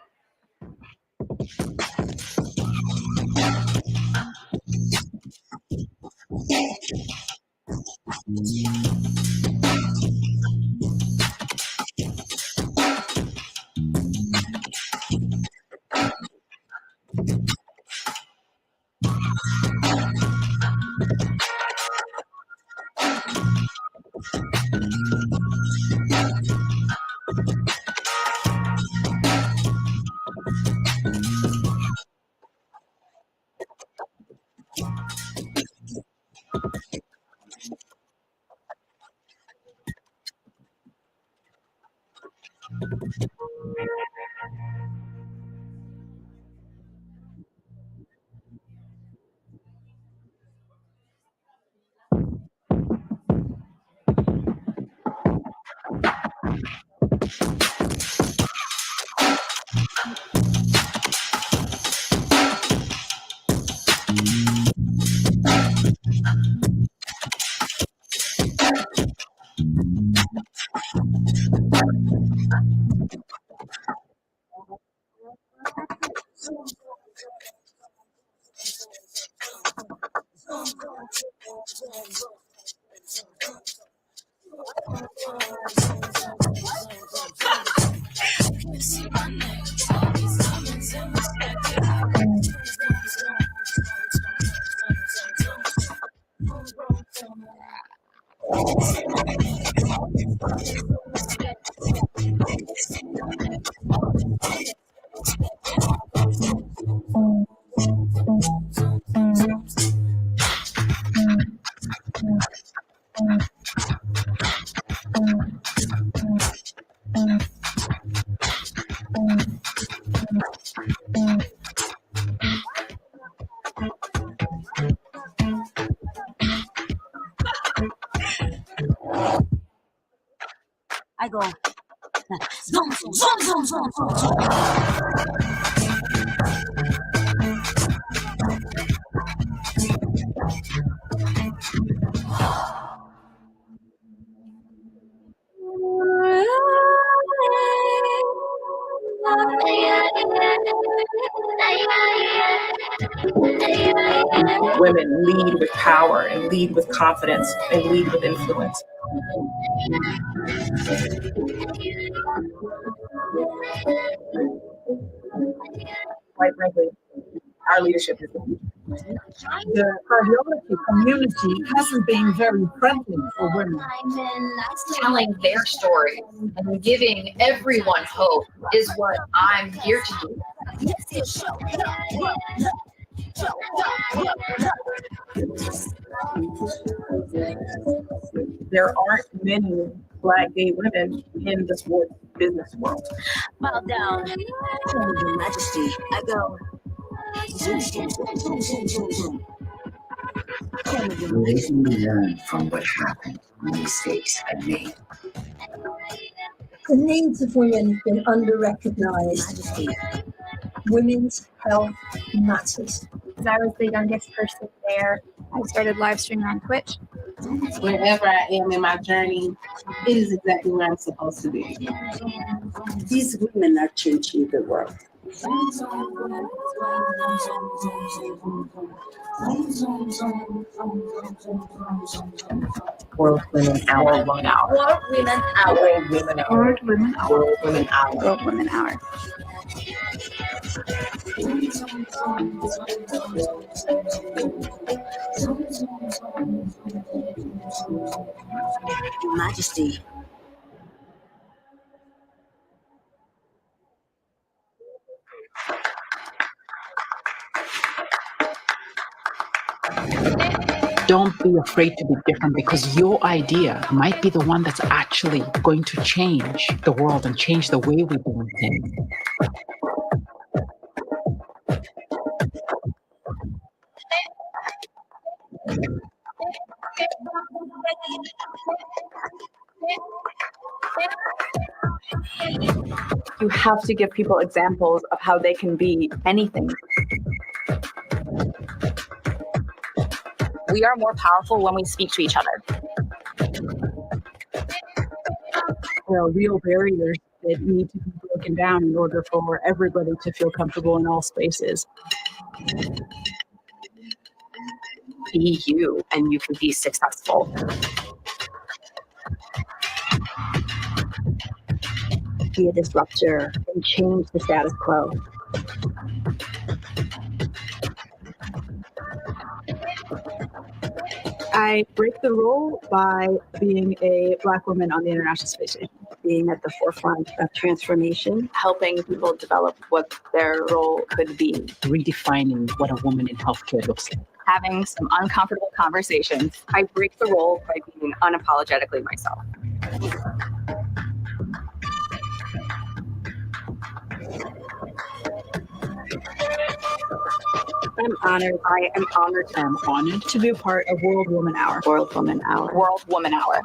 Speaker 1: I go zoom, zoom, zoom, zoom, zoom, zoom, zoom.
Speaker 5: Women lead with power and lead with confidence and lead with influence. Quite frankly, our leadership is the future.
Speaker 3: The cardiology community hasn't been very friendly for women.
Speaker 18: Telling their stories and giving everyone hope is what I'm here to do.
Speaker 5: There aren't many Black gay women in the sports business world.
Speaker 1: Bow down to Your Majesty. I go zoom, zoom, zoom, zoom, zoom, zoom, zoom. Lesson we learned from what happened, the mistakes I made. The needs of women have been under-recognized. Women's health matters.
Speaker 4: As I was the youngest person there, I started live streaming on Twitch.
Speaker 9: Wherever I am in my journey, it is exactly where I'm supposed to be.
Speaker 1: These women are changing the world.
Speaker 5: World Women Hour. World Women Hour.
Speaker 1: World Women Hour.
Speaker 5: World Women Hour.
Speaker 4: World Women Hour.
Speaker 5: World Women Hour.
Speaker 4: World Women Hour.
Speaker 1: Your Majesty.
Speaker 10: Don't be afraid to be different because your idea might be the one that's actually going to change the world and change the way we do things.
Speaker 11: You have to give people examples of how they can be anything.
Speaker 16: We are more powerful when we speak to each other.
Speaker 13: There are real barriers that need to be broken down in order for everybody to feel comfortable in all spaces.
Speaker 12: Be you, and you can be successful.
Speaker 7: Be a disruptor and change the status quo.
Speaker 13: I break the rule by being a Black woman on the International Space Station.
Speaker 7: Being at the forefront of transformation, helping people develop what their role could be.
Speaker 10: Redefining what a woman in healthcare looks like.
Speaker 16: Having some uncomfortable conversations.
Speaker 11: I break the role by being unapologetically myself.
Speaker 7: I'm honored. I am honored.
Speaker 13: I'm honored to be a part of World Woman Hour.
Speaker 7: World Woman Hour.
Speaker 16: World Woman Hour.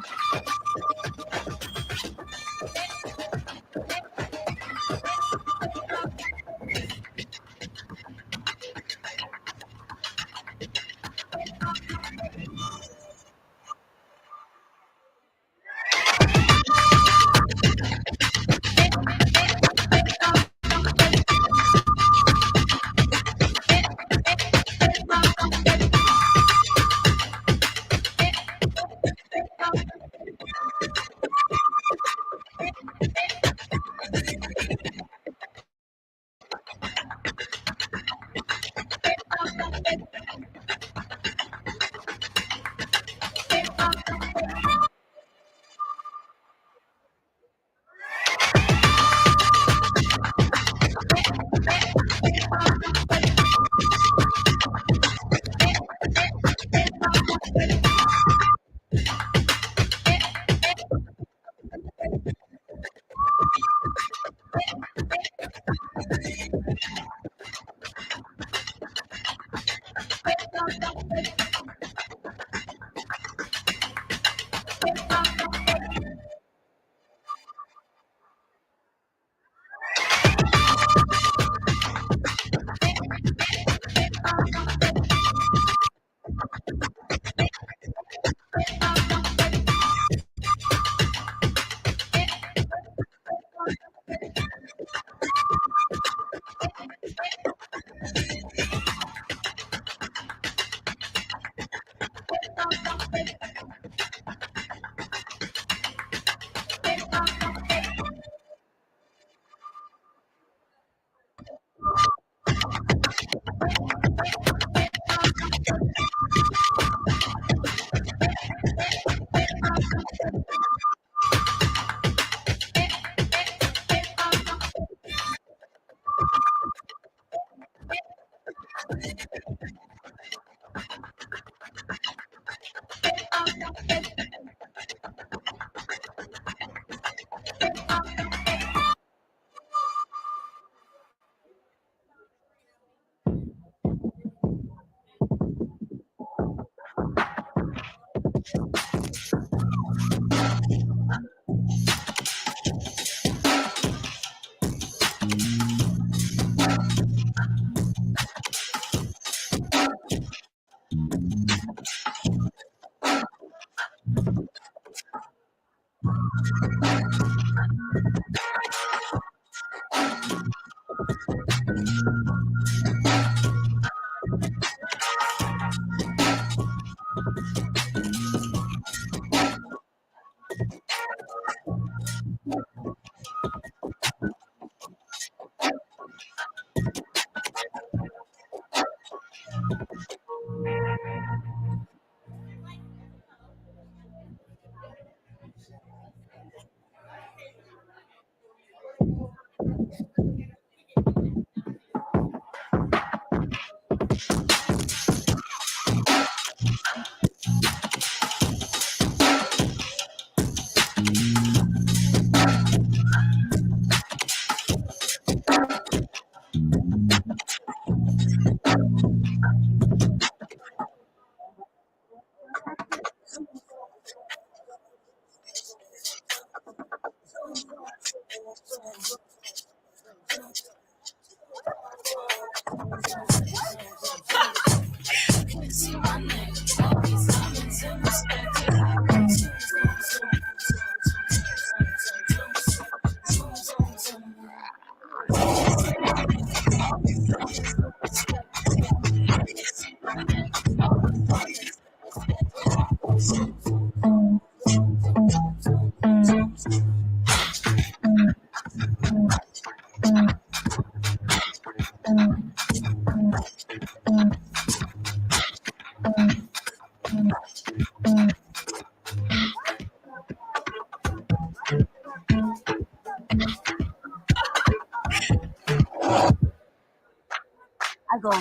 Speaker 1: I go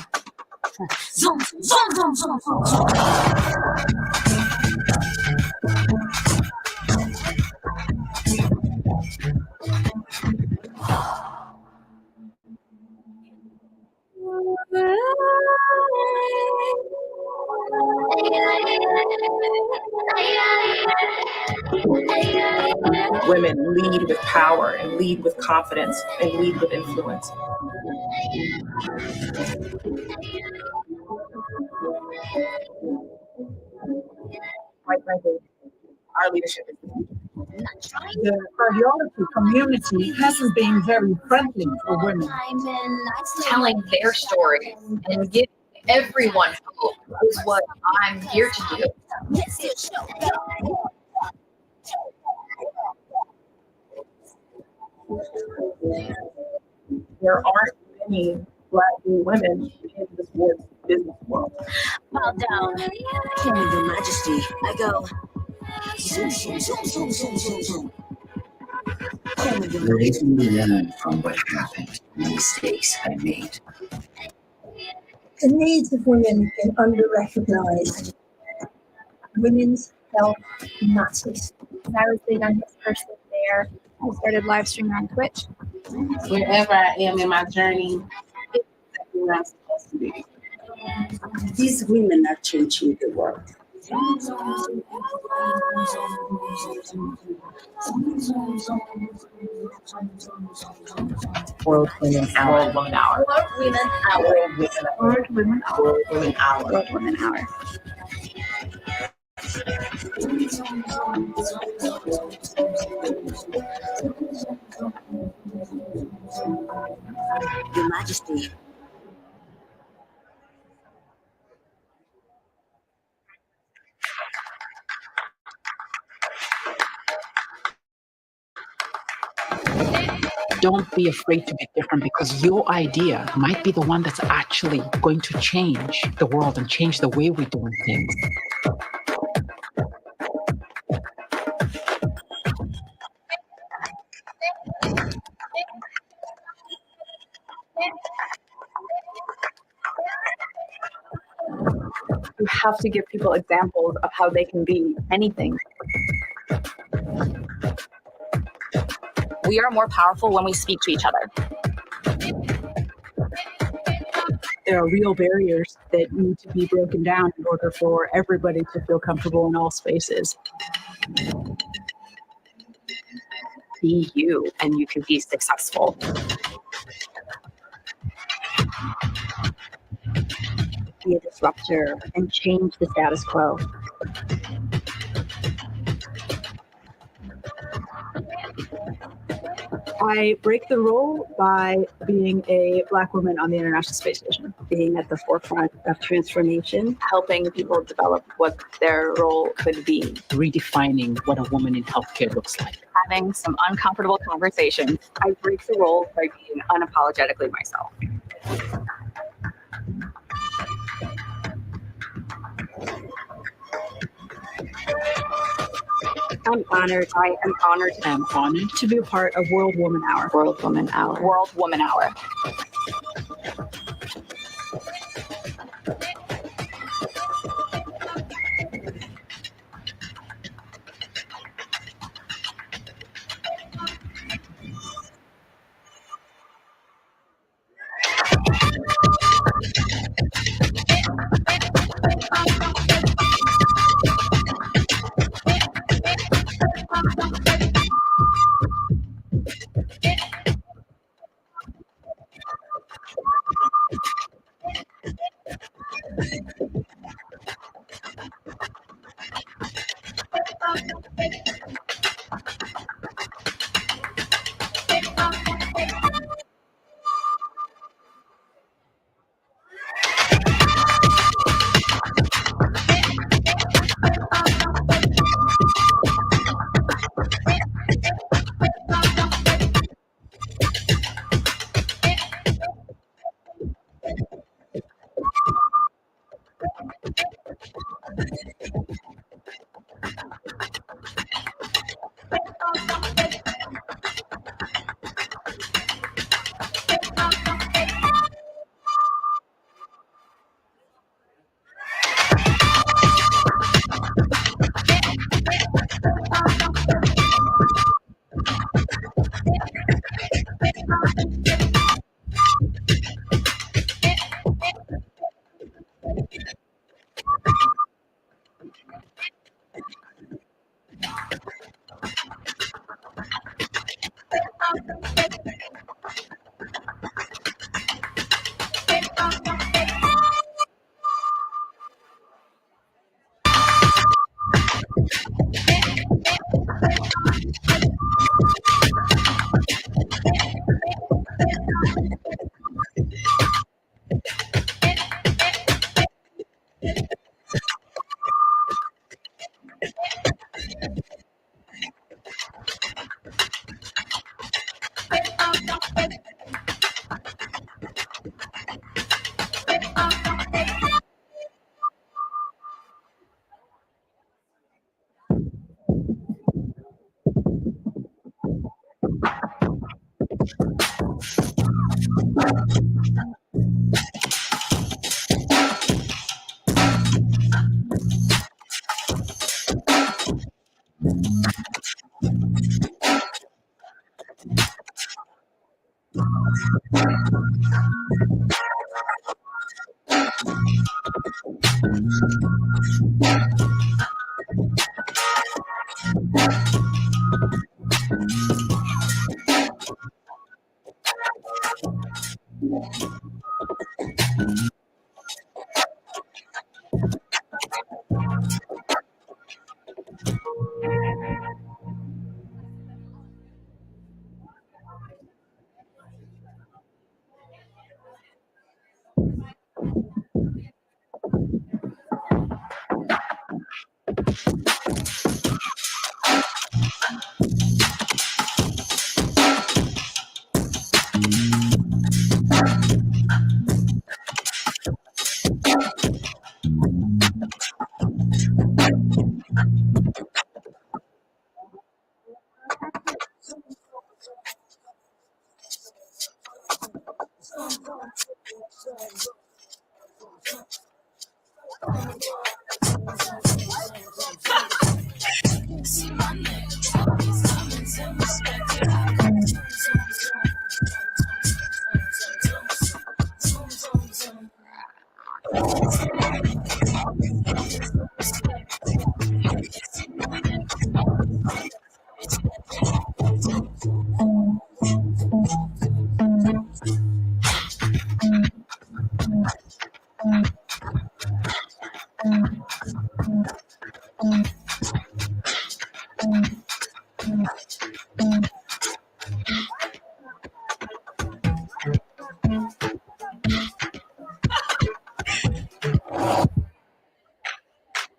Speaker 1: zoom, zoom, zoom, zoom, zoom, zoom.
Speaker 5: Women lead with power and lead with confidence and lead with influence. Quite frankly, our leadership is
Speaker 3: The cardiology community hasn't been very friendly for women.
Speaker 18: Telling their stories and giving everyone hope is what I'm here to do.
Speaker 5: There aren't many Black gay women in the sports business world.
Speaker 1: Bow down. Your Majesty. I go zoom, zoom, zoom, zoom, zoom, zoom, zoom.
Speaker 19: Let me learn from what happened, the mistakes I made.
Speaker 15: The needs of women have been under-recognized. Women's health matters.
Speaker 4: I was the youngest person there. I started live streaming on Twitch.
Speaker 9: Wherever I am in my journey, it's exactly where I'm supposed to be.
Speaker 1: These women are changing the world.
Speaker 5: World Women Hour. World Women Hour.
Speaker 1: World Women Hour.
Speaker 5: World Women Hour. World Women Hour.
Speaker 4: World Women Hour.
Speaker 1: Your Majesty.
Speaker 10: Don't be afraid to be different because your idea might be the one that's actually going to change the world and change the way we're doing things.
Speaker 11: You have to give people examples of how they can be anything.
Speaker 16: We are more powerful when we speak to each other.
Speaker 13: There are real barriers that need to be broken down in order for everybody to feel comfortable in all spaces.
Speaker 12: Be you, and you can be successful.
Speaker 7: Be a disruptor and change the status quo.
Speaker 13: I break the rule by being a Black woman on the International Space Station.
Speaker 7: Being at the forefront of transformation.
Speaker 11: Helping people develop what their role could be.
Speaker 10: Redefining what a woman in healthcare looks like.
Speaker 16: Having some uncomfortable conversations. I break the role by being unapologetically myself.
Speaker 7: I'm honored.
Speaker 11: I am honored.
Speaker 10: I'm honored
Speaker 13: To be a part of World Woman Hour.
Speaker 11: World Woman Hour.
Speaker 16: World Woman Hour.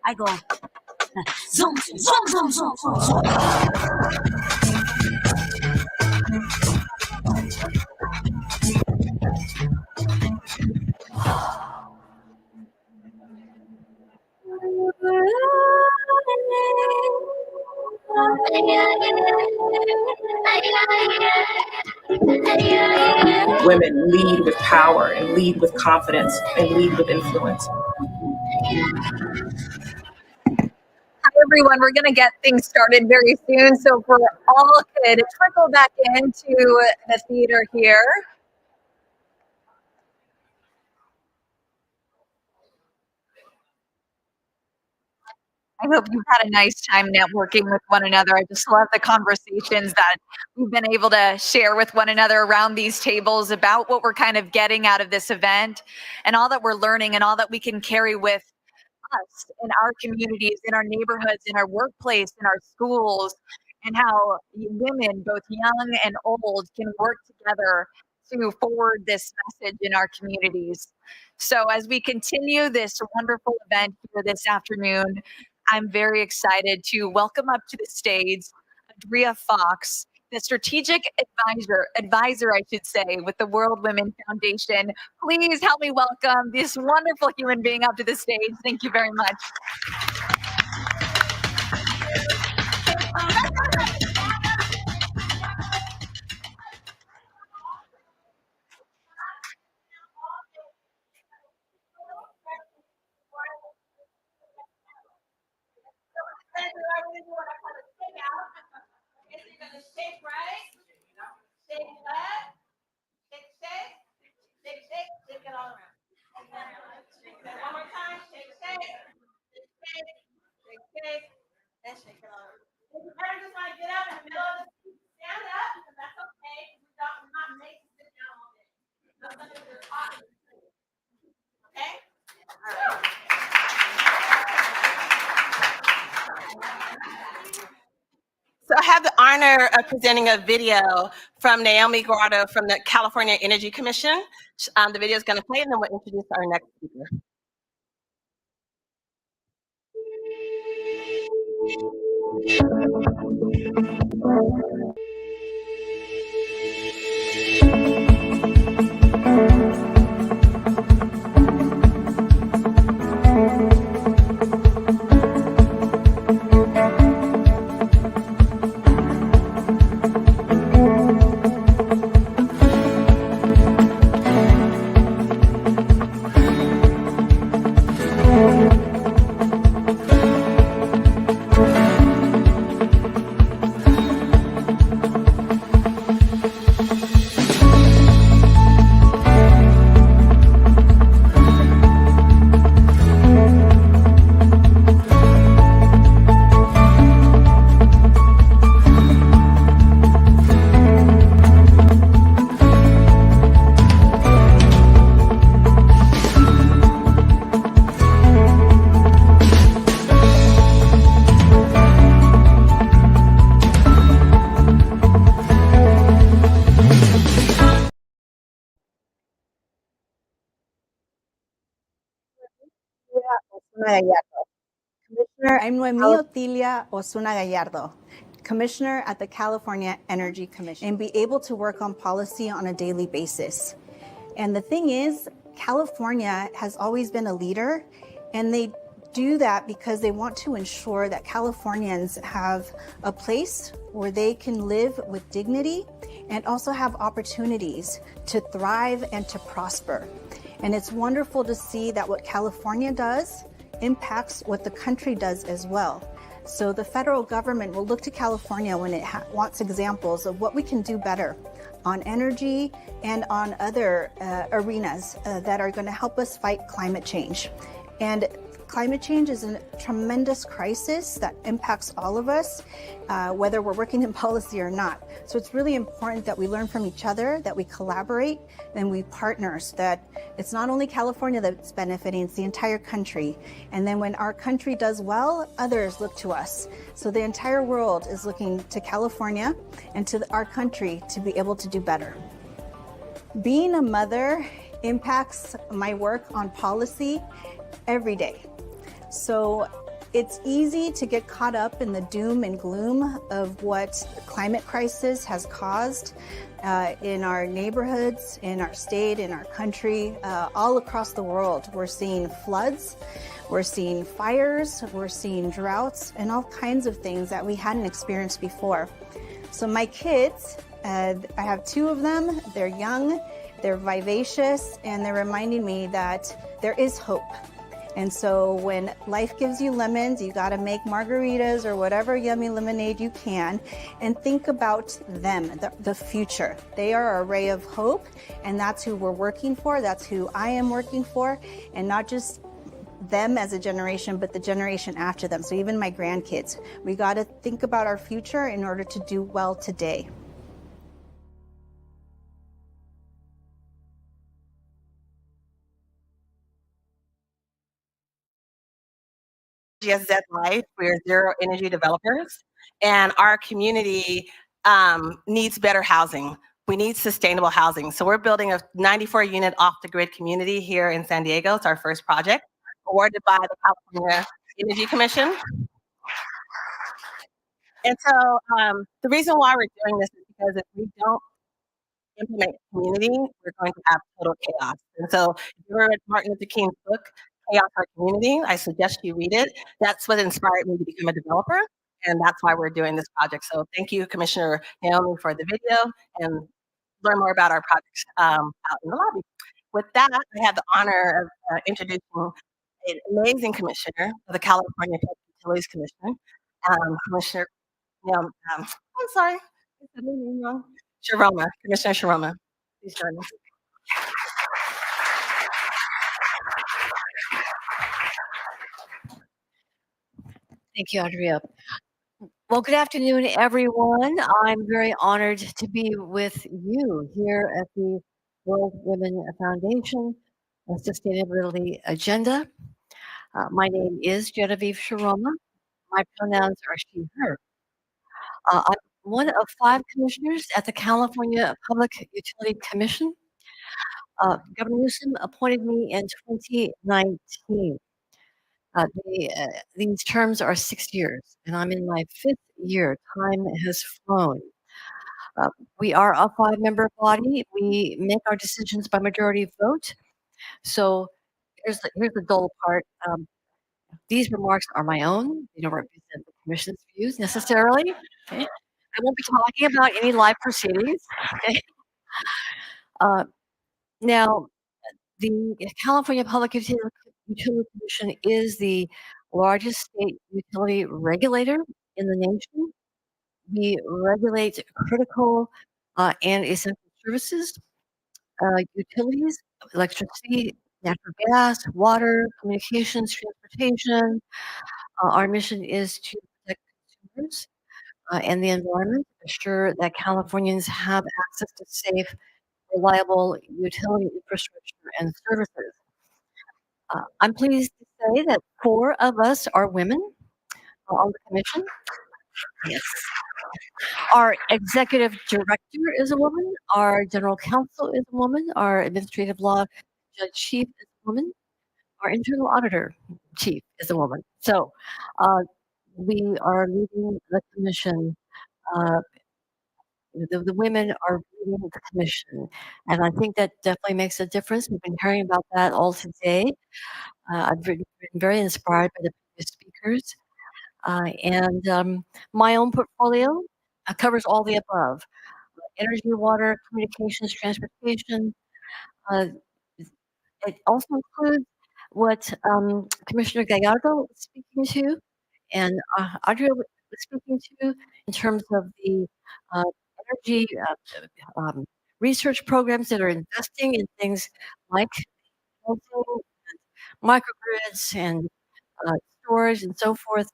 Speaker 1: I go zoom, zoom, zoom, zoom, zoom, zoom.
Speaker 5: Women lead with power and lead with confidence and lead with influence.
Speaker 17: Hi, everyone. We're going to get things started very soon. So if we're all could trickle back into the theater here. I hope you've had a nice time networking with one another. I just love the conversations that we've been able to share with one another around these tables about what we're kind of getting out of this event and all that we're learning and all that we can carry with us in our communities, in our neighborhoods, in our workplace, in our schools, and how women, both young and old, can work together to forward this message in our communities. So as we continue this wonderful event here this afternoon, I'm very excited to welcome up to the stage Andrea Fox, the strategic advisor, I should say, with the World Women Foundation. Please help me welcome this wonderful human being up to the stage. Thank you very much.
Speaker 8: So I have the honor of presenting a video from Naomi Grotto from the California Energy Commission. The video is going to play and then we'll introduce our next speaker.
Speaker 2: Commissioner, I'm Noemí Otilia Osuna Gallardo, Commissioner at the California Energy Commission, and be able to work on policy on a daily basis. And the thing is, California has always been a leader, and they do that because they want to ensure that Californians have a place where they can live with dignity and also have opportunities to thrive and to prosper. And it's wonderful to see that what California does impacts what the country does as well. So the federal government will look to California when it wants examples of what we can do better on energy and on other arenas that are going to help us fight climate change. And climate change is a tremendous crisis that impacts all of us, whether we're working in policy or not. So it's really important that we learn from each other, that we collaborate, and we partners, that it's not only California that's benefiting, it's the entire country. And then when our country does well, others look to us. So the entire world is looking to California and to our country to be able to do better. Being a mother impacts my work on policy every day. So it's easy to get caught up in the doom and gloom of what the climate crisis has caused in our neighborhoods, in our state, in our country, all across the world. We're seeing floods, we're seeing fires, we're seeing droughts, and all kinds of things that we hadn't experienced before. So my kids, I have two of them, they're young, they're vivacious, and they're reminding me that there is hope. And so when life gives you lemons, you got to make margaritas or whatever yummy lemonade you can, and think about them, the future. They are a ray of hope, and that's who we're working for. That's who I am working for, and not just them as a generation, but the generation after them. So even my grandkids, we got to think about our future in order to do well today.
Speaker 8: GSZ Life, we're zero energy developers, and our community needs better housing. We need sustainable housing. So we're building a 94-unit off-the-grid community here in San Diego. It's our first project, awarded by the California Energy Commission. And so the reason why we're doing this is because if we don't implement community, we're going to have total chaos. And so if you read Martin Luther King's book, Chaos Our Community, I suggest you read it. That's what inspired me to become a developer, and that's why we're doing this project. So thank you, Commissioner Naomi, for the video, and learn more about our projects out in the lobby. With that, I have the honor of introducing an amazing commissioner of the California Public Utilities Commission, Commissioner, I'm sorry, I said my name wrong. Sharoma, Commissioner Sharoma. Please join us.
Speaker 20: Thank you, Andrea. Well, good afternoon, everyone. I'm very honored to be with you here at the World Women Foundation Sustainability Agenda. My name is Genevieve Sharoma. My pronouns are she, her. I'm one of 5 commissioners at the California Public Utility Commission. Governor Newsom appointed me in 2019. These terms are 6 years, and I'm in my 5th year. Time has flown. We are a 5-member body. We make our decisions by majority vote. So here's the dull part. These remarks are my own. They don't represent the commission's views necessarily. Okay? I won't be talking about any live proceedings. Okay? Now, the California Public Utility Commission is the largest state utility regulator in the nation. We regulate critical and essential services, utilities, electricity, natural gas, water, communications, transportation. Our mission is to protect consumers and the environment, ensure that Californians have access to safe, reliable utility infrastructure and services. I'm pleased to say that 4 of us are women on the commission. Yes. Our executive director is a woman. Our general counsel is a woman. Our administrative law judge chief is a woman. our internal auditor chief is a woman. So we are leading the commission. Uh, the women are leading the commission, and I think that definitely makes a difference. We've been hearing about that all today. I've been very inspired by the previous speakers, and my own portfolio covers all the above: energy, water, communications, transportation. Uh, it also includes what Commissioner Gallardo was speaking to, and Audrey was speaking to in terms of the uh, energy research programs that are investing in things like housing, microgrids and storage and so forth.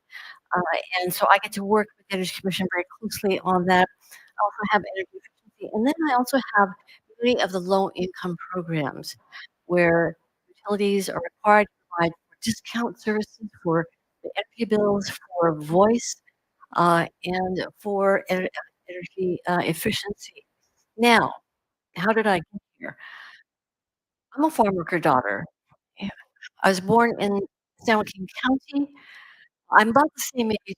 Speaker 20: Uh, and so I get to work with the Energy Commission very closely on that. I also have energy efficiency. And then I also have many of the low income programs where utilities are required to provide discount services for the energy bills, for voice, and for energy efficiency. Now, how did I get here? I'm a farm worker daughter. Yeah. I was born in San Joaquin County. I'm about the same age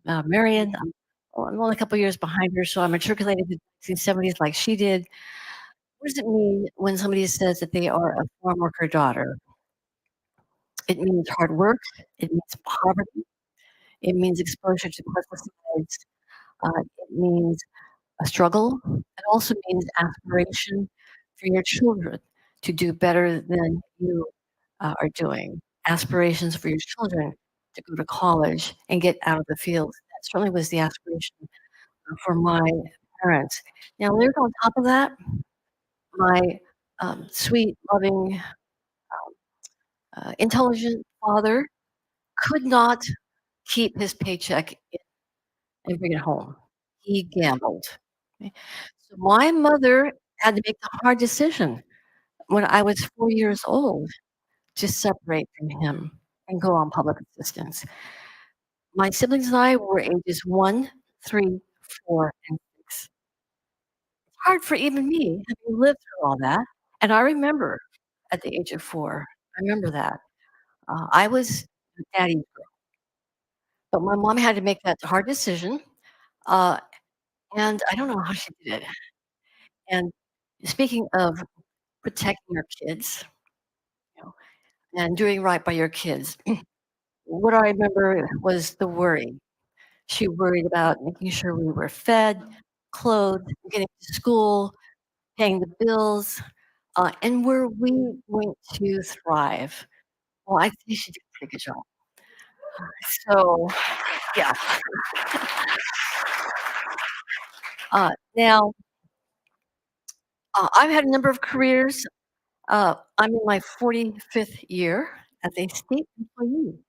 Speaker 20: as Marion. I'm only a couple years behind her, so I matriculated in the 1970s like she did. What does it mean when somebody says that they are a farm worker daughter? It means hard work. It means poverty. It means exposure to pesticides. It means a struggle. It also means aspiration for your children to do better than you are doing. Aspirations for your children to go to college and get out of the field. That certainly was the aspiration for my parents. Now, layered on top of that, my sweet, loving, intelligent father could not keep his paycheck and bring it home. He gambled. Okay? So my mother had to make the hard decision when I was 4 years old to separate from him and go on public assistance. My siblings and I were ages 1, 3, 4, and 6. It's hard for even me, having lived through all that. And I remember at the age of 4, I remember that. I was daddy's girl. But my mom had to make that hard decision. Uh, and I don't know how she did it. And speaking of protecting your kids, you know, and doing right by your kids, what I remember was the worry. She worried about making sure we were fed, clothed, getting to school, paying the bills, and were we going to thrive? Well, I think she did a pretty good job. So, yeah. Now, I've had a number of careers. I'm in my 45th year as a state employee.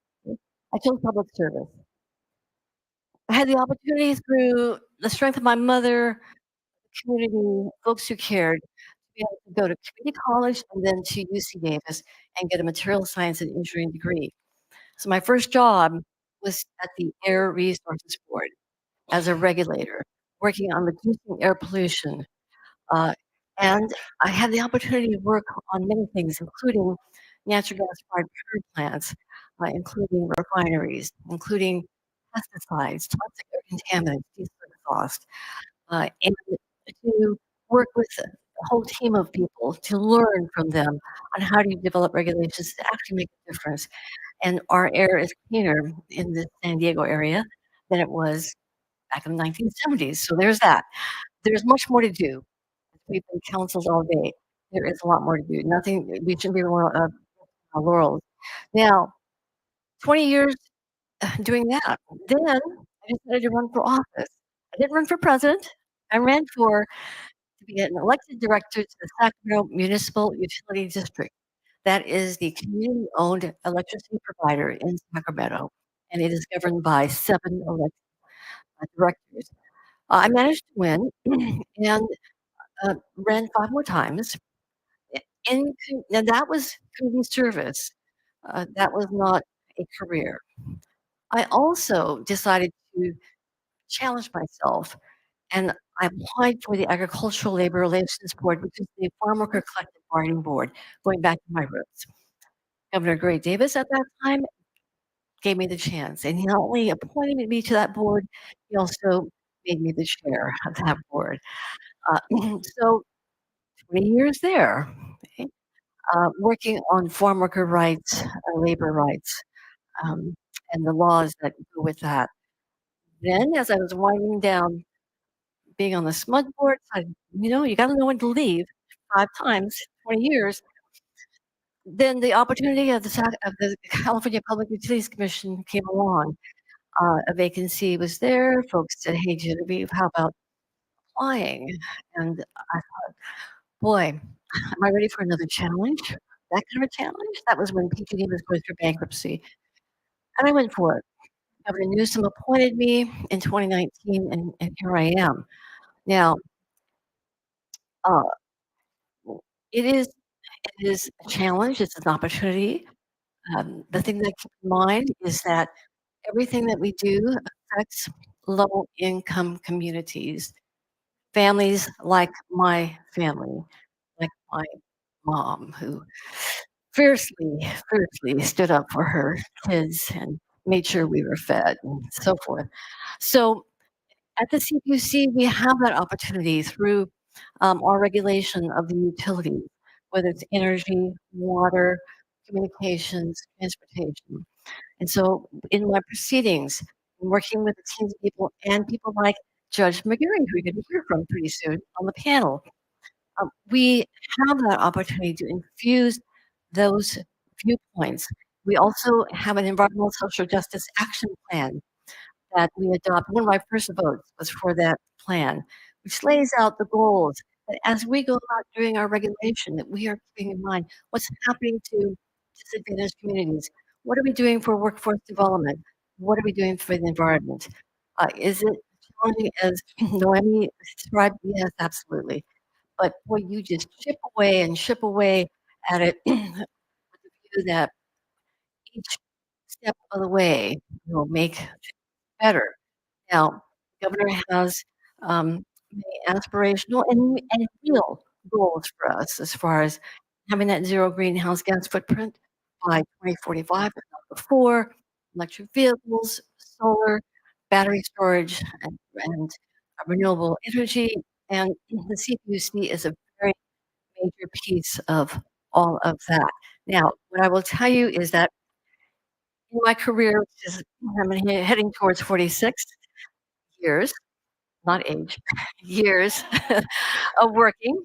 Speaker 20: I chose public service. I had the opportunity through the strength of my mother, community, folks who cared, to be able to go to community college and then to UC Davis and get a material science and engineering degree. So my first job was at the Air Resources Board as a regulator, working on reducing air pollution. Uh, and I had the opportunity to work on many things, including natural gas-fired power plants, including refineries, including pesticides, toxic air contaminants, diesel exhaust, and to work with a whole team of people to learn from them on how do you develop regulations to actually make a difference. And our air is cleaner in the San Diego area than it was back in the 1970s. So there's that. There's much more to do. We've been counseled all day. There is a lot more to do. Nothing, we shouldn't be our laurels. Now, 20 years doing that. Then I decided to run for office. I didn't run for president. I ran to be an elected director to the Sacramento Municipal Utility District. That is the community-owned electricity provider in Sacramento, and it is governed by 7 elected directors. I managed to win and ran 5 more times. Now that was community service. That was not a career. I also decided to challenge myself, and I applied for the Agricultural Labor Relations Board, which is the Farm Worker Collective Bargaining Board, going back to my roots. Governor Gray Davis at that time gave me the chance. And he not only appointed me to that board, he also made me the chair of that board. So 20 years there, okay, working on farm worker rights, labor rights, and the laws that go with that. Then, as I was winding down, being on the SMUD board, you got to know when to leave 5 times, 20 years. Then the opportunity of the California Public Utilities Commission came along. A vacancy was there. Folks said, "Hey, Genevieve, how about applying?" And I thought, boy, am I ready for another challenge? That kind of a challenge? That was when PG&E was going through bankruptcy. And I went for it. Governor Newsom appointed me in 2019, and here I am. Now, uh, it is a challenge. It's an opportunity. The thing that keep in mind is that everything that we do affects low-income communities, families like my family, like my mom, who fiercely stood up for her kids and made sure we were fed and so forth. So at the CPUC, we have that opportunity through our regulation of the utilities, whether it's energy, water, communications, transportation. And so in my proceedings, I'm working with teams of people and people like Judge McGarry, who you're going to hear from pretty soon on the panel. We have that opportunity to infuse those viewpoints. We also have an environmental social justice action plan that we adopt. One of my first votes was for that plan, which lays out the goals that as we go about doing our regulation, that we are keeping in mind what's happening to disadvantaged communities. What are we doing for workforce development? What are we doing for the environment? Is it challenging as Noemi described? Yes, absolutely. But boy, you just chip away and chip away at it with the view that each step of the way will make things better. Now, the governor has many aspirational and real goals for us as far as having that zero greenhouse gas footprint by 2045, if not before, electric vehicles, solar, battery storage, and renewable energy. And the CPUC is a very major piece of all of that. Now, what I will tell you is that in my career, which is I'm heading towards 46 years, not age, years of working.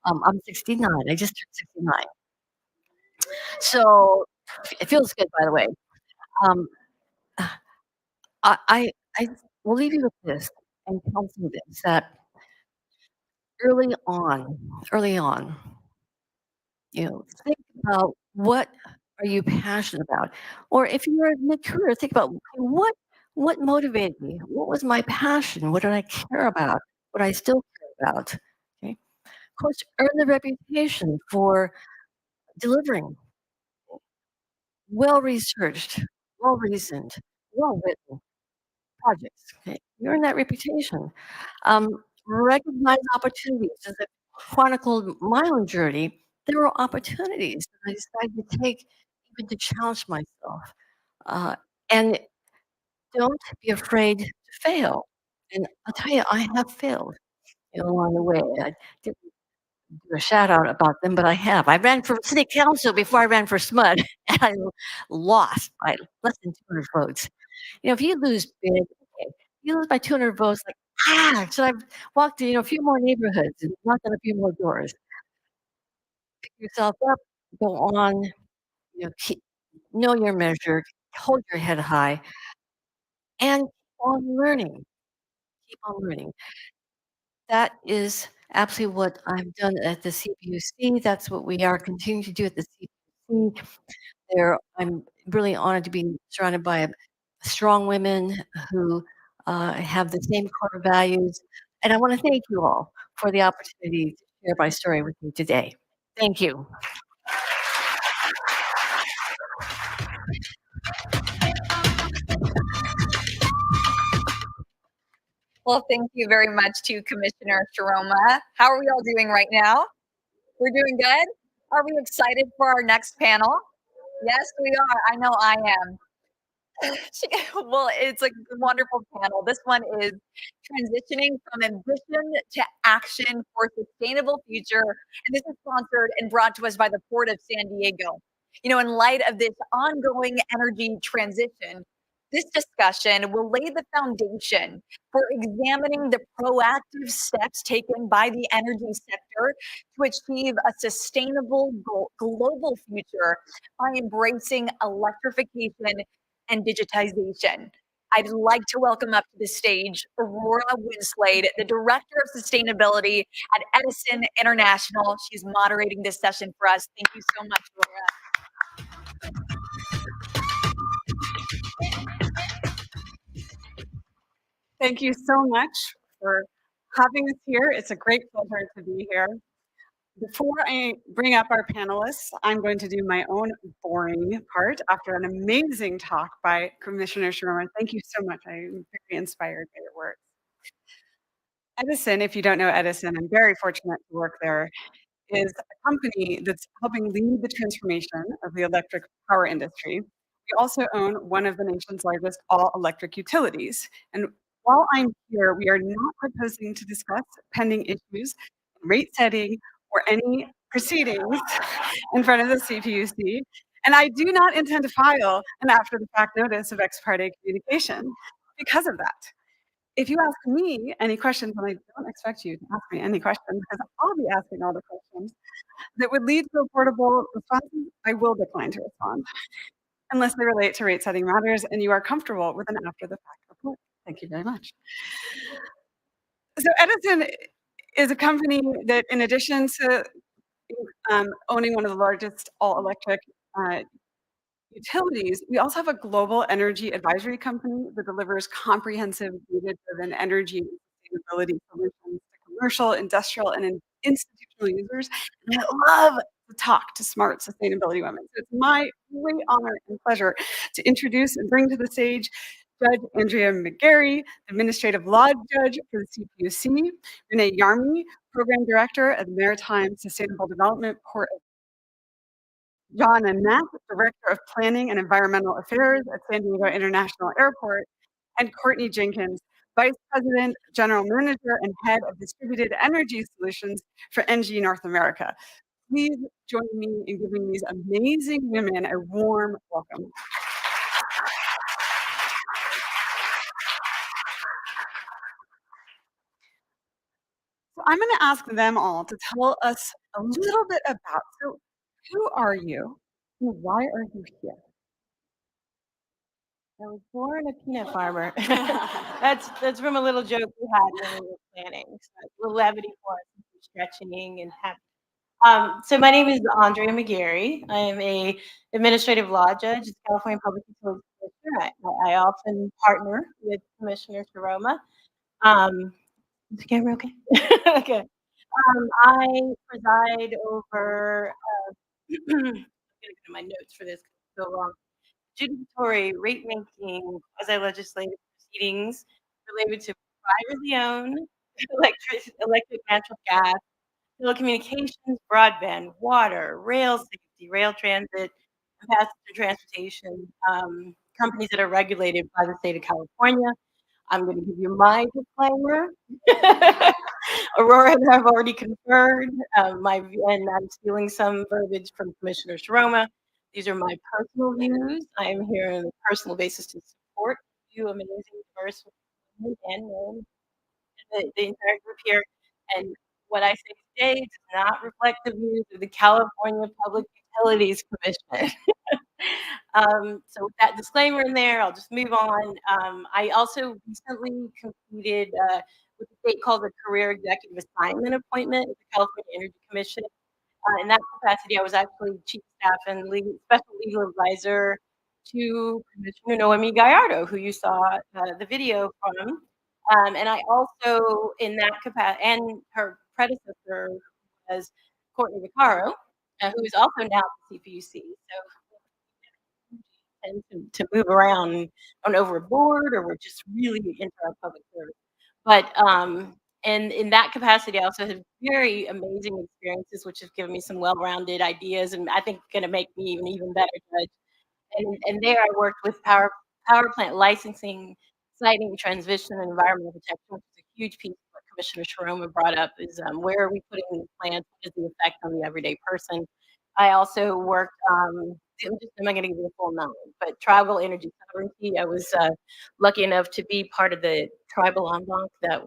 Speaker 20: I'm 69. I just turned 69. So it feels good, by the way. Um, I will leave you with this and counsel this that early on, think about what are you passionate about, or if you're in mid-career, think about what motivated me, what was my passion, what did I care about, what I still care about. Okay, of course, earn the reputation for delivering well-researched, well-reasoned, well-written projects. Okay, you earn that reputation. Um, Recognize opportunities. As I chronicled my own journey, there were opportunities that I decided to take, even to challenge myself. And don't be afraid to fail. And I'll tell you, I have failed along the way. I didn't do a shout out about them, but I have. I ran for city council before I ran for SMUD, and I lost by less than 200 votes. If you lose big, okay, you lose by 200 votes, should I walk to, a few more neighborhoods and knock on a few more doors? Pick yourself up, go on, know your measure, hold your head high, and keep on learning. Keep on learning. That is absolutely what I've done at the CPUC. That's what we are continuing to do at the CPUC. I'm really honored to be surrounded by strong women who have the same core values. And I want to thank you all for the opportunity to share my story with you today. Thank you.
Speaker 17: Well, thank you very much to Commissioner Sharoma. How are we all doing right now? We're doing good? Are we excited for our next panel? Yes, we are. I know I am. Well, it's a wonderful panel. This one is transitioning from ambition to action for a sustainable future. And this is sponsored and brought to us by the Port of San Diego. In light of this ongoing energy transition, this discussion will lay the foundation for examining the proactive steps taken by the energy sector to achieve a sustainable global future by embracing electrification and digitization. I'd like to welcome up to the stage Aurora Winslade, the Director of Sustainability at Edison International. She's moderating this session for us. Thank you so much, Aurora.
Speaker 6: Thank you so much for having us here. It's a great pleasure to be here. Before I bring up our panelists, I'm going to do my own boring part after an amazing talk by Commissioner Sharma. Thank you so much. I'm very inspired by your words. Edison, if you don't know Edison, I'm very fortunate to work there, is a company that's helping lead the transformation of the electric power industry. We also own one of the nation's largest all-electric utilities. And while I'm here, we are not proposing to discuss pending issues, rate setting, or any proceedings in front of the CPUC. And I do not intend to file an after-the-fact notice of ex parte communication because of that. If you ask me any questions, and I don't expect you to ask me any questions because I'll be asking all the questions that would lead to reportable responses, I will decline to respond unless they relate to rate setting matters and you are comfortable with an after the fact report. Thank you very much. So Edison is a company that, in addition to owning one of the largest all electric utilities, we also have a global energy advisory company that delivers comprehensive data-driven energy and sustainability solutions to commercial, industrial, and institutional users. And I love to talk to smart sustainability women. So it's my great honor and pleasure to introduce and bring to the stage Judge Andrea McGarry, Administrative Law Judge for the CPUC, Renee Yarmy, Program Director at the Maritime Sustainable Development Port of John Annette, Director of Planning and Environmental Affairs at San Diego International Airport, and Courtney Jenkins, Vice President, General Manager, and Head of Distributed Energy Solutions for ENGIE North America. Please join me in giving these amazing women a warm welcome. So I'm going to ask them all to tell us a little bit about, so who are you and why are you here?
Speaker 8: I was born a peanut farmer. That's from a little joke we had when we were planning. So a little levity for us, stretching and happy. So my name is Andrea McGarry. I am a administrative law judge at the California Public Utilities Commission. I often partner with Commissioner Sharma. Is the camera okay? Okay. I preside over. I'm gonna go to my notes for this. It's so long. Adjudicatory rate making quasi-legislative proceedings related to privately owned electric, natural gas, telecommunications, broadband, water, rail safety, rail transit, and passenger transportation companies that are regulated by the state of California. I'm going to give you my disclaimer. Aurora and I have already conferred, and I'm stealing some verbiage from Commissioner Sharma. These are my personal views. I am here on a personal basis to support you, amazing, diverse women and men, and the entire group here. And what I say today does not reflect the views of the California Public Utilities Commission. So with that disclaimer in there, I'll just move on. I also recently completed what the state calls a career executive assignment appointment at the California Energy Commission. In that capacity, I was actually chief staff and special legal advisor to Commissioner Noemi Gallardo, who you saw the video from. And I also, in that capacity, and her predecessor was Courtney Vaccaro, who is also now at the CPUC. So tend to move around on overboard, or we're just really into our public service. But And in that capacity, I also had very amazing experiences, which have given me some well-rounded ideas, and I think going to make me an even better judge. And there I worked with power plant licensing, siting, transition, and environmental protection, which is a huge piece of what Commissioner Sharoma brought up is where are we putting these plants? What is the effect on the everyday person? I also worked, I'm not going to give you the full number, but tribal energy sovereignty. I was lucky enough to be part of the tribal en banc that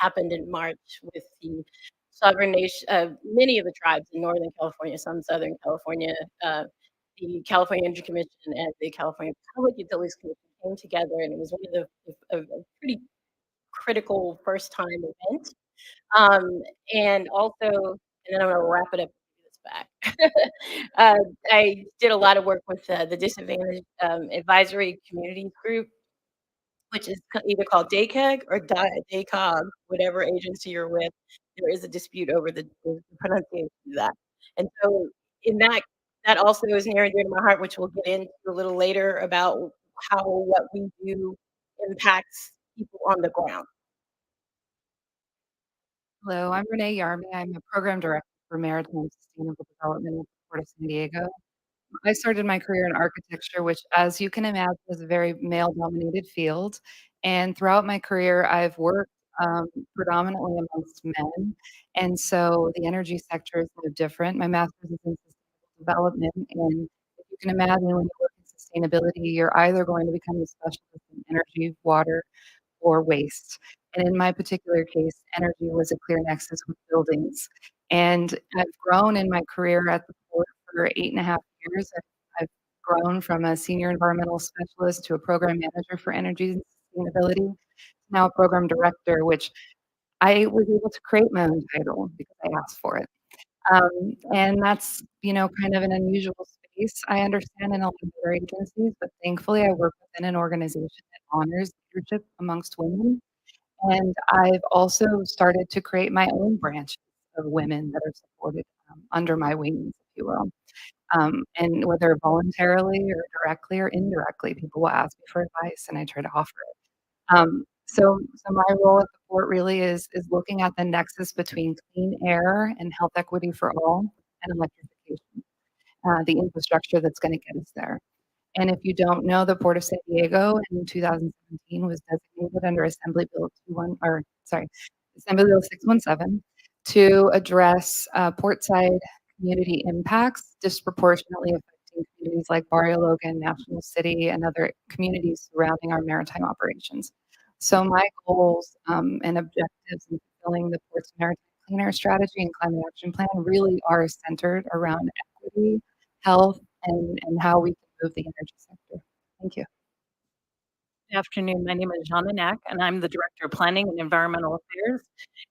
Speaker 8: happened in March with the sovereign nation, many of the tribes in Northern California, some Southern California, the California Energy Commission and the California Public Utilities Commission came together, and it was one of a pretty critical first time event. And also, and then I'm gonna wrap it up and give this back. I did a lot of work with the Disadvantaged Advisory Community Group, which is either called DACAG or DACOG, whatever agency you're with. There is a dispute over the pronunciation of that. And so in that also is near and dear to my heart, which we'll get into a little later about how what we do impacts people on the ground.
Speaker 14: Hello, I'm Renee Yarmy. I'm a program director for Maritime Sustainable Development at the Port of San Diego. I started my career in architecture, which, as you can imagine, is a very male-dominated field. And throughout my career, I've worked predominantly amongst men. And so the energy sector is no different. My master's is in sustainable development. And if you can imagine, when you work in sustainability, you're either going to become a specialist in energy, water, or waste. And in my particular case, energy was a clear nexus with buildings. And I've grown in my career at the port for 8.5 years. I've grown from a senior environmental specialist to a program manager for energy and sustainability, now a program director, which I was able to create my own title because I asked for it. And that's, kind of an unusual space. I understand in a lot of other agencies, but thankfully I work within an organization that honors leadership amongst women. And I've also started to create my own branch of women that are supported under my wings, if you will. And whether voluntarily or directly or indirectly, people will ask me for advice and I try to offer it. So my role at the port really is looking at the nexus between clean air and health equity for all and electrification, the infrastructure that's going to get us there. And if you don't know, the Port of San Diego in 2017 was designated under Assembly Bill 617 to address portside community impacts disproportionately affecting communities like Barrio Logan, National City, and other communities surrounding our maritime operations. So my goals and objectives in fulfilling the Port's Maritime Clean Air Strategy and Climate Action Plan really are centered around equity, health, and how we can move the energy sector. Thank you.
Speaker 22: Good afternoon. My name is Jana Nack, and I'm the Director of Planning and Environmental Affairs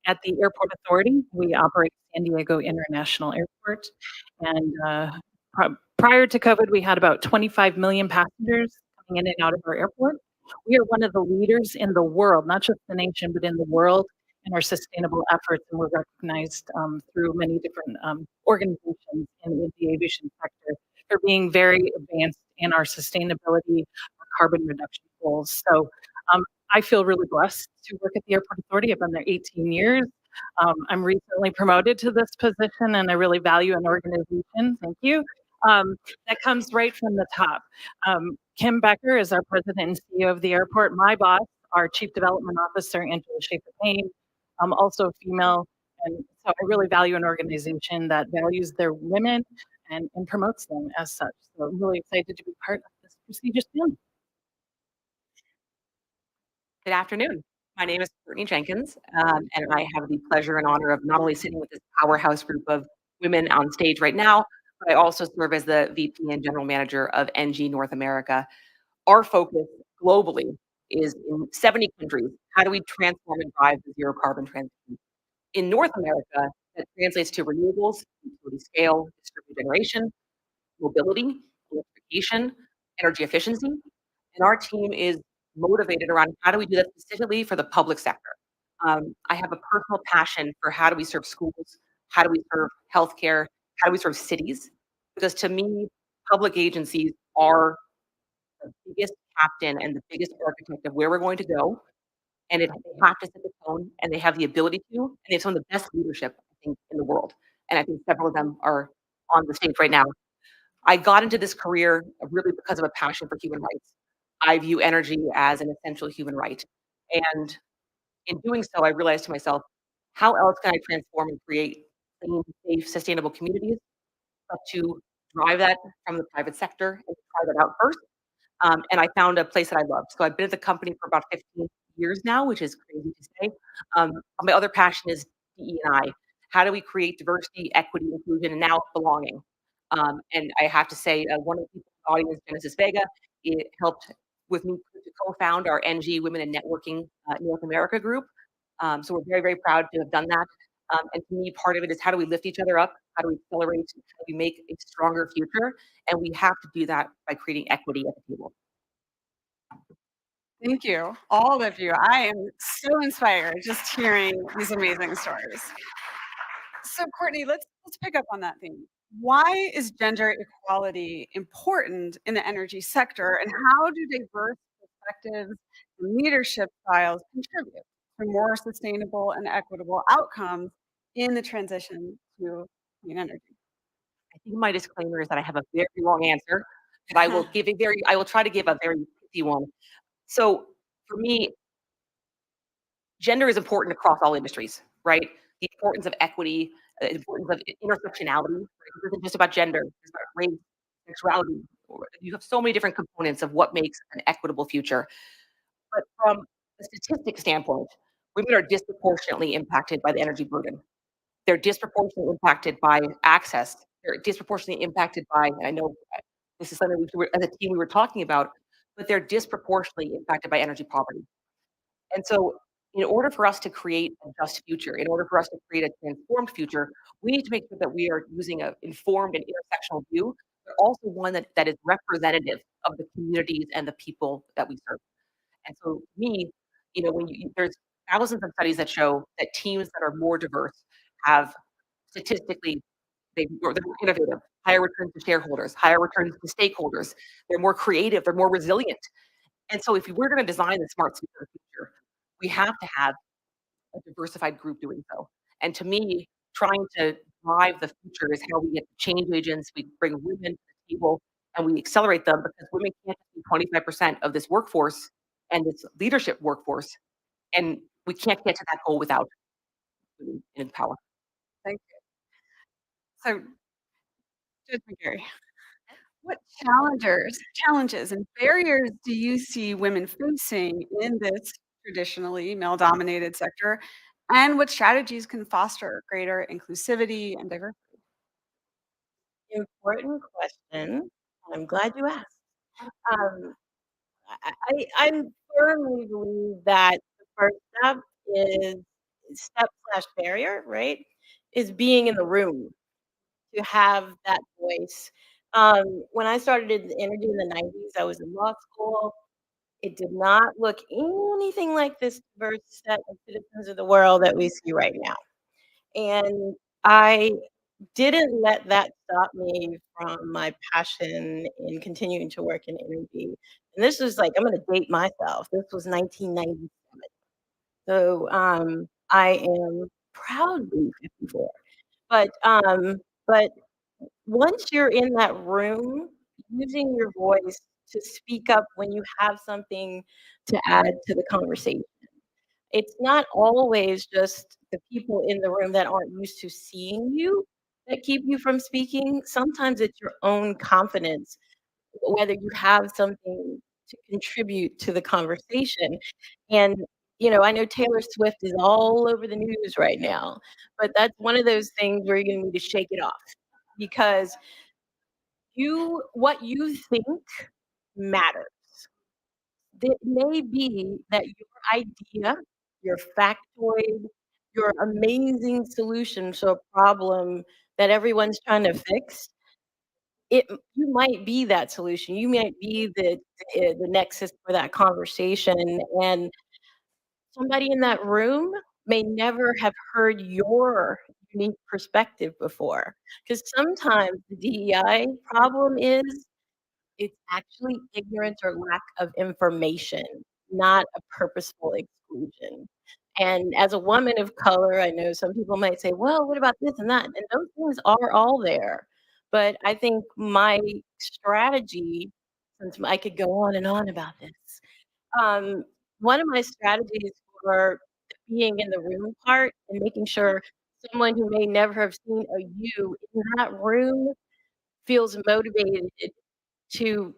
Speaker 22: at the Airport Authority. We operate San Diego International Airport. And prior to COVID, we had about 25 million passengers coming in and out of our airport. We are one of the leaders in the world, not just the nation, but in the world in our sustainable efforts. And we're recognized through many different organizations in the aviation sector for being very advanced in our sustainability, our carbon reduction goals. So I feel really blessed to work at the Airport Authority. I've been there 18 years. I'm recently promoted to this position, and I really value an organization. Thank you. That comes right from the top. Kim Becker is our president and CEO of the airport. My boss, our chief development officer, Angela Schaefer-Payne, also a female. And so I really value an organization that values their women and promotes them as such. So I'm really excited to be part of this prestigious panel.
Speaker 23: Good afternoon. My name is Courtney Jenkins, and I have the pleasure and honor of not only sitting with this powerhouse group of women on stage right now, but I also serve as the VP and General Manager of NG North America. Our focus globally is in 70 countries. How do we transform and drive the zero carbon transition? In North America, that translates to renewables, utility scale, distributed generation, mobility, electrification, energy efficiency. And our team is motivated around how do we do that specifically for the public sector. I have a personal passion for how do we serve schools, how do we serve healthcare, how do we serve cities? Because to me, public agencies are the biggest captain and the biggest architect of where we're going to go And they have to set the tone, and they have the ability to, and they have some of the best leadership, I think, in the world. And I think several of them are on the stage right now. I got into this career really because of a passion for human rights. I view energy as an essential human right. And in doing so, I realized to myself, how else can I transform and create clean, safe, sustainable communities, but to drive that from the private sector and try that out first. And I found a place that I loved. So I've been at the company for about 15 years now, which is crazy to say. My other passion is DE&I. How do we create diversity, equity, inclusion, and now belonging? And I have to say, one of the people in the audience, Genesis Vega, it helped with me to co-found our NG Women in Networking North America group. So we're very, very proud to have done that. And to me, part of it is how do we lift each other up? How do we accelerate? How do we make a stronger future? And we have to do that by creating equity at the table.
Speaker 6: Thank you, all of you. I am so inspired just hearing these amazing stories. So Courtney, let's pick up on that theme. Why is gender equality important in the energy sector, and how do diverse perspectives and leadership styles contribute to more sustainable and equitable outcomes in the transition to clean energy?
Speaker 23: I think my disclaimer is that I have a very long answer, but I will try to give a very pithy one. So for me, gender is important across all industries, right? The importance of equity, the importance of intersectionality. Right? It isn't just about gender, it's about race, sexuality. You have so many different components of what makes an equitable future. But from a statistic standpoint, women are disproportionately impacted by the energy burden. They're disproportionately impacted by access. They're disproportionately impacted by, and I know this is something as a team we were talking about, but they're disproportionately impacted by energy poverty. And so in order for us to create a just future, in order for us to create a transformed future, we need to make sure that we are using an informed and intersectional view, but also one that is representative of the communities and the people that we serve. And so to me, there's thousands of studies that show that teams that are more diverse have statistically, they're more innovative, higher returns to shareholders, higher returns to stakeholders. They're more creative, they're more resilient. And so if we're going to design the smart city of the future, we have to have a diversified group doing so. And to me, trying to drive the future is how we get change agents, we bring women to the table, and we accelerate them because women can't be 25% of this workforce and this leadership workforce. And we can't get to that goal without women in power.
Speaker 6: Thank you. So, Judge McGarry, what challenges and barriers do you see women facing in this traditionally male-dominated sector, and what strategies can foster greater inclusivity and diversity?
Speaker 3: Important question. I'm glad you asked. I firmly believe that the first step/barrier, right, is being in the room to have that voice. When I started in energy in the 90s, I was in law school. It did not look anything like this diverse set of citizens of the world that we see right now. And I didn't let that stop me from my passion in continuing to work in energy. And this was like, I'm gonna date myself. This was 1997. So I am proudly 54. But once you're in that room, using your voice to speak up when you have something to add to the conversation. It's not always just the people in the room that aren't used to seeing you that keep you from speaking. Sometimes it's your own confidence, whether you have something to contribute to the conversation. And, I know Taylor Swift is all over the news right now, but that's one of those things where you're gonna need to shake it off because what you think matters. It may be that your idea, your factoid, your amazing solution to a problem that everyone's trying to fix, you might be that solution. You might be the nexus for that conversation, and somebody in that room may never have heard your unique perspective before. Because sometimes the DEI problem is it's actually ignorance or lack of information, not a purposeful exclusion. inclusion. And as a woman of color, I know some people might say, well, what about this and that? And those things are all there. But I think my strategy, since I could go on and on about this, um, one of my strategies for being in the room part and making sure someone who may never have seen a you in that room feels motivated to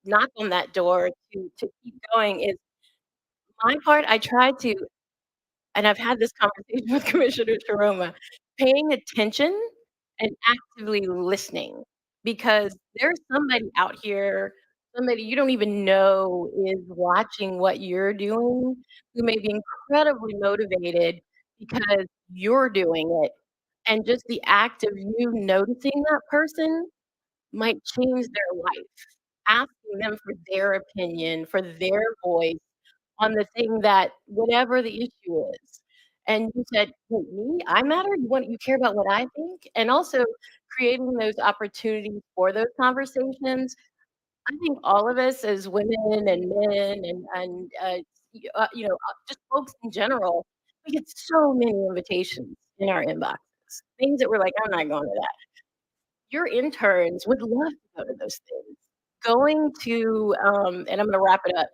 Speaker 3: knock on that door to keep going is my part. I try to, and I've had this conversation with Commissioner Sharoma, paying attention and actively listening because there's somebody out here, somebody you don't even know is watching what you're doing, who may be incredibly motivated because you're doing it. And just the act of you noticing that person might change their life, asking them for their opinion, for their voice on the thing that whatever the issue is. And you said, "Wait, me? I matter? You care about what I think?" And also creating those opportunities for those conversations. I think all of us as women and men and just folks in general, we get so many invitations in our inboxes, things that we're like, "I'm not going to that." Your interns would love to go to those things. Going to, and I'm gonna wrap it up,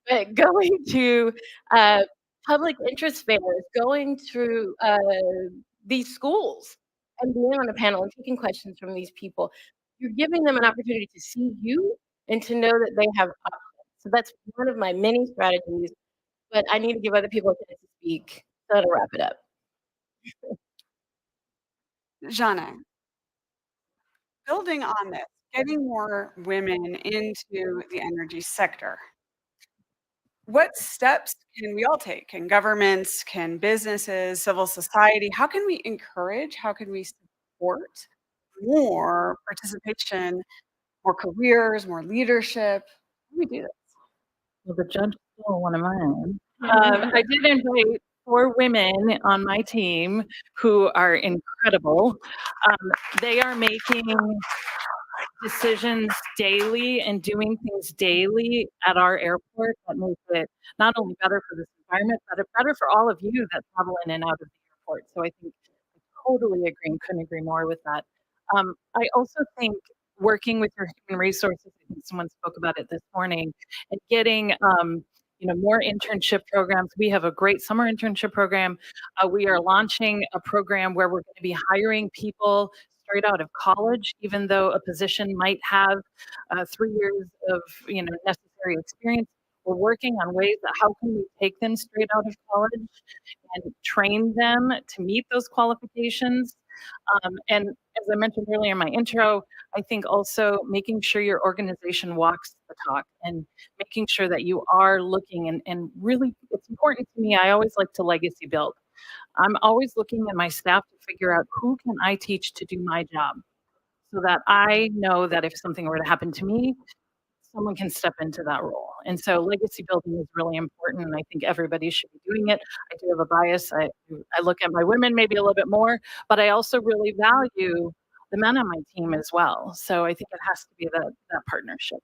Speaker 3: but going to, uh, public interest fairs, going through, these schools and being on a panel and taking questions from these people, you're giving them an opportunity to see you and to know that they have options. So that's one of my many strategies, but I need to give other people a chance to speak, so that'll wrap it up.
Speaker 6: Jana, building on this, getting more women into the energy sector. What steps can we all take? Can governments, can businesses, civil society? How can we encourage, how can we support more participation, more careers, more leadership? How do we do this?
Speaker 22: Well, the judge stole one of mine. I did invite 4 women on my team who are incredible. They are making decisions daily and doing things daily at our airport that make it not only better for this environment, but better for all of you that travel in and out of the airport. So I think I totally agree and couldn't agree more with that. I also think working with your human resources, I think someone spoke about it this morning, and getting more internship programs. We have a great summer internship program. We are launching a program where we're going to be hiring people straight out of college, even though a position might have 3 years of necessary experience. We're working on ways that how can we take them straight out of college and train them to meet those qualifications. And as I mentioned earlier in my intro, I think also making sure your organization walks the talk and making sure that you are looking and really, it's important to me. I always like to legacy build. I'm always looking at my staff to figure out who can I teach to do my job so that I know that if something were to happen to me, someone can step into that role. And so legacy building is really important, and I think everybody should be doing it. I do have a bias. I look at my women maybe a little bit more, but I also really value the men on my team as well. So I think it has to be that partnership.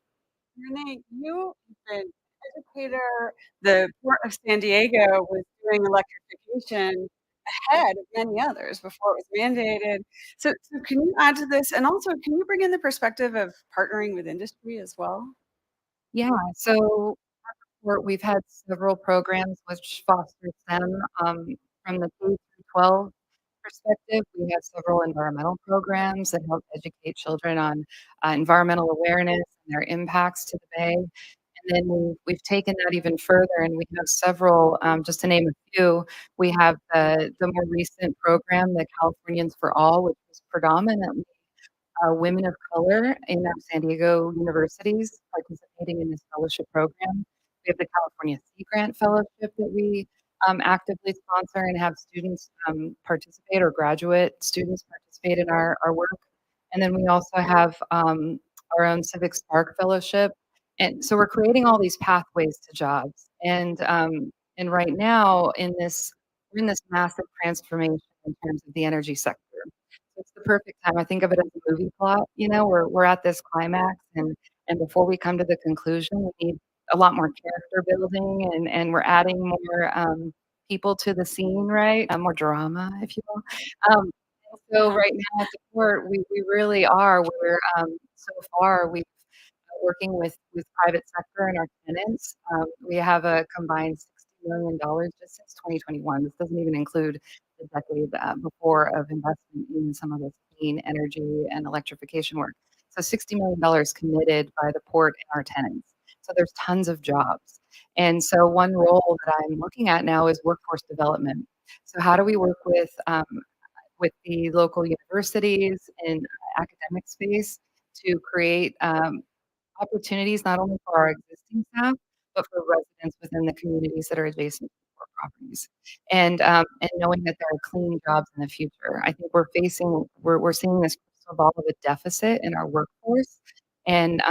Speaker 6: Renee, you've been educator. The Port of San Diego was doing electrification ahead of many others before it was mandated. So can you add to this? And also, can you bring in the perspective of partnering with industry as well?
Speaker 14: Yeah, so we've had several programs which foster STEM from the K through 12 perspective. We have several environmental programs that help educate children on environmental awareness and their impacts to the Bay. And then we've taken that even further, and we have several, just to name a few, we have the more recent program, the Californians for All, which was predominantly women of color in our San Diego universities participating in this fellowship program. We have the California Sea Grant Fellowship that we actively sponsor and have students participate, or graduate students participate in our work. And then we also have our own Civic Spark Fellowship. And so we're creating all these pathways to jobs. And right now we're in this massive transformation in terms of the energy sector. It's the perfect time. I think of it as a movie plot. We're at this climax, and before we come to the conclusion, we need a lot more character building, and we're adding more people to the scene, right? More drama, if you will. So right now at the court, we really are. We're so far we've working with private sector and our tenants. We have a combined $60 million just since 2021. This doesn't even include the decade before of investment in some of this clean energy and electrification work. So $60 million committed by the port and our tenants. So there's tons of jobs. And so one role that I'm looking at now is workforce development. So how do we work with the local universities and academic space to create opportunities not only for our existing staff, but for residents within the communities that are adjacent to our properties. And knowing that there are clean jobs in the future. I think we're seeing this crystal ball of a deficit in our workforce. And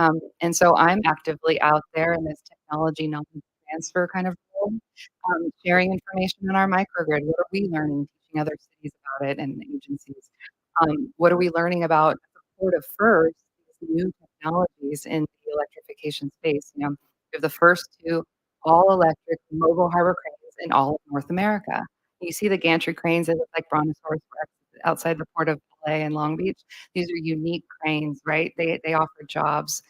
Speaker 14: so I'm actively out there in this technology knowledge transfer kind of role, sharing information on our microgrid. What are we learning, teaching other cities about it and agencies? What are we learning about the port of first, these new technologies in the electrification space? You know, we have the first two all-electric mobile harbor cranes in all of North America. You see the gantry cranes that look like brontosaurus rex outside the port of LA and Long Beach. These are unique cranes, right? They offer jobs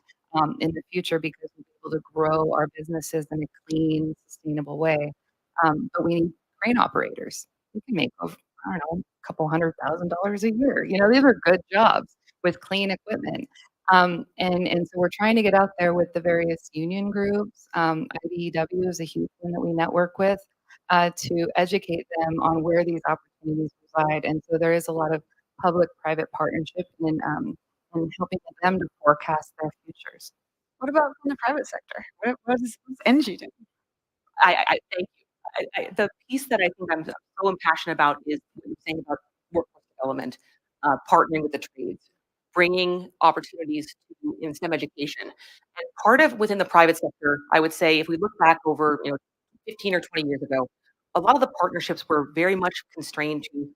Speaker 14: in the future because we'll be able to grow our businesses in a clean, sustainable way. But we need crane operators. We can make over, I don't know, a couple $100,000 a year. You know, these are good jobs with clean equipment. And so we're trying to get out there with the various union groups. IBEW is a huge one that we network with to educate them on where these opportunities reside. And so there is a lot of public-private partnership in helping them to forecast their futures.
Speaker 6: What about from the private sector? What's Engie doing?
Speaker 23: I thank you. The piece that I think I'm so impassioned about is what you're saying about workforce development, partnering with the trades, bringing opportunities in STEM education. And part of within the private sector, I would say, if we look back over 15 or 20 years ago, a lot of the partnerships were very much constrained to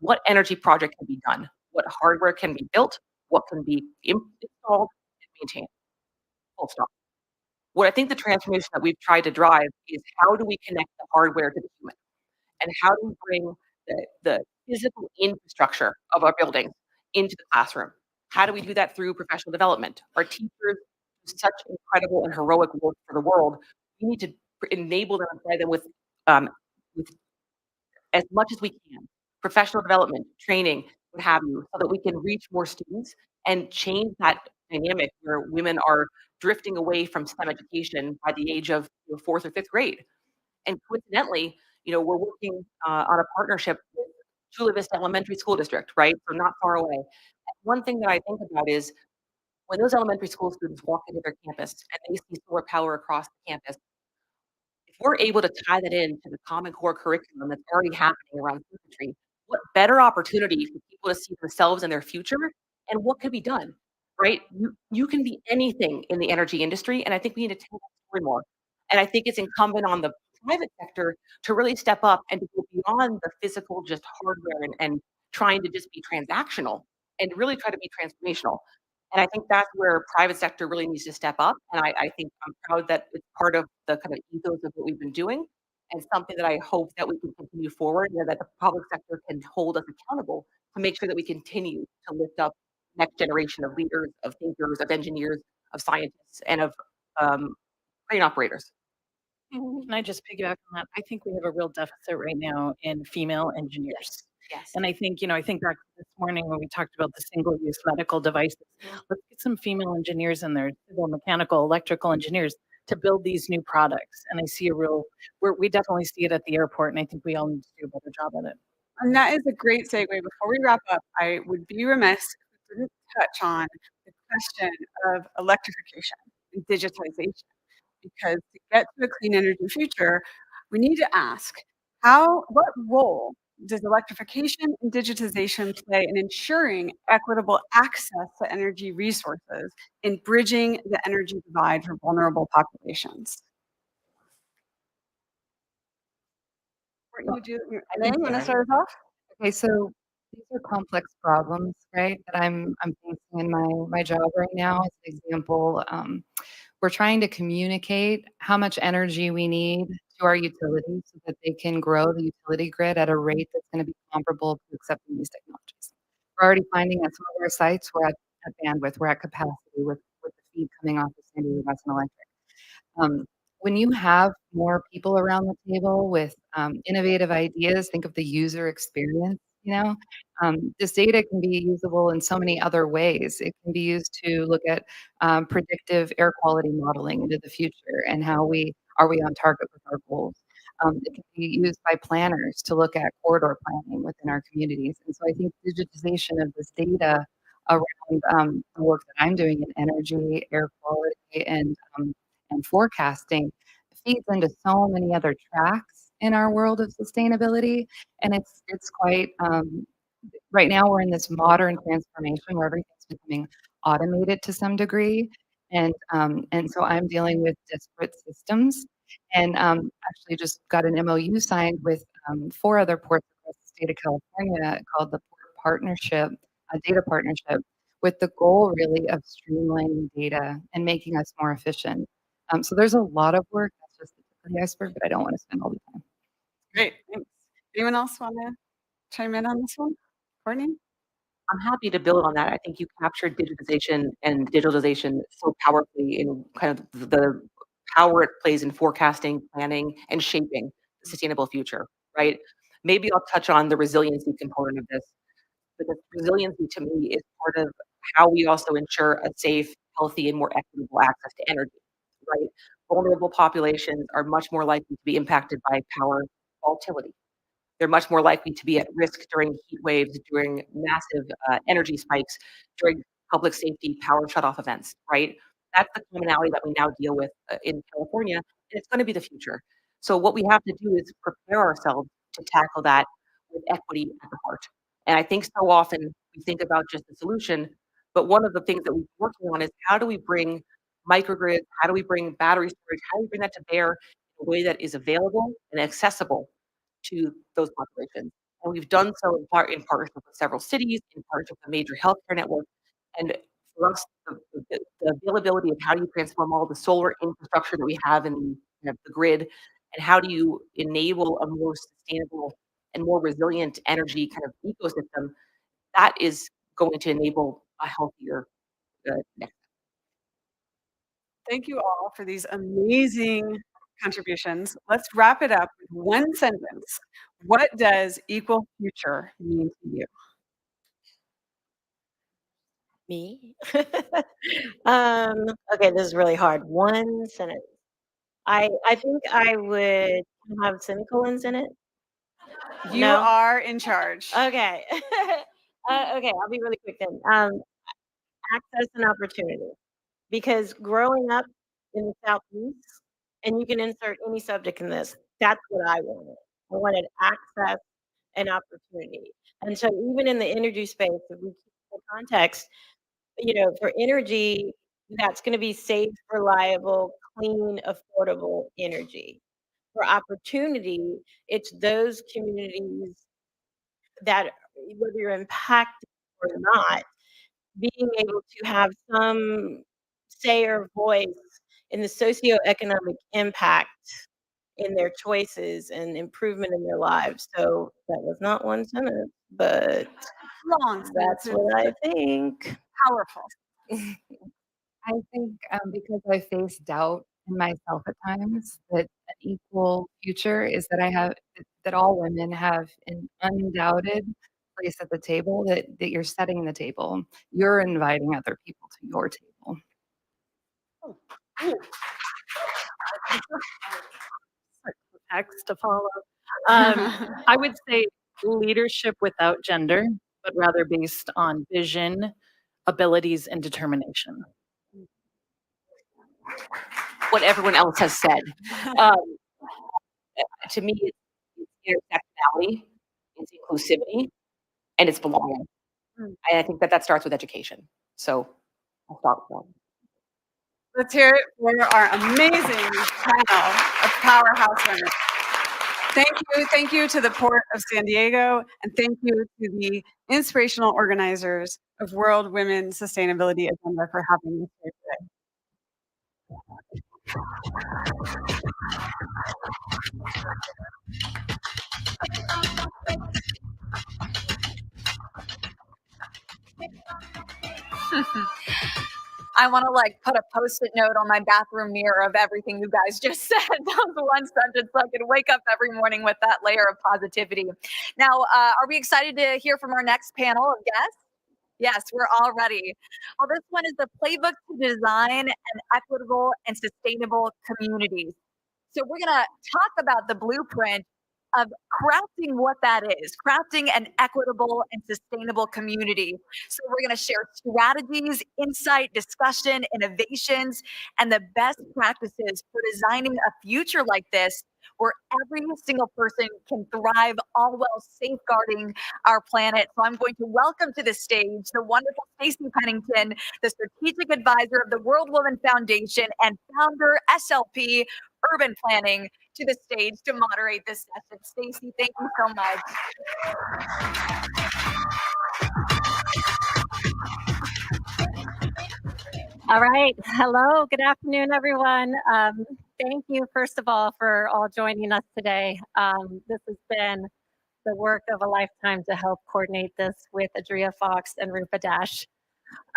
Speaker 23: what energy project can be done, what hardware can be built, what can be installed and maintained. Full stop. What I think the transformation that we've tried to drive is how do we connect the hardware to the human? And how do we bring the physical infrastructure of our buildings into the classroom? How do we do that through professional development? Our teachers do such incredible and heroic work for the world. We need to enable them and provide them with as much as we can, professional development, training, what have you, so that we can reach more students and change that dynamic where women are drifting away from STEM education by the age of fourth or fifth grade. And coincidentally, we're working on a partnership with Chula Vista Elementary School District, right? So not far away. One thing that I think about is when those elementary school students walk into their campus and they see solar power across the campus, if we're able to tie that into the Common Core curriculum that's already happening around circuitry, what better opportunity for people to see themselves in their future and what could be done, right? You can be anything in the energy industry, and I think we need to tell that story more. And I think it's incumbent on the private sector to really step up and to go beyond the physical, just hardware and trying to just be transactional and really try to be transformational. And I think that's where private sector really needs to step up. And I think I'm proud that it's part of the kind of ethos of what we've been doing and something that I hope that we can continue forward and that the public sector can hold us accountable to make sure that we continue to lift up next generation of leaders, of thinkers, of engineers, of scientists, and of crane operators.
Speaker 22: Can I just piggyback on that? I think we have a real deficit right now in female engineers.
Speaker 23: Yes.
Speaker 22: And I think back to this morning when we talked about the single-use medical devices. Let's get some female engineers in there, civil, mechanical, electrical engineers to build these new products. And I see we definitely see it at the airport, and I think we all need to do a better job at it.
Speaker 6: And that is a great segue. Before we wrap up, I would be remiss if we didn't touch on the question of electrification and digitization. Because to get to a clean energy future, we need to ask what role does electrification and digitization play in ensuring equitable access to energy resources in bridging the energy divide for vulnerable populations? You want to start us off?
Speaker 14: Okay, so these are complex problems, right? That I'm facing in my job right now. As an example, we're trying to communicate how much energy we need to our utilities so that they can grow the utility grid at a rate that's going to be comparable to accepting these technologies. We're already finding at some of our sites we're at bandwidth, we're at capacity with the feed coming off of San Diego Gas and Electric. When you have more people around the table with innovative ideas, think of the user experience, this data can be usable in so many other ways. It can be used to look at predictive air quality modeling into the future and how are we on target with our goals. It can be used by planners to look at corridor planning within our communities. And so I think digitization of this data around the work that I'm doing in energy, air quality, and forecasting feeds into so many other tracks in our world of sustainability. And it's quite right now we're in this modern transformation where everything's becoming automated to some degree. And so I'm dealing with disparate systems and actually just got an MOU signed with 4 other ports across the state of California called the Port Partnership, a data partnership, with the goal really of streamlining data and making us more efficient. So there's a lot of work. That's just the tip of the iceberg, but I don't want to spend all the time.
Speaker 6: Great, thanks. Anyone else want to chime in on this one? Courtney?
Speaker 23: I'm happy to build on that. I think you captured digitization and digitalization so powerfully in kind of the power it plays in forecasting, planning, and shaping the sustainable future, right? Maybe I'll touch on the resiliency component of this, because resiliency to me is part of how we also ensure a safe, healthy, and more equitable access to energy, right? Vulnerable populations are much more likely to be impacted by power volatility. They're much more likely to be at risk during heat waves, during massive energy spikes, during public safety power shutoff events, right? That's the commonality that we now deal with in California, and it's going to be the future. So what we have to do is prepare ourselves to tackle that with equity at the heart. And I think so often we think about just the solution, but one of the things that we're working on is how do we bring microgrids, how do we bring battery storage, how do we bring that to bear in a way that is available and accessible to those populations. And we've done so in partnership with several cities, in partnership with a major healthcare network. And for us, the availability of how do you transform all the solar infrastructure that we have in the grid, and how do you enable a more sustainable and more resilient energy kind of ecosystem, that is going to enable a healthier next.
Speaker 6: Thank you all for these amazing contributions. Let's wrap it up with one sentence. What does equal future mean to you?
Speaker 3: Me? Okay, this is really hard. One sentence. I think I would have semicolons in it.
Speaker 6: You
Speaker 3: No?
Speaker 6: are in charge.
Speaker 3: Okay. Okay, I'll be really quick then. Access and opportunity. Because growing up in the Southeast, and you can insert any subject in this, that's what I wanted. I wanted access and opportunity. And so even in the energy space, if we keep the context, for energy, that's gonna be safe, reliable, clean, affordable energy. For opportunity, it's those communities that, whether you're impacted or not, being able to have some say or voice in the socioeconomic impact in their choices and improvement in their lives. So that was not one sentence, but
Speaker 6: Long
Speaker 3: that's
Speaker 6: sentence.
Speaker 3: what I think.
Speaker 6: Powerful.
Speaker 14: I think because I face doubt in myself at times, that an equal future is that all women have an undoubted place at the table, that you're setting the table. You're inviting other people to your table.
Speaker 22: Text to follow. I would say leadership without gender, but rather based on vision, abilities, and determination.
Speaker 23: What everyone else has said. To me, it's intersectionality, it's inclusivity, and it's belonging. And I think that starts with education. So I'll start with that.
Speaker 6: Let's hear it for our amazing panel of powerhouse women. Thank you to the Port of San Diego, and thank you to the inspirational organizers of World Women Sustainability Agenda for having us here today.
Speaker 17: I want to like put a post-it note on my bathroom mirror of everything you guys just said. That was one sentence so I could wake up every morning with that layer of positivity. Now, are we excited to hear from our next panel of guests? Yes, we're all ready. Well, this one is the playbook to design an equitable and sustainable communities. So we're going to talk about the blueprint of crafting what that is, crafting an equitable and sustainable community. So we're going to share strategies, insight, discussion, innovations, and the best practices for designing a future like this where every single person can thrive, all while safeguarding our planet. So I'm going to welcome to the stage the wonderful Stacey Pennington, the strategic advisor of the World Women Foundation and founder SLP Urban Planning, to the stage to moderate this session. Stacey, thank you so much.
Speaker 18: All right. Hello. Good afternoon, everyone. Thank you, first of all, for all joining us today. This has been the work of a lifetime to help coordinate this with Adria Fox and Rupa Dash.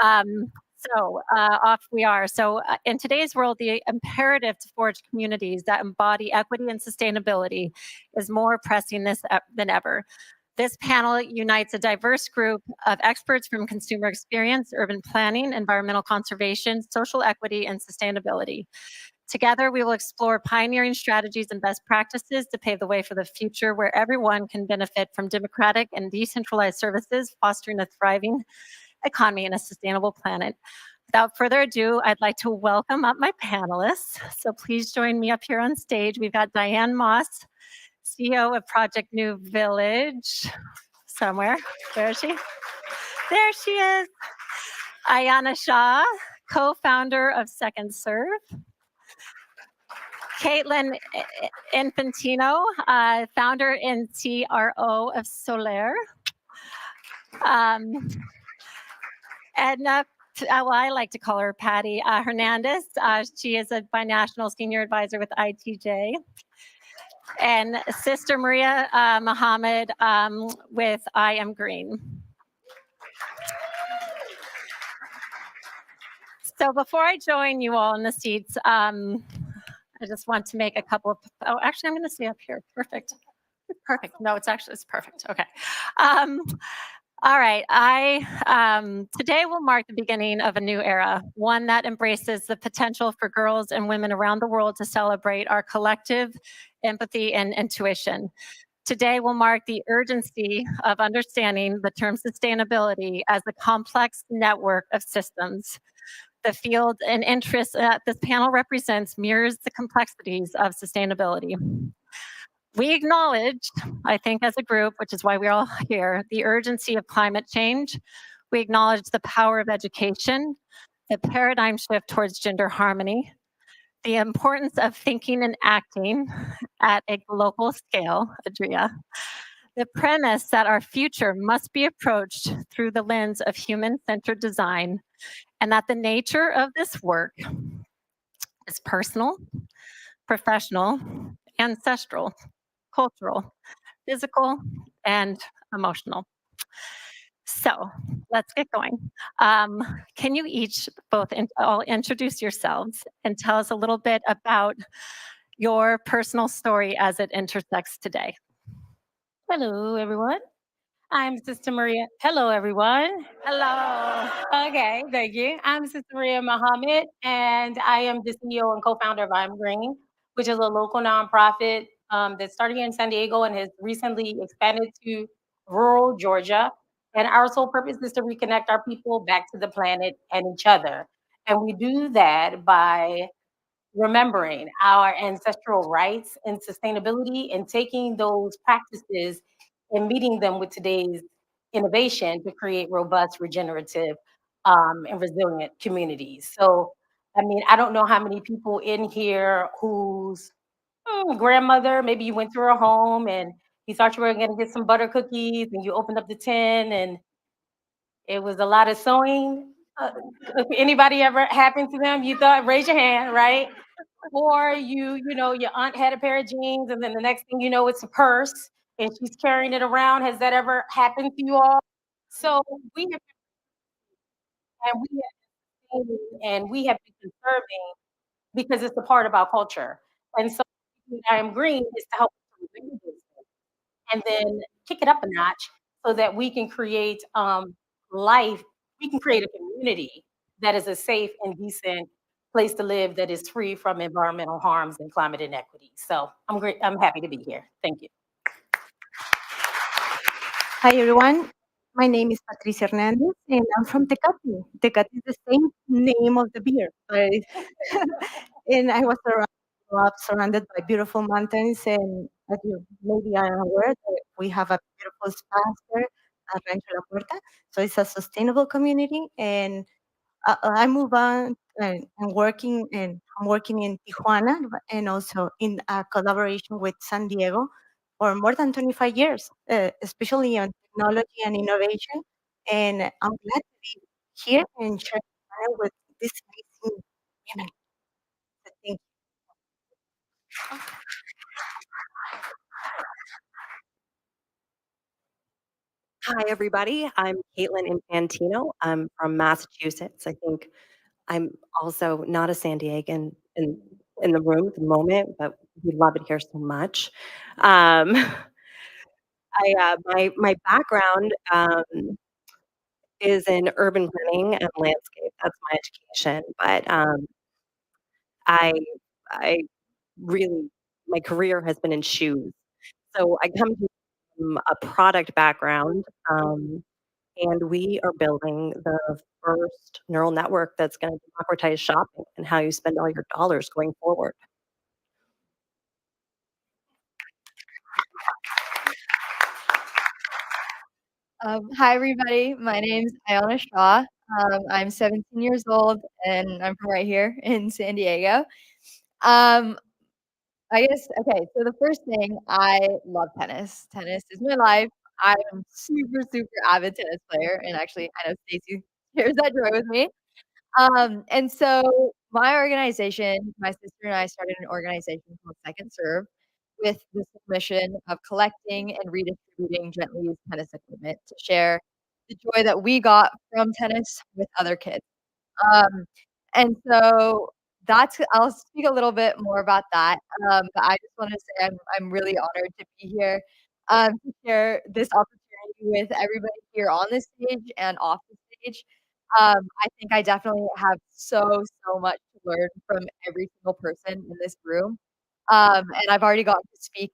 Speaker 18: Off we are. So in today's world, the imperative to forge communities that embody equity and sustainability is more pressing than ever. This panel unites a diverse group of experts from consumer experience, urban planning, environmental conservation, social equity, and sustainability. Together, we will explore pioneering strategies and best practices to pave the way for the future where everyone can benefit from democratic and decentralized services, fostering a thriving economy and a sustainable planet. Without further ado, I'd like to welcome up my panelists. So please join me up here on stage. We've got Diane Moss, CEO of Project New Village, somewhere. Where is she? There she is. Ayana Shah, co-founder of Second Serve. Caitlin Infantino, founder and CRO of Solaire. Edna, I like to call her Patty Hernandez. She is a binational senior advisor with ITJ. And Sister Maria Mohammed with I Am Green. So before I join you all in the seats, I just want to make a couple of, actually I'm going to stay up here. Perfect. Perfect. No, it's perfect. Okay. All right. Today will mark the beginning of a new era, one that embraces the potential for girls and women around the world to celebrate our collective empathy and intuition. Today will mark the urgency of understanding the term sustainability as a complex network of systems. The field and interest that this panel represents mirrors the complexities of sustainability. We acknowledge, I think as a group, which is why we're all here, the urgency of climate change. We acknowledge the power of education, the paradigm shift towards gender harmony, the importance of thinking and acting at a global scale, Adria, the premise that our future must be approached through the lens of human-centered design, and that the nature of this work is personal, professional, ancestral, cultural, physical, and emotional. So let's get going. Can you each all introduce yourselves and tell us a little bit about your personal story as it intersects today?
Speaker 22: Hello, everyone. I'm Sister Maria. Hello, everyone.
Speaker 18: Hello.
Speaker 22: Okay, thank you. I'm Sister Maria Mohammed, and I am the CEO and co-founder of I'm Green, which is a local nonprofit that started here in San Diego and has recently expanded to rural Georgia. And our sole purpose is to reconnect our people back to the planet and each other. And we do that by remembering our ancestral rights and sustainability and taking those practices and meeting them with today's innovation to create robust, regenerative, and resilient communities. So, I mean, I don't know how many people in here whose grandmother, maybe you went to her home and you thought you were going to get some butter cookies and you opened up the tin and it was a lot of sewing. If anybody ever happened to them, you thought, raise your hand, right?
Speaker 3: Or you know, your aunt had a pair of jeans, and then the next thing you know, it's a purse, and she's carrying it around. Has that ever happened to you all? So we have and we have been conserving because it's a part of our culture. And so I am green is to help us to remember this and then kick it up a notch so that we can create life. We can create a community that is a safe and decent place to live that is free from environmental harms and climate inequities. So I'm great. I'm happy to be here. Thank you.
Speaker 15: Hi, everyone. My name is Patricia Hernandez, and I'm from Tecate. Tecate is the same name of the beer. And I was surrounded by beautiful mountains, and as you maybe are aware, that we have a beautiful spa here at Rancho La Puerta. So it's a sustainable community, and I move on and I'm working in Tijuana and also in a collaboration with San Diego for more than 25 years, especially on technology and innovation. And I'm glad to be here and share Tijuana with this amazing women. So thank
Speaker 19: Hi, everybody. I'm Caitlin Infantino. I'm from Massachusetts. I think I'm also not a San Diegan in the room at the moment, but we love it here so much. My background is in urban planning and landscape. That's my education. But I I really my career has been in shoes. So I come from a product background. And we are building the first neural network that's going to democratize shopping and how you spend all your dollars going forward.
Speaker 21: Hi, everybody. My name's Iona Shaw. I'm 17 years old, and I'm from right here in San Diego. Um, I guess, okay, so the first thing, I love tennis. Tennis is my life. I am super, super avid tennis player, and actually, I know Stacey shares that joy with me. And so my organization, my sister and I started an organization called Second Serve with this mission of collecting and redistributing gently used tennis equipment to share the joy that we got from tennis with other kids. Um, and so I'll speak a little bit more about that. But I just want to say I'm really honored to be here to share this opportunity with everybody here on the stage and off the stage. I think I definitely have so much to learn from every single person in this room. And I've already gotten to speak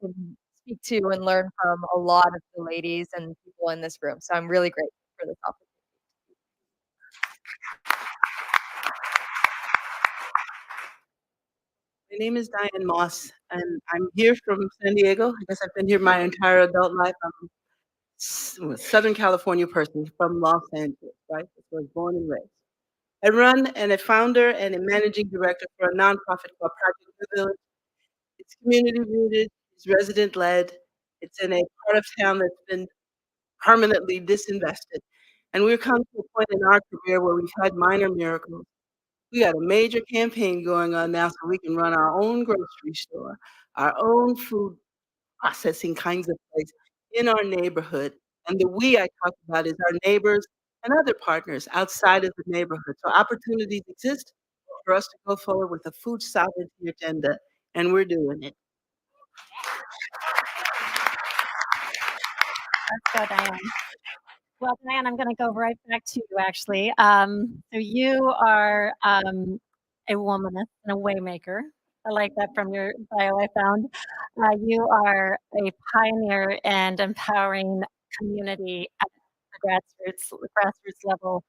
Speaker 21: to and learn from a lot of the ladies and people in this room. So I'm really grateful for this opportunity.
Speaker 24: My name is Diane Moss, and I'm here from San Diego. I guess I've been here my entire adult life. I'm a Southern California person from Los Angeles, right? That's where I was born and raised. I run and a founder and a managing director for a nonprofit called Project New Village. It's community rooted, it's resident led, it's in a part of town that's been permanently disinvested. And we've come to a point in our career where we've had minor miracles. We got a major campaign going on now so we can run our own grocery store, our own food processing kinds of place in our neighborhood. And the we I talk about is our neighbors and other partners outside of the neighborhood. So opportunities exist for us to go forward with a food sovereignty agenda, and we're doing it.
Speaker 18: Let's go, Diane. Well, Diane, I'm going to go right back to you, actually. So you are a womanist and a waymaker. I like that from your bio I found. You are a pioneer and empowering community at the grassroots level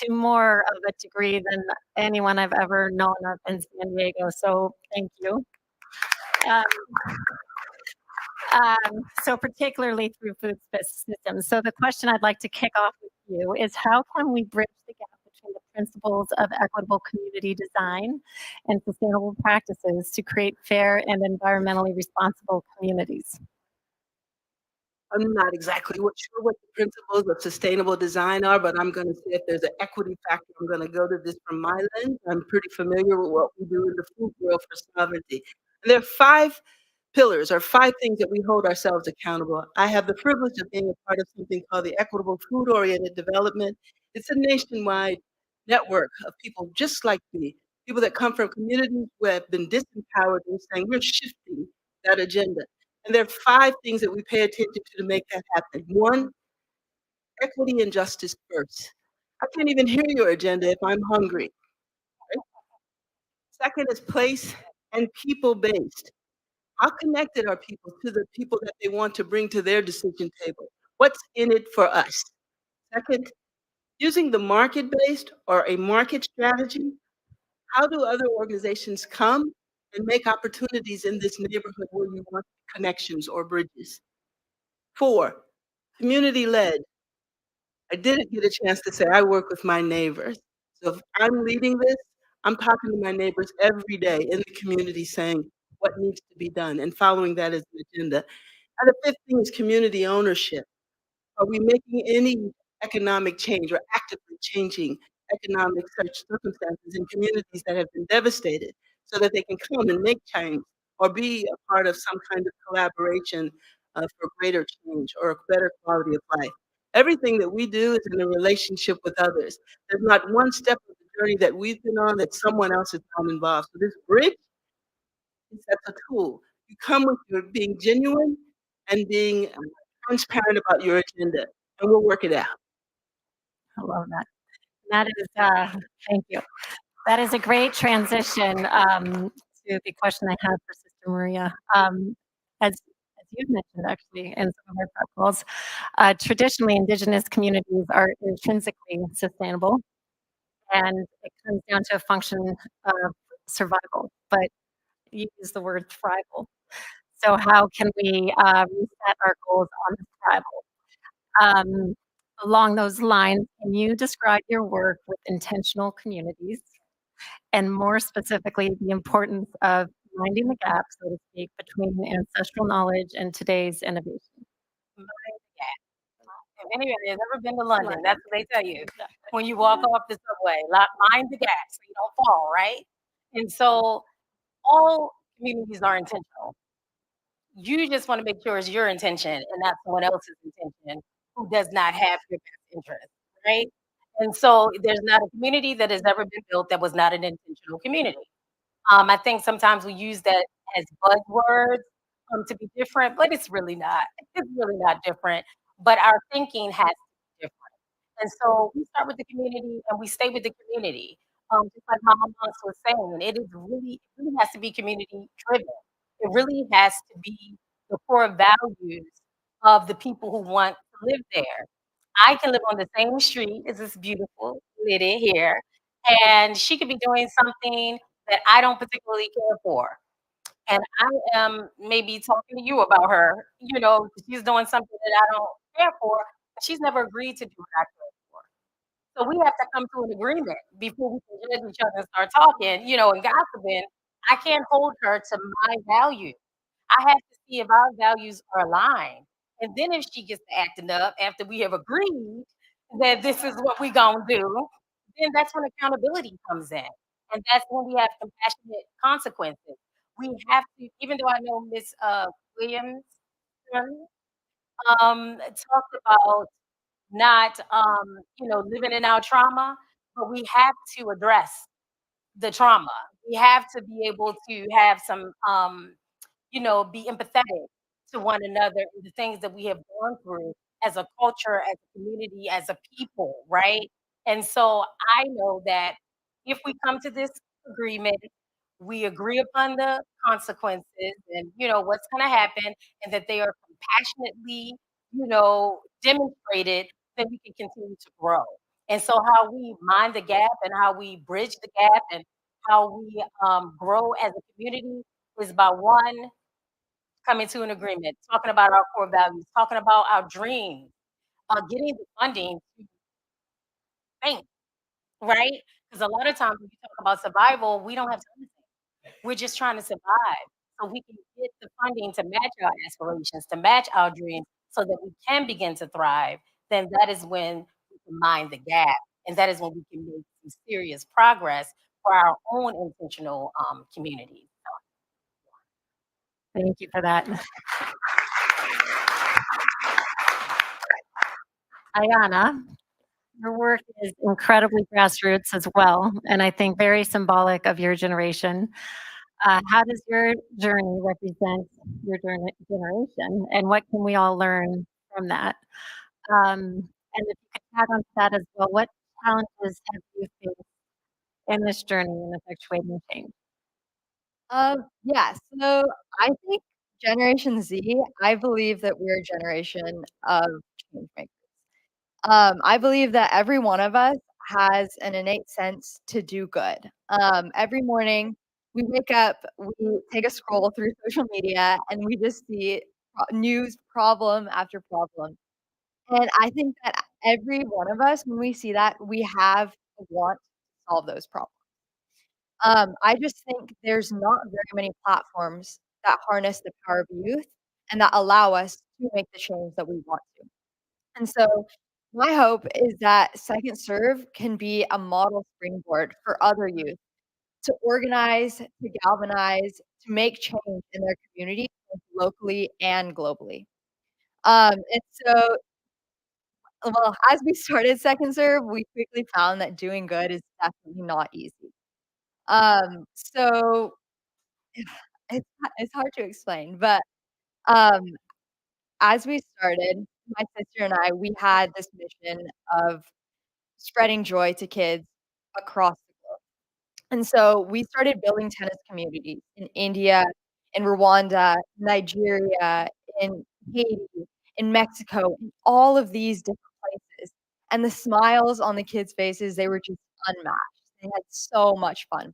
Speaker 18: to more of a degree than anyone I've ever known of in San Diego. So thank you. So particularly through food systems. So the question I'd like to kick off with you is how can we bridge the gap between the principles of equitable community design and sustainable practices to create fair and environmentally responsible communities?
Speaker 24: I'm not exactly sure what the principles of sustainable design are, but I'm going to say if there's an equity factor, I'm going to go to this from my lens. I'm pretty familiar with what we do in the food world for sovereignty. And there are 5 pillars or 5 things that we hold ourselves accountable. I have the privilege of being a part of something called the Equitable Food-Oriented Development. It's a nationwide network of people just like me, people that come from communities who have been disempowered and saying, we're shifting that agenda. And there are 5 things that we pay attention to make that happen. 1, equity and justice first. I can't even hear your agenda if I'm hungry. Right? Second is place and people-based. How connected are people to the people that they want to bring to their decision table? What's in it for us? Second, using the market-based or a market strategy, how do other organizations come and make opportunities in this neighborhood where you want connections or bridges? 4, community-led. I didn't get a chance to say I work with my neighbors. So if I'm leading this, I'm talking to my neighbors every day in the community saying what needs to be done and following that as an agenda. And the 5th thing is community ownership. Are we making any economic change or actively changing economic such circumstances in communities that have been devastated so that they can come and make change or be a part of some kind of collaboration for greater change or a better quality of life? Everything that we do is in a relationship with others. There's not one step of the journey that we've been on that someone else is not involved. So this bridge, that's a tool. You come with your being genuine and being transparent about your agenda, and we'll work it out.
Speaker 18: I love that. That is, thank you. That is a great transition to the question I had for Sister Maria. As you've mentioned, actually, in some of our protocols, traditionally, Indigenous communities are intrinsically sustainable, and it comes down to a function of survival. But you use the word thrival. So how can we reset our goals on thrival? Along those lines, can you describe your work with intentional communities, and more specifically, the importance of minding the gap, so to speak, between ancestral knowledge and today's innovation?
Speaker 20: Mind the gap. If anybody has ever been to London, that's what they tell you when you walk off the subway. Mind the gap so you don't fall, right? And so all communities are intentional. You just want to make sure it's your intention and not someone else's intention who does not have your best interest, right? And so there's not a community that has ever been built that was not an intentional community. I think sometimes we use that as buzzwords to be different, but it's really not. It's really not different. But our thinking has to be different. And so we start with the community and we stay with the community. Just like Mama Monks was saying, it really has to be community driven. It really has to be the core values of the people who want to live there. I can live on the same street as this beautiful lady here, and she could be doing something that I don't particularly care for. And I am maybe talking to you about her, she's doing something that I don't care for. But she's never agreed to do what I care for. So we have to come to an agreement before we can judge each other and start talking, and gossiping. I can't hold her to my value. I have to see if our values are aligned. And then if she gets to acting up after we have agreed that this is what we gonna do, then that's when accountability comes in. And that's when we have compassionate consequences. We have to, even though I know Miss Williams talked about not living in our trauma, but we have to address the trauma. We have to be able to have some be empathetic to one another and the things that we have gone through as a culture, as a community, as a people, right? And so I know that if we come to this agreement, we agree upon the consequences and what's going to happen, and that they are compassionately, demonstrated, then we can continue to grow. And so how we mind the gap and how we bridge the gap and how we grow as a community is by one, coming to an agreement, talking about our core values, talking about our dreams, getting the funding to think, right? Because a lot of times when you talk about survival, we don't have time to think. We're just trying to survive so we can get the funding to match our aspirations, to match our dreams, so that we can begin to thrive, then that is when we can mind the gap. And that is when we can make some serious progress for our own intentional communities.
Speaker 18: Thank you for that. Ayana, your work is incredibly grassroots as well, and I think very symbolic of your generation. How does your journey represent your generation, and what can we all learn from that? And if you could tag on to that as well, what challenges have you faced in this journey in effectuating change?
Speaker 21: Yeah, so I think Generation Z, I believe that we're a generation of change makers. I believe that every one of us has an innate sense to do good. Every morning we wake up, we take a scroll through social media, and we just see news problem after problem. And I think that every one of us, when we see that, we have a want to solve those problems. I just think there's not very many platforms that harness the power of youth and that allow us to make the change that we want to. And so my hope is that Second Serve can be a model springboard for other youth to organize, to galvanize, to make change in their community, both locally and globally. And so, well, as we started Second Serve, we quickly found that doing good is definitely not easy. So it's hard to explain, but um, as we started, my sister and I, we had this mission of spreading joy to kids across the globe. And so we started building tennis communities in India, in Rwanda, Nigeria, in Haiti, in Mexico, in all of these different places. And the smiles on the kids' faces, they were just unmatched. They had so much fun.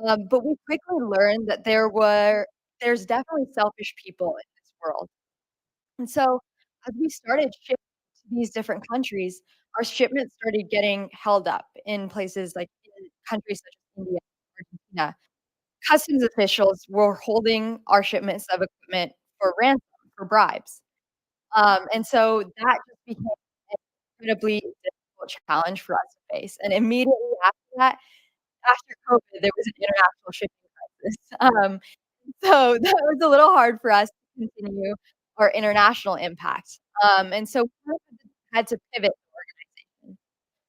Speaker 21: But we quickly learned that there's definitely selfish people in this world. And so as we started shipping to these different countries, our shipments started getting held up in places like in countries such as India, Argentina. Customs officials were holding our shipments of equipment for ransom, for bribes. And so that just became an incredibly difficult challenge for us to face. And immediately after that, after COVID, there was an international shipping crisis. So that was a little hard for us to continue our international impact. And so we kind of had to pivot the organization.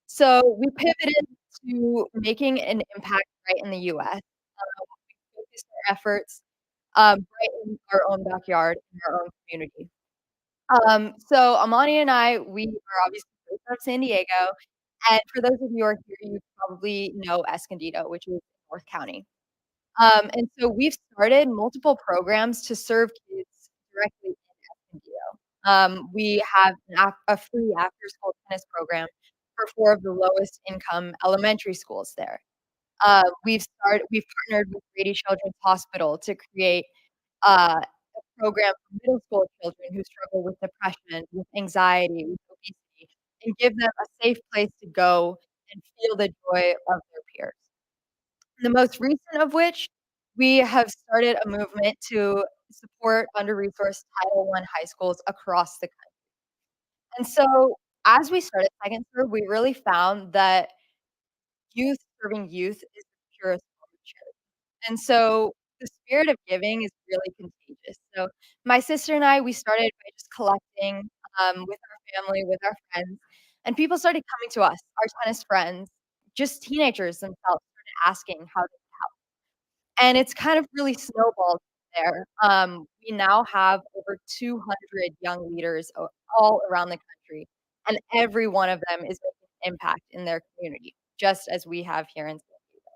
Speaker 21: So we pivoted to making an impact right in the US. We focused our efforts right in our own backyard, in our own community. So Amani and I, we are obviously based out of San Diego. And for those of you who are here, you probably know Escondido, which is North County. And so we've started multiple programs to serve kids directly in Escondido. We have a free after-school tennis program for 4 of the lowest income elementary schools there. We've partnered with Grady Children's Hospital to create a program for middle school children who struggle with depression, with anxiety, with obesity, and give them a safe place to go and feel the joy of their peers. The most recent of which, we have started a movement to support under-resourced Title I high schools across the country. And so as we started Second Serve, we really found that youth serving youth is the purest form of charity. And so the spirit of giving is really contagious. So my sister and I, we started by just collecting with our family, with our friends, and people started coming to us, our tennis friends, just teenagers themselves started asking how they could help. And it's kind of really snowballed there. We now have over 200 young leaders all around the country, and every one of them is making an impact in their community, just as we have here in San Diego.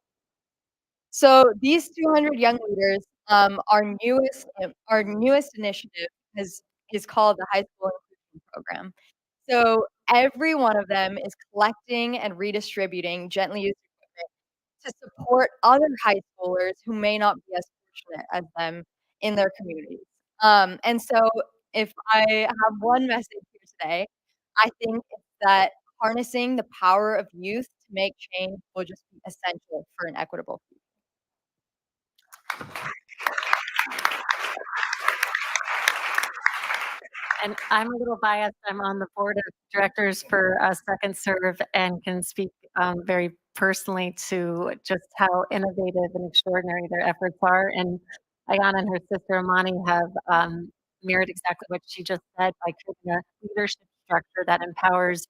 Speaker 21: So these 200 young leaders, our newest initiative is called the High School Inclusion Program. So every one of them is collecting and redistributing gently used equipment to support other high schoolers who may not be as fortunate as them in their communities. And so if I have one message here today, I think it's that harnessing the power of youth to make change will just be essential for an equitable future.
Speaker 18: And I'm a little biased. I'm on the board of directors for Second Serve and can speak very personally to just how innovative and extraordinary their efforts are. And Ayana and her sister Amani have mirrored exactly what she just said by creating a leadership structure that empowers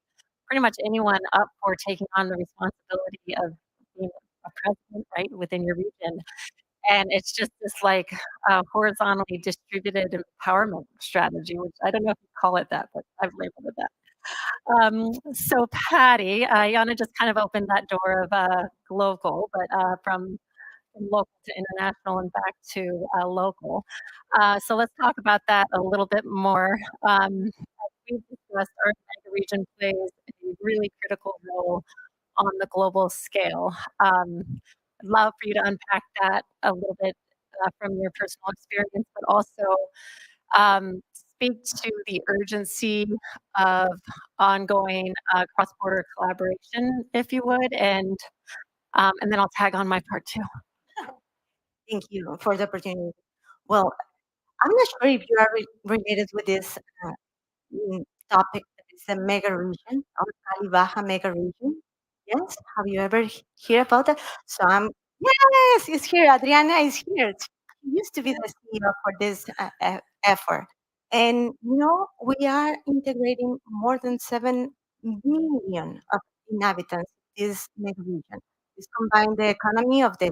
Speaker 18: pretty much anyone up for taking on the responsibility of being a president, right, within your region. And it's just this like horizontally distributed empowerment strategy, which I don't know if you call it that, but I've labeled it that. So Patty, Yana just kind of opened that door of global, but from local to international and back to local. So let's talk about that a little bit more. As we've discussed, our mega region plays a really critical role on the global scale. I'd love for you to unpack that a little bit from your personal experience, but also speak to the urgency of ongoing cross-border collaboration, if you would, and then I'll tag on my part too.
Speaker 15: Thank you for the opportunity. Well, I'm not sure if you are related with this topic that is the mega region or Cali Baja mega region. Yes, have you ever hear about that? So yes, it's here. Adriana is here. She used to be the CEO for this effort. And we are integrating more than 7 million of inhabitants in this mega region. This combined the economy of the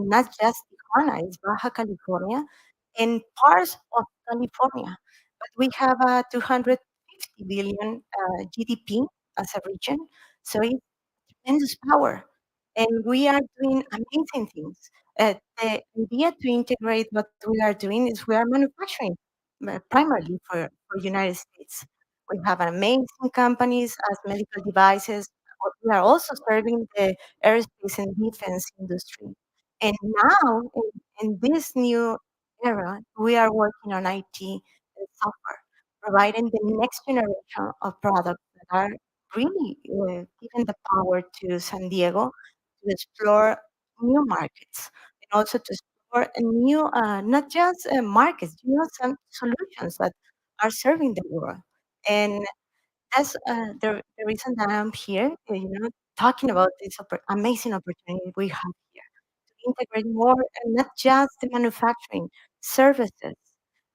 Speaker 15: not just Tijuana, it's Baja California and parts of California. But we have a 250 billion GDP as a region. So it's tremendous power. And we are doing amazing things. The idea to integrate what we are doing is we are manufacturing primarily for United States. We have amazing companies as medical devices. But we are also serving the aerospace and defense industry. And now, in this new era, we are working on IT and software, providing the next generation of products that are really giving the power to San Diego to explore new markets and also to explore a new, not just markets, some solutions that are serving the world. And that's the reason that I'm here, talking about this amazing opportunity we have here to integrate more, and not just the manufacturing, services,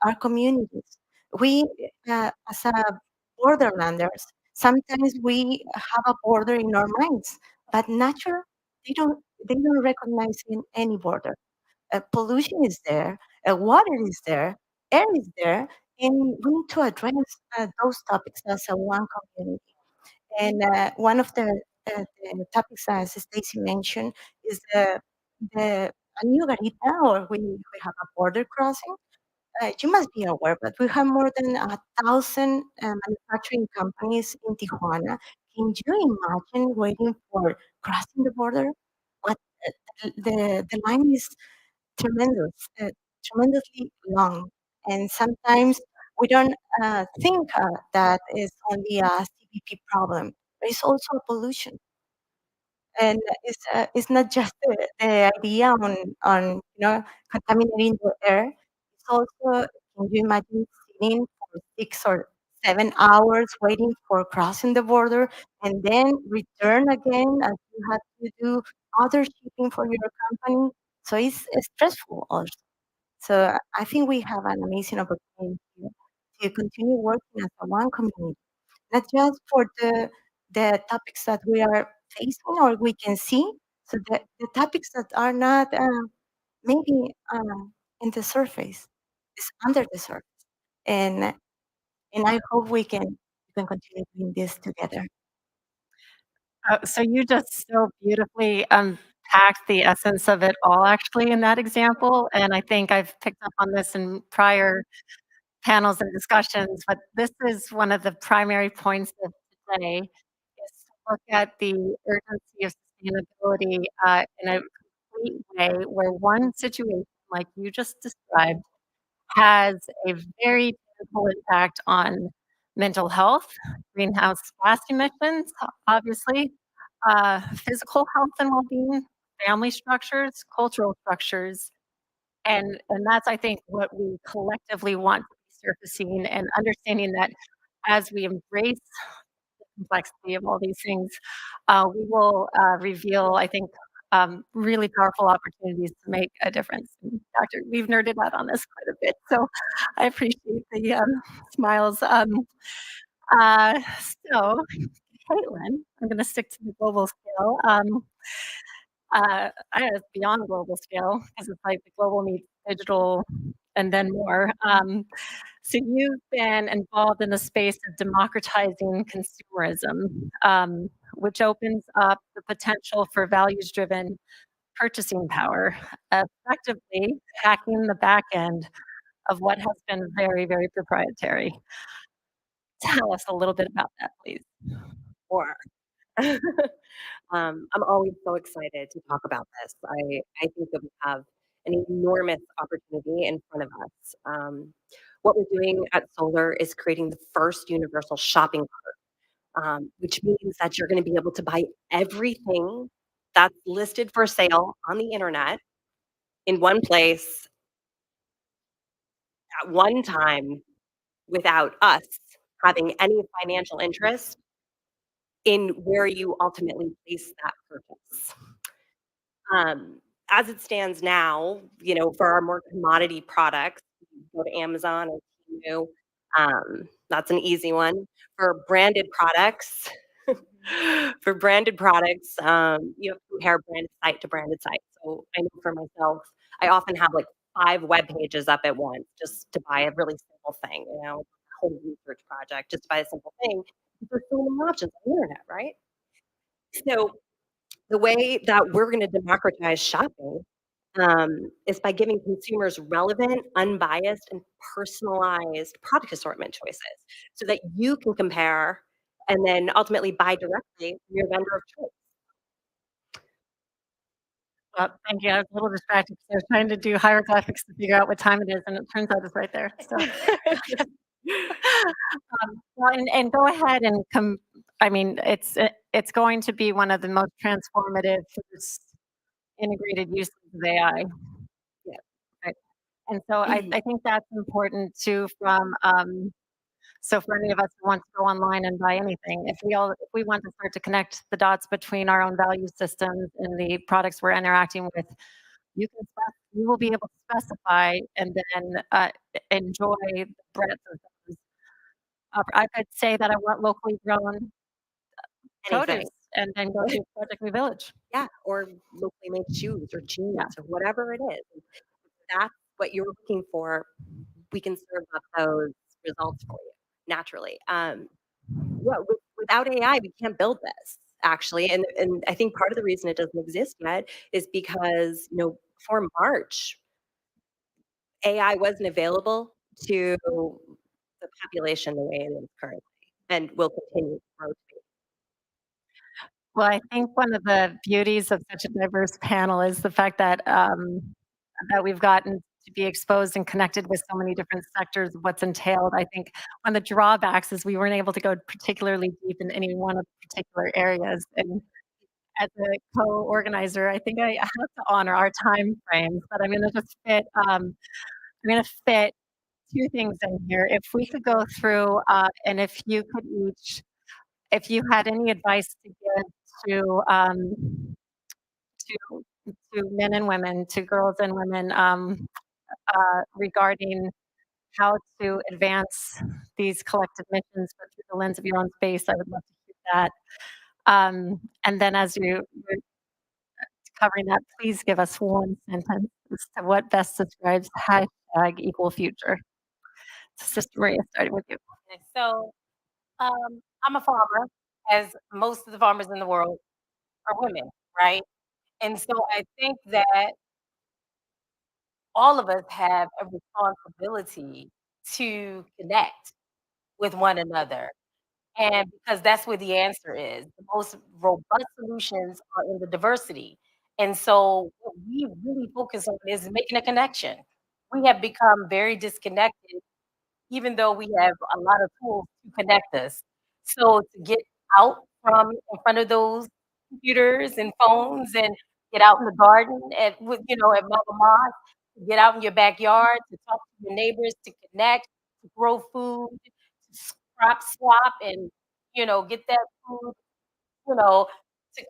Speaker 15: our communities. We, as a borderlanders, sometimes we have a border in our minds, but nature, they don't recognize any border. Pollution is there, water is there, air is there, and we need to address those topics as a one community. And one of the topics, as Stacy mentioned, is the a new garita, or we have a border crossing. You must be aware, but we have more than 1,000 manufacturing companies in Tijuana. Can you imagine waiting for crossing the border? What the line is tremendous, tremendously long, and sometimes we don't think that is only a CBP problem. But it's also a pollution, and it's not just the idea on contaminating the air. It's also, can you imagine sitting for 6 or 7 hours waiting for crossing the border and then return again as you have to do other shipping for your company? So it's stressful also. So I think we have an amazing opportunity here to continue working as a one community, not just for the topics that we are facing or we can see. So the topics that are not maybe in the surface, is under the surface, and and I hope we can continue doing this together.
Speaker 18: So you just so beautifully unpacked the essence of it all actually in that example. And I think I've picked up on this in prior panels and discussions, but this is one of the primary points of today is to look at the urgency of sustainability in a complete way where one situation like you just described has a very tangible impact on mental health, greenhouse gas emissions, obviously, physical health and well-being, family structures, cultural structures, and that's I think what we collectively want to be surfacing and understanding that as we embrace the complexity of all these things, we will reveal, I think, really powerful opportunities to make a difference. And Dr. We've nerded out on this quite a bit, so I appreciate the smiles. Uh, so, Caitlin, I'm going to stick to the global scale. I know it's beyond global scale because it's like the global meets digital and then more. So you've been involved in the space of democratizing consumerism, which opens up the potential for values-driven purchasing power, effectively hacking the back end of what has been very, very proprietary. Tell us a little bit about that, please.
Speaker 19: Or I'm always so excited to talk about this. I think that we have an enormous opportunity in front of us. What we're doing at Solar is creating the first universal shopping cart, which means that you're going to be able to buy everything that's listed for sale on the internet in one place at one time without us having any financial interest in where you ultimately place that purchase. As it stands now, for our more commodity products, you go to Amazon or Temu. That's an easy one. For branded products, you have to compare branded site to branded site. So I know for myself, I often have like 5 web pages up at once just to buy a really simple thing, a whole research project, just to buy a simple thing. There's so many options on the internet, right? So the way that we're going to democratize shopping is by giving consumers relevant, unbiased, and personalized product assortment choices so that you can compare and then ultimately buy directly from your vendor of choice.
Speaker 18: Well, thank you. I was a little distracted because I was trying to do hieroglyphics to figure out what time it is, and it turns out it's right there. So, well, and go ahead and come. I mean, it's going to be one of the most transformative first integrated uses of AI.
Speaker 19: Yeah.
Speaker 18: Right. And so I think that's important too from so for any of us who want to go online and buy anything, if we want to start to connect the dots between our own value systems and the products we're interacting with, you will be able to specify and then enjoy the breadth of those. I could say that I want locally grown produce and then go to Project New Village.
Speaker 19: Yeah, or locally made shoes or jeans or whatever it is. If that's what you're looking for, we can serve up those results for you naturally. Without AI, we can't build this actually, and I think part of the reason it doesn't exist yet is because before March, AI wasn't available to the population the way it is currently, and will continue to grow to be.
Speaker 18: Well, I think one of the beauties of such a diverse panel is the fact that that we've gotten to be exposed and connected with so many different sectors of what's entailed. I think one of the drawbacks is we weren't able to go particularly deep in any one of the particular areas. And as a co-organizer, I think I have to honor our time frames, but I'm going to just fit. I'm going to fit 2 things in here. If we could go through, and if you could each, if you had any advice to give to men and women, to girls and women, regarding how to advance these collective missions, but through the lens of your own space, I would love to hear that. And then as you're covering that, please give us one sentence as to what best describes #equal future. Sister Maria, starting with you.
Speaker 8: Okay, so I'm a farmer, as most of the farmers in the world are women, right? And so I think that all of us have a responsibility to connect with one another. And because that's where the answer is. The most robust solutions are in the diversity. And so what we really focus on is making a connection. We have become very disconnected, even though we have a lot of tools to connect us. So to get out from in front of those computers and phones and get out in the garden at Mama Ma's, get out in your backyard to talk to your neighbors, to connect,
Speaker 3: to grow food, to crop swap and, get that food, to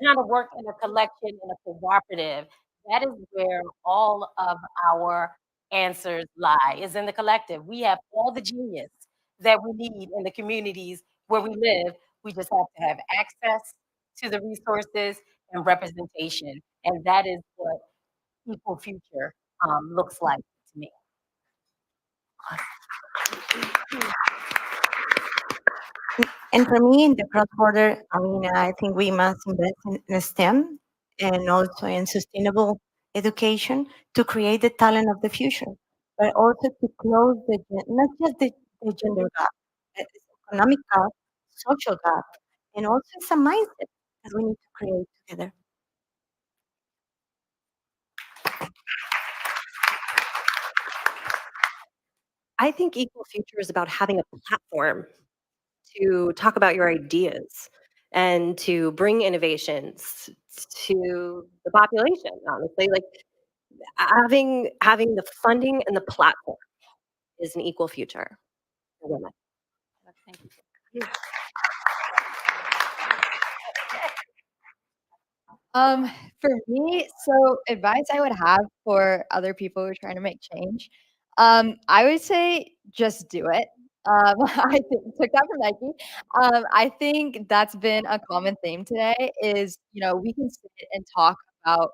Speaker 3: kind of work in a collection, in a cooperative. That is where all of our answers lie, is in the collective. We have all the genius that we need in the communities where we live. We just have to have access to the resources and representation. And that is what equal future looks like to me.
Speaker 15: And for me, in the cross-border arena, I think we must invest in STEM and also in sustainable education to create the talent of the future, but also to close not just the gender gap, the economic gap, social gap, and also it's a mindset that we need to create together.
Speaker 19: I think Equal Future is about having a platform to talk about your ideas and to bring innovations to the population, honestly. Like having the funding and the platform is an equal future for women.
Speaker 18: Thank you.
Speaker 21: For me, so advice I would have for other people who are trying to make change, I would say just do it. I took that from Nike. I think that's been a common theme today is, we can sit and talk about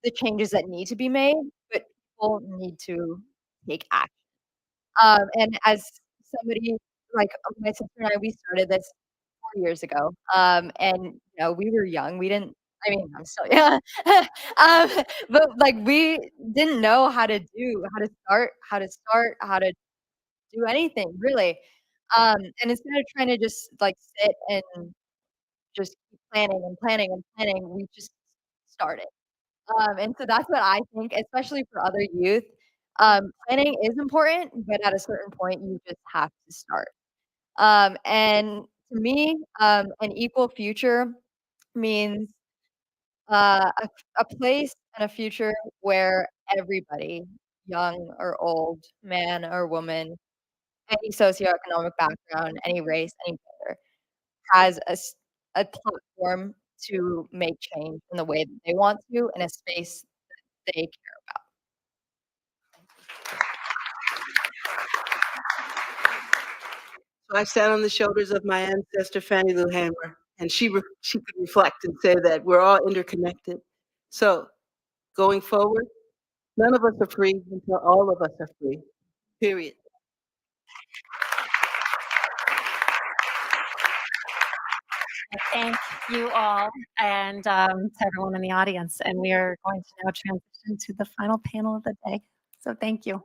Speaker 21: the changes that need to be made, but people need to take action. And as somebody like my sister and I, we started this 4 years ago. And we were young. We didn't. I mean, I'm still young. But like we didn't know how to do anything really. And instead of trying to just like sit and just keep planning and planning and planning, we just started. And so that's what I think, especially for other youth. Planning is important, but at a certain point, you just have to start. And to me, an equal future means a place and a future where everybody, young or old, man or woman, any socioeconomic background, any race, any gender, has a platform to make change in the way that they want to in a space that they care about.
Speaker 24: So I sat on the shoulders of my ancestor, Fannie Lou Hamer, and she could reflect and say that we're all interconnected. So going forward, none of us are free until all of us are free, period.
Speaker 18: Thank you all and to everyone in the audience. And we are going to now transition to the final panel of the day. So thank you.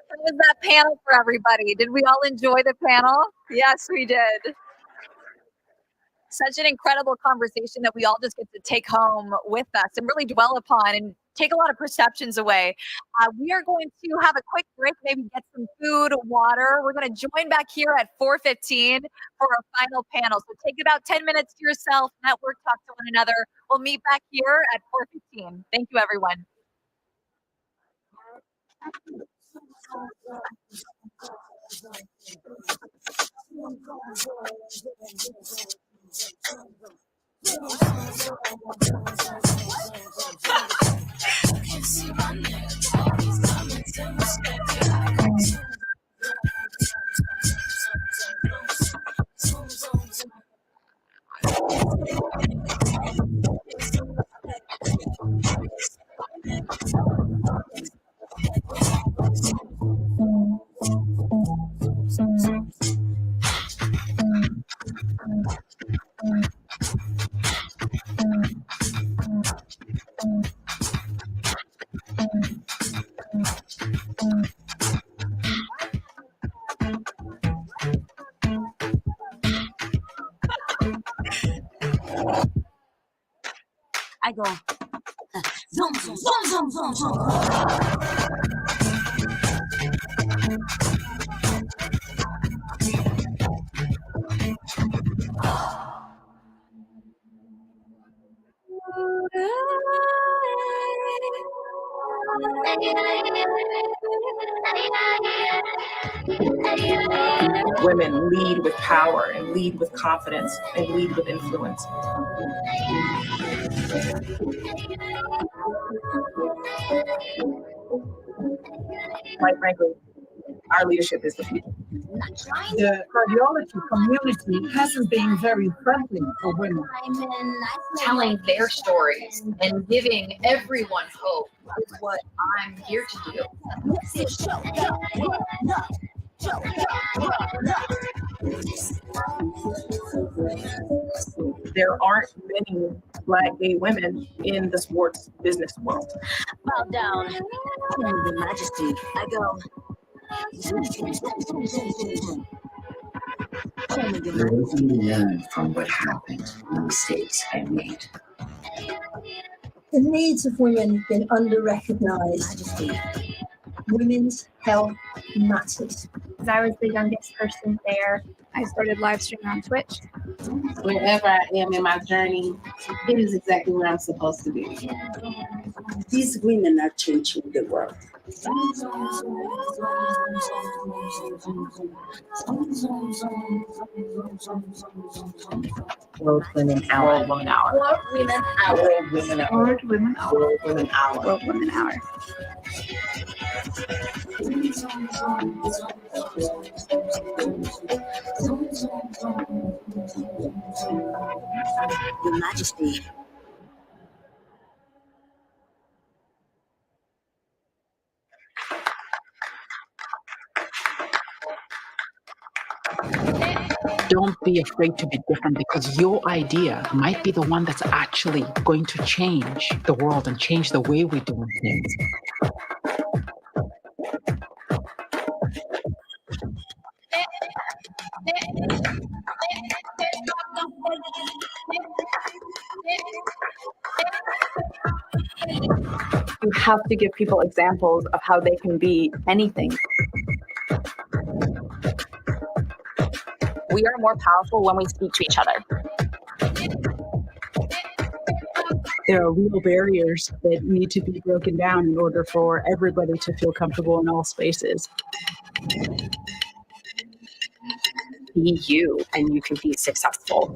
Speaker 17: How was that panel for everybody? Did we all enjoy the panel? Yes, we did. Such an incredible conversation that we all just get to take home with us and really dwell upon and take a lot of perceptions away. We are going to have a quick break, maybe get some food, water. We're going to join back here at 4:15 for our final panel. So take about 10 minutes to yourself, network, talk to one another. We'll meet back here at 4:15. Thank you, everyone.
Speaker 1: I go zoom, zoom, zoom, zoom, zoom, zoom.
Speaker 5: Women lead with power and lead with confidence and lead with influence. Quite frankly, our leadership is the future.
Speaker 4: The cardiology community hasn't been very friendly for women.
Speaker 16: Telling their stories and giving everyone hope is what I'm here to do.
Speaker 5: There aren't many Black gay women in the sports business world.
Speaker 1: Bow down. Your Majesty, I go. Let me learn from what happened, the mistakes I made. The needs of women have been under-recognized. Women's health matters.
Speaker 7: Because I was the youngest person there, I started live streaming on Twitch.
Speaker 9: Wherever I am in my journey, it is exactly where I'm supposed to be.
Speaker 1: These women are changing the world.
Speaker 16: World Women Hour. World Women Hour.
Speaker 1: World Women Hour.
Speaker 16: World Women Hour.
Speaker 1: World Women Hour.
Speaker 16: World Women Hour.
Speaker 7: World Women Hour.
Speaker 1: Your Majesty.
Speaker 10: Don't be afraid to be different because your idea might be the one that's actually going to change the world and change the way we do things.
Speaker 11: You have to give people examples of how they can be anything.
Speaker 16: We are more powerful when we speak to each other.
Speaker 13: There are real barriers that need to be broken down in order for everybody to feel comfortable in all spaces.
Speaker 16: Be you, and you can be successful.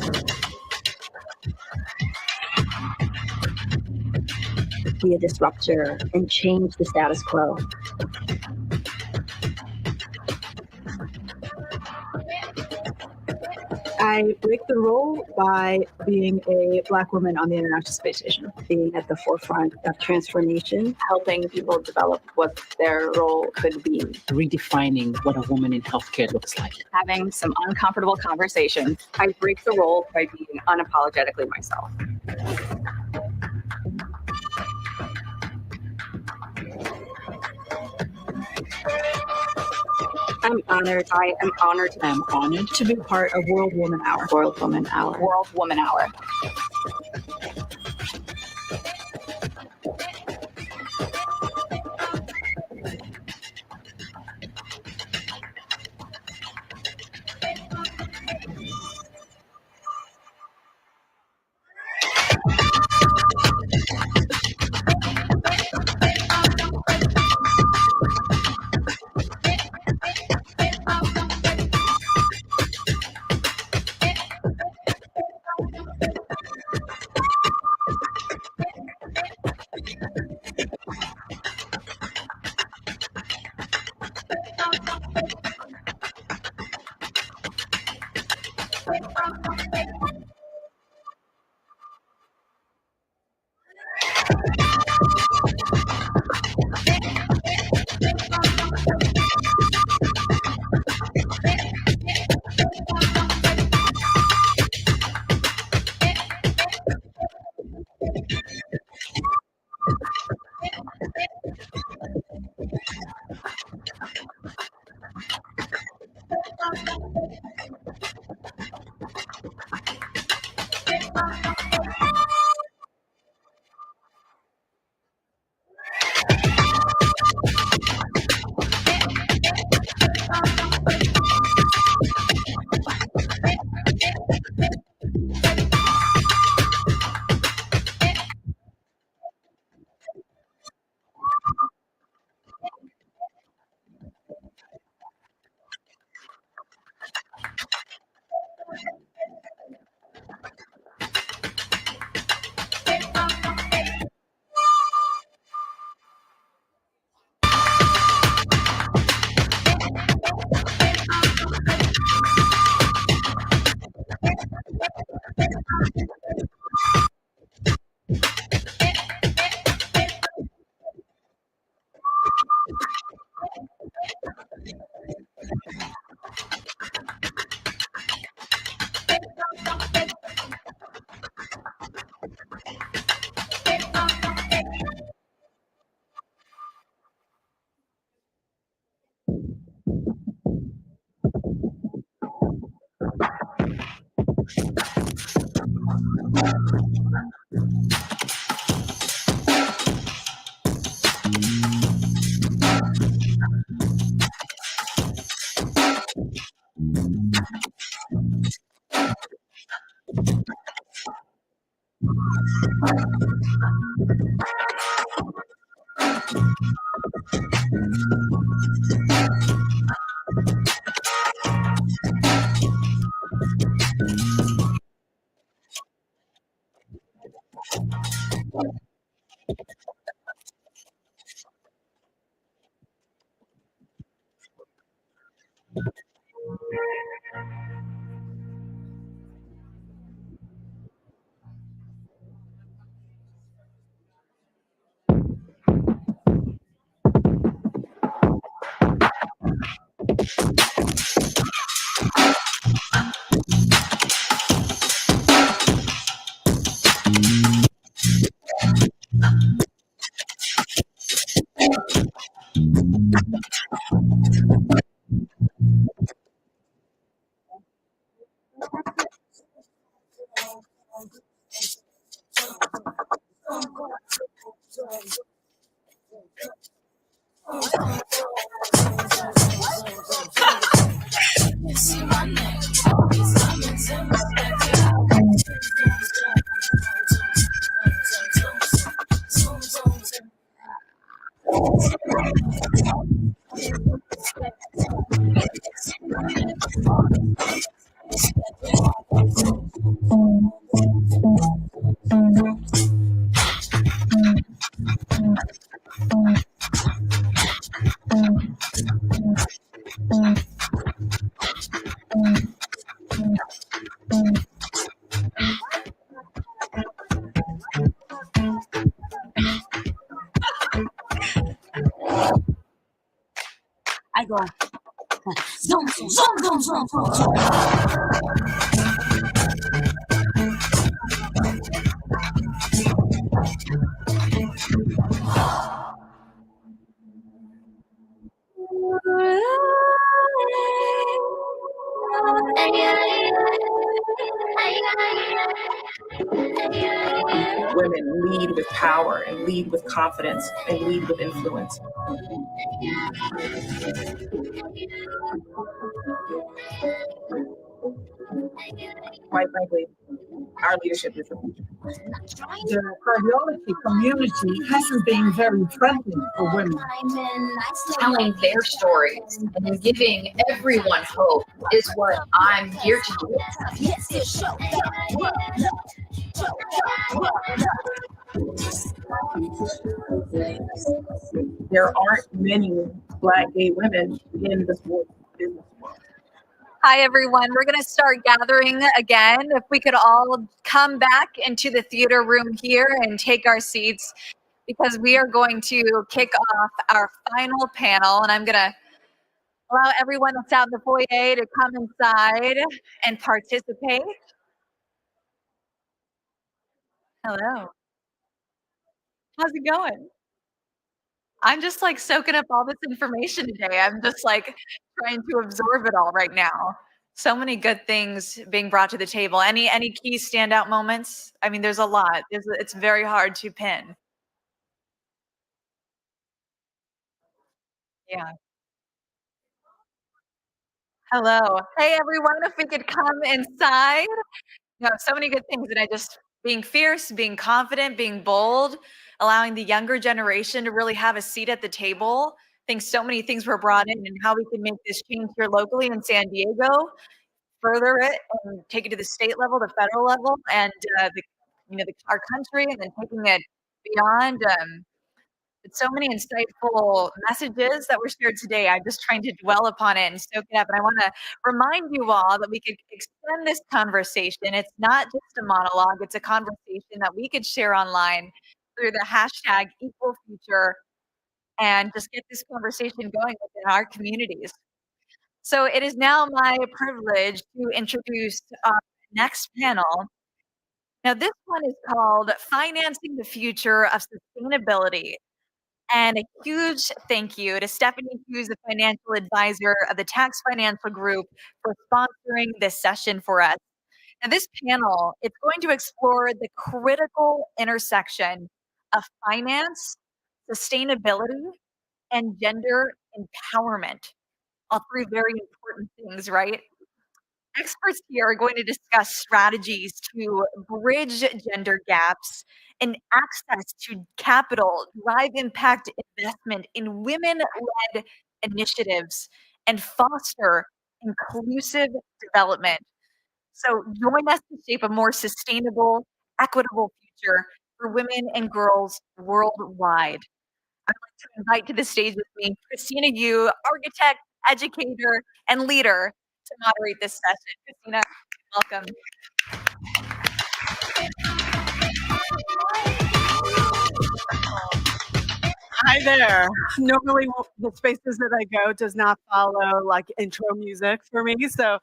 Speaker 1: Be a disruptor and change the status quo.
Speaker 13: I break the role by being a Black woman on the International Space Station.
Speaker 11: Being at the forefront of transformation, helping people develop what their role could be.
Speaker 10: Redefining what a woman in healthcare looks like.
Speaker 16: Having some uncomfortable conversations.
Speaker 11: I break the role by being unapologetically myself. I'm honored. I am honored.
Speaker 13: I am honored to be part of World Woman Hour.
Speaker 11: World Woman Hour.
Speaker 16: World Woman Hour.
Speaker 2: I go zoom, zoom, zoom, zoom, zoom, zoom.
Speaker 5: Women lead with power and lead with confidence and lead with influence. Quite frankly, our leadership is the future.
Speaker 4: The cardiology community hasn't been very friendly for women.
Speaker 16: Telling their stories and giving everyone hope is what I'm here to do.
Speaker 5: There aren't many Black gay women in the sports business world.
Speaker 17: Hi, everyone. We're going to start gathering again. If we could all come back into the theater room here and take our seats, because we are going to kick off our final panel. And I'm going to allow everyone that's out in the foyer to come inside and participate. Hello. How's it going? I'm just like soaking up all this information today. I'm just like trying to absorb it all right now. So many good things being brought to the table. Any key standout moments? I mean, there's a lot. It's very hard to pin. Yeah. Hello. Hey, everyone, if we could come inside. No, so many good things. And I just being fierce, being confident, being bold, allowing the younger generation to really have a seat at the table. I think so many things were brought in and how we can make this change here locally in San Diego, further it and take it to the state level, the federal level, and our country, and then taking it beyond. It's so many insightful messages that were shared today. I'm just trying to dwell upon it and soak it up. And I want to remind you all that we could extend this conversation. It's not just a monologue, it's a conversation that we could share online through the hashtag equal future and just get this conversation going within our communities. So it is now my privilege to introduce our next panel. Now, this one is called Financing the Future of Sustainability. And a huge thank you to Stephanie Hughes, the financial advisor of the Tax Financial Group, for sponsoring this session for us. And this panel, it's going to explore the critical intersection of finance, sustainability, and gender empowerment. All three very important things, right? Experts here are going to discuss strategies to bridge gender gaps and access to capital, drive impact investment in women-led initiatives, and foster inclusive development. So join us to shape a more sustainable, equitable future for women and girls worldwide. I'd like to invite to the stage with me Christina Yu, architect, educator, and leader, to moderate this session. Christina, welcome.
Speaker 24: Hi there. Normally, the spaces that I go does not follow like intro music for me, so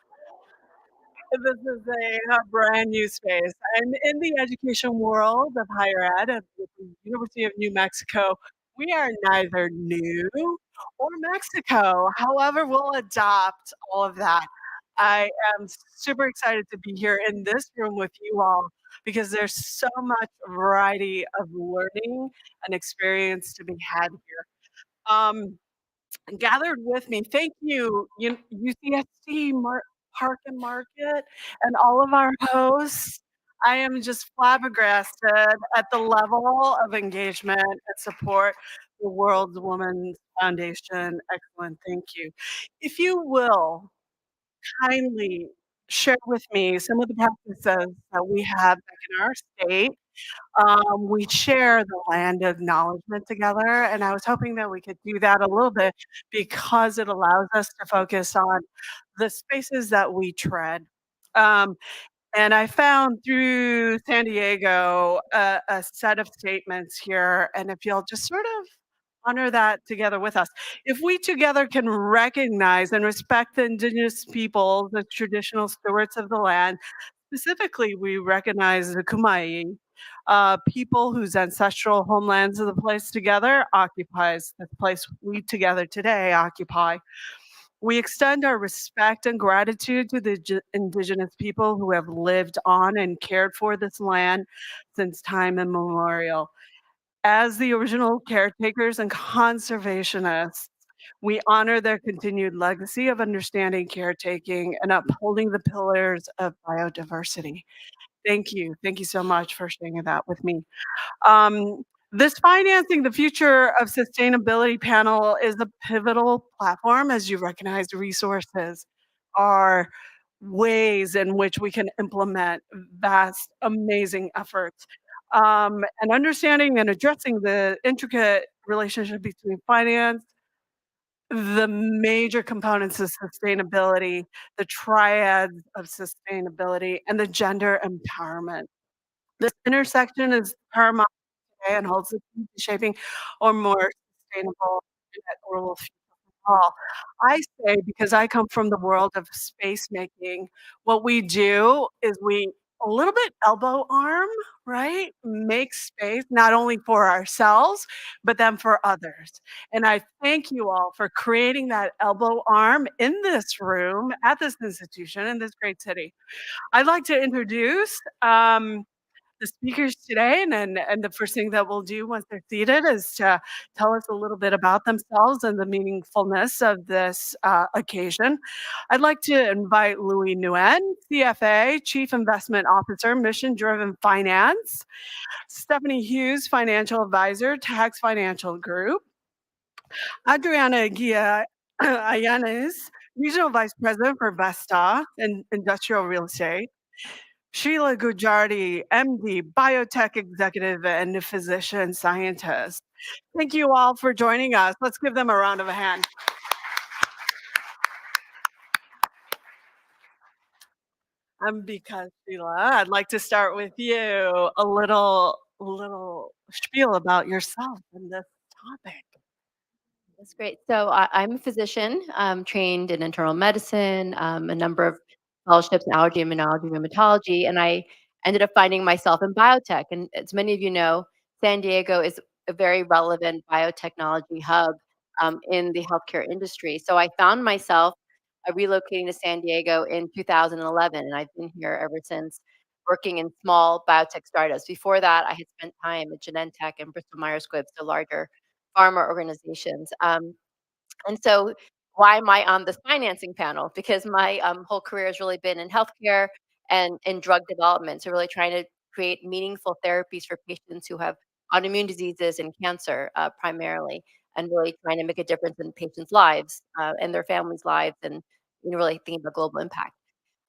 Speaker 24: this is a brand new space. I'm in the education world of higher ed at the University of New Mexico. We are neither new or Mexico. However, we'll adopt all of that. I am super excited to be here in this room with you all because there's so much variety of learning and experience to be had here. Gathered with me, thank you, UCSC, Park and Market, and all of our hosts. I am just flabbergasted at the level of engagement and support the World's Women's Foundation. Excellent, thank you. If you will, kindly share with me some of the practices that we have back in our state. We share the land acknowledgement together, and I was hoping that we could do that a little bit because it allows us to focus on the spaces that we tread. And I found through San Diego a set of statements here, and if you'll just sort of honor that together with us. If we together can recognize and respect the indigenous people, the traditional stewards of the land, specifically we recognize the Kumai, people whose ancestral homelands of the place together occupies the place we together today occupy. We extend our respect and gratitude to the indigenous people who have lived on and cared for this land since time immemorial. As the original caretakers and conservationists, we honor their continued legacy of understanding caretaking and upholding the pillars of biodiversity. Thank you. Thank you so much for sharing that with me. This Financing the Future of Sustainability panel is a pivotal platform as you recognize resources are ways in which we can implement vast, amazing efforts. And understanding and addressing the intricate relationship between finance, the major components of sustainability, the triads of sustainability, and the gender empowerment. This intersection is paramount today and holds the key to shaping a more sustainable and equitable future for all. I say, because I come from the world of space making, what we do is we a little bit elbow arm, right? Make space not only for ourselves, but then for others. And I thank you all for creating that elbow arm in this room, at this institution, in this great city. I'd like to introduce
Speaker 6: the speakers today, and the first thing that we'll do once they're seated is to tell us a little bit about themselves and the meaningfulness of this occasion. I'd like to invite Louis Nguyen, CFA, Chief Investment Officer, Mission Driven Finance, Stephanie Hughes, Financial Advisor, Tax Financial Group, Adriana Guia Ayanes, Regional Vice President for Vesta and Industrial Real Estate, Sheila Gujarati, MD, Biotech Executive and Physician Scientist. Thank you all for joining us. Let's give them a round of a hand. Because Sheila, I'd like to start with you. A little spiel about yourself and this topic.
Speaker 12: That's great. So I'm a physician, trained in internal medicine, a number of fellowships in allergy, immunology, rheumatology, and I ended up finding myself in biotech. And as many of you know, San Diego is a very relevant biotechnology hub in the healthcare industry. So I found myself relocating to San Diego in 2011, and I've been here ever since, working in small biotech startups. Before that, I had spent time at Genentech and Bristol Myers Squibb, so larger pharma organizations. And so why am I on this financing panel? Because my whole career has really been in healthcare and in drug development. So really trying to create meaningful therapies for patients who have autoimmune diseases and cancer primarily, and really trying to make a difference in patients' lives and their families' lives, and really thinking about global impact.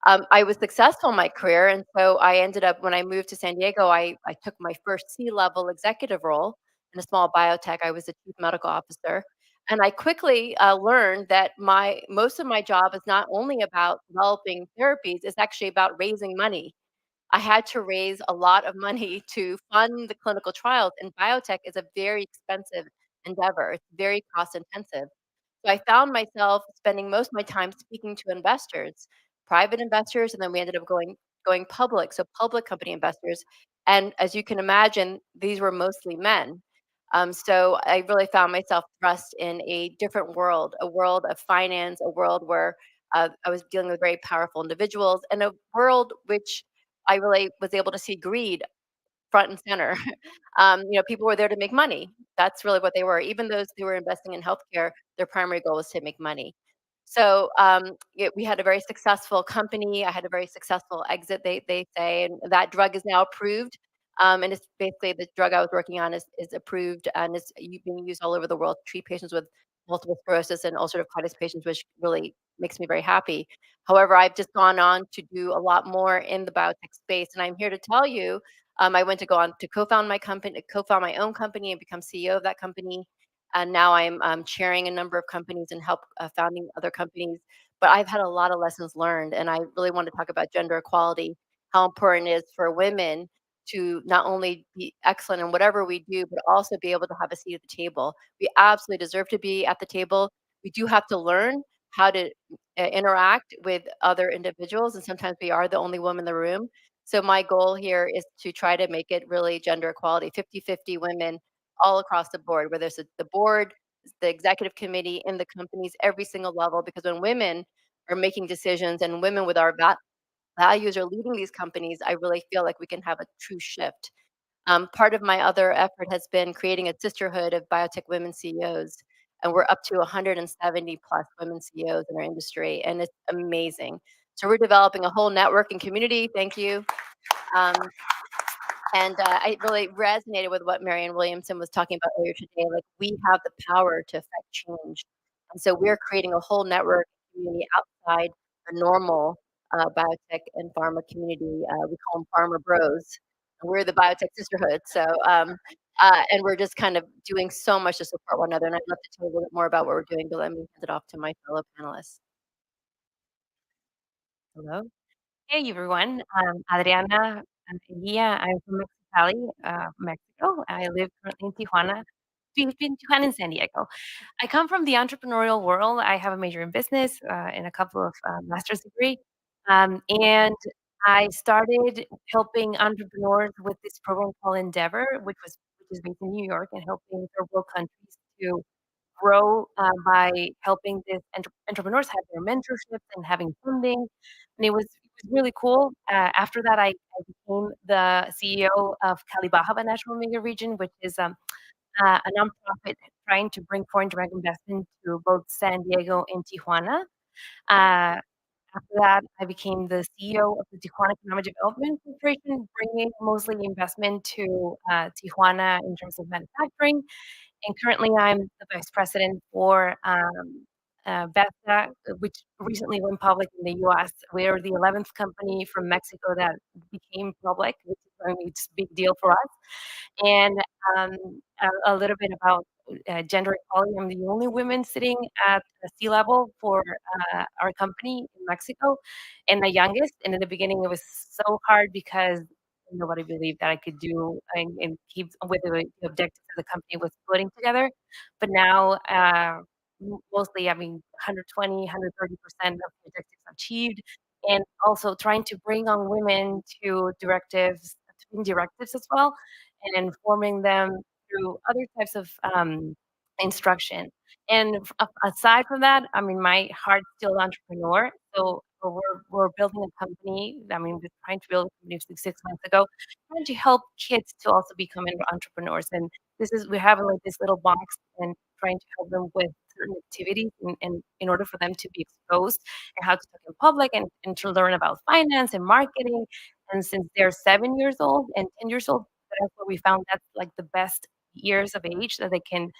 Speaker 12: I was successful in my career, and so I ended up when I moved to San Diego, I took my first C-level executive role in a small biotech. I was the chief medical officer, and I quickly learned that my most of my job is not only about developing therapies; it's actually about raising money. I had to raise a lot of money to fund the clinical trials, and biotech is a very expensive endeavor. It's very cost intensive. So I found myself spending most of my time speaking to investors, private investors, and then we ended up going public, so public company investors. And as you can imagine, these were mostly men. So I really found myself thrust in a different world, a world of finance, a world where I was dealing with very powerful individuals, and a world which I really was able to see greed front and center. People were there to make money. That's really what they were. Even those who were investing in healthcare, their primary goal was to make money. So we had a very successful company. I had a very successful exit, they say, and that drug is now approved. And it's basically the drug I was working on is approved and is being used all over the world to treat patients with multiple sclerosis and ulcerative colitis patients, which really makes me very happy. However, I've just gone on to do a lot more in the biotech space, and I'm here to tell you, I went to go on to co-found my own company and become CEO of that company. And now I'm chairing a number of companies and help founding other companies. But I've had a lot of lessons learned, and I really want to talk about gender equality, how important it is for women to not only be excellent in whatever we do, but also be able to have a seat at the table. We absolutely deserve to be at the table. We do have to learn how to interact with other individuals, and sometimes we are the only woman in the room. So my goal here is to try to make it really gender equality, 50-50 women all across the board, whether it's the board, the executive committee, in the companies, every single level. Because when women are making decisions and women with our values are leading these companies, I really feel like we can have a true shift. Part of my other effort has been creating a sisterhood of biotech women CEOs, and we're up to 170 plus women CEOs in our industry, and it's amazing. So we're developing a whole network and community. Thank you. Um, and I really resonated with what Marianne Williamson was talking about earlier today. Like, we have the power to affect change. And so we're creating a whole network community outside the normal biotech and pharma community. We call them pharma bros. And we're the biotech sisterhood. So, and we're just kind of doing so much to support one another. And I'd love to tell you a little bit more about what we're doing, but let me hand it off to my fellow panelists.
Speaker 19: Hello. Hey, everyone. I'm Adriana Guia. I'm from Mexicali, Mexico. I live currently in Tijuana, between Tijuana and San Diego. I come from the entrepreneurial world. I have a major in business and a couple of master's degree. And I started helping entrepreneurs with this program called Endeavor, which is based in New York, and helping third world countries to grow by helping these entrepreneurs have their mentorships and having funding. And it was
Speaker 8: was really cool. After that, I became the CEO of Cali Baja Natural Mega Region, which is a nonprofit trying to bring foreign direct investment to both San Diego and Tijuana. After that, I became the CEO of the Tijuana Economic Development Corporation, bringing mostly investment to Tijuana in terms of manufacturing. And currently, I'm the vice president for Bethesda, which recently went public in the US. We're the 11th company from Mexico that became public, which is a really big deal for us. And um, a little bit about gender equality. I'm the only woman sitting at the C-level for our company in Mexico, and the youngest. And in the beginning, it was so hard because nobody believed that I could do and keep with the objectives that the company was putting together. But now, mostly, I mean, 120, 130% of the objectives achieved, and also trying to bring on women to directives as well, and informing them through other types of instruction. And aside from that, I mean, my heart's still entrepreneur. So we're building a company. I mean, we're trying to build a company 6 months ago, trying to help kids to also become entrepreneurs. And we have like this little box and trying to help them with certain activities and in order for them to be exposed and how to talk in public and to learn about finance and marketing. And since they're 7 years old and 10 years old, that's what we found that's like the best years of age that they can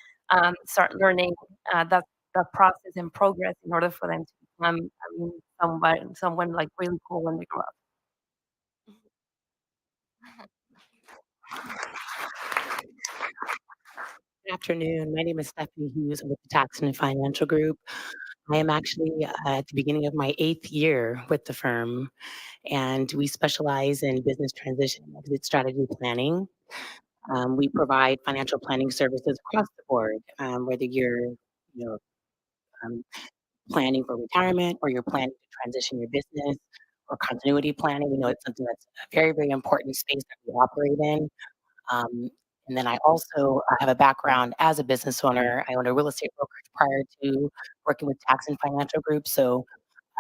Speaker 8: start learning the process and progress in order for them to become, I mean, someone like really cool when they grow up.
Speaker 14: Good afternoon. My name is Stephanie Hughes. I'm with the Tax and Financial Group. I am actually at the beginning of my 8th year with the firm, and we specialize in business transition and exit strategy planning. We provide financial planning services across the board, whether you're um, planning for retirement or you're planning to transition your business or continuity planning. We know it's something that's a very, very important space that we operate in. Um, and then I also have a background as a business owner. I owned a real estate brokerage prior to working with Tax and Financial Group. So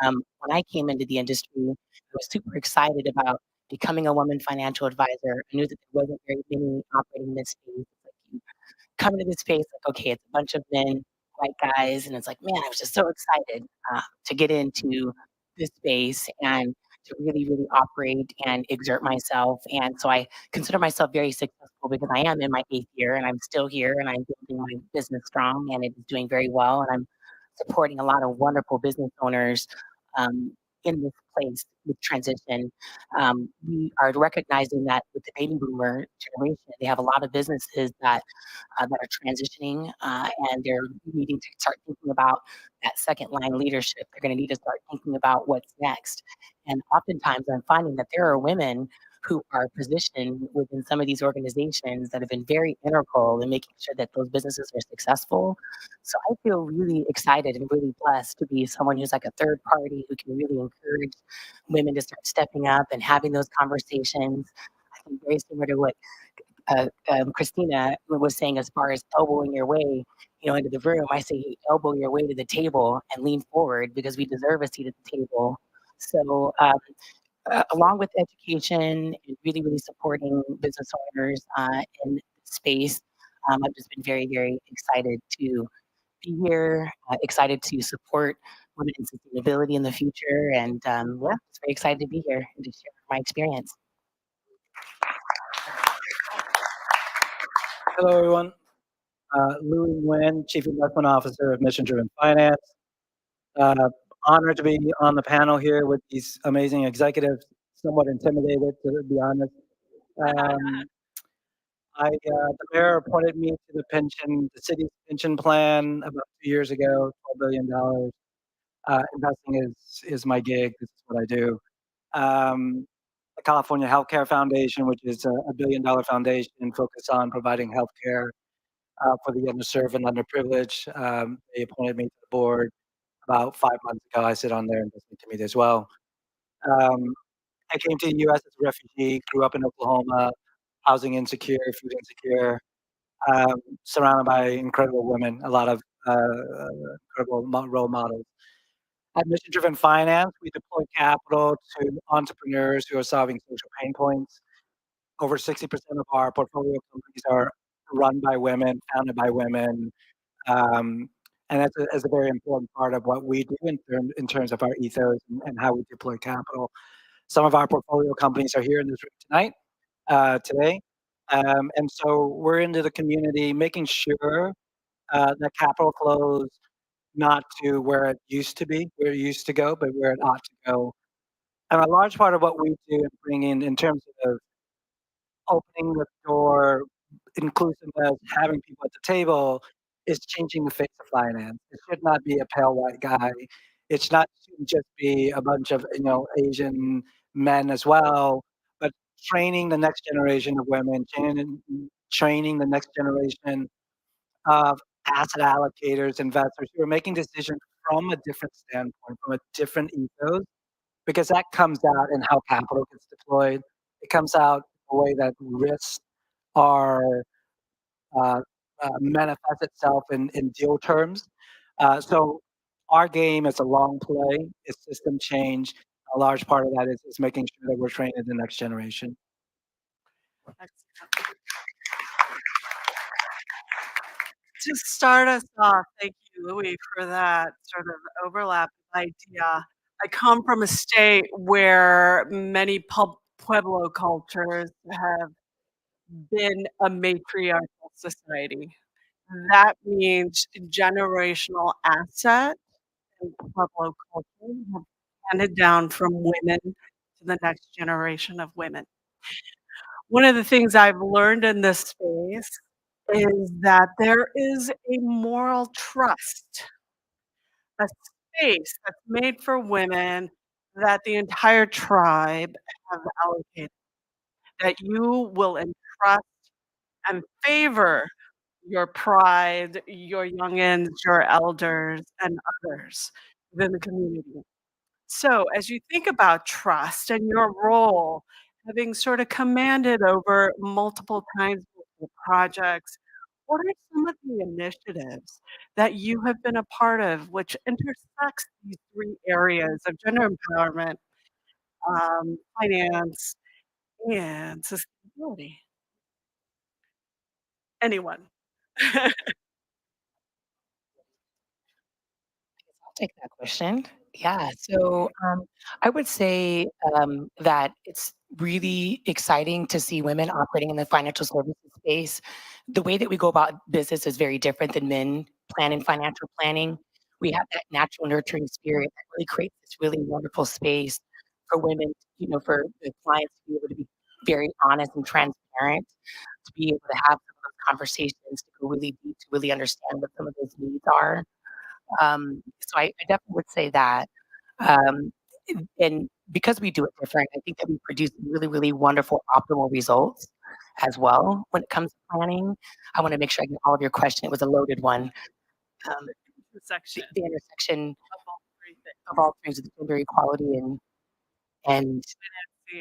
Speaker 14: when I came into the industry, I was super excited about becoming a woman financial advisor. I knew that there wasn't very many operating in this space. Like you come into this space, like, okay, it's a bunch of men, white guys, and it's like, man, I was just so excited to get into this space and to really, really operate and exert myself. And so I consider myself very successful because I am in my 8th year and I'm still here and I'm building my business strong and it is doing very well. And I'm supporting a lot of wonderful business owners um, in this place with transition. We are recognizing that with the baby boomer generation, they have a lot of businesses that are transitioning, and they're needing to start thinking about that second line leadership. They're going to need to start thinking about what's next. And oftentimes, I'm finding that there are women who are positioned within some of these organizations that have been very integral in making sure that those businesses are successful. So I feel really excited and really blessed to be someone who's like a third party who can really encourage women to start stepping up and having those conversations. I think very similar to what Christina was saying as far as elbowing your way, into the room. I say elbow your way to the table and lean forward because we deserve a seat at the table. So, along with education and really, really supporting business owners in space, I've just been very, very excited to be here, excited to support women in sustainability in the future, and yeah, just very excited to be here and to share my experience.
Speaker 20: Hello, everyone. Louis Nguyen, Chief Investment Officer of Mission Driven Finance. Honored to be on the panel here with these amazing executives, somewhat intimidated, to be honest. The mayor appointed me to the city's pension plan about 2 years ago, $12 billion. Investing is my gig. This is what I do. The California Healthcare Foundation, which is a $1 billion foundation focused on providing healthcare for the underserved and underprivileged. They appointed me to the board about 5 months ago. I sit on their investment committee as well. I came to the U.S. as a refugee, grew up in Oklahoma, housing insecure, food insecure, surrounded by incredible women, a lot of incredible role models. At Mission Driven Finance, we deploy capital to entrepreneurs who are solving social pain points. Over 60% of our portfolio companies are run by women, founded by women, and that's a very important part of what we do in terms of our ethos and how we deploy capital. Some of our portfolio companies are here in this room today. And so we're into the community, making sure that capital flows not to where it used to be, where it used to go, but where it ought to go. And a large part of what we do and bring in terms of opening the door, inclusiveness, having people at the table, is changing the face of finance. It should not be a pale white guy. Shouldn't just be a bunch of Asian men as well, but training the next generation of women, training the next generation of asset allocators, investors who are making decisions from a different standpoint, from a different ethos, because that comes out in how capital gets deployed. It comes out the way that risks are manifest itself in deal terms. So our game is a long play. It's system change. A large part of that is making sure that we're training the next generation.
Speaker 6: To start us off, thank you, Louis, for that sort of overlap idea. I come from a state where many Pueblo cultures have been a matriarchal society. That means generational asset and Pueblo culture have handed down from women to the next generation of women. One of the things I've learned in this space is that there is a moral trust, a space that's made for women that the entire tribe have allocated, that you will entrust and favor your pride, your youngins, your elders, and others within the community. So, as you think about trust and your role, having sort of commanded over multiple times multiple projects, what are some of the initiatives that you have been a part of which intersects these three areas of gender empowerment, finance, and sustainability? Anyone?
Speaker 14: I'll take that question. Yeah. So I would say that it's really exciting to see women operating in the financial services space. The way that we go about business is very different than men plan in financial planning. We have that natural nurturing spirit that really creates this really wonderful space for women, for the clients to be able to be very honest and transparent, to be able to have some of those conversations, to go really deep, to really understand what some of those needs are. So I definitely would say that. Um, and because we do it different, I think that we produce really, really wonderful optimal results as well when it comes to planning. I want to make sure I get all of your question. It was a loaded one. The intersection of all things with gender equality and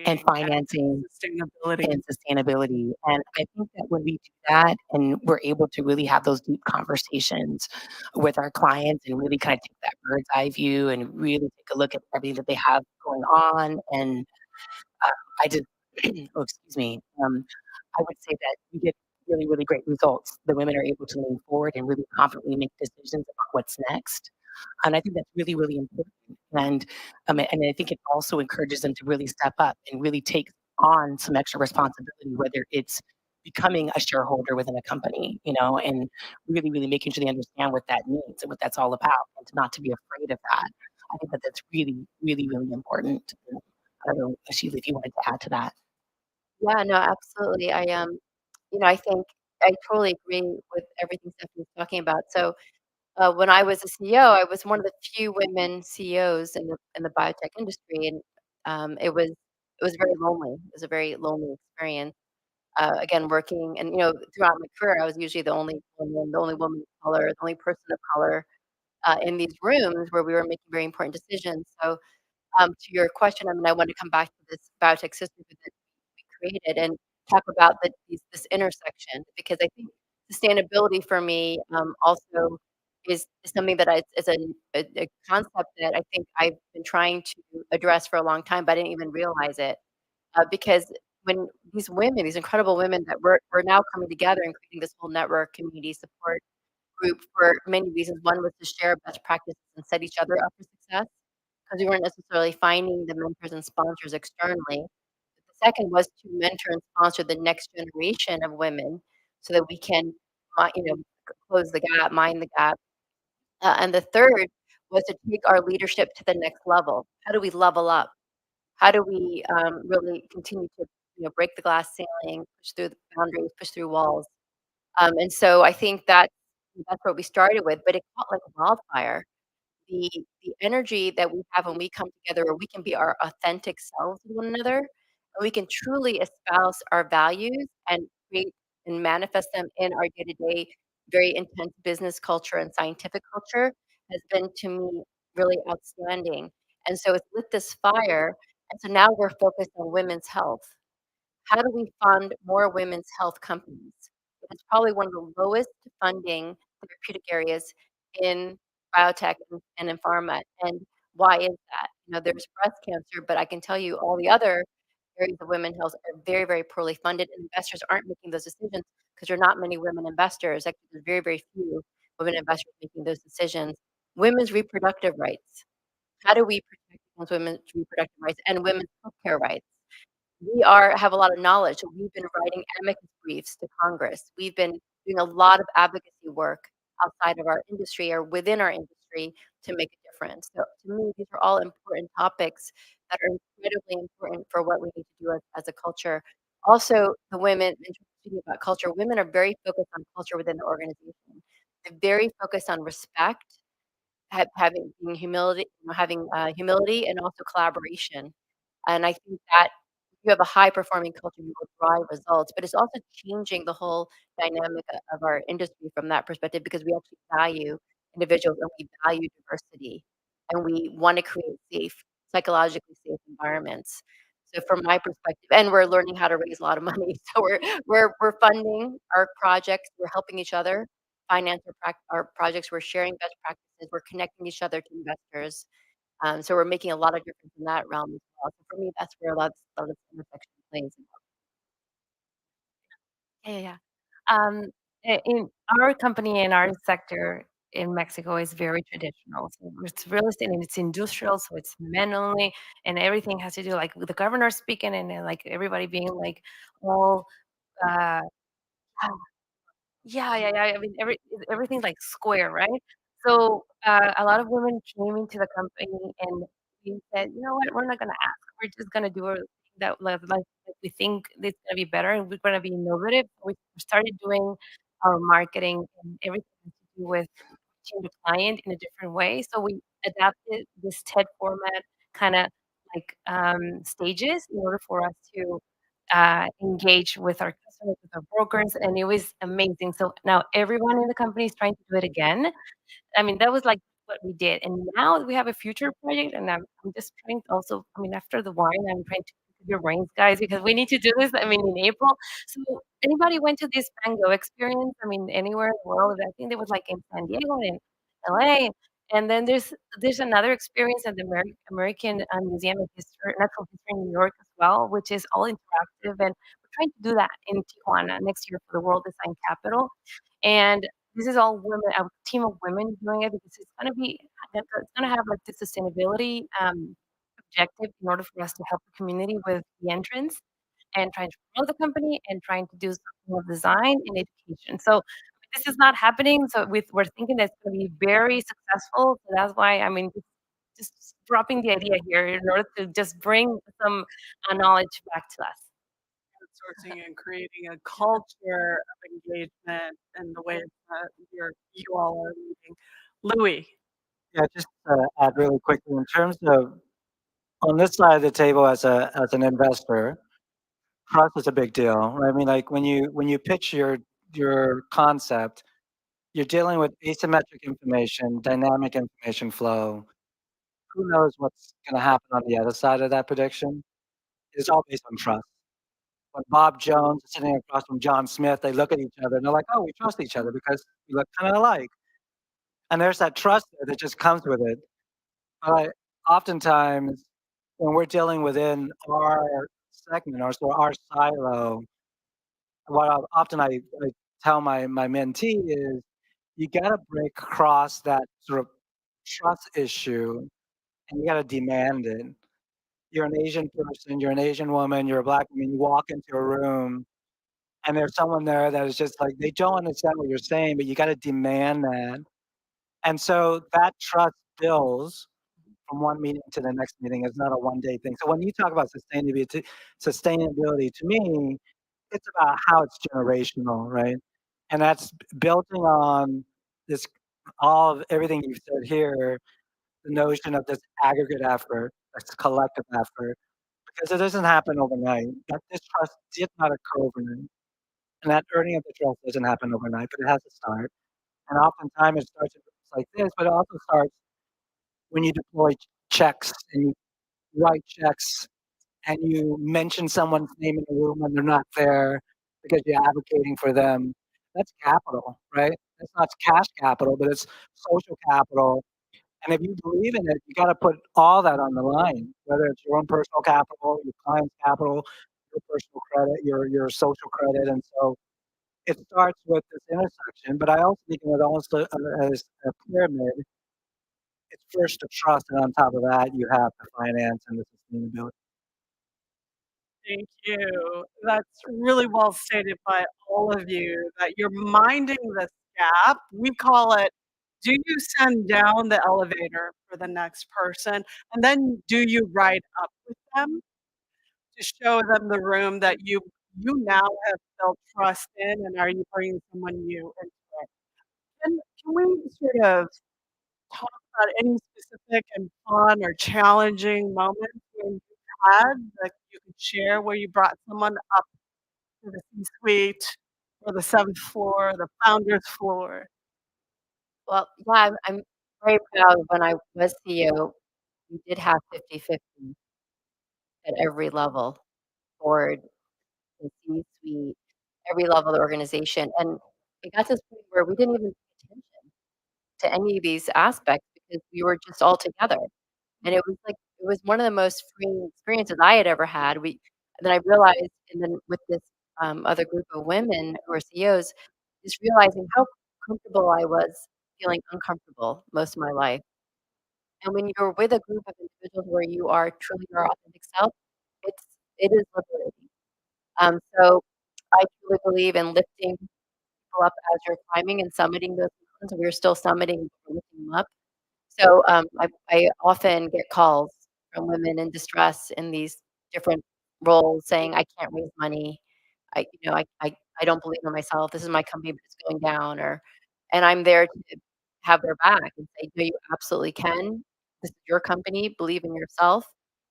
Speaker 14: and financing
Speaker 6: sustainability.
Speaker 14: and sustainability. And I think that when we do that and we're able to really have those deep conversations with our clients and really kind of take that bird's eye view and really take a look at everything that they have going on. And I just, oh, excuse me, I would say that we get really, really great results. The women are able to lean forward and really confidently make decisions about what's next. And I think that's really, really important. And I think it also encourages them to really step up and really take on some extra responsibility, whether it's becoming a shareholder within a company, and really, really making sure they understand what that means and what that's all about, and not to be afraid of that. I think that that's really, really, really important. I don't know, Sheila, if you wanted to add to that.
Speaker 12: Yeah, no, absolutely. I think I totally agree with everything Stephanie's talking about. So, when I was a CEO, I was one of the few women CEOs in the biotech industry, and it was very lonely. It was a very lonely experience. Again, working and throughout my career, I was usually the only woman of color, the only person of color in these rooms where we were making very important decisions. So, to your question, I mean, I want to come back to this biotech system that we created and talk about this intersection because I think sustainability for me also is something that is a concept that I think I've been trying to address for a long time, but I didn't even realize it. Because when these women, these incredible women that we're now coming together and creating this whole network, community support group for many reasons. One was to share best practices and set each other up for success because we weren't necessarily finding the mentors and sponsors externally. The second was to mentor and sponsor the next generation of women so that we can, close the gap, mind the gap. And the third was to take our leadership to the next level. How do we level up? How do we really continue to break the glass ceiling, push through the boundaries, push through walls? And so I think that's what we started with, but it caught like wildfire. The energy that we have when we come together, where we can be our authentic selves with one another, and we can truly espouse our values and create and manifest them in our day-to-day, very intense business culture and scientific culture, has been to me really outstanding. And so it's lit this fire, and so now we're focused on women's health. How do we fund more women's health companies? It's probably one of the lowest funding therapeutic areas in biotech and in pharma. And why is that? There's breast cancer, but I can tell you all the other areas of women's health are very, very poorly funded, and investors aren't making those decisions because there are not many women investors. Actually, there's very, very few women investors making those decisions. Women's reproductive rights. How do we protect against women's reproductive rights and women's healthcare rights? We have a lot of knowledge. So we've been writing amicus briefs to Congress. We've been doing a lot of advocacy work outside of our industry or within our industry to make a difference. So to me, these are all important topics that are incredibly important for what we need to do as a culture. Also, the women, and speaking about culture, women are very focused on culture within the organization. They're very focused on respect, having being humility, having humility, and also collaboration. And I think that if you have a high performing culture, you will drive results. But it's also changing the whole dynamic of our industry from that perspective because we actually value individuals and we value diversity and we want to create safe, psychologically safe environments. So from my perspective, and we're learning how to raise a lot of money. So we're funding our projects, we're helping each other finance our projects, we're sharing best practices, we're connecting each other to investors. So we're making a lot of difference in that realm as well. So for me, that's where a lot of this intersection plays.
Speaker 3: Yeah, yeah, yeah. In our company, in our sector in Mexico is very traditional. So it's real estate and it's industrial, so it's men only, and everything has to do like with the governor speaking and then, like everybody being like all uh yeah, yeah, yeah. I mean, everything's like square, right? So a lot of women came into the company and we said, you know what, we're not gonna ask. We're just gonna do everything that like we think it's gonna be better and we're gonna be innovative. We started doing our marketing and everything has to do with reaching the client in a different way. So we adapted this TED format kind of like stages in order for us to engage with our customers, with our brokers, and it was amazing. So now everyone in the company is trying to do it again. I mean, that was like what we did. And now we have a future project, and I'm just trying to also, I mean, after the wine, I'm trying to pick your brains, guys, because we need to do this. I mean, in April. So anybody went to this Van Gogh experience? I mean, anywhere in the world? I think there was like in San Diego and LA. And then there's another experience at the American Museum of History, Natural History in New York as well, which is all interactive. And we're trying to do that in Tijuana next year for the World Design Capital. And this is all women, a team of women doing it because it's gonna have like the sustainability objective in order for us to help the community with the entrance and trying to grow the company and trying to do something with design and education. So this is not happening. So we're thinking that it's going to be very successful. So that's why I mean, just dropping the idea here in order to just bring some knowledge back to us.
Speaker 6: Sourcing and creating a culture of engagement and the way that you all are leading. Louis.
Speaker 20: Yeah, just to add really quickly in terms of on this side of the table as an investor, trust is a big deal, right? I mean, like when you pitch your concept, you're dealing with asymmetric information, dynamic information flow. Who knows what's going to happen on the other side of that prediction? It's all based on trust. When Bob Jones is sitting across from John Smith, they look at each other and they're like, "Oh, we trust each other because we look kind of alike." And there's that trust there that just comes with it. But oftentimes, when we're dealing within our segment or so our silo, what I tell my mentee is, you gotta break across that sort of trust issue, and you gotta demand it. You're an Asian person, you're an Asian woman, you're a Black woman, you walk into a room, and there's someone there that is just like, they don't understand what you're saying, but you gotta demand that. And so that trust builds from one meeting to the next meeting. It's not a one-day thing. So when you talk about sustainability to me, it's about how it's generational, right? And that's building on this, all of everything you've said here, the notion of this aggregate effort, this collective effort, because it doesn't happen overnight. This trust did not occur overnight. And that earning of the trust doesn't happen overnight, but it has to start. And oftentimes it starts like this, but it also starts when you deploy checks and you write checks and you mention someone's name in the room when they're not there because you're advocating for them. That's capital, right? That's not cash capital, but it's social capital. And if you believe in it, you got to put all that on the line, whether it's your own personal capital, your client's capital, your personal credit, your social credit. And so it starts with this intersection, but I also think of it almost as a pyramid. It's first the trust, and on top of that, you have the finance and the sustainability.
Speaker 6: Thank you. That's really well stated by all of you that you're minding this gap. We call it, do you send down the elevator for the next person? And then do you ride up with them to show them the room that you now have built trust in, and are you bringing someone new into it? Can we sort of talk about any specific and fun or challenging moments when you had that you could share where you brought someone up to the C-suite or the seventh floor, the founder's floor?
Speaker 12: Well, yeah, I'm very proud when I was CEO, we did have 50/50 at every level, board, the C-suite, every level of the organization, and it got to this point where we didn't even pay attention to any of these aspects because we were just all together, and it was one of the most freeing experiences I had ever had. We Then I realized, and then with this, other group of women who are CEOs, just realizing how comfortable I was feeling uncomfortable most of my life. And when you're with a group of individuals where you are truly your authentic self, it is liberating. So I truly believe in lifting people up as you're climbing and summiting those mountains. We're still summiting, we're lifting them up. So I often get calls from women in distress in these different roles saying, "I can't raise money. I don't believe in myself. This is my company, but it's going down." And I'm there to have their back and say, "No, you absolutely can. This is your company. Believe in yourself."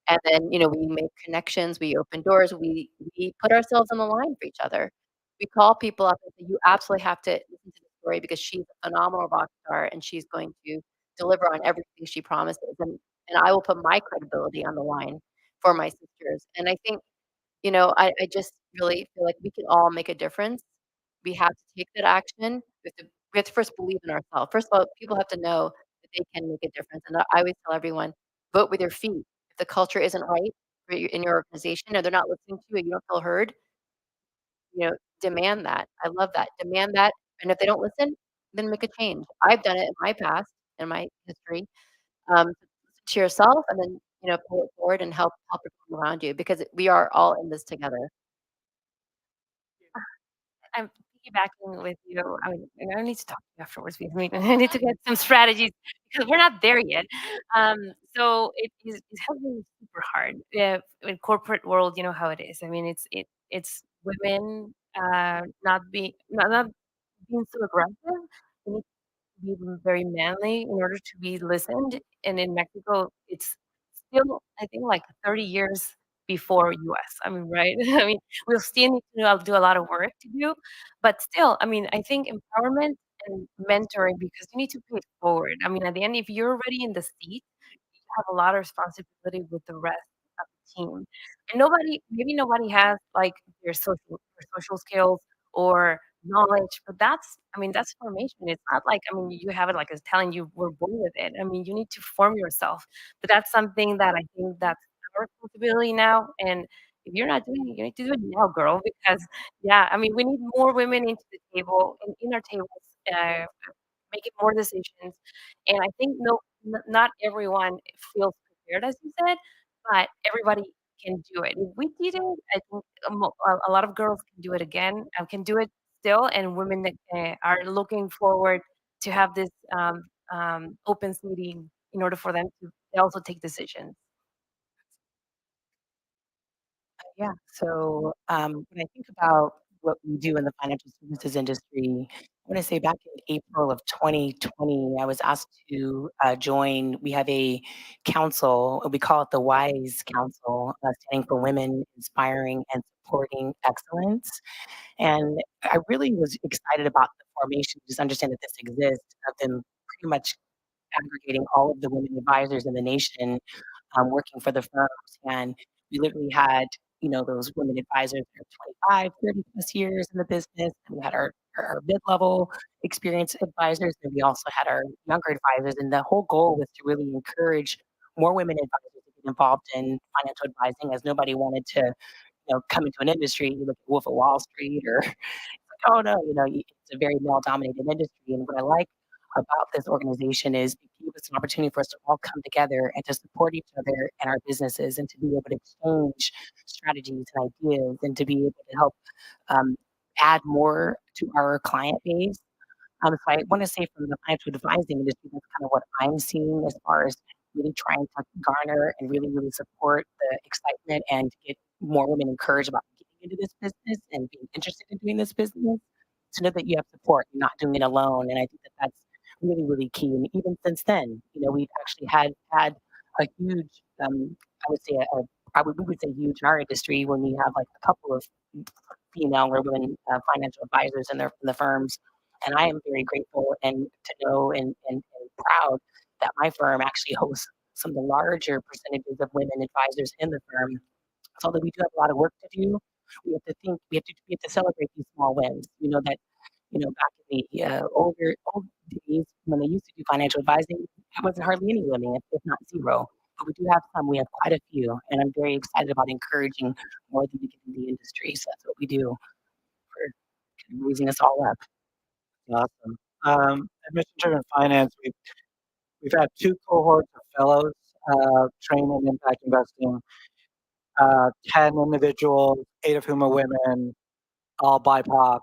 Speaker 12: And then, we make connections, we open doors, we put ourselves on the line for each other. We call people up and say, "You absolutely have to listen to the story because she's a phenomenal rock star and she's going to deliver on everything she promises." And I will put my credibility on the line for my sisters. And I think, I just really feel like we can all make a difference. We have to take that action. We have to first believe in ourselves. First of all, people have to know that they can make a difference. And I always tell everyone, vote with your feet. If the culture isn't right in your organization or they're not listening to you and you don't feel heard, demand that. I love that. Demand that. And if they don't listen, then make a change. I've done it in my past, in my history. Listen to yourself and then, pay it forward and help everyone around you because we are all in this together.
Speaker 3: I'm piggybacking with you. I need to talk to you afterwards because I need to get some strategies because we're not there yet. So it has been super hard. In corporate world, you know how it is. I mean, it's women not being so aggressive. They need to be very manly in order to be listened. And in Mexico, it's still, I think, like 30 years before US. I mean, right? I mean, we'll still need to do a lot of work to do, but still, I mean, I think empowerment and mentoring because you need to pay it forward. I mean, at the end, if you're already in the seat, you have a lot of responsibility with the rest of the team. And maybe nobody has like your social skills or knowledge, but that's, I mean, that's formation. It's not like, I mean, you have it like as telling you we're born with it. I mean, you need to form yourself. But that's something that I think that's our responsibility now. And if you're not doing it, you need to do it now, girl, because yeah, I mean, we need more women into the table and in our tables, uh, making more decisions. And I think not everyone feels prepared, as you said, but everybody can do it. If we did it, I think a lot of girls can do it again, can do it still, and women that are looking forward to have this open city in order for them to also take decisions.
Speaker 14: Yeah. So when I think about what we do in the financial services industry, I want to say back in April of 2020, I was asked to join. We have a council, we call it the WISE Council, standing for Women Inspiring and Supporting Excellence. And I really was excited about the formation, just understand that this exists, of them pretty much aggregating all of the women advisors in the nation working for the firms. And we literally had, those women advisors that are 25, 30 plus years in the business. And we had our mid-level experienced advisors, and we also had our younger advisors. And the whole goal was to really encourage more women advisors to get involved in financial advising, as nobody wanted to, come into an industry. You look at Wolf of Wall Street or oh no, it's a very male dominated industry. And what I like about this organization is it gives us an opportunity for us to all come together and to support each other and our businesses and to be able to exchange strategies and ideas and to be able to help um, add more to our client base. So I want to say from the financial advising industry, that's kind of what I'm seeing as far as really trying to garner and really, really support the excitement and get more women encouraged about getting into this business and being interested in doing this business to know that you have support, you're not doing it alone. And I think that that's really, really key. And even since then, we've actually had a huge, I would say, we would say huge in our industry when we have like a couple of female or women financial advisors in the firms. And I am very grateful and to know and proud that my firm actually hosts some of the larger percentages of women advisors in the firm. So although we do have a lot of work to do, we have to think we have to celebrate these small wins. That back in the old days when they used to do financial advising, there wasn't hardly any women, if not zero. But we do have some. We have quite a few, and I'm very excited about encouraging more of them to get in the industry. So that's what we do for kind of raising us all up.
Speaker 20: Awesome. Admission-driven finance, we've had 2 cohorts of fellows trained in impact investing, 10 individuals, 8 of whom are women, all BIPOC.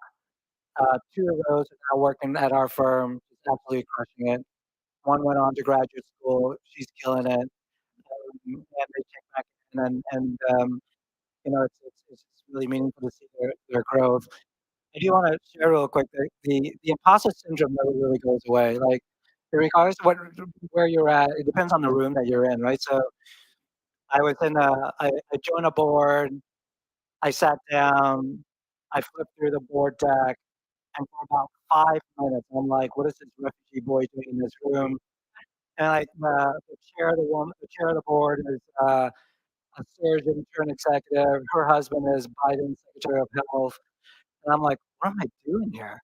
Speaker 20: 2 of those are now working at our firm, just absolutely crushing it. One went on to graduate school, she's killing it, and they check back in, it's really meaningful to see their growth. I do want to share real quick that the imposter syndrome never really goes away. Like, regardless of where you're at, it depends on the room that you're in, right? So I was I joined a board, I sat down, I flipped through the board deck, and for about 5 minutes, I'm like, what is this refugee boy doing in this room? And like the chair of the board is a surgeon turned executive. Her husband is Biden's Secretary of Health. And I'm like, what am I doing here?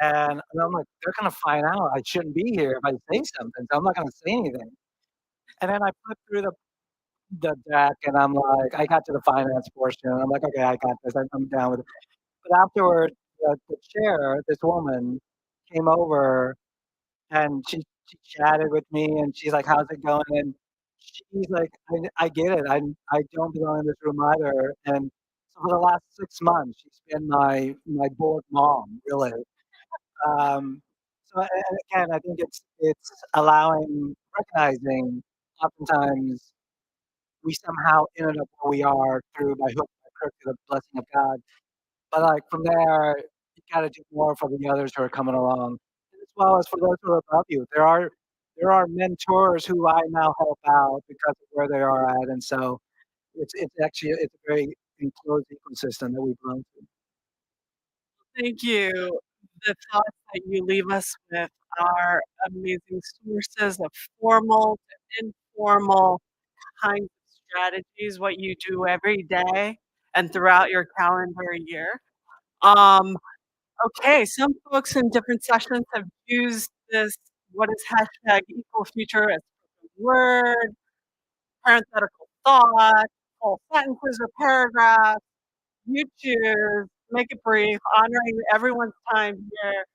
Speaker 20: And I'm like, they're gonna find out I shouldn't be here if I say something. So I'm not gonna say anything. And then I flipped through the deck and I'm like, I got to the finance portion and I'm like, okay, I got this. I'm down with it. But afterward, the chair, this woman, came over and she chatted with me and she's like, how's it going? And she's like, I get it. I don't belong in this room either. And so for the last 6 months, she's been my board mom, really. And again, I think it's recognizing oftentimes we somehow ended up where we are through by hook by crook through the blessing of God. But like from there, you got to do more for the others who are coming along, as well as for those who are above you. There are mentors who I now help out because of where they are at, and so it's actually it's a very enclosed ecosystem that we belong to.
Speaker 6: Thank you. The thoughts that you leave us with are amazing sources of formal to informal kinds of strategies, what you do every day and throughout your calendar year. Um, Okay, some folks in different sessions have used this, what is hashtag equal future as a word, parenthetical thought, whole sentences or paragraphs. You choose, make it brief, honoring everyone's time here.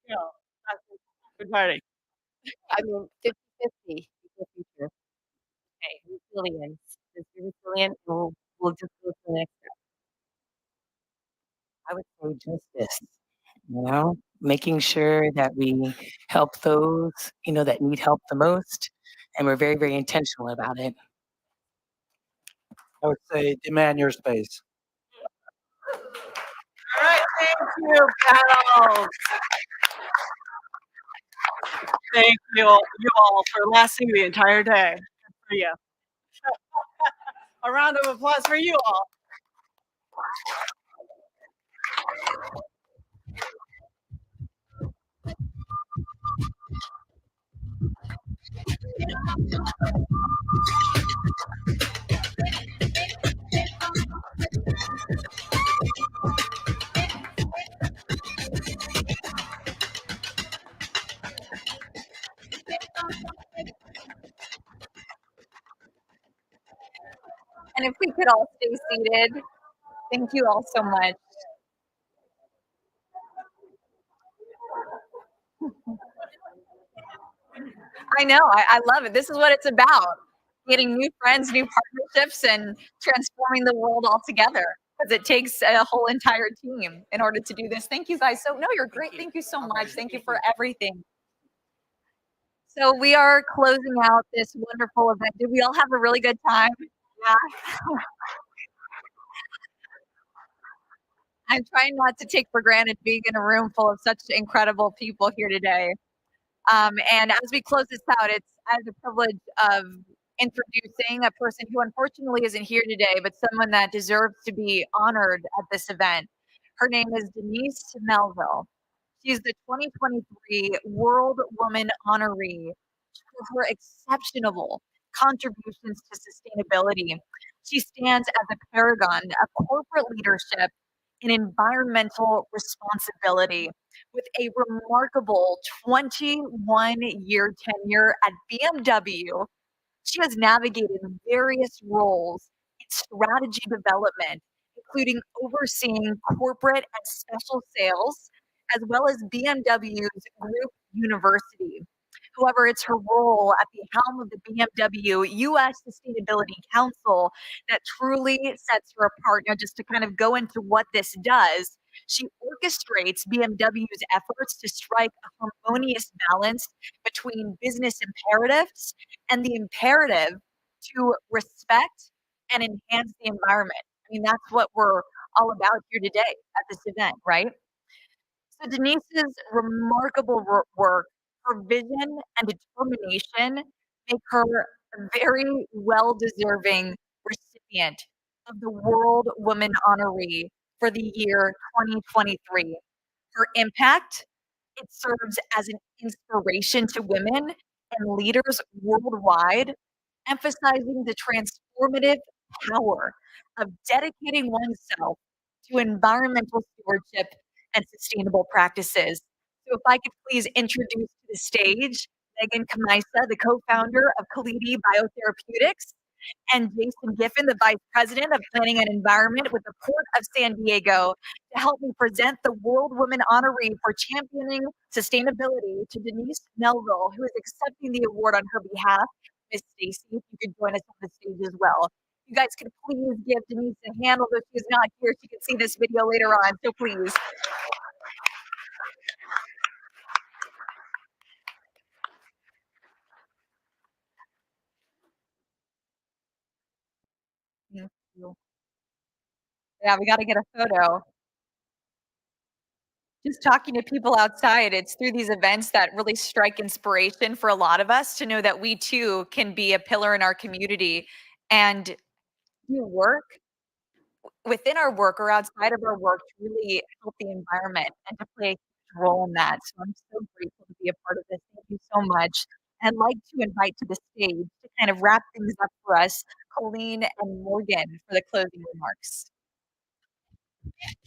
Speaker 6: You know, that's good party.
Speaker 12: I mean, 50/50 equal future.
Speaker 3: Okay, resilience. Just be resilient, and we'll just go to the next step.
Speaker 14: I would say justice, making sure that we help those, that need help the most, and we're very, very intentional about it.
Speaker 20: I would say demand your space.
Speaker 6: All right, thank you, panel. Thank you all for lasting the entire day. Good for you. A round of applause for you all.
Speaker 17: And if we could all stay seated, thank you all so much. I know, I love it. This is what it's about. Getting new friends, new partnerships, and transforming the world all together. Because it takes a whole entire team in order to do this. Thank you guys. So, no, you're great. Thank you so much. Thank you for everything. So we are closing out this wonderful event. Did we all have a really good time? Yeah. I'm trying not to take for granted being in a room full of such incredible people here today. And as we close this out, it's I have the privilege of introducing a person who unfortunately isn't here today, but someone that deserves to be honored at this event. Her name is Denise Melville. She's the 2023 World Woman Honoree for her exceptional contributions to sustainability. She stands as a paragon of corporate leadership in environmental responsibility with a remarkable 21-year tenure at BMW. She has navigated various roles in strategy development, including overseeing corporate and special sales, as well as BMW's Group University. However, it's her role at the helm of the BMW US Sustainability Council that truly sets her apart. Now, just to kind of go into what this does, she orchestrates BMW's efforts to strike a harmonious balance between business imperatives and the imperative to respect and enhance the environment. I mean, that's what we're all about here today at this event, right? So Denise's remarkable work, her vision and determination make her a very well-deserving recipient of the World Woman Honoree for the year 2023. Her impact, it serves as an inspiration to women and leaders worldwide, emphasizing the transformative power of dedicating oneself to environmental stewardship and sustainable practices. So if I could please introduce to the stage Megan Kamaisa, the co-founder of Kalidi Biotherapeutics, and Jason Giffen, the Vice President of Planning and Environment with the Port of San Diego, to help me present the World Woman Honoree for championing sustainability to Denise Melville, who is accepting the award on her behalf. Miss Stacy, if you could join us on the stage as well. You guys could please give Denise a hand, although she's not here. She can see this video later on, so please. Thank you. Yeah, we got to get a photo. Just talking to people outside, it's through these events that really strike inspiration for a lot of us to know that we too can be a pillar in our community and do work within our work or outside of our work to really help the environment and to play a huge role in that. So I'm so grateful to be a part of this. Thank you so much. I'd like to invite to the stage to kind of wrap things up for us, Colleen and Morgan for the closing remarks.
Speaker 15: Thank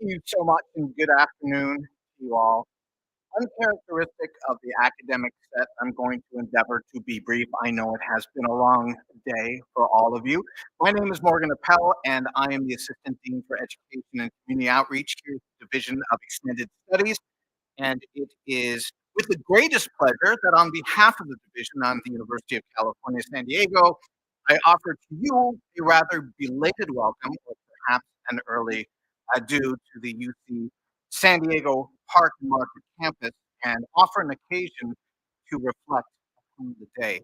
Speaker 15: you so much and good afternoon to you all. Uncharacteristic of the academic set, I'm going to endeavor to be brief. I know it has been a long day for all of you. My name is Morgan Appel, and I am the Assistant Dean for Education and Community Outreach here at the Division of Extended Studies. And it is with the greatest pleasure that on behalf of the division on the University of California, San Diego, I offer to you a rather belated welcome, or perhaps an early adieu to the UC San Diego Park and Market campus, and offer an occasion to reflect upon the day.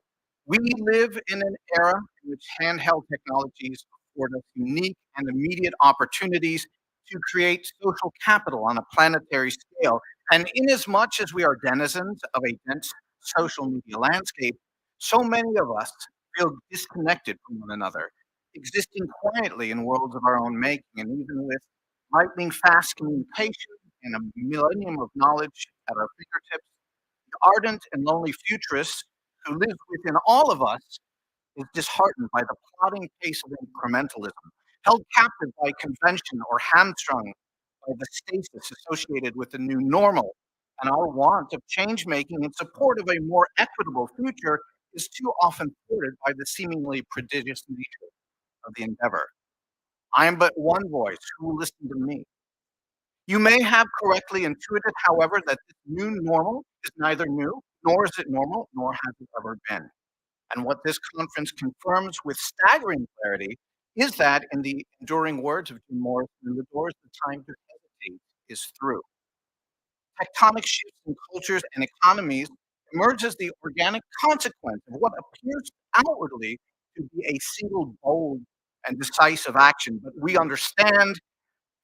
Speaker 15: We live in an era in which handheld technologies afford us unique and immediate opportunities to create social capital on a planetary scale. And inasmuch as we are denizens of a dense social media landscape, so many of us feel disconnected from one another, existing quietly in worlds of our own making, and even with lightning fast communication and a millennium of knowledge at our fingertips, the ardent and lonely futurist who lives within all of us is disheartened by the plodding pace of incrementalism, held captive by convention or hamstrung by the stasis associated with the new normal. And our want of change making in support of a more equitable future is too often thwarted by the seemingly prodigious nature of the endeavor. I am but one voice who will listen to me. You may have correctly intuited, however, that this new normal is neither new, nor is it normal, nor has it ever been. And what this conference confirms with staggering clarity is that, in the enduring words of Jim Morrison in The Doors, the time to hesitate is through. Tectonic shifts in cultures and economies emerge as the organic consequence of what appears outwardly to be a single bold and decisive action. But we understand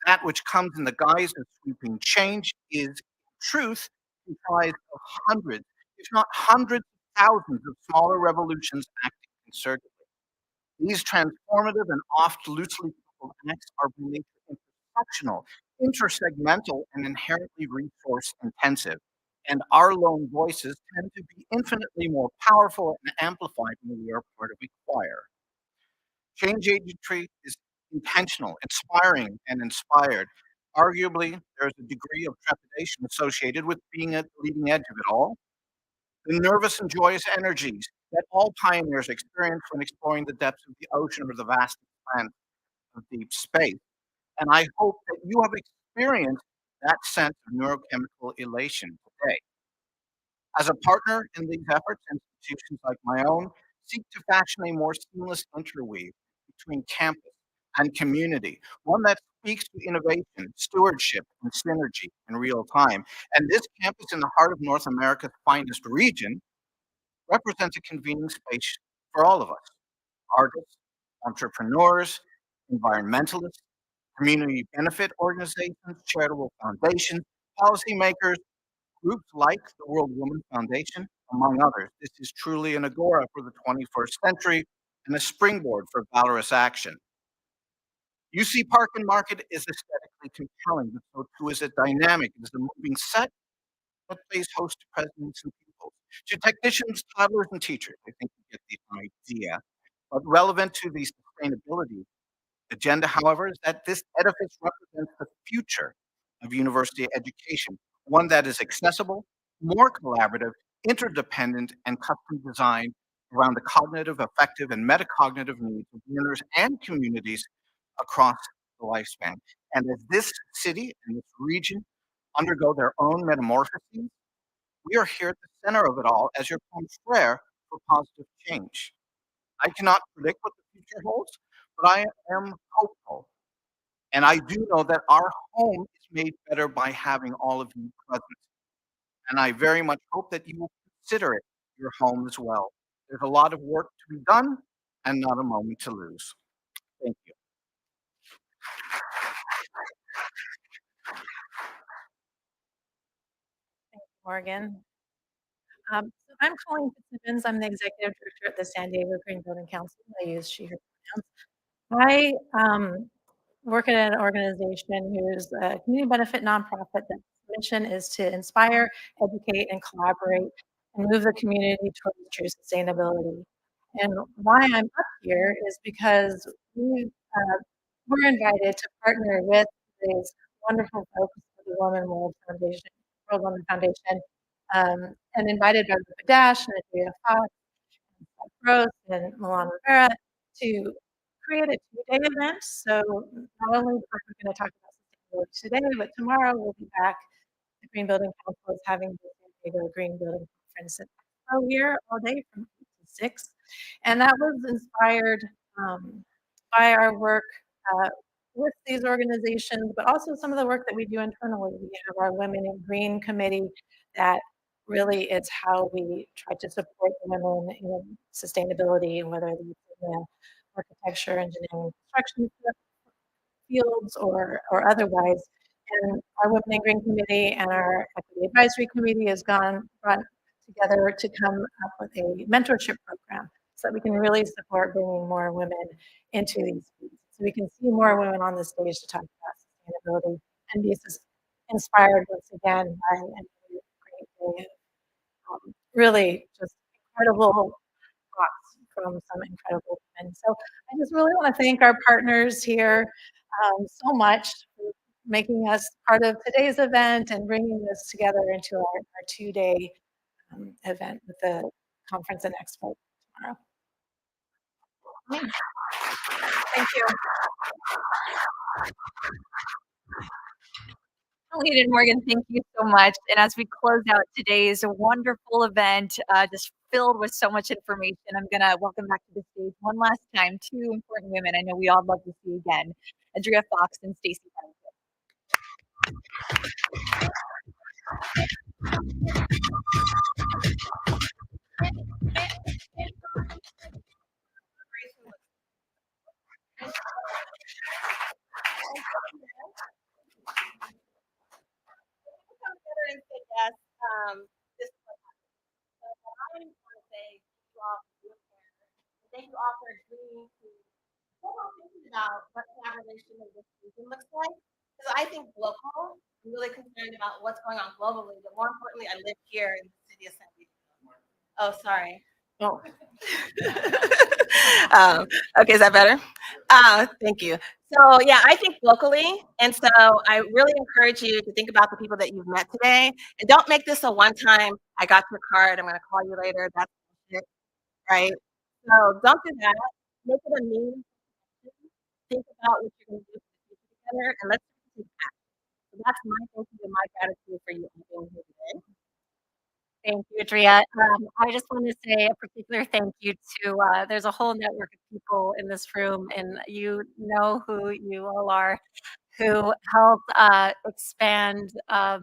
Speaker 15: that which comes in the guise of sweeping change is, in truth, comprised of hundreds, if not hundreds of thousands of smaller revolutions acting concertedly. These transformative and oft loosely coupled acts are by nature intersectional, intersegmental, and inherently resource intensive. And our lone voices tend to be infinitely more powerful and amplified when we are part of a choir. Change agentry is intentional, inspiring, and inspired. Arguably, there is a degree of trepidation associated with being at the leading edge of it all. The nervous and joyous energies that all pioneers experience when exploring the depths of the ocean or the vast expanse of deep space. And I hope that you have experienced that sense of neurochemical elation today. As a partner in these efforts, institutions like my own seek to fashion a more seamless interweave between campus and community, one that speaks to innovation, stewardship, and synergy in real time. And this campus in the heart of North America's finest region represents a convening space for all of us: artists, entrepreneurs, environmentalists, community benefit organizations, charitable foundations, policymakers, groups like the World Women Foundation, among others. This is truly an agora for the 21st century and a springboard for valorous action. UC Park and Market is aesthetically compelling, but so too is it dynamic. It is a moving set that plays host to presidents and peoples, to technicians, toddlers, and teachers. I think you get the idea. But relevant to the sustainability agenda, however, is that this edifice represents the future of university education, one that is accessible, more collaborative, interdependent, and custom designed around the cognitive, affective, and metacognitive needs of learners and communities across the lifespan. And as this city and this region undergo their own metamorphoses, we are here at the center of it all as your confrere for positive change. I cannot predict what the future holds, but I am hopeful. And I do know that our home is made better by having all of you present. And I very much hope that you will consider it your home as well. There's a lot of work to be done and not a moment to lose. Thank you.
Speaker 21: Morgan. So I'm Colleen Fitzsimmons. I'm the executive director at the San Diego Green Building Council. I use she, her pronouns. I work at an organization who's a community benefit nonprofit that mission is to inspire, educate, and collaborate and move the community towards true sustainability. And why I'm up here is because we're invited to partner with these wonderful folks at the World Women Foundation, and invited by Rupa Dash and Adria Fox, and Rose and Milan Rivera to create a two-day event. So not only are we going to talk about sustainability today, but tomorrow we'll be back. The Green Building Council is having the San Diego Green Building Conference at Expo here all day from 8 to 6. And that was inspired by our work with these organizations, but also some of the work that we do internally. We have our Women in Green committee that really is how we try to support women in sustainability, whether it's in the architecture, engineering, construction fields or otherwise. And our Women in Green committee and our Equity Advisory Committee has brought together to come up with a mentorship program so that we can really support bringing more women into these fields. So we can see more women on the stage to talk about sustainability and be inspired once again by a great day of really just incredible talks from some incredible women. So I just really want to thank our partners here so much for making us part of today's event and bringing this together into our two-day event with the conference and expo tomorrow. Thank you.
Speaker 17: Lead and Morgan, thank you so much. And as we close out today's wonderful event, just filled with so much information, I'm going to welcome back to the stage one last time two important women I know we all love to see again, Adria Fox and Stacey
Speaker 8: Thank you all for agreeing to thinking about what collaboration in this region looks like. Because I think local, I'm really concerned about what's going on globally, but more importantly, I live here in the city of San Diego. Oh, sorry.
Speaker 21: Oh.
Speaker 8: Okay, is that better? Thank you. So yeah, I think locally, and so I really encourage you to think about the people that you've met today, and don't make this a one-time, I got your card, I'm going to call you later, that's it, right? So don't do that. Make it a meeting. Think about what you're going to do for the future together, and let's take action. So that's my thank you and my gratitude for you being here today.
Speaker 3: Thank you, Adria. I just want to say a particular thank you to, there's a whole network of people in this room, and you know who you all are, who help expand the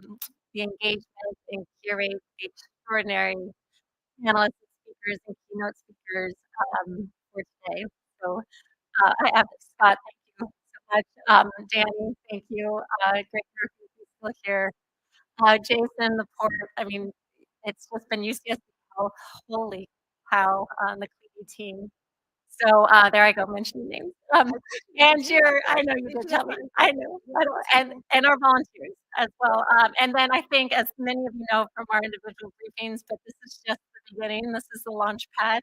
Speaker 3: engagement and curate the extraordinary panelists, speakers, and keynote speakers for today. So I have Scott, thank you so much. Danny, thank you. Great group of people here. Jason, the port, I mean, it's just been UCSD Health, holy cow, on the Cleveland team. So there I go, mentioning names. And I know you did tell me, I know, and our volunteers as well. And then I think, as many of you know from our individual briefings, but this is just the beginning. This is the launch pad.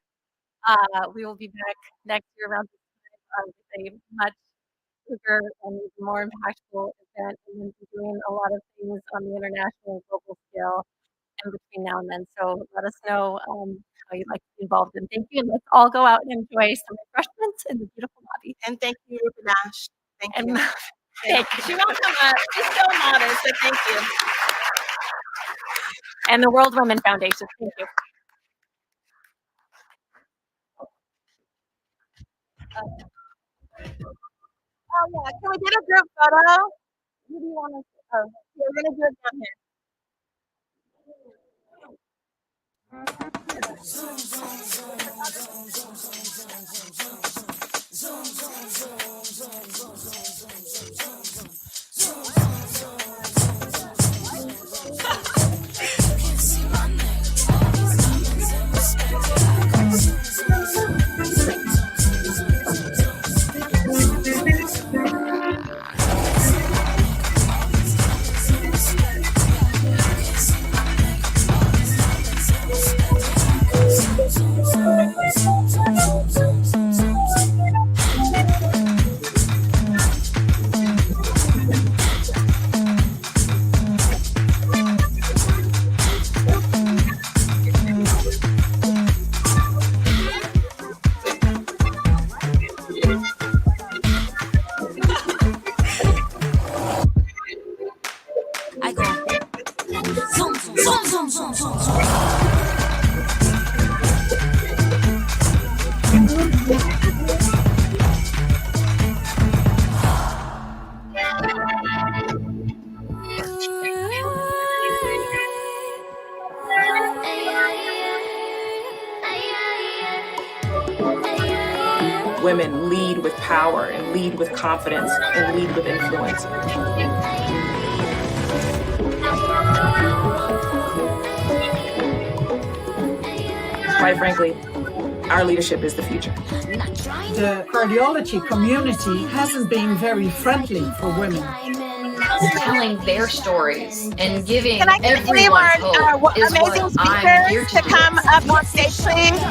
Speaker 3: We will be back next year around this time with a much bigger and even more impactful event, and we'll be doing a lot of things on the international and global scale in between now and then. So let us know how you'd like to be involved, and thank you. And let's all go out and enjoy some refreshments in the beautiful lobby.
Speaker 8: And thank you, Rupa Dash. Thank you.
Speaker 3: Thank you.
Speaker 8: She won't come up. She's so modest, so thank you.
Speaker 3: And the World Women Foundation. Thank you.
Speaker 8: Oh yeah, can we get a group photo? Who do you want to? Oh, yeah, we're gonna do it down here.
Speaker 5: women lead with power and lead with confidence and lead with influence. Quite frankly, our leadership is the future.
Speaker 4: The cardiology community hasn't been very friendly for women.
Speaker 16: Telling their stories and giving
Speaker 8: Can I get any
Speaker 16: everyone
Speaker 8: more
Speaker 16: hope is
Speaker 8: amazing
Speaker 16: what I'm here
Speaker 8: speakers
Speaker 16: to
Speaker 8: to
Speaker 16: do.
Speaker 8: come up on stage, please?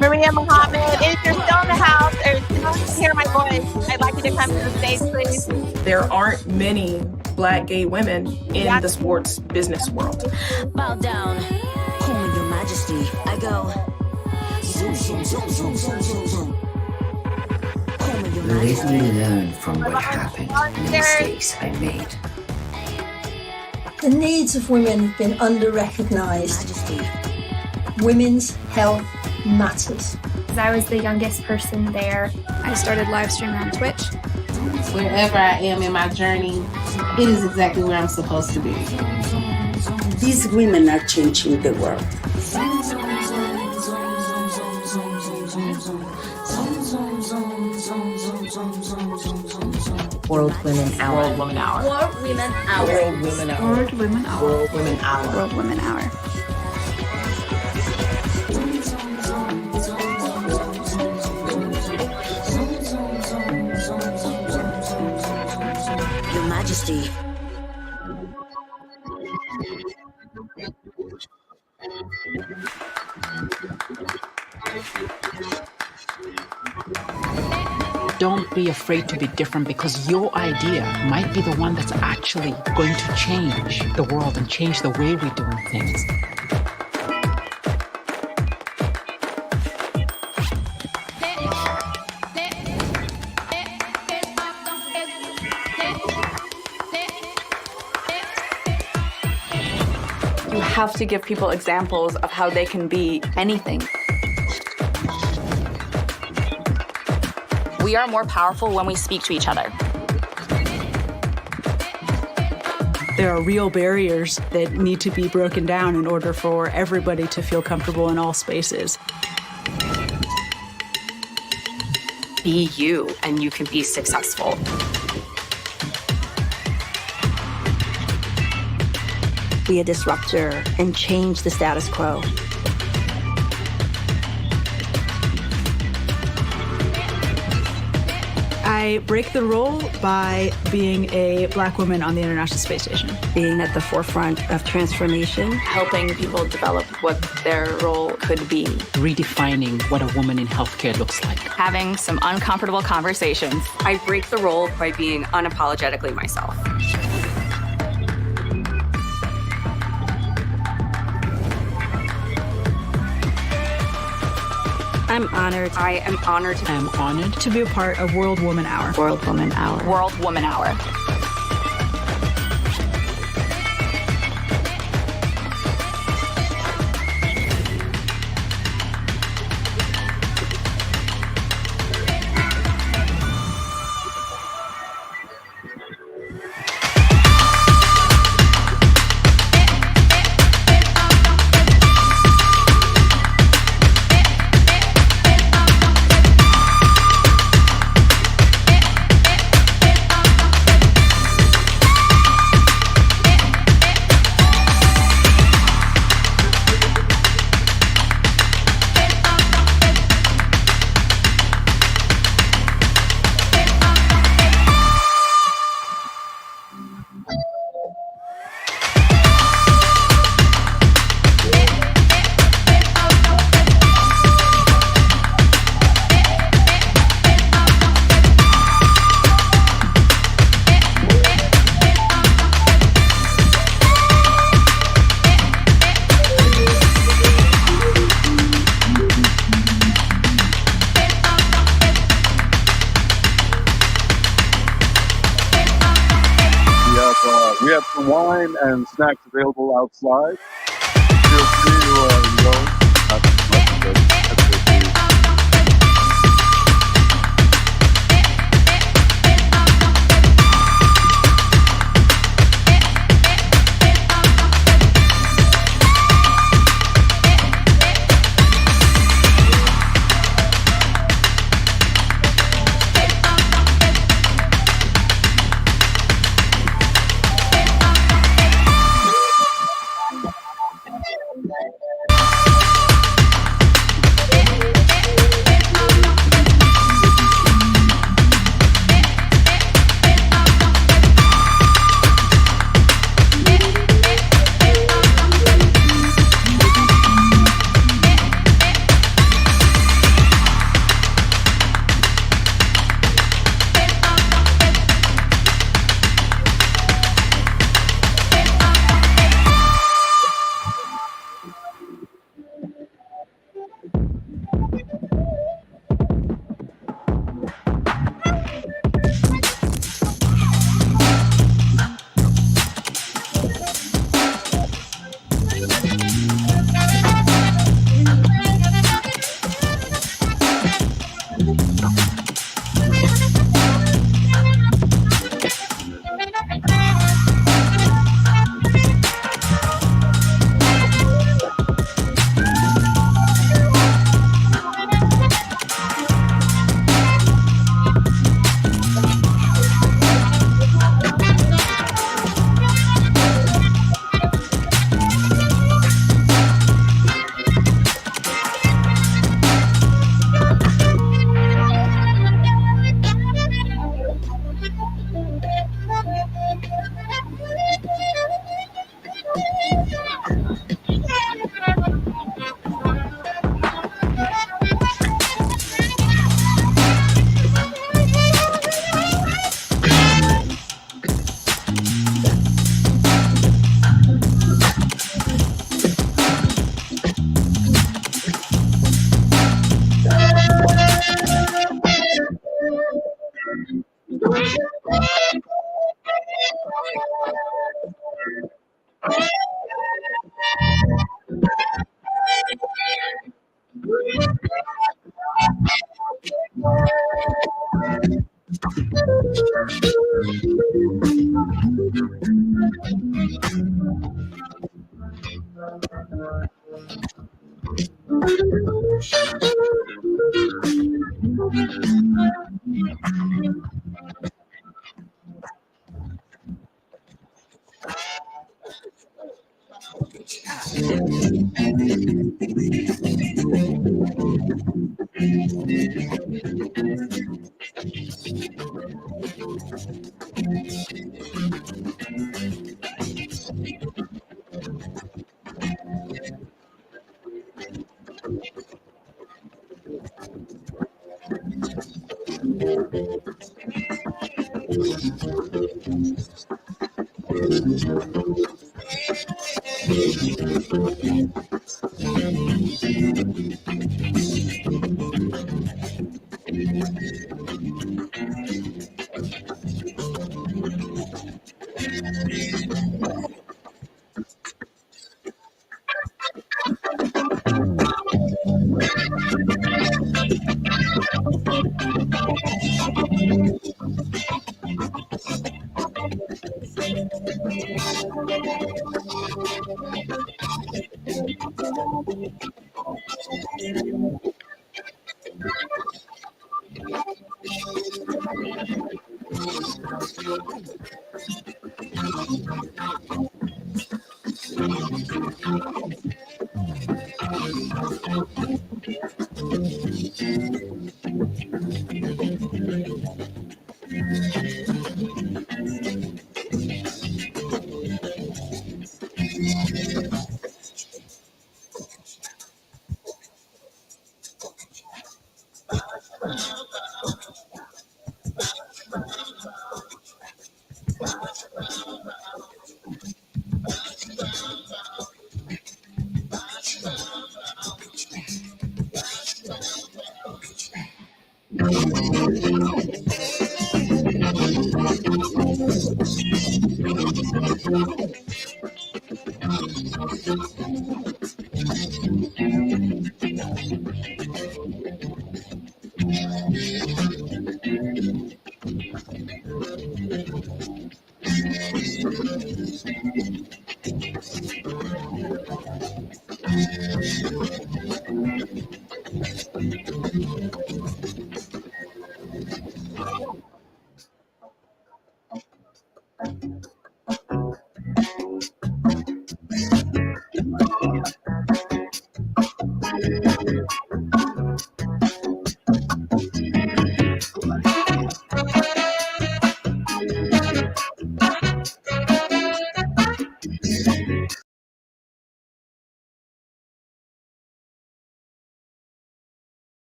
Speaker 8: Maria Muhammad, if you're still in the house or still can hear my voice, I'd like you to come to the stage, please.
Speaker 5: There aren't many Black gay women in the sports business world.
Speaker 2: Bow down, call me your majesty. I go zoom, zoom, zoom, zoom, zoom, zoom, zoom. Call me your
Speaker 1: Let
Speaker 2: majesty.
Speaker 1: me learn from what happened and the mistakes I made.
Speaker 9: The needs of women have been under-recognised. Women's health matters.
Speaker 7: I was the youngest person there. I started live streaming on Twitch.
Speaker 18: Wherever I am in my journey, it is exactly where I'm supposed to be.
Speaker 22: These women are changing the world.
Speaker 23: World Women Hour.
Speaker 2: World Women Hour.
Speaker 23: World Women Hour.
Speaker 2: World Women Hour.
Speaker 23: World Women Hour.
Speaker 2: World Women Hour.
Speaker 7: World Women Hour.
Speaker 2: Your Majesty.
Speaker 10: Don't be afraid to be different because your idea might be the one that's actually going to change the world and change the way we're doing things.
Speaker 11: You have to give people examples of how they can be anything.
Speaker 25: We are more powerful when we speak to each other.
Speaker 13: There are real barriers that need to be broken down in order for everybody to feel comfortable in all spaces.
Speaker 26: Be you, and you can be successful.
Speaker 27: Be a disruptor and change the status quo.
Speaker 13: I break the rule by being a Black woman on the International Space Station.
Speaker 27: Being at the forefront of transformation.
Speaker 11: Helping people develop what their role could be.
Speaker 10: Redefining what a woman in healthcare looks like.
Speaker 26: Having some uncomfortable conversations.
Speaker 28: I break the role by being unapologetically myself.
Speaker 27: I'm honored.
Speaker 28: I am honored.
Speaker 10: I am honored
Speaker 13: to be a part of World Woman Hour.
Speaker 27: World Woman Hour.
Speaker 26: World Woman Hour.
Speaker 29: We have some wine and snacks available outside. Feel free to go. Not too much, but that's okay.